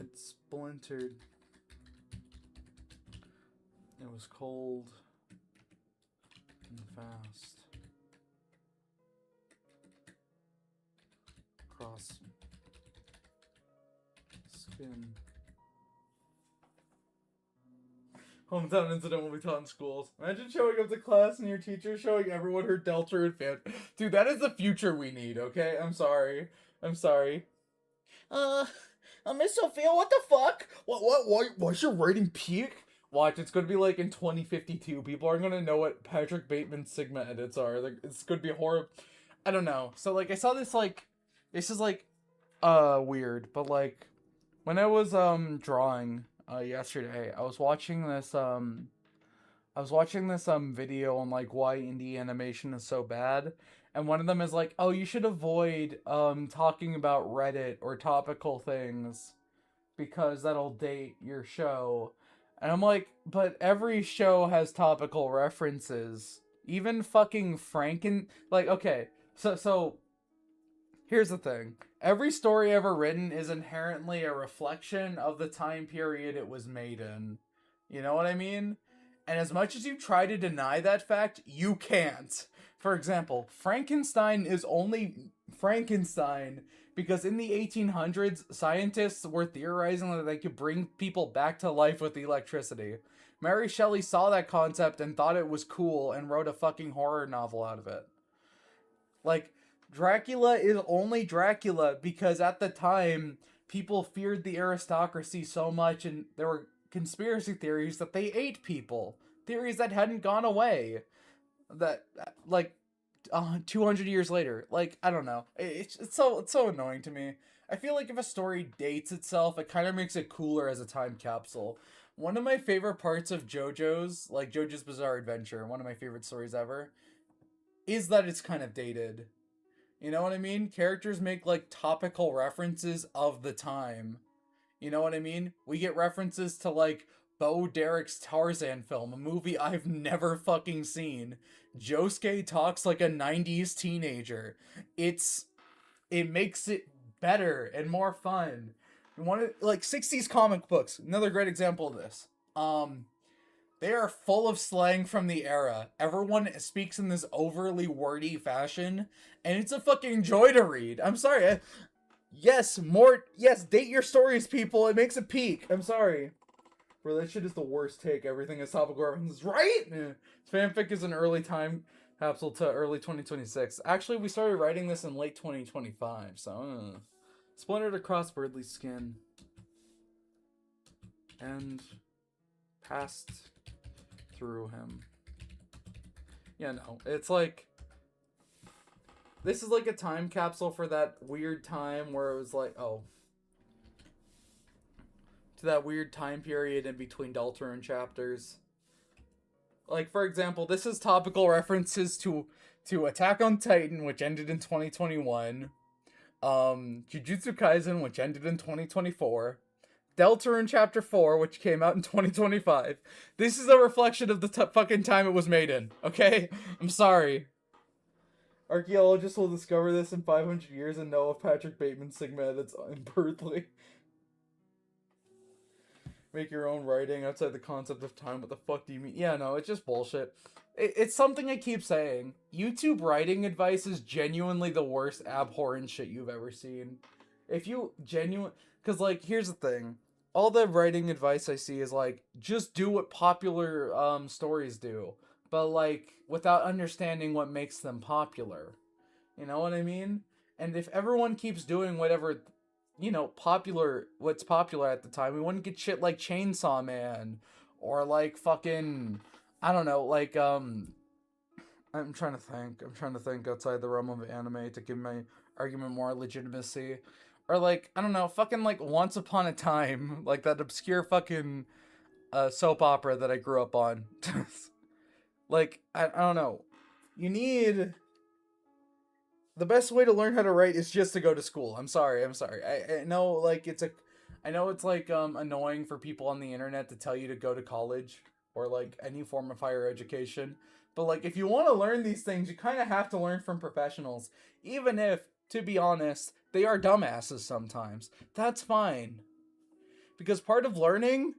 It splintered. It was cold and fast. Across skin. Hometown incident will be taught in schools. Imagine showing up to class and your teacher showing everyone her Deltarune fan. Dude, that is the future we need, okay? I'm sorry. Miss Sophia, what the fuck? Why's your rating peak? Watch, it's gonna be like in 2052. People aren't gonna know what Patrick Bateman's Sigma edits are. Like, it's gonna be horrible. I don't know. So, like, I saw this, like, this is, like, weird, but, like, when I was, drawing, yesterday, I was watching this video on, like, why indie animation is so bad. And one of them is like, oh, you should avoid, talking about Reddit or topical things because that'll date your show. And I'm like, but every show has topical references. Even fucking okay, so here's the thing. Every story ever written is inherently a reflection of the time period it was made in. You know what I mean? And as much as you try to deny that fact, you can't. For example, Frankenstein is only Frankenstein because in the 1800s, scientists were theorizing that they could bring people back to life with electricity. Mary Shelley saw that concept and thought it was cool and wrote a fucking horror novel out of it. Like, Dracula is only Dracula because at the time, people feared the aristocracy so much and there were conspiracy theories that they ate people. theories that hadn't gone away. That, like, 200 years later. Like, I don't know. It's so annoying to me. I feel like if a story dates itself, it kind of makes it cooler as a time capsule. One of my favorite parts of JoJo's Bizarre Adventure, one of my favorite stories ever, is that it's kind of dated. You know what I mean? Characters make, like, topical references of the time. You know what I mean? We get references to, like, Bo Derek's Tarzan film, a movie I've never fucking seen. Josuke talks like a 90s teenager. It makes it better and more fun. You want to, like, 60s comic books, another great example of this. They are full of slang from the era. Everyone speaks in this overly wordy fashion, and it's a fucking joy to read. I'm sorry. Yes, date your stories, people. It makes it peak. I'm sorry. Bro, that shit is the worst take. Everything is topical references, right? Fanfic is an early time capsule to early 2026. Actually, we started writing this in late 2025, so... Splintered across Birdley's skin. And passed through him. Yeah, no. It's like... This is like a time capsule for that weird time where it was like, oh... to that weird time period in between Deltarune chapters. Like, for example, this is topical references to Attack on Titan, which ended in 2021, Jujutsu Kaisen, which ended in 2024, Deltarune Chapter 4, which came out in 2025. This is a reflection of the fucking time it was made in, okay? I'm sorry. Archaeologists will discover this in 500 years and know of Patrick Bateman's Sigma edits in Birdley. Make your own writing outside the concept of time. What the fuck do you mean? Yeah, no, it's just bullshit. It's something I keep saying. YouTube writing advice is genuinely the worst abhorrent shit you've ever seen. If you because, like, here's the thing. All the writing advice I see is, like, just do what popular stories do. But, like, without understanding what makes them popular. You know what I mean? And if everyone keeps doing whatever... you know, what's popular at the time, we wouldn't get shit like Chainsaw Man, or like fucking, I don't know, like, I'm trying to think outside the realm of anime to give my argument more legitimacy, or like, I don't know, fucking like Once Upon a Time, like that obscure fucking, soap opera that I grew up on. Like, I don't know, the best way to learn how to write is just to go to school. I'm sorry. I know, like, I know it's, like, annoying for people on the internet to tell you to go to college or, like, any form of higher education. But, like, if you want to learn these things, you kind of have to learn from professionals. Even if, to be honest, they are dumbasses sometimes. That's fine. Because part of learning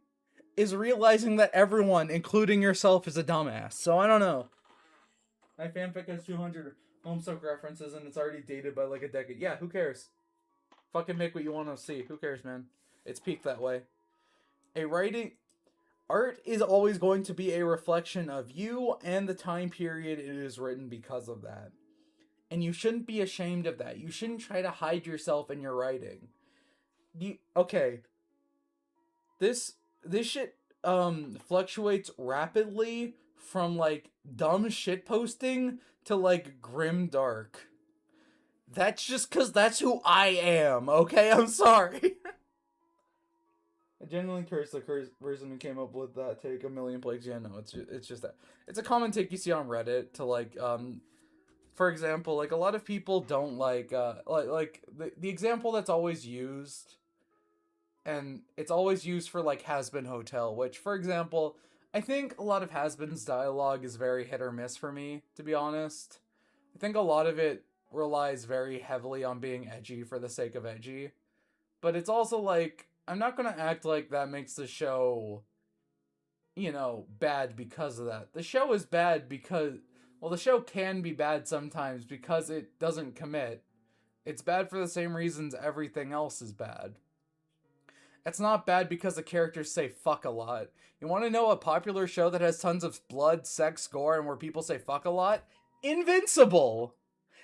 is realizing that everyone, including yourself, is a dumbass. So, I don't know. My fanfic has 200... Homestuck references, and it's already dated by like a decade. Yeah, who cares? Fucking make what you want to see. Who cares, man? It's peaked that way. Art is always going to be a reflection of you and the time period it is written because of that. And you shouldn't be ashamed of that. You shouldn't try to hide yourself in your writing. Okay. This shit fluctuates rapidly from like dumb shit posting to like grim dark. That's just cause that's who I am, okay? I'm sorry. I genuinely curse the person who came up with that take 1,000,000 plagues. Yeah, no, it's just that. It's a common take you see on Reddit to like, for example, like a lot of people don't like the example that's always used, and it's always used for like Has-Been Hotel, which, for example, I think a lot of Has-Been's dialogue is very hit or miss for me, to be honest. I think a lot of it relies very heavily on being edgy for the sake of edgy. But it's also like, I'm not gonna act like that makes the show, you know, bad because of that. The show is bad because, well, the show can be bad sometimes because it doesn't commit. It's bad for the same reasons everything else is bad. It's not bad because the characters say fuck a lot. You want to know a popular show that has tons of blood, sex, gore, and where people say fuck a lot? Invincible!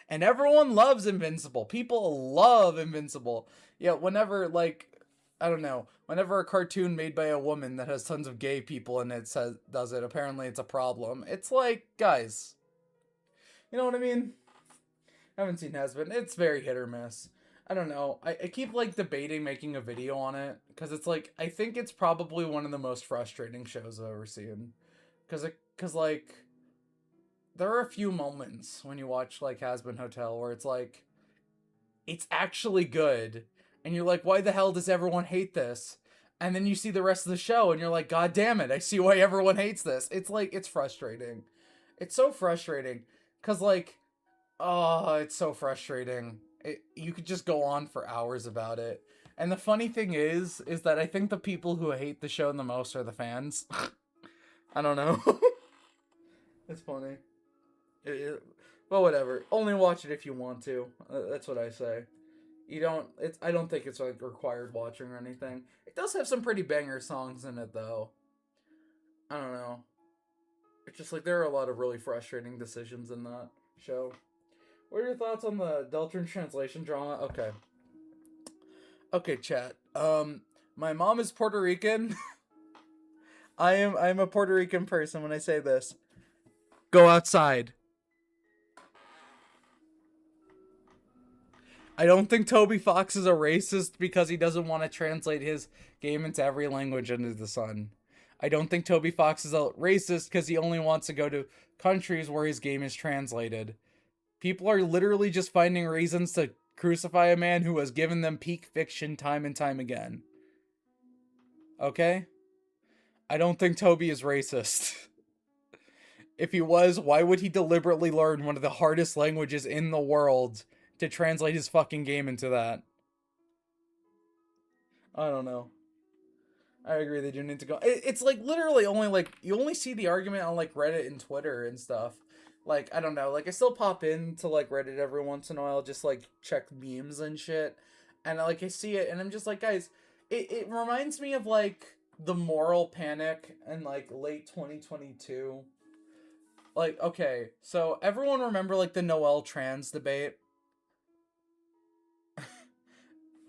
And everyone loves Invincible. People love Invincible. Yeah, whenever, like, I don't know. Whenever a cartoon made by a woman that has tons of gay people in it does it, apparently it's a problem. It's like, guys, you know what I mean? I haven't seen Has-Been. It's very hit or miss. I don't know. I keep like debating making a video on it because it's like I think it's probably one of the most frustrating shows I've ever seen. Because like there are a few moments when you watch like Has-Been Hotel where it's like it's actually good, and you're like, why the hell does everyone hate this? And then you see the rest of the show, and you're like, God damn it, I see why everyone hates this. It's like it's frustrating. It's so frustrating because like oh, it's so frustrating. You could just go on for hours about it. And the funny thing is that I think the people who hate the show the most are the fans. I don't know. It's funny. But whatever. Only watch it if you want to. That's what I say. You don't. I don't think it's like required watching or anything. It does have some pretty banger songs in it though. I don't know. It's just like there are a lot of really frustrating decisions in that show. What are your thoughts on the Deltarune translation drama? Okay. Okay, chat. My mom is Puerto Rican. I'm a Puerto Rican person when I say this. Go outside. I don't think Toby Fox is a racist because he doesn't want to translate his game into every language under the sun. I don't think Toby Fox is a racist because he only wants to go to countries where his game is translated. People are literally just finding reasons to crucify a man who has given them peak fiction time and time again. Okay? I don't think Toby is racist. If he was, why would he deliberately learn one of the hardest languages in the world to translate his fucking game into that? I don't know. I agree, they do need to go. It's like literally only like, you only see the argument on like Reddit and Twitter and stuff. Like, I don't know, like I still pop into like Reddit every once in a while, just like check memes and shit. And like I see it and I'm just like, guys, it reminds me of like the moral panic in like late 2022. Like, okay, so everyone remember like the Noel trans debate?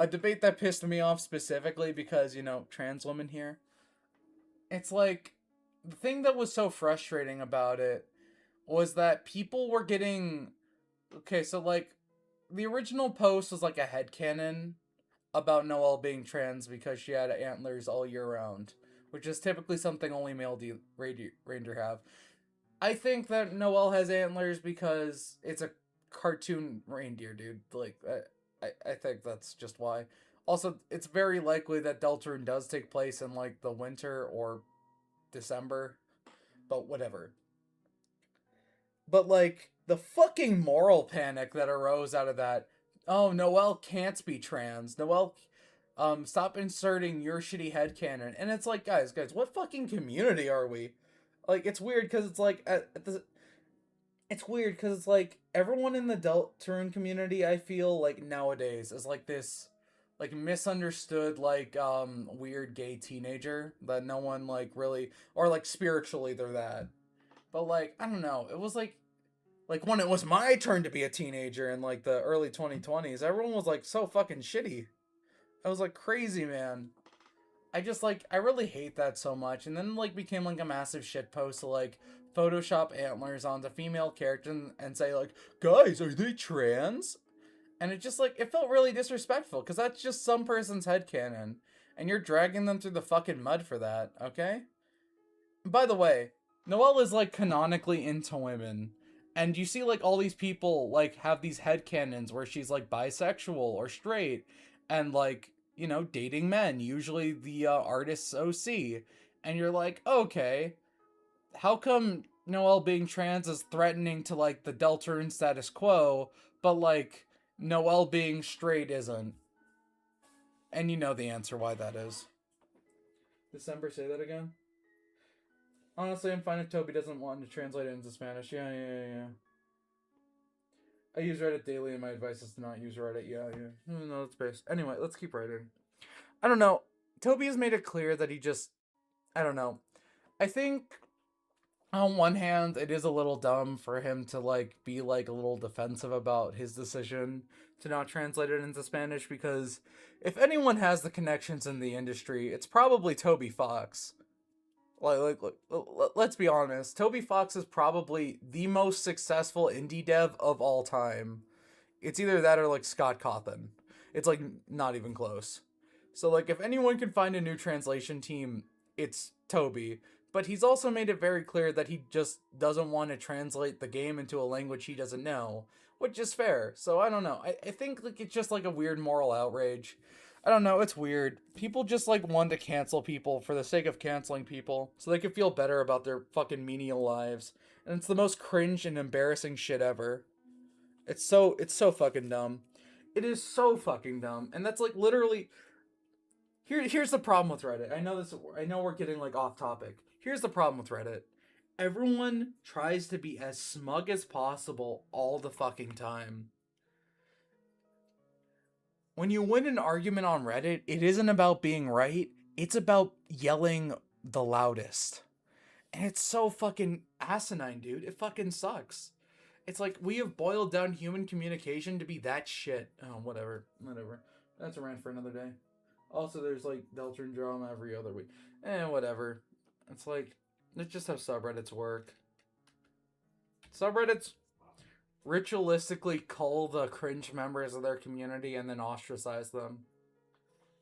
A debate that pissed me off specifically because, you know, trans women here. It's like, the thing that was so frustrating about it was that people were getting... Okay, so like, the original post was like a headcanon about Noelle being trans because she had antlers all year round, which is typically something only male reindeer have. I think that Noelle has antlers because it's a cartoon reindeer, dude. Like, I think that's just why. Also, it's very likely that Deltarune does take place in, like, the winter or December. But whatever. But, like, the fucking moral panic that arose out of that. Oh, Noelle can't be trans. Noelle, stop inserting your shitty headcanon. And it's like, guys, what fucking community are we? Like, it's weird because it's like, it's weird because it's like, everyone in the Deltarune community, I feel like nowadays, is like this, like, misunderstood, like, weird gay teenager that no one, like, really, or, like, spiritually they're that. But, like, I don't know, it was like when it was my turn to be a teenager in, like, the early 2020s, everyone was, like, so fucking shitty. I was, like, crazy, man. I just, like, I really hate that so much. And then, like, became, like, a massive shitpost to, like, Photoshop antlers onto female characters and say, like, guys, are they trans? And it just, like, it felt really disrespectful, because that's just some person's headcanon. And you're dragging them through the fucking mud for that, okay? By the way, Noelle is, like, canonically into women. And you see, like, all these people, like, have these headcanons where she's, like, bisexual or straight. And, like, you know, dating men, usually the artist's OC. And you're like, okay, how come Noelle being trans is threatening to, like, the Deltarune status quo, but, like, Noelle being straight isn't? And you know the answer why that is. December, say that again? Honestly, I'm fine if Toby doesn't want to translate it into Spanish. Yeah. I use Reddit daily, and my advice is to not use Reddit. Yeah. No, that's based. Anyway, let's keep writing. I don't know. Toby has made it clear that he just... I don't know. I think on one hand, it is a little dumb for him to like be like a little defensive about his decision to not translate it into Spanish, because if anyone has the connections in the industry, it's probably Toby Fox. Let's be honest. Toby Fox is probably the most successful indie dev of all time. It's either that or like Scott Cawthon. It's like not even close. So like if anyone can find a new translation team, it's Toby. But he's also made it very clear that he just doesn't want to translate the game into a language he doesn't know, which is fair. So I don't know. I think like it's just like a weird moral outrage. I don't know, it's weird. People just like want to cancel people for the sake of canceling people so they can feel better about their fucking menial lives. And it's the most cringe and embarrassing shit ever. It's so fucking dumb. It is so fucking dumb. And that's like literally here's the problem with Reddit. I know we're getting like off topic. Here's the problem with Reddit. Everyone tries to be as smug as possible all the fucking time. When you win an argument on Reddit, it isn't about being right, it's about yelling the loudest. And it's so fucking asinine, dude. It fucking sucks. It's like we have boiled down human communication to be that shit. Oh, whatever. That's a rant for another day. Also, there's like Deltarune drama every other week. Whatever. It's like, it's just how subreddits work. Subreddits ritualistically cull the cringe members of their community and then ostracize them.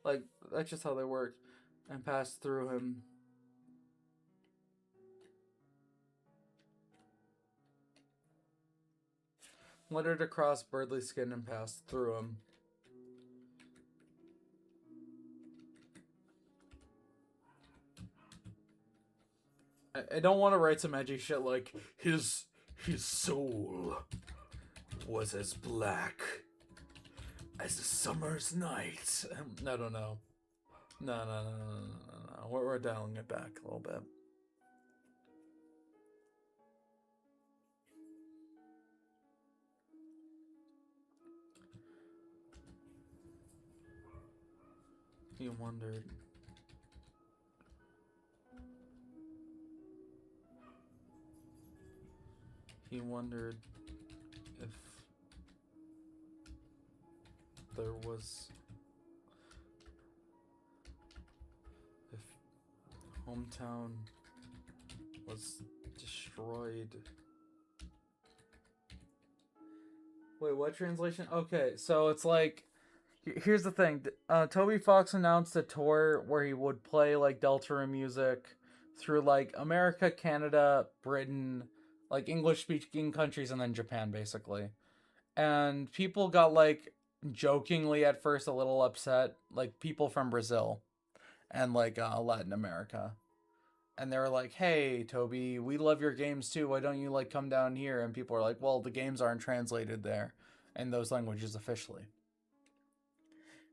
Like, that's just how they work. And pass through him. Littered across Birdly skin and passed through him. I don't want to write some edgy shit like his soul was as black as a summer's night. I don't know. No. We're dialing it back a little bit. He wondered. He wondered if there was. If hometown was destroyed. Wait, what translation? Okay, so it's like. Here's the thing. Toby Fox announced a tour where he would play like Deltarune music through like America, Canada, Britain, like English speaking countries, and then Japan, basically. And people got like jokingly at first a little upset, like people from Brazil and like Latin America. And they were like, "Hey, Toby, we love your games too. Why don't you like come down here?" And people are like, "Well, the games aren't translated there in those languages officially."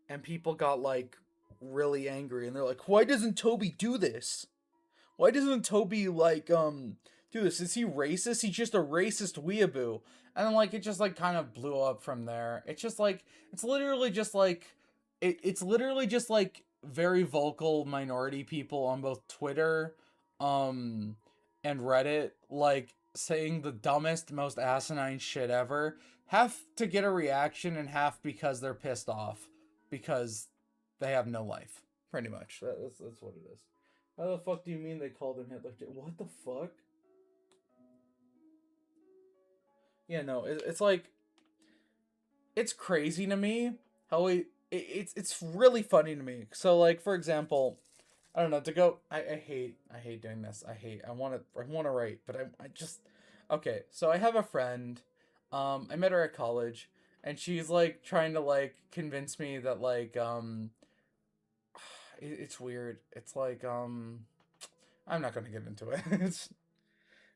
And people got like really angry and they're like, "Why doesn't Toby do this? Why doesn't Toby like do this? Is he racist? He's just a racist weeaboo." And then like it just like kind of blew up from there. It's just like it's literally just like it's literally just like very vocal minority people on both Twitter um and Reddit like saying the dumbest, most asinine shit ever, half to get a reaction and half because they're pissed off because they have no life. Pretty much. That's what it is. How the fuck do you mean they called him Hitler? What the fuck? Yeah, no, it's like it's crazy to me how it's really funny to me. So like for example, I don't know, to go I hate doing this. I want to write, but I just okay, so I have a friend. I met her at college and she's like trying to like convince me that like it's weird. It's like I'm not going to get into it. It's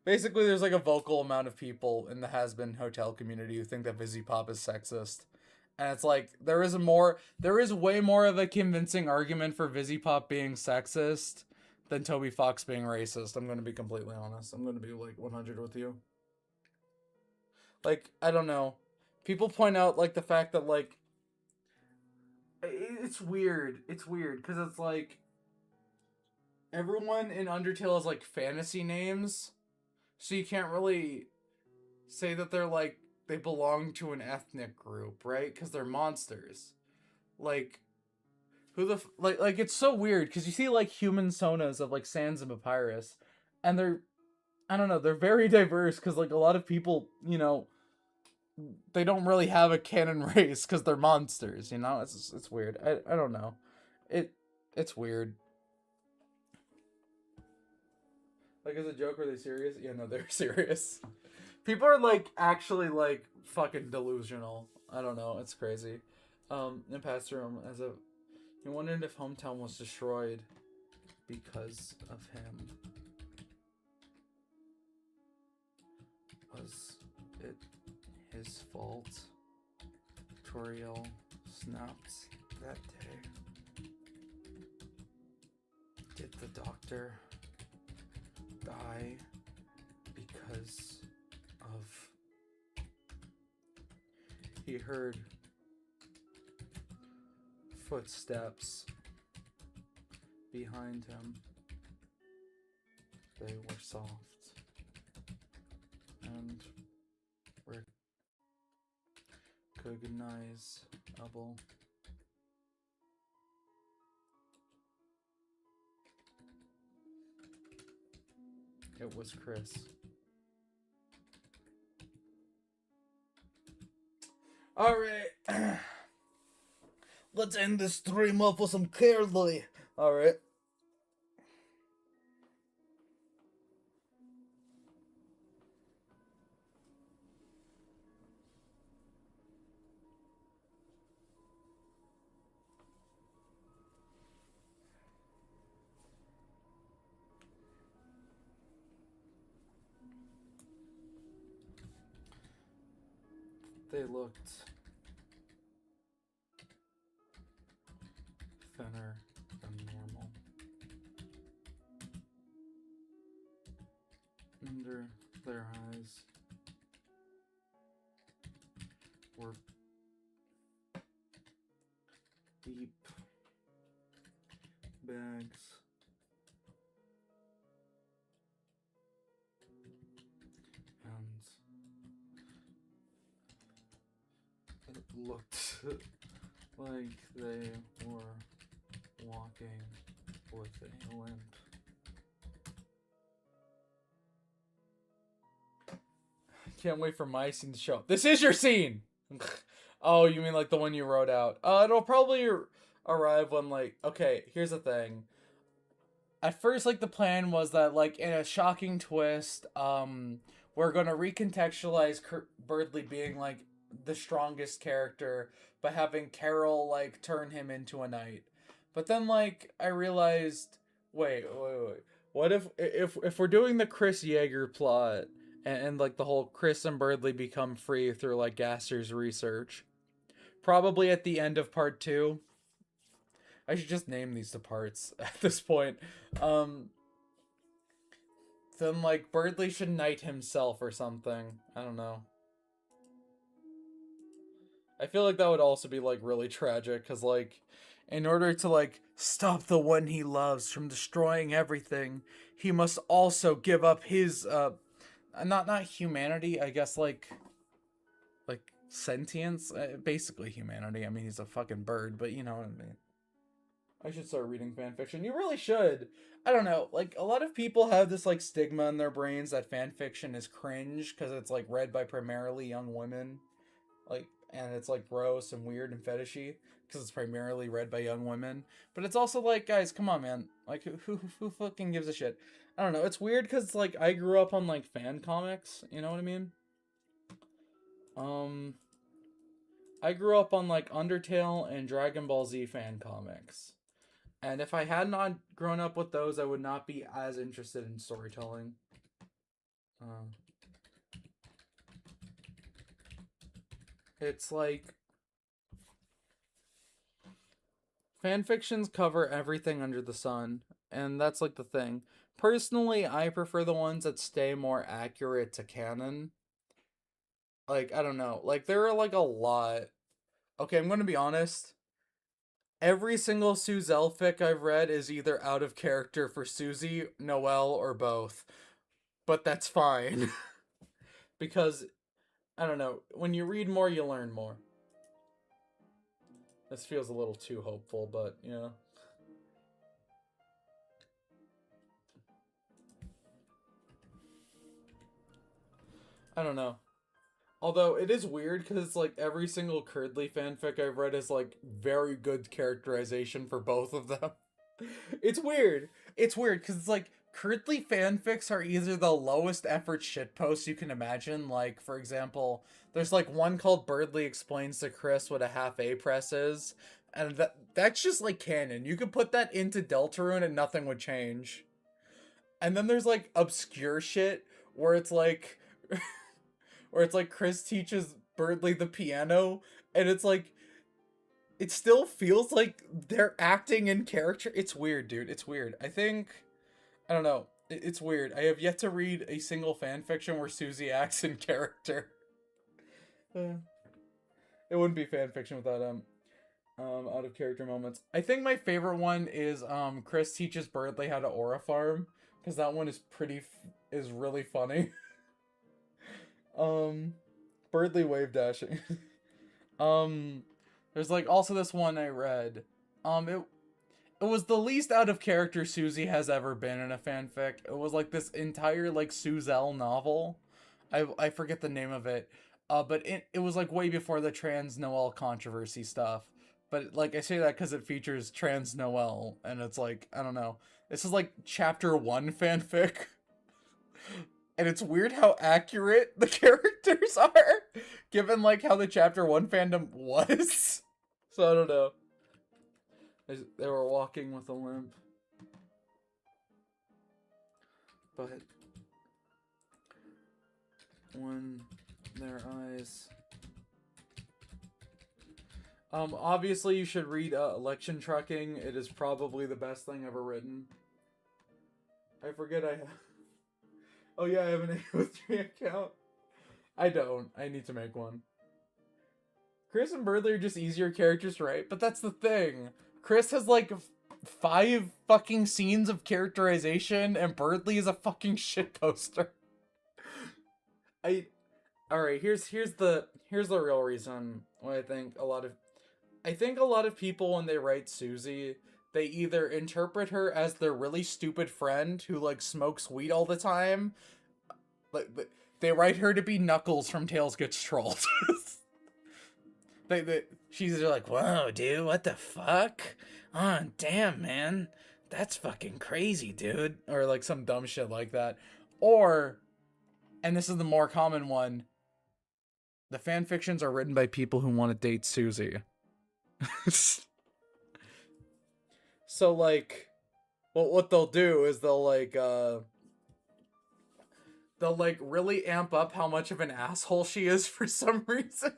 basically there's like a vocal amount of people in the has-been hotel community who think that Vizzy Pop is sexist. And it's like there is way more of a convincing argument for Vizzy Pop being sexist than Toby Fox being racist. I'm going to be completely honest. I'm going to be like 100 with you. Like I don't know. People point out like the fact that like it's weird. It's weird cuz it's like everyone in Undertale has like fantasy names. So you can't really say that they're like they belong to an ethnic group, right? Because they're monsters. Like who the like it's so weird because you see like human sonas of like Sans and Papyrus, and they're I don't know they're very diverse because like a lot of people they don't really have a canon race because they're monsters. It's weird. I don't know. It's weird. Like as a joke, are they serious? Yeah, no, they're serious. People are like actually like fucking delusional. I don't know. It's crazy. In past room, he wondered if hometown was destroyed because of him. Was it his fault? Toriel snapped that day. Did the doctor die because of... He heard footsteps behind him. They were soft and recognizable. It was Chris. Alright. Let's end this stream off with some Carly. Alright. They looked thinner than normal. Under their eyes were deep bags. And it looked like they were walking with a limp. Can't wait for my scene to show up. This is your scene! Oh, you mean like the one you wrote out? It'll probably arrive when like... Okay, here's the thing. At first, like, the plan was that, like, in a shocking twist, we're gonna recontextualize Birdley being, like, the strongest character by having Carol, like, turn him into a knight. But then, like, I realized, wait. What if we're doing the Chris Yeager plot and like the whole Chris and Birdley become free through like Gaster's research, probably at the end of part 2. I should just name these the parts at this point. Then like Birdley should knight himself or something. I don't know. I feel like that would also be like really tragic because like in order to like stop the one he loves from destroying everything, he must also give up his not humanity, I guess like sentience, basically humanity. I mean, he's a fucking bird, but you know what I mean. I should start reading fanfiction. You really should. I don't know, like a lot of people have this like stigma in their brains that fanfiction is cringe because it's like read by primarily young women, like, and it's like gross and weird and fetishy because it's primarily read by young women. But it's also like, guys, come on, man. Like, who fucking gives a shit? I don't know. It's weird because like I grew up on like fan comics. You know what I mean? I grew up on like Undertale and Dragon Ball Z fan comics. And if I had not grown up with those, I would not be as interested in storytelling. It's like... fanfictions cover everything under the sun, and that's like the thing. Personally, I prefer the ones that stay more accurate to canon. Like, I don't know. Like, there are like a lot. Okay, I'm gonna be honest. Every single Suzel fic I've read is either out of character for Susie, Noelle, or both. but that's fine. Because, I don't know, when you read more, you learn more. This feels a little too hopeful, but, you know. I don't know. Although, it is weird, because it's like every single Curdly fanfic I've read is like very good characterization for both of them. It's weird. It's weird, because it's like, Curdly fanfics are either the lowest effort shitposts you can imagine. Like, for example, there's like one called Birdly Explains to Chris what a half A press is. And that's just like canon. You could put that into Deltarune and nothing would change. And then there's like obscure shit where it's like where it's like Chris teaches Birdly the piano, and it's like it still feels like they're acting in character. It's weird, dude. It's weird. I don't know. It's weird. I have yet to read a single fanfiction where Susie acts in character. It wouldn't be fanfiction without out of character moments. I think my favorite one is Chris teaches Birdly how to aura farm, because that one is is really funny. Birdly wave dashing. There's like also this one I read. It was the least out of character Susie has ever been in a fanfic. It was like this entire like Suzelle novel. I forget the name of it. But it was like way before the trans Noelle controversy stuff. But like I say that because it features trans Noelle, and it's like, I don't know. This is like chapter 1 fanfic. And it's weird how accurate the characters are, given like how the chapter 1 fandom was. So I don't know. They were walking with a limp. But when their eyes... obviously you should read Election Trucking. It is probably the best thing ever written. I forget I have... Oh yeah, I have an A03 account. I don't. I need to make one. Chris and Birdly are just easier characters to write, but that's the thing. Chris has like 5 fucking scenes of characterization, and Birdly is a fucking shit poster. Alright, here's the real reason why I think a lot of people when they write Susie, they either interpret her as their really stupid friend who like smokes weed all the time. Like they write her to be Knuckles from Tails Gets Trolled. She's like, whoa, dude, what the fuck? Oh, damn, man. That's fucking crazy, dude. Or like some dumb shit like that. Or, and this is the more common one, the fanfictions are written by people who want to date Susie. So, like, well, what they'll do is they'll really amp up how much of an asshole she is for some reason.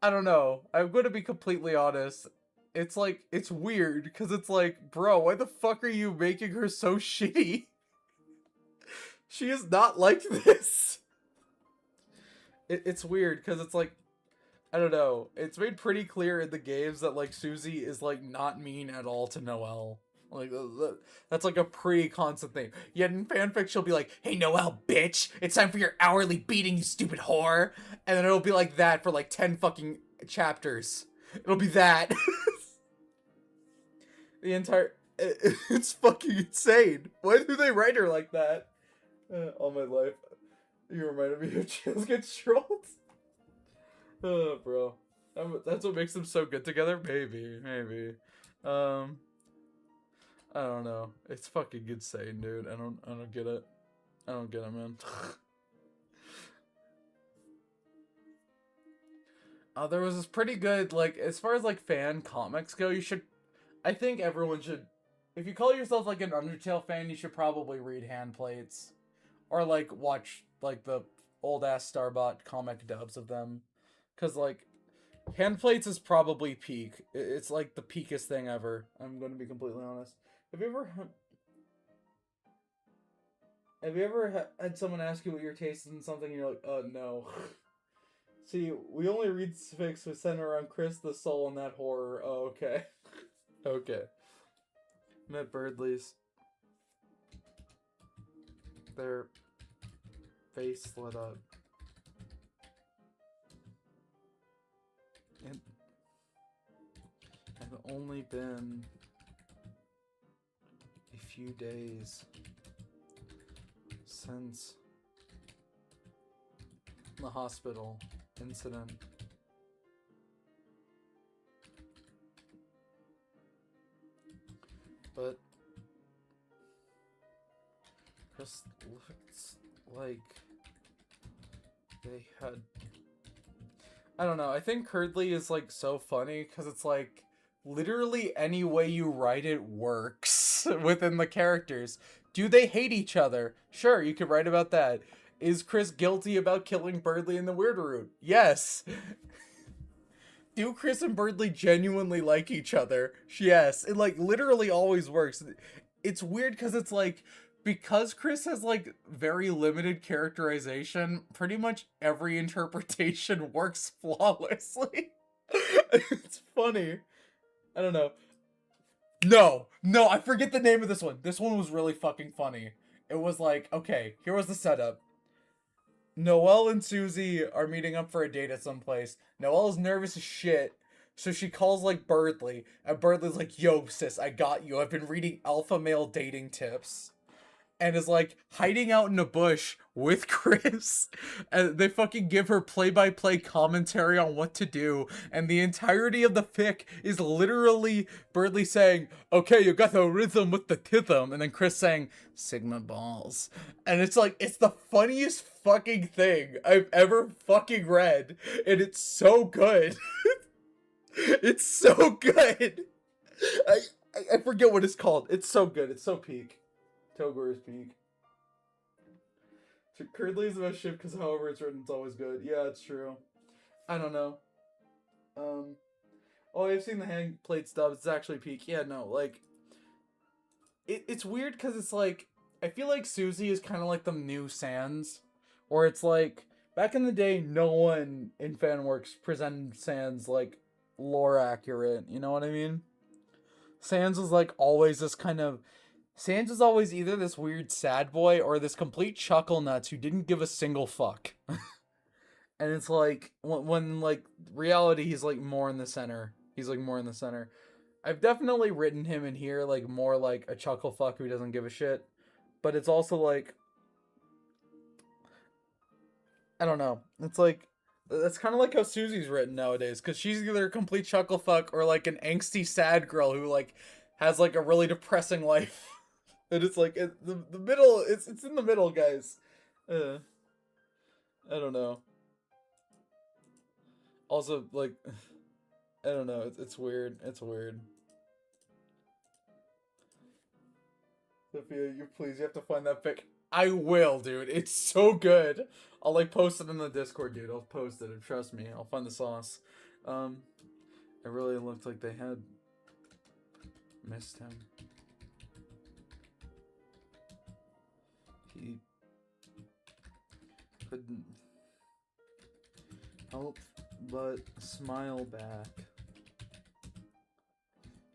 I don't know. I'm going to be completely honest. It's like, it's weird, because it's like, bro, why the fuck are you making her so shitty? She is not like this. It's weird, because it's like, I don't know. It's made pretty clear in the games that, like, Susie is, like, not mean at all to Noelle. Like, that's, like, a pretty constant thing. Yet in fanfic, she'll be like, hey, Noelle, bitch! It's time for your hourly beating, you stupid whore! And then it'll be like that for, like, 10 fucking chapters. It'll be that. The entire... It's fucking insane. Why do they write her like that? All my life. You reminded me of Tails Gets Trolled. Oh, bro. That's what makes them so good together? Maybe. I don't know. It's fucking insane, dude. I don't get it. I don't get it, man. There was this pretty good, like, as far as, like, fan comics go, I think everyone should, if you call yourself, like, an Undertale fan, you should probably read Handplates. Or, like, watch, like, the old-ass Starbot comic dubs of them. Because, like, Handplates is probably peak. It's, like, the peakest thing ever. I'm going to be completely honest. Have you ever had someone ask you what your taste is in something and you're like, oh, no. See, we only read fics with center around Chris the Soul and that horror. Oh, okay. Okay. Met Birdley's. their face lit up. It had only been a few days since the hospital incident. But just looks like they had, I don't know, I think Curdly is like so funny because it's like literally any way you write it works within the characters. Do they hate each other? Sure, you could write about that. Is Chris guilty about killing Birdley in the Weird Room? Yes. Do Chris and Birdley genuinely like each other? Yes. It like literally always works. It's weird because it's like, because Chris has like very limited characterization, pretty much every interpretation works flawlessly. It's funny. I don't know. No, I forget the name of this one. This one was really fucking funny. It was like, okay, here was the setup. Noelle and Susie are meeting up for a date at some place. Noelle's nervous as shit, so she calls like Birdley, and Birdley's like, "Yo, sis, I got you. I've been reading alpha male dating tips." And is like hiding out in a bush with Chris, and they fucking give her play-by-play commentary on what to do, and the entirety of the fic is literally Birdley saying, "Okay, you got the rhythm with the tithm," and then Chris saying, "Sigma balls," and it's like, it's the funniest fucking thing I've ever fucking read, and it's so good. It's so good. I forget what it's called. It's so good. It's so peak. Togor is peak. Curdly is the best ship because however it's written, it's always good. Yeah, it's true. I don't know. Oh, I've seen the hand plate stuff. It's actually peak. Yeah, no, like, it's weird because it's like, I feel like Susie is kind of like the new Sans, where it's like, back in the day, no one in fanworks presented Sans like lore accurate. You know what I mean? Sans was like always this kind of, Sans is always either this weird sad boy or this complete chuckle nuts who didn't give a single fuck. And it's like, when like reality, he's like more in the center. He's like more in the center. I've definitely written him in here like more like a chuckle fuck who doesn't give a shit. But it's also like, I don't know. It's like, that's kind of like how Susie's written nowadays. Because she's either a complete chuckle fuck or like an angsty sad girl who like has like a really depressing life. And it's like, the middle, it's in the middle, guys. I don't know. Also, like, I don't know, it's weird. It's weird. Sophia, you have to find that pic. I will, dude. It's so good. I'll, like, post it in the Discord, dude. I'll post it, and trust me. I'll find the sauce. It really looked like they had missed him. He couldn't help but smile back.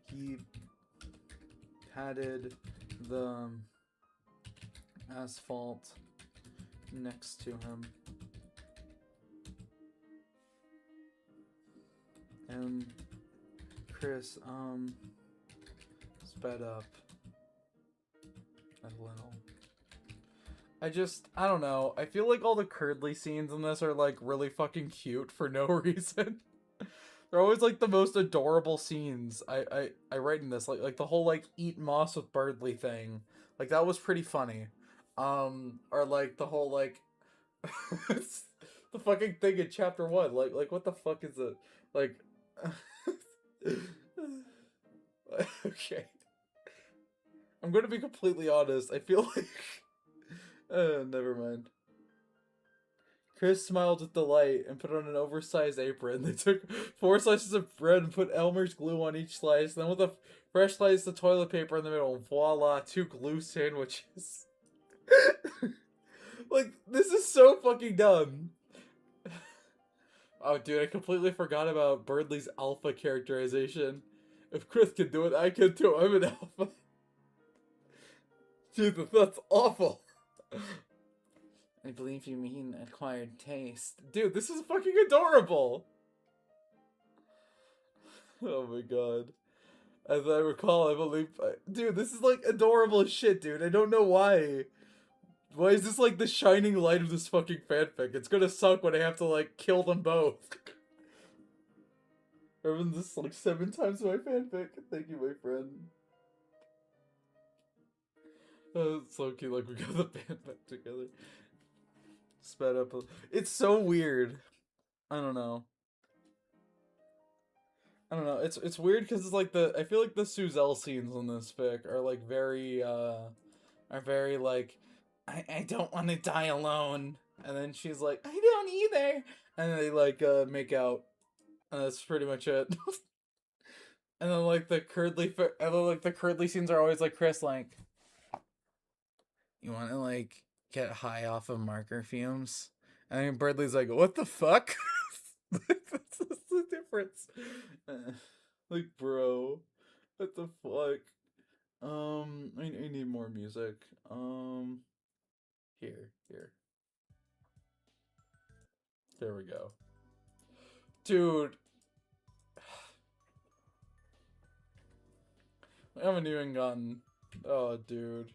He patted the asphalt next to him. And Chris, sped up a little. I don't know. I feel like all the Curdly scenes in this are, like, really fucking cute for no reason. They're always, like, the most adorable scenes I write in this. Like the whole, like, eat moss with Birdley thing. Like, that was pretty funny. Or, like, the whole, like, the fucking thing in chapter 1. Like, what the fuck is it? Like, okay. I'm gonna be completely honest. I feel like... never mind. Chris smiled with delight and put on an oversized apron. They took 4 slices of bread and put Elmer's glue on each slice. Then with a fresh slice of toilet paper in the middle, voila, 2 glue sandwiches. Like, this is so fucking dumb. Oh, dude, I completely forgot about Birdley's alpha characterization. If Chris can do it, I can too. I'm an alpha. Dude, that's awful. I believe you mean acquired taste. Dude, this is fucking adorable! Oh my god. As I recall, I believe... Dude, this is like adorable as shit, dude. I don't know why. Why is this like the shining light of this fucking fanfic? It's gonna suck when I have to like kill them both. I've written this like 7 times in my fanfic. Thank you, my friend. It's so cute, like we got the band back together. Sped up. It's so weird. I don't know. It's weird because it's like I feel like the Suzelle scenes in this fic are like very like, I don't want to die alone. And then she's like, I don't either. And they like make out. And that's pretty much it. And then like the curdly scenes are always like Chris like, you want to like get high off of marker fumes? And then Birdley's like, what the fuck? That's the difference. Like, bro, what the fuck? I need more music. Here. There we go. Dude. I haven't even gotten... Oh, dude.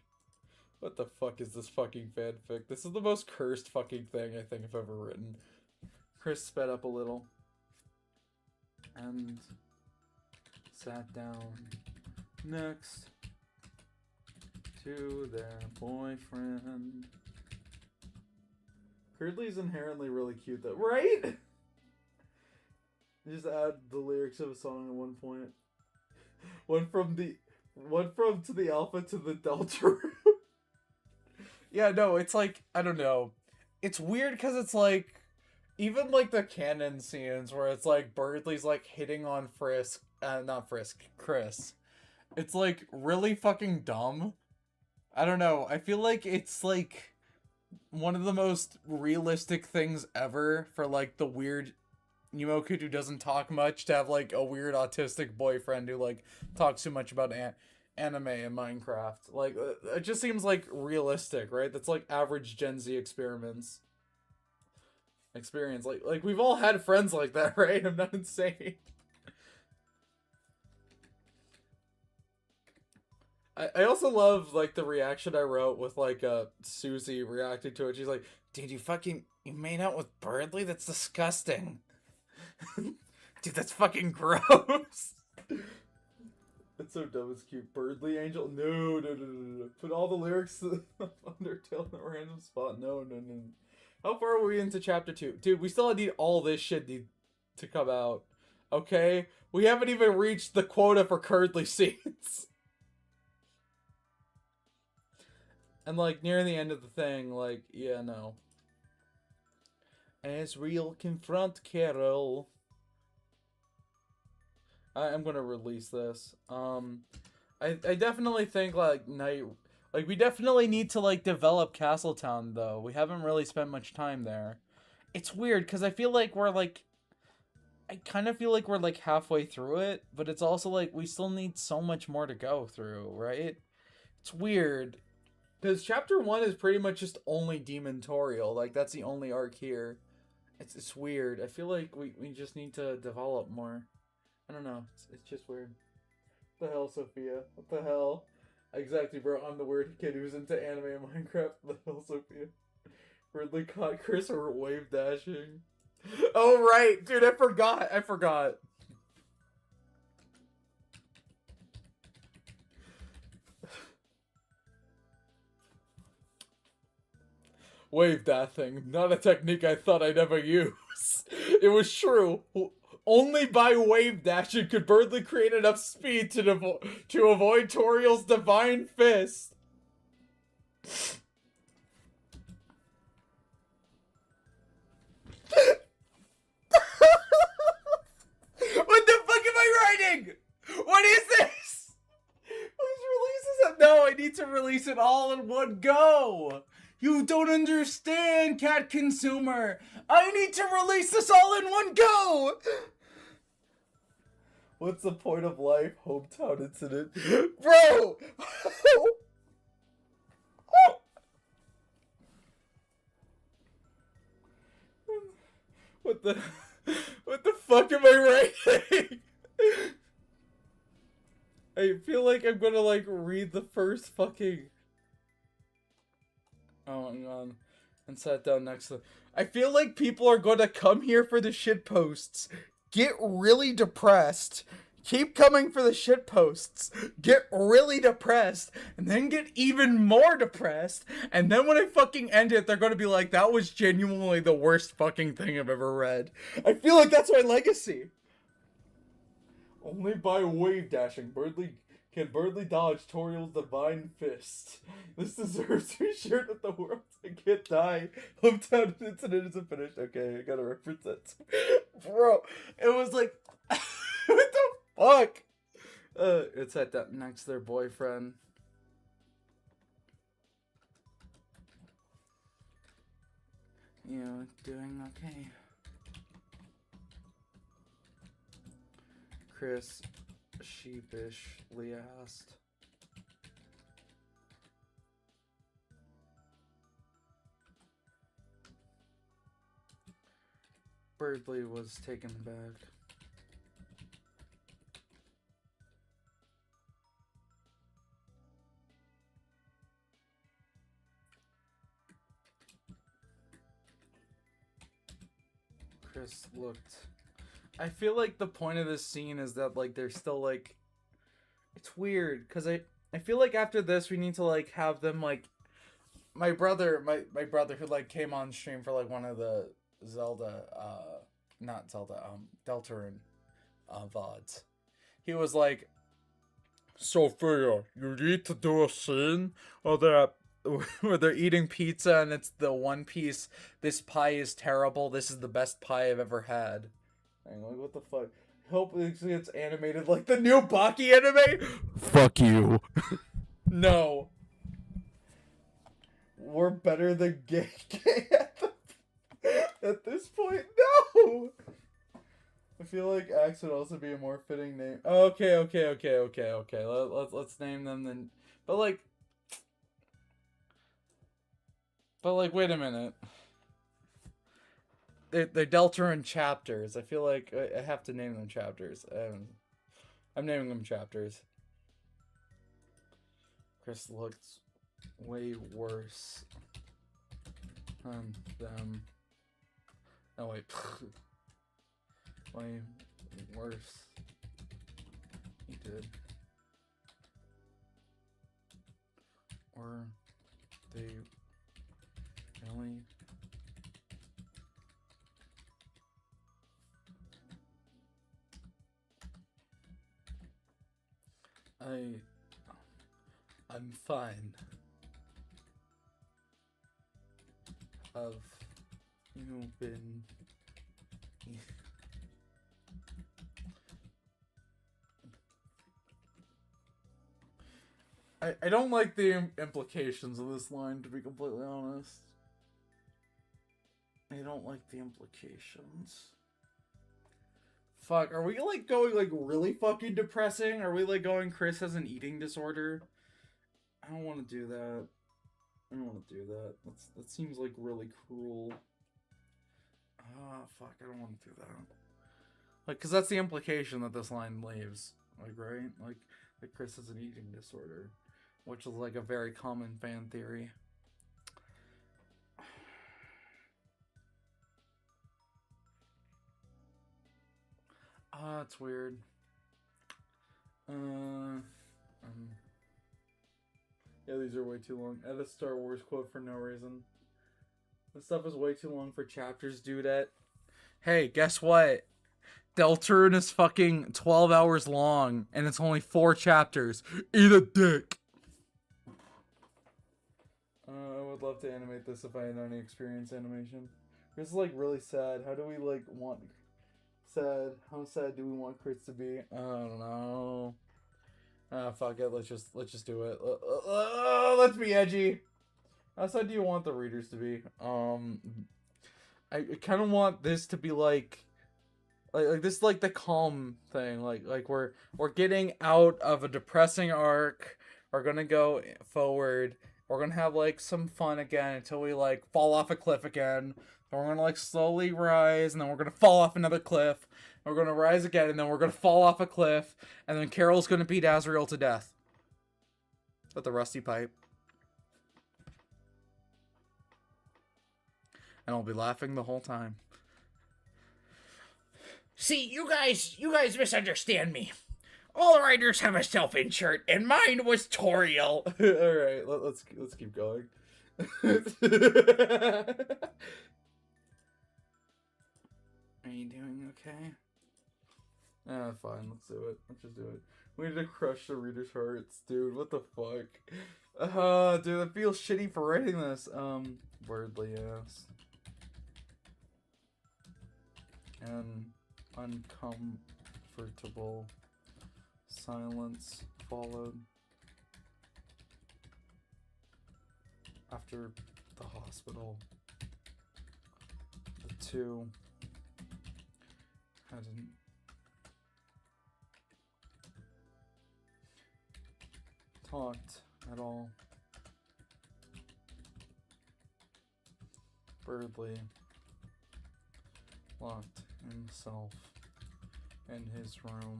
What the fuck is this fucking fanfic? This is the most cursed fucking thing I think I've ever written. Chris sped up a little. And... sat down next to their boyfriend. Curdley's inherently really cute though, right? Just add the lyrics of a song at one point. One from To the Alpha to the Deltarune. Yeah, no, it's like, I don't know. It's weird because it's like, even like the canon scenes where it's like Birdley's like hitting on Chris. It's like really fucking dumb. I don't know. I feel like it's like one of the most realistic things ever for like the weird emo kid who doesn't talk much to have like a weird autistic boyfriend who like talks too much about anime and Minecraft. Like it just seems like realistic, right? That's like average Gen Z experience. Like we've all had friends like that, right? I'm not insane. I also love like the reaction I wrote with like Susie reacting to it. She's like, dude, you made out with Birdley? That's disgusting. Dude, that's fucking gross. That's so dumb, it's cute. Birdley Angel? No. Put all the lyrics of Undertale in a random spot. No. How far are we into chapter 2? Dude, we still need all this shit to come out. Okay? We haven't even reached the quota for Curdly scenes. And, like, near the end of the thing, like, yeah, no. Asriel confront Carol. I'm gonna release this. I definitely think, like, we definitely need to, like, develop Castletown, though. We haven't really spent much time there. It's weird, because I feel like we're, like... I kind of feel like we're, like, halfway through it, but it's also, like, we still need so much more to go through, right? It's weird. Because chapter 1 is pretty much just only Demontorial. Like, that's the only arc here. It's weird. I feel like we just need to develop more. I don't know. It's just weird. What the hell, Sophia? What the hell? Exactly, bro. I'm the weird kid who's into anime and Minecraft. What the hell, Sophia? Ridley caught Chris or wave dashing. Oh, right. Dude, I forgot. Wave dashing, not a technique I thought I'd ever use. It was true. Only by wave dashing could Birdley create enough speed to avoid Toriel's divine fist. What the fuck am I writing? What is this? Please release this. No, I need to release it all in one go. You don't understand, cat consumer. I need to release this all in one go. What's the point of life? Hometown incident. Bro! What the fuck am I writing? I feel like I'm gonna like read the first fucking. Oh, hang on. And sat down next to. I feel like people are gonna come here for the shit posts, get really depressed, keep coming for the shit posts, get really depressed, and then get even more depressed, and then when I fucking end it, they're gonna be like, that was genuinely the worst fucking thing I've ever read. I feel like that's my legacy. Only by wave dashing, can Birdly dodge Toriel's divine fist. This deserves to be shared with the world. I can't die. Hometown incident isn't finished. Okay, I gotta reference that. Bro, it was like, what the fuck? It's at that next to their boyfriend. You doing okay? Chris sheepishly asked. Birdly was taken aback. Chris looked. I feel like the point of this scene is that like they're still like, it's weird because I feel like after this we need to like have them like my brother who like came on stream for like one of the Zelda not Zelda Deltarune VODs. He was like, Sophia, you need to do a scene where they're eating pizza and it's the One Piece, this pie is terrible, this is the best pie I've ever had. Hang on, what the fuck? Hope it gets animated like the new Baki anime? Fuck you. No. We're better than gay at this point. No! I feel like Axe would also be a more fitting name. Okay. Let's name them then. But like, wait a minute. They're Deltarune chapters. I feel like I have to name them chapters. I'm naming them chapters. Chris looks way worse than them. Oh wait. Way worse. He did. Or they really. I'm fine. Have you been? I don't like the implications of this line, to be completely honest. I don't like the implications. Fuck, are we like going like really fucking depressing? Are we like going Chris has an eating disorder? I don't want to do that. I don't want to do that. That seems like really cruel. Ah, fuck, I don't want to do that. Like, cause that's the implication that this line leaves. Like, right? Like Chris has an eating disorder. Which is like a very common fan theory. Ah, it's weird. Yeah, these are way too long. Add a Star Wars quote for no reason. This stuff is way too long for chapters, dudette. Hey, guess what? Deltarune is fucking 12 hours long, and it's only 4 chapters. Eat a dick! I would love to animate this if I had any experience animation. This is like really sad. How do we like want sad? How sad do we want Chris to be? I don't know. Fuck it. Let's just do it. Let's be edgy. How sad do you want the readers to be? I kind of want this to be like this is like the calm thing. Like we're getting out of a depressing arc. We're gonna go forward. We're gonna have like some fun again until we like fall off a cliff again. And we're gonna like slowly rise, and then we're gonna fall off another cliff. And we're gonna rise again, and then we're gonna fall off a cliff, and then Carol's gonna beat Azrael to death with the rusty pipe. And I'll be laughing the whole time. See, you guys misunderstand me. All writers have a self-insert, and mine was Toriel. All right, let's keep going. Are you doing okay? Fine. Let's do it. Let's just do it. We need to crush the reader's hearts, dude. What the fuck? Dude, it feels shitty for writing this. Wordly ass. An uncomfortable silence followed after the hospital. The two hadn't talked at all. Birdley locked himself in his room.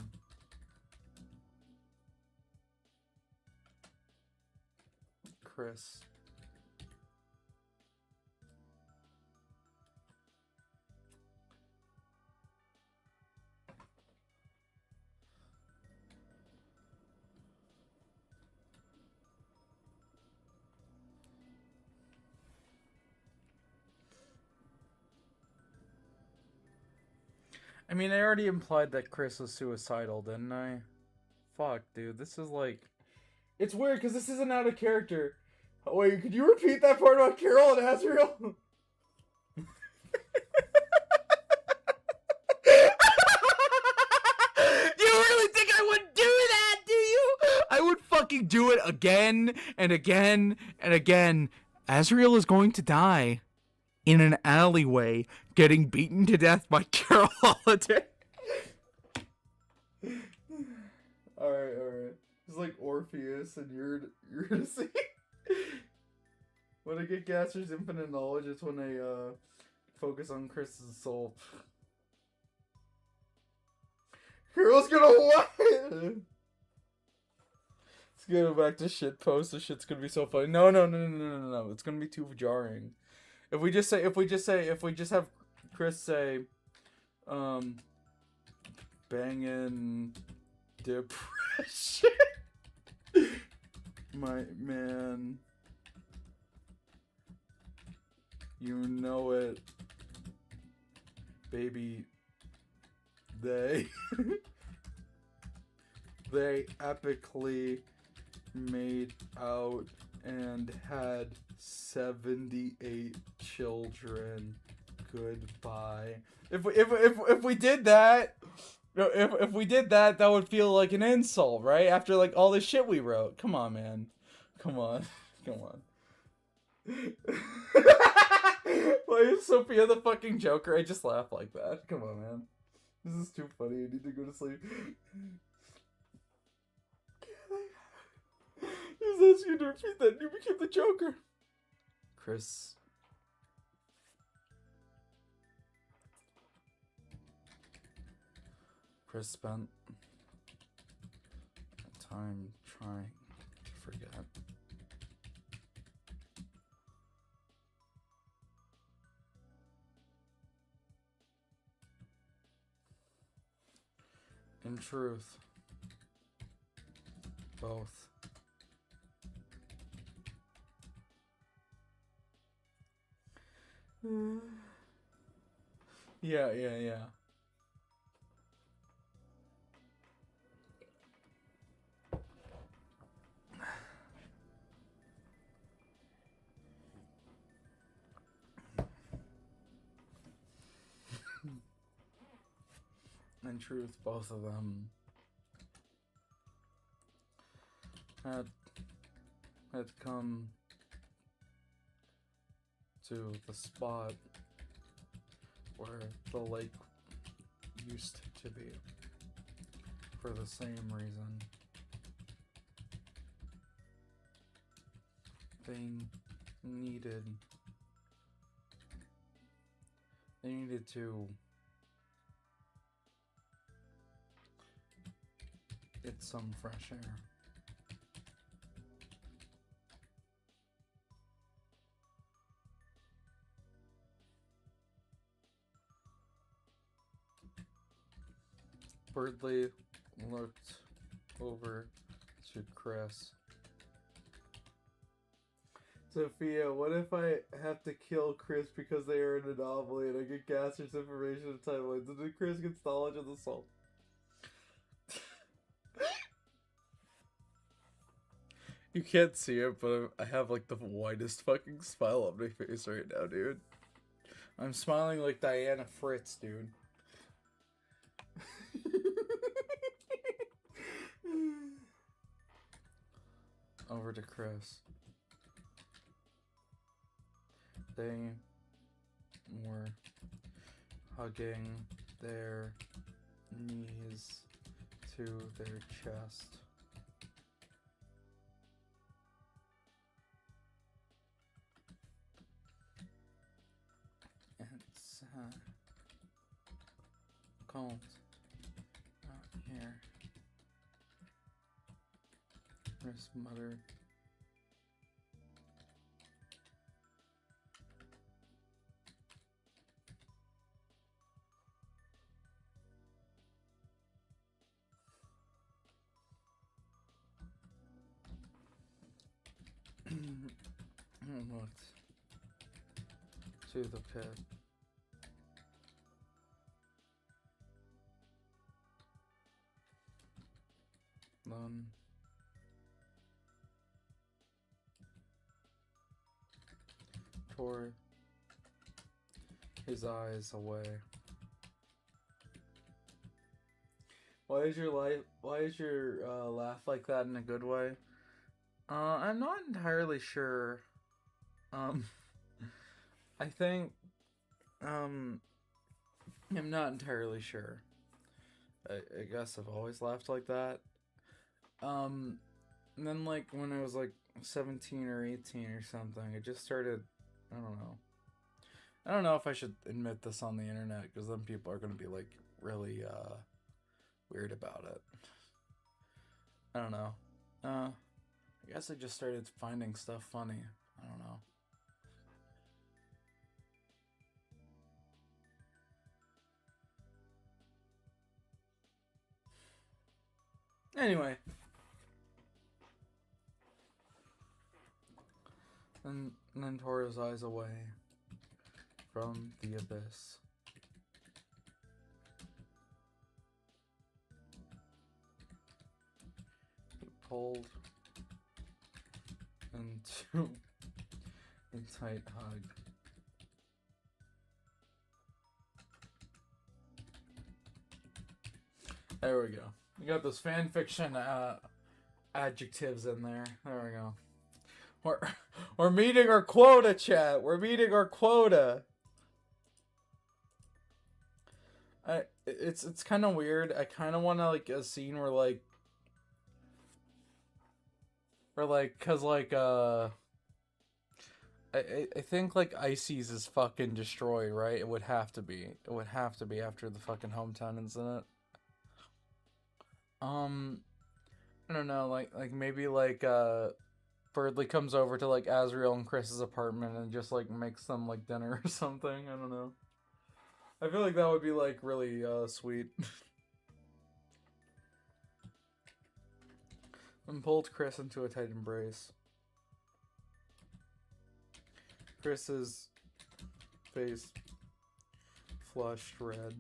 Chris I mean, I already implied that Chris was suicidal, didn't I? Fuck, dude. This is like... It's weird, because this isn't out of character. Oh, wait, could you repeat that part about Carol and Azrael? Do you really think I would do that, do you? I would fucking do it again and again and again. Azrael is going to die in an alleyway, getting beaten to death by Carol Holiday. Alright. It's like Orpheus and Eurydice. When I get Gaster's infinite knowledge, it's when they focus on Chris's soul. Carol's gonna what? Let's go back to shitpost. This shit's gonna be so funny. No. It's gonna be too jarring. If we just have Chris say, banging depression. My man, you know it, baby. They epically made out and had 78 children. Goodbye. If we did that, if we did that, that would feel like an insult, right? After like all the shit we wrote. Come on, man. Come on. Why is Sophia the fucking Joker? I just laugh like that. Come on, man. This is too funny. I need to go to sleep. He's asking you to repeat that. You became the Joker. Chris. Chris spent time trying to forget. In truth, both. Yeah. In truth, both of them had come to the spot where the lake used to be for the same reason. They needed to get some fresh air. Birdley looked over to Chris. Sophia, what if I have to kill Chris because they are an anomaly and I get Gaster's information and timelines, and then Chris gets knowledge of the soul? You can't see it, but I have like the widest fucking smile on my face right now, dude. I'm smiling like Diana Fritz, dude. Over to Chris. They were hugging their knees to their chest. It's cold out here. Chris muttered. Looked to the pit. Then tore his eyes away. Why is your laugh like that in a good way? I'm not entirely sure. I think, I'm not entirely sure. I guess I've always laughed like that. And then, like, when I was, like, 17 or 18 or something, it just started, I don't know. I don't know if I should admit this on the internet, because then people are gonna be, like, really, weird about it. I don't know. I guess I just started finding stuff funny. I don't know. Anyway. And then tore his eyes away from the abyss. He pulled into a tight hug. There we go. We got those fanfiction adjectives in there. There we go. We're meeting our quota, chat. We're meeting our quota. It's kind of weird. I kind of want to like a scene where cause like I think like Ices is fucking destroyed, right? It would have to be. It would have to be after the fucking hometown incident. I don't know, like maybe like Birdley comes over to like Azriel and Chris's apartment and just like makes them like dinner or something. I don't know. I feel like that would be like really sweet. And pulled Chris into a tight embrace. Chris's face flushed red.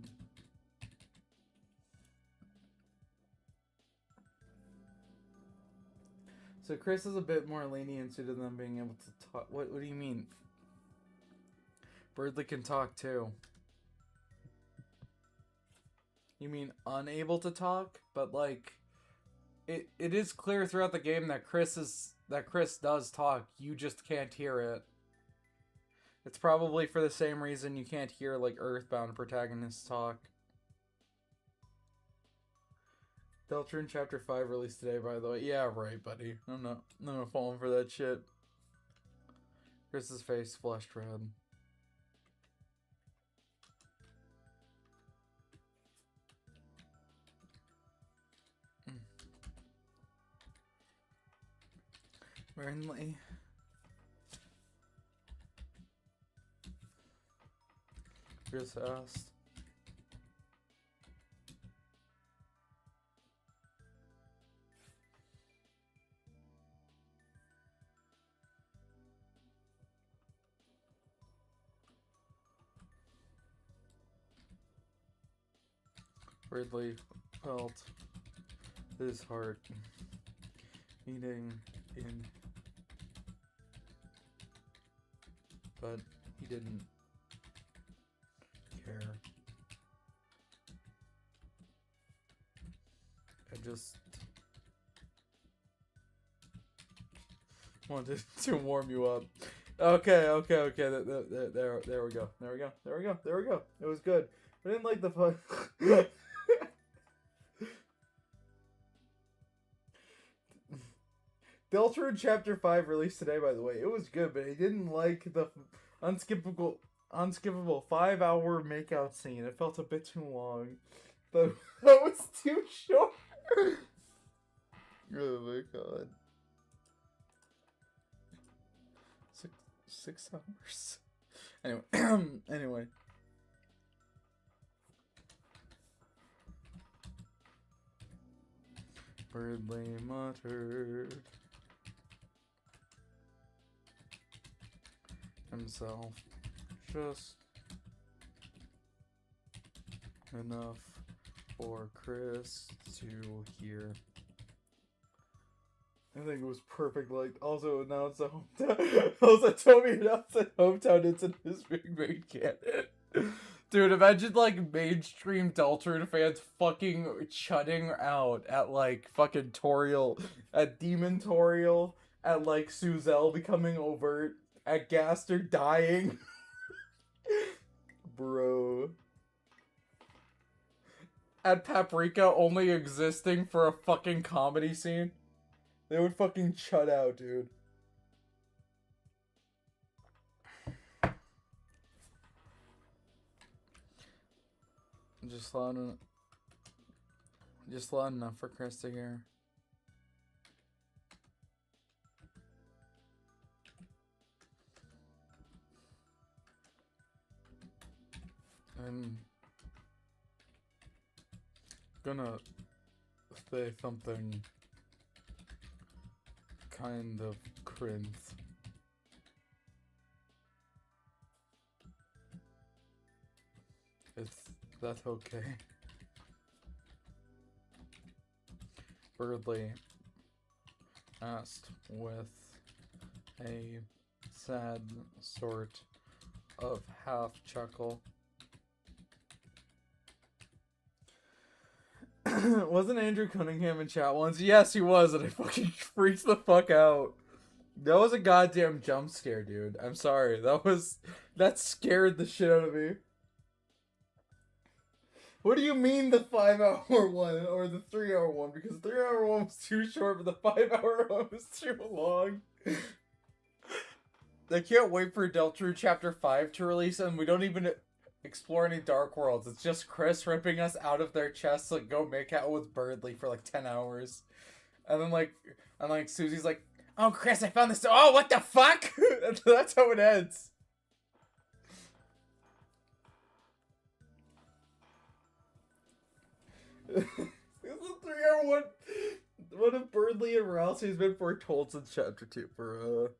So Chris is a bit more lenient to them being able to talk. What do you mean? Birdley can talk too. You mean unable to talk? But like, it is clear throughout the game that Chris does talk. You just can't hear it. It's probably for the same reason you can't hear like Earthbound protagonists talk. Deltarune Chapter 5 released today, by the way. Yeah, right, buddy. I'm not falling for that shit. Chris's face flushed red. Burnley. Chris asked. Ridley felt his heart beating in, but he didn't care. I just wanted to warm you up. Okay. There we go. It was good. I didn't like the fun. Deltarune Chapter 5 released today, by the way. It was good, but I didn't like the unskippable 5-hour makeout scene. It felt a bit too long. That was too short. Oh my god. 6 hours. Anyway. Birdly muttered himself just enough for Chris to hear. I think it was perfect. Like, also announced the hometown. Also, Toby announced that hometown incident is being made canon. Dude, imagine like mainstream Deltarune fans fucking shutting out at like fucking Toriel, at Demon Toriel, at like Suzel becoming overt, at Gaster dying. Bro. At Paprika only existing for a fucking comedy scene. They would fucking shut out, dude. Just loud enough for Chris to hear. I'm gonna say something kind of cringe. Is that okay? Birdly asked with a sad sort of half chuckle. Wasn't Andrew Cunningham in chat once? Yes, he was, and I fucking freaked the fuck out. That was a goddamn jump scare, dude. I'm sorry. That scared the shit out of me. What do you mean the 5-hour one or the 3-hour one? Because the 3-hour one was too short, but the 5-hour one was too long. I can't wait for Deltarune Chapter 5 to release, and we don't even explore any Dark Worlds. It's just Chris ripping us out of their chests to go make out with Birdly for like 10 hours. And then Susie's like, oh, Chris, I found this. Oh, what the fuck? That's how it ends. This is a 3-hour one. What if Birdly and Rousey's been foretold since Chapter 2?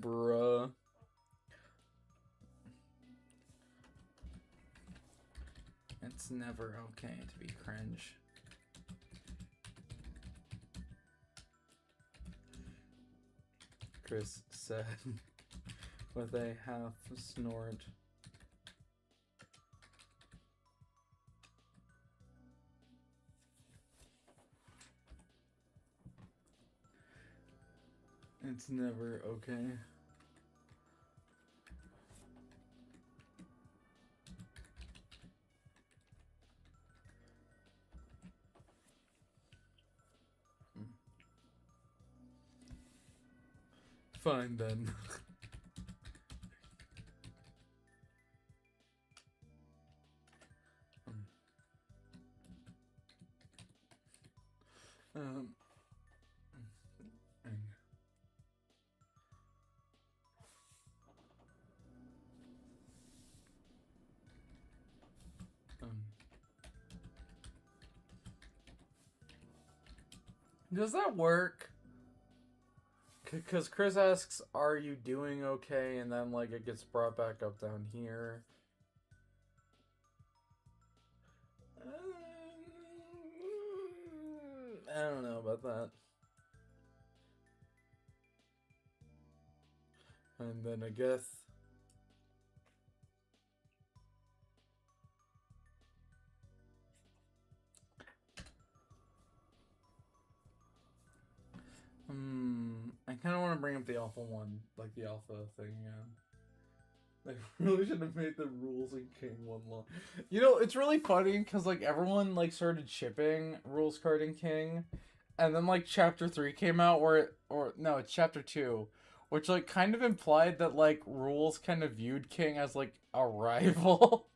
Bruh. It's never okay to be cringe. Chris said with a half snort. It's never okay. Fine then. Does that work? Because Chris asks, "Are you doing okay?" And then like it gets brought back up down here. I don't know about that. And then I guess. I kind of want to bring up the alpha one, like the alpha thing again. I really should have made the rules in King one long. You know, it's really funny because like everyone like started shipping rules card in King, and then like chapter 3 came out or no, it's chapter 2, which like kind of implied that like rules kind of viewed King as like a rival.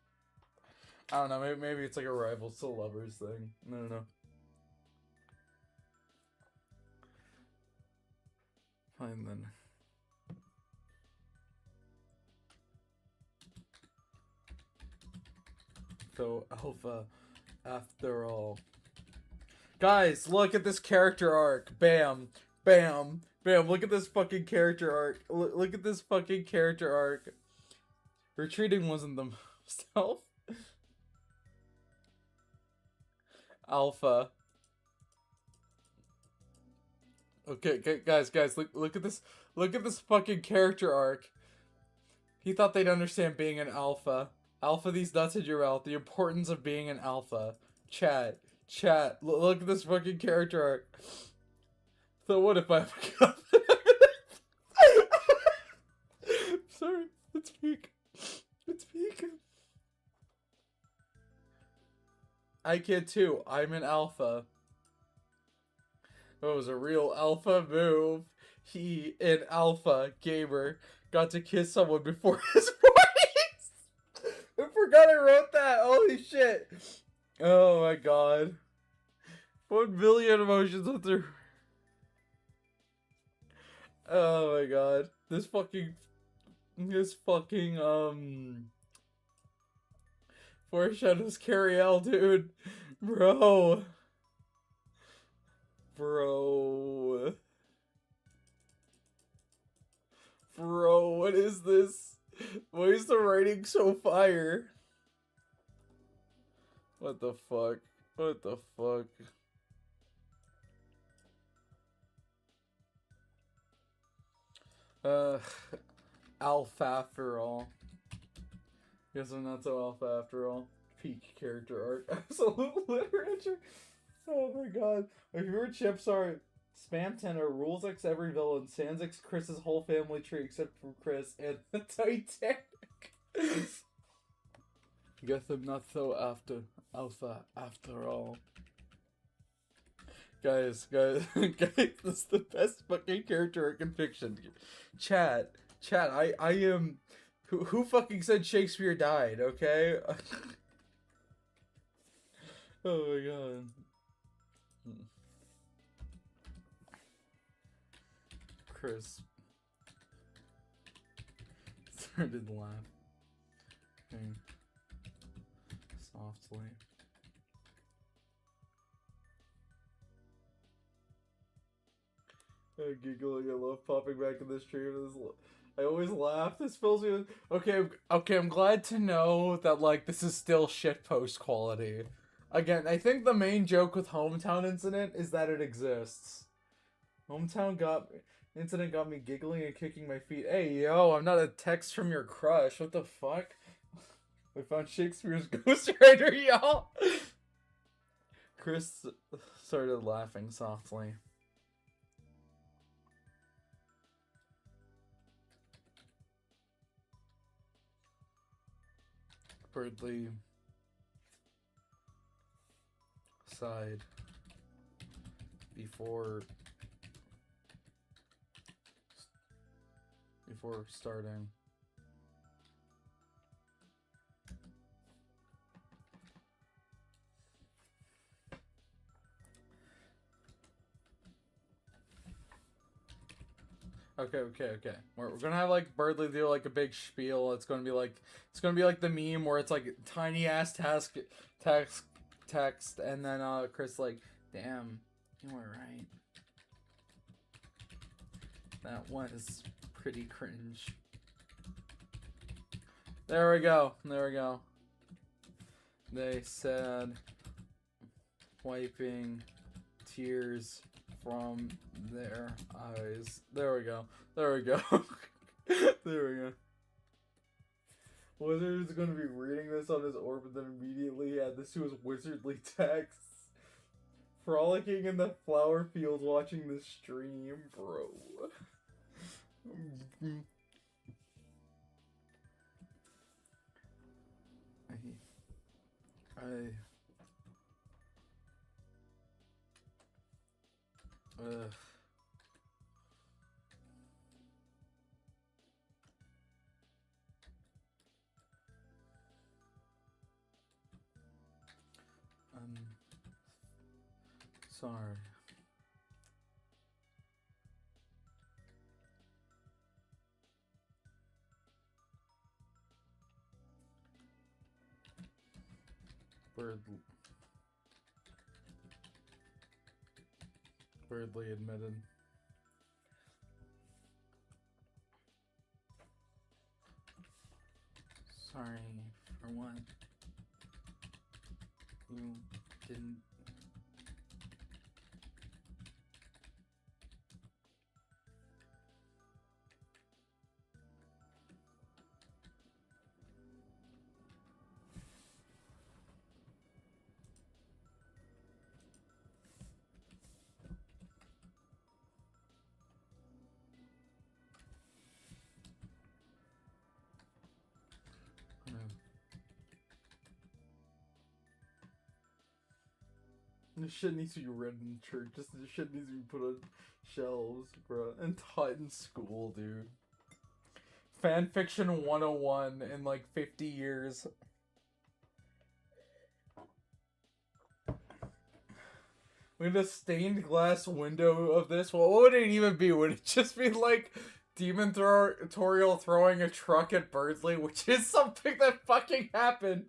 I don't know, maybe it's like a rivals to lovers thing. I don't know. Fine then. So alpha, after all. Guys, look at this character arc. Bam, bam, bam. Look at this fucking character arc. Look at this fucking character arc. Retreating wasn't the self. Alpha. Okay, guys, look at this. Look at this fucking character arc. He thought they'd understand being an alpha. Alpha these nuts in your mouth. The importance of being an alpha. Chat. Look at this fucking character arc. So what if I forgot? Sorry, it's peak. It's peak. I can too. I'm an alpha. It was a real alpha move. He, an alpha gamer, got to kiss someone before his voice. I forgot I wrote that. Holy shit. Oh my god. 1 billion emotions with her. Oh my god. This fucking foreshadows Carrie-L, dude. Bro, what is this? Why is the writing so fire? What the fuck? What the fuck? Alpha after all. Guess I'm not so alpha after all. Peak character arc. Absolute literature. Oh my god. My favorite chips are Spam 10 or Rules X every villain, Sans X Chris's whole family tree except for Chris, and the Titanic. Guess I'm not so alpha after all. Guys, guys, this is the best fucking character arc in fiction. Chat, I am... Who fucking said Shakespeare died, okay? Oh my god. Chris started laughing softly. I'm giggling. I love popping back in this tree. I always laugh. This fills me with... Okay, I'm glad to know that, like, this is still shitpost quality. Again, I think the main joke with Hometown Incident is that it exists. Incident got me giggling and kicking my feet. Hey, yo, I'm not a text from your crush. What the fuck? We found Shakespeare's ghostwriter, y'all. Chris started laughing softly. Birdly sighed before starting. Okay. We're gonna have like Birdly do like a big spiel. It's gonna be like the meme where it's like tiny ass text, and then Chris like, damn, you were right. That was pretty cringe. There we go. There we go. They said wiping tears from their eyes. There we go. There we go. There we go. Wizard's gonna be reading this on his orb and then immediately add this to his wizardly texts. Frolicking in the flower fields watching the stream, bro. Ugh. Sorry. Weirdly admitted. Sorry for what you didn't. This shit needs to be read in church. This shit needs to be put on shelves, bro. And taught in school, dude. Fanfiction 101 in like 50 years. We had a stained glass window of this. Well, what would it even be? Would it just be like Demon Tutorial throwing a truck at Birdsley, which is something that fucking happened?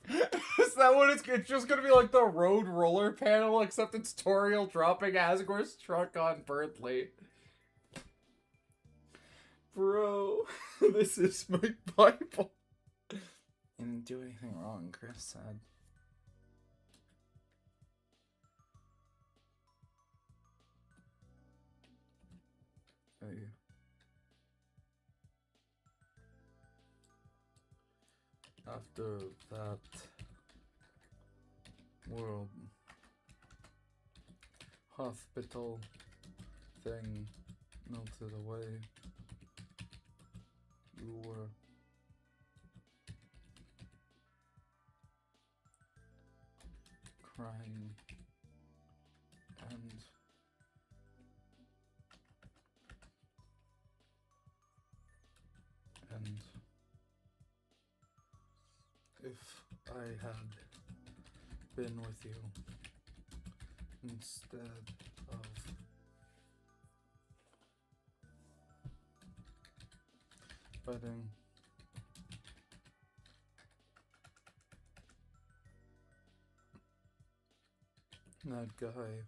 Is that what it's just gonna be like the road roller panel, except it's Toriel dropping Asgore's truck on Birdsley? Bro, this is my Bible. I didn't do anything wrong, Chris said. Hey. After that world hospital thing melted away, you were crying and if I had been with you instead of fighting that guy,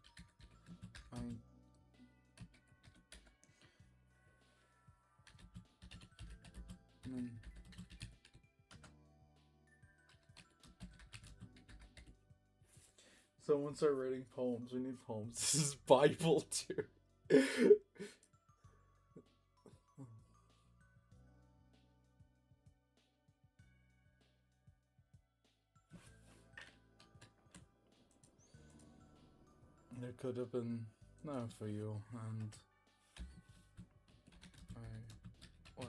someone start writing poems. We need poems. This is Bible too. It could have been not for you, and I was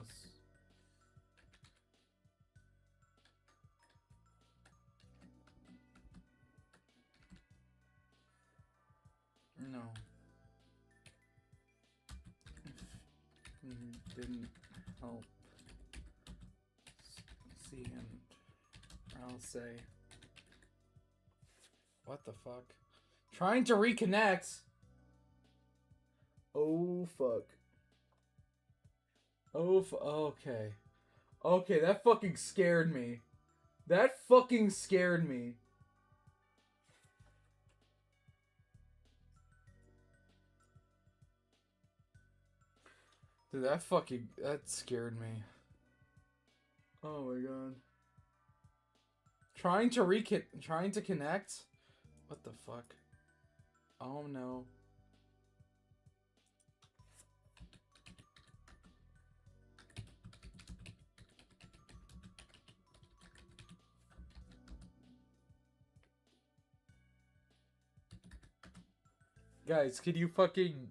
no. If you didn't help see, and I'll say, what the fuck? Trying to reconnect. Oh fuck. Oh okay. Okay, that fucking scared me. That fucking scared me. Dude, that scared me. Oh my god. Trying to connect? What the fuck? Oh no. Guys, could you fucking...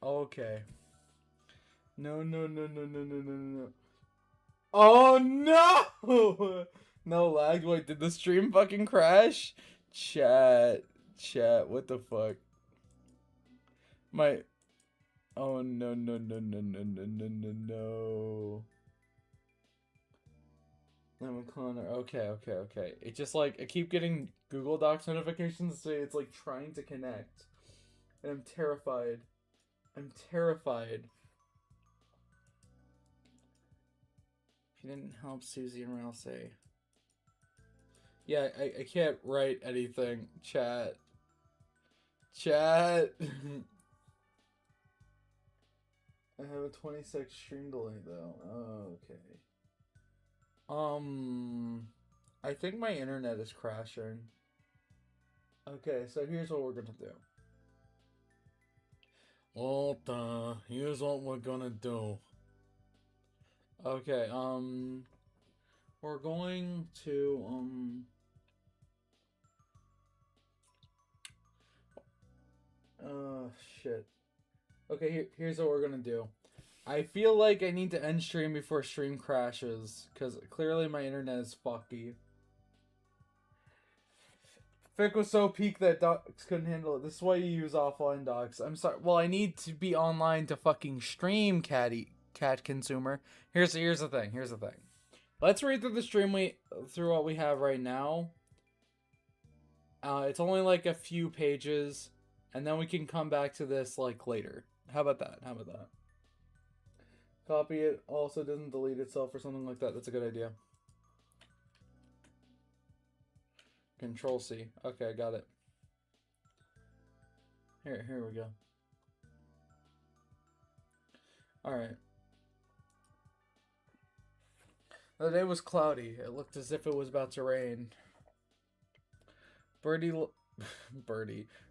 Okay. No, no, no, no, no, no, no, no. Oh no! No lag. Wait, did the stream fucking crash? Chat. What the fuck? My... Oh no, no, no, no, no, no, no, no, no. Lemon cloner. Okay. It just like, I keep getting Google Docs notifications that say it's like trying to connect. And I'm terrified. I'm terrified. If you didn't help Susie and Ralph say. Yeah, I can't write anything. Chat. I have a 26 stream delay though. Oh, okay. I think my internet is crashing. Okay, so here's what we're gonna do. Here's what we're gonna do. Okay, we're going to, shit. Okay, here's what we're gonna do. I feel like I need to end stream before stream crashes, because clearly my internet is fucky. Fic was so peak that docs couldn't handle it. This is why you use offline docs. I'm sorry. Well, I need to be online to fucking stream, cat consumer. Here's the thing. Let's read through the stream through what we have right now. It's only like a few pages, and then we can come back to this like later. How about that? Copy it. Also doesn't delete itself or something like that. That's a good idea. Control C. Okay, I got it. Here we go. Alright. The day was cloudy. It looked as if it was about to rain. Birdie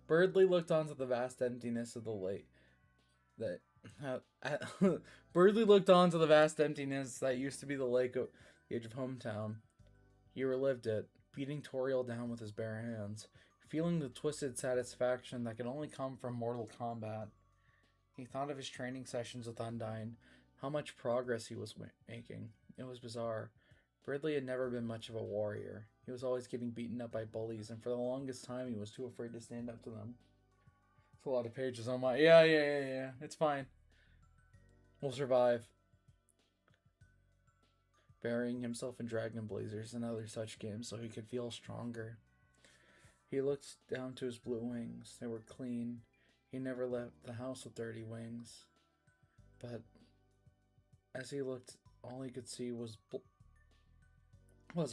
Birdly looked onto the vast emptiness of the lake. Birdly looked onto the vast emptiness that used to be the lake at the edge of hometown. He relived it, beating Toriel down with his bare hands, feeling the twisted satisfaction that can only come from mortal combat. He thought of his training sessions with Undyne, how much progress he was making. It was bizarre. Birdly had never been much of a warrior. He was always getting beaten up by bullies, and for the longest time he was too afraid to stand up to them. It's a lot of pages on my... Yeah. It's fine. We'll survive. Burying himself in Dragon Blazers and other such games so he could feel stronger. He looked down to his blue wings. They were clean. He never left the house with dirty wings. But as he looked, all he could see was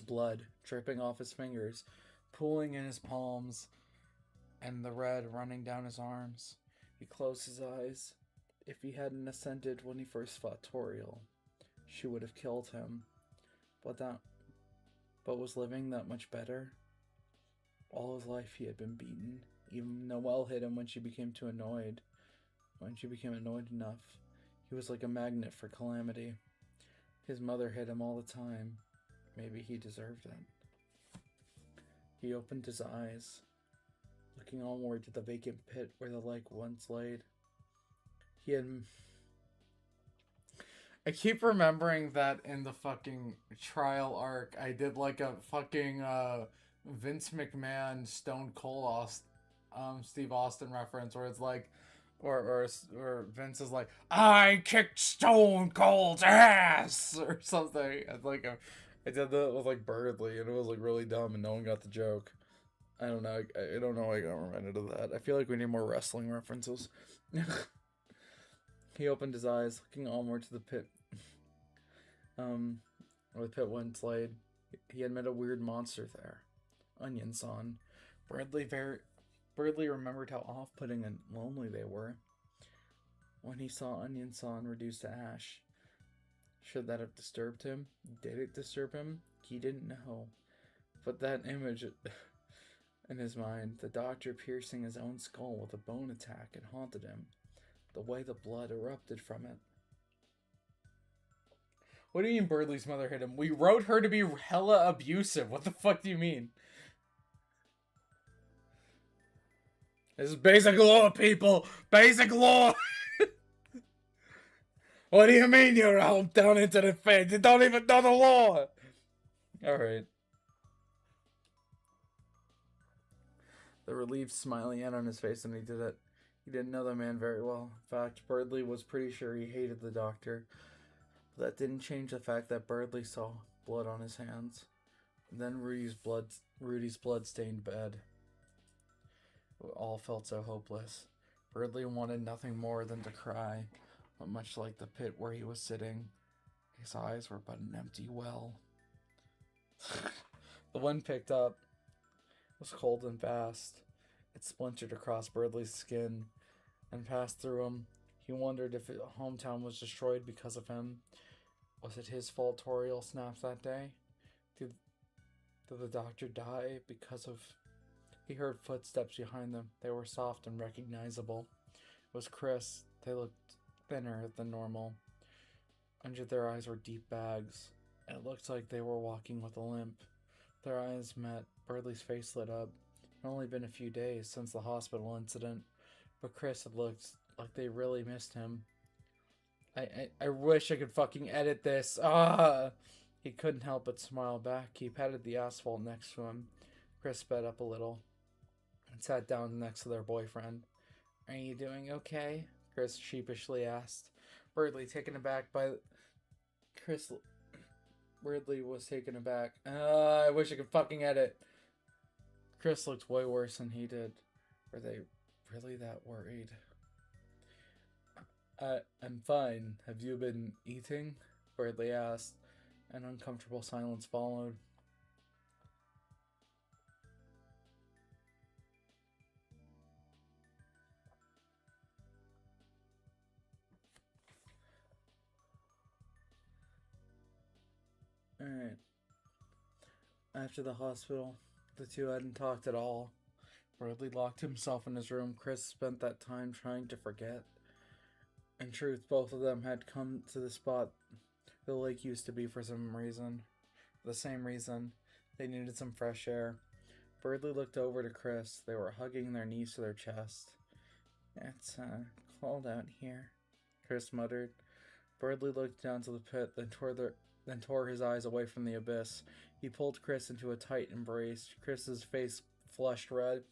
blood dripping off his fingers, pooling in his palms, and the red running down his arms. He closed his eyes. If he hadn't ascended when he first fought Toriel, she would have killed him. But was living that much better? All his life he had been beaten. Even Noelle hit him when she became too annoyed. When she became annoyed enough, he was like a magnet for calamity. His mother hit him all the time. Maybe he deserved it. He opened his eyes, looking onward to the vacant pit where the lake once laid. I keep remembering that in the fucking trial arc, I did like a fucking Vince McMahon Stone Cold Steve Austin reference where it's like, or Vince is like, I kicked Stone Cold's ass or something. I did that with like Birdly, and it was like really dumb, and no one got the joke. I don't know. I don't know why I got reminded of that. I feel like we need more wrestling references. He opened his eyes, looking onward to the pit. Where the pit once laid. He had met a weird monster there. Onion-san. Birdly remembered how off-putting and lonely they were. when he saw onion sawn reduced to ash. Should that have disturbed him? Did it disturb him? He didn't know. But that image in his mind, the doctor piercing his own skull with a bone attack, it haunted him. The way the blood erupted from it. What do you mean Birdley's mother hit him? We wrote her to be hella abusive. What the fuck do you mean? This is basic law, people! Basic law! What do you mean you're out down into the face? You don't even know the law! Alright. The relief smiling out on his face when he did it. He didn't know the man very well. In fact, Birdley was pretty sure he hated the doctor. But that didn't change the fact that Birdley saw blood on his hands. And then Rudy's blood-stained bed. We all felt so hopeless. Birdley wanted nothing more than to cry, but much like the pit where he was sitting, his eyes were but an empty well. The wind picked up. It was cold and fast. It splintered across Birdley's skin and passed through him. He wondered if his hometown was destroyed because of him. Was it his fault Toriel snapped that day? Did the doctor die because of... He heard footsteps behind them. They were soft and recognizable. It was Chris. They looked thinner than normal. Under their eyes were deep bags. It looked like they were walking with a limp. Their eyes met. Birdley's face lit up. It had only been a few days since the hospital incident, but Chris had looked like they really missed him. I wish I could fucking edit this. He couldn't help but smile back. He patted the asphalt next to him. Chris sped up a little and sat down next to their boyfriend. Are you doing okay? Chris sheepishly asked. Birdley was taken aback. I wish I could fucking edit. Chris looked way worse than he did. Were they really that worried? I'm fine. Have you been eating? Birdley asked. An uncomfortable silence followed. Alright. After the hospital, the two hadn't talked at all. Birdley locked himself in his room. Chris spent that time trying to forget. In truth, both of them had come to the spot the lake used to be for some reason. For the same reason. They needed some fresh air. Birdley looked over to Chris. They were hugging their knees to their chest. It's cold out here, Chris muttered. Birdley looked down to the pit, then tore his eyes away from the abyss. He pulled Chris into a tight embrace. Chris's face flushed red.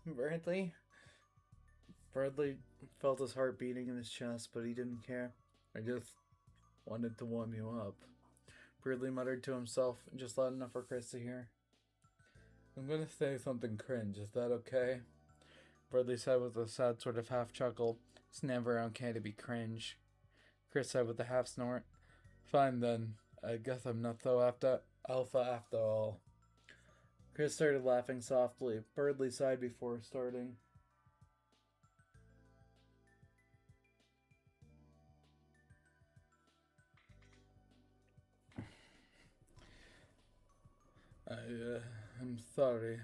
Birdley? Birdley felt his heart beating in his chest, but he didn't care. I just wanted to warm you up. Birdley muttered to himself, just loud enough for Chris to hear. I'm gonna say something cringe, is that okay? Birdley said with a sad sort of half chuckle. It's never okay to be cringe. Chris said with a half snort. Fine then. I guess I'm not so alpha after all. Chris started laughing softly. Birdley sighed before starting. I'm sorry.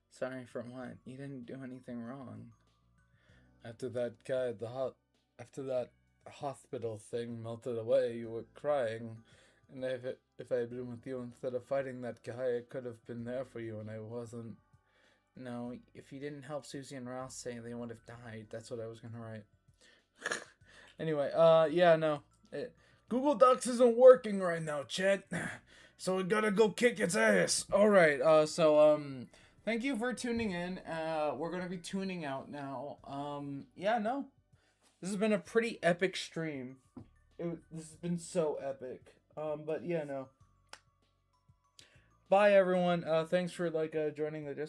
Sorry for what? You didn't do anything wrong. After that hospital thing melted away, you were crying. And if I had been with you instead of fighting that guy, I could have been there for you, and I wasn't. No, if you didn't help Susie and Ross say they would have died, that's what I was gonna write. Anyway, yeah, no. Google Docs isn't working right now, Chet. So we gotta go kick its ass. Alright, thank you for tuning in. We're gonna be tuning out now. Yeah, no. This has been a pretty epic stream. This has been so epic. But yeah, no. Bye, everyone. Thanks for, joining the Discord.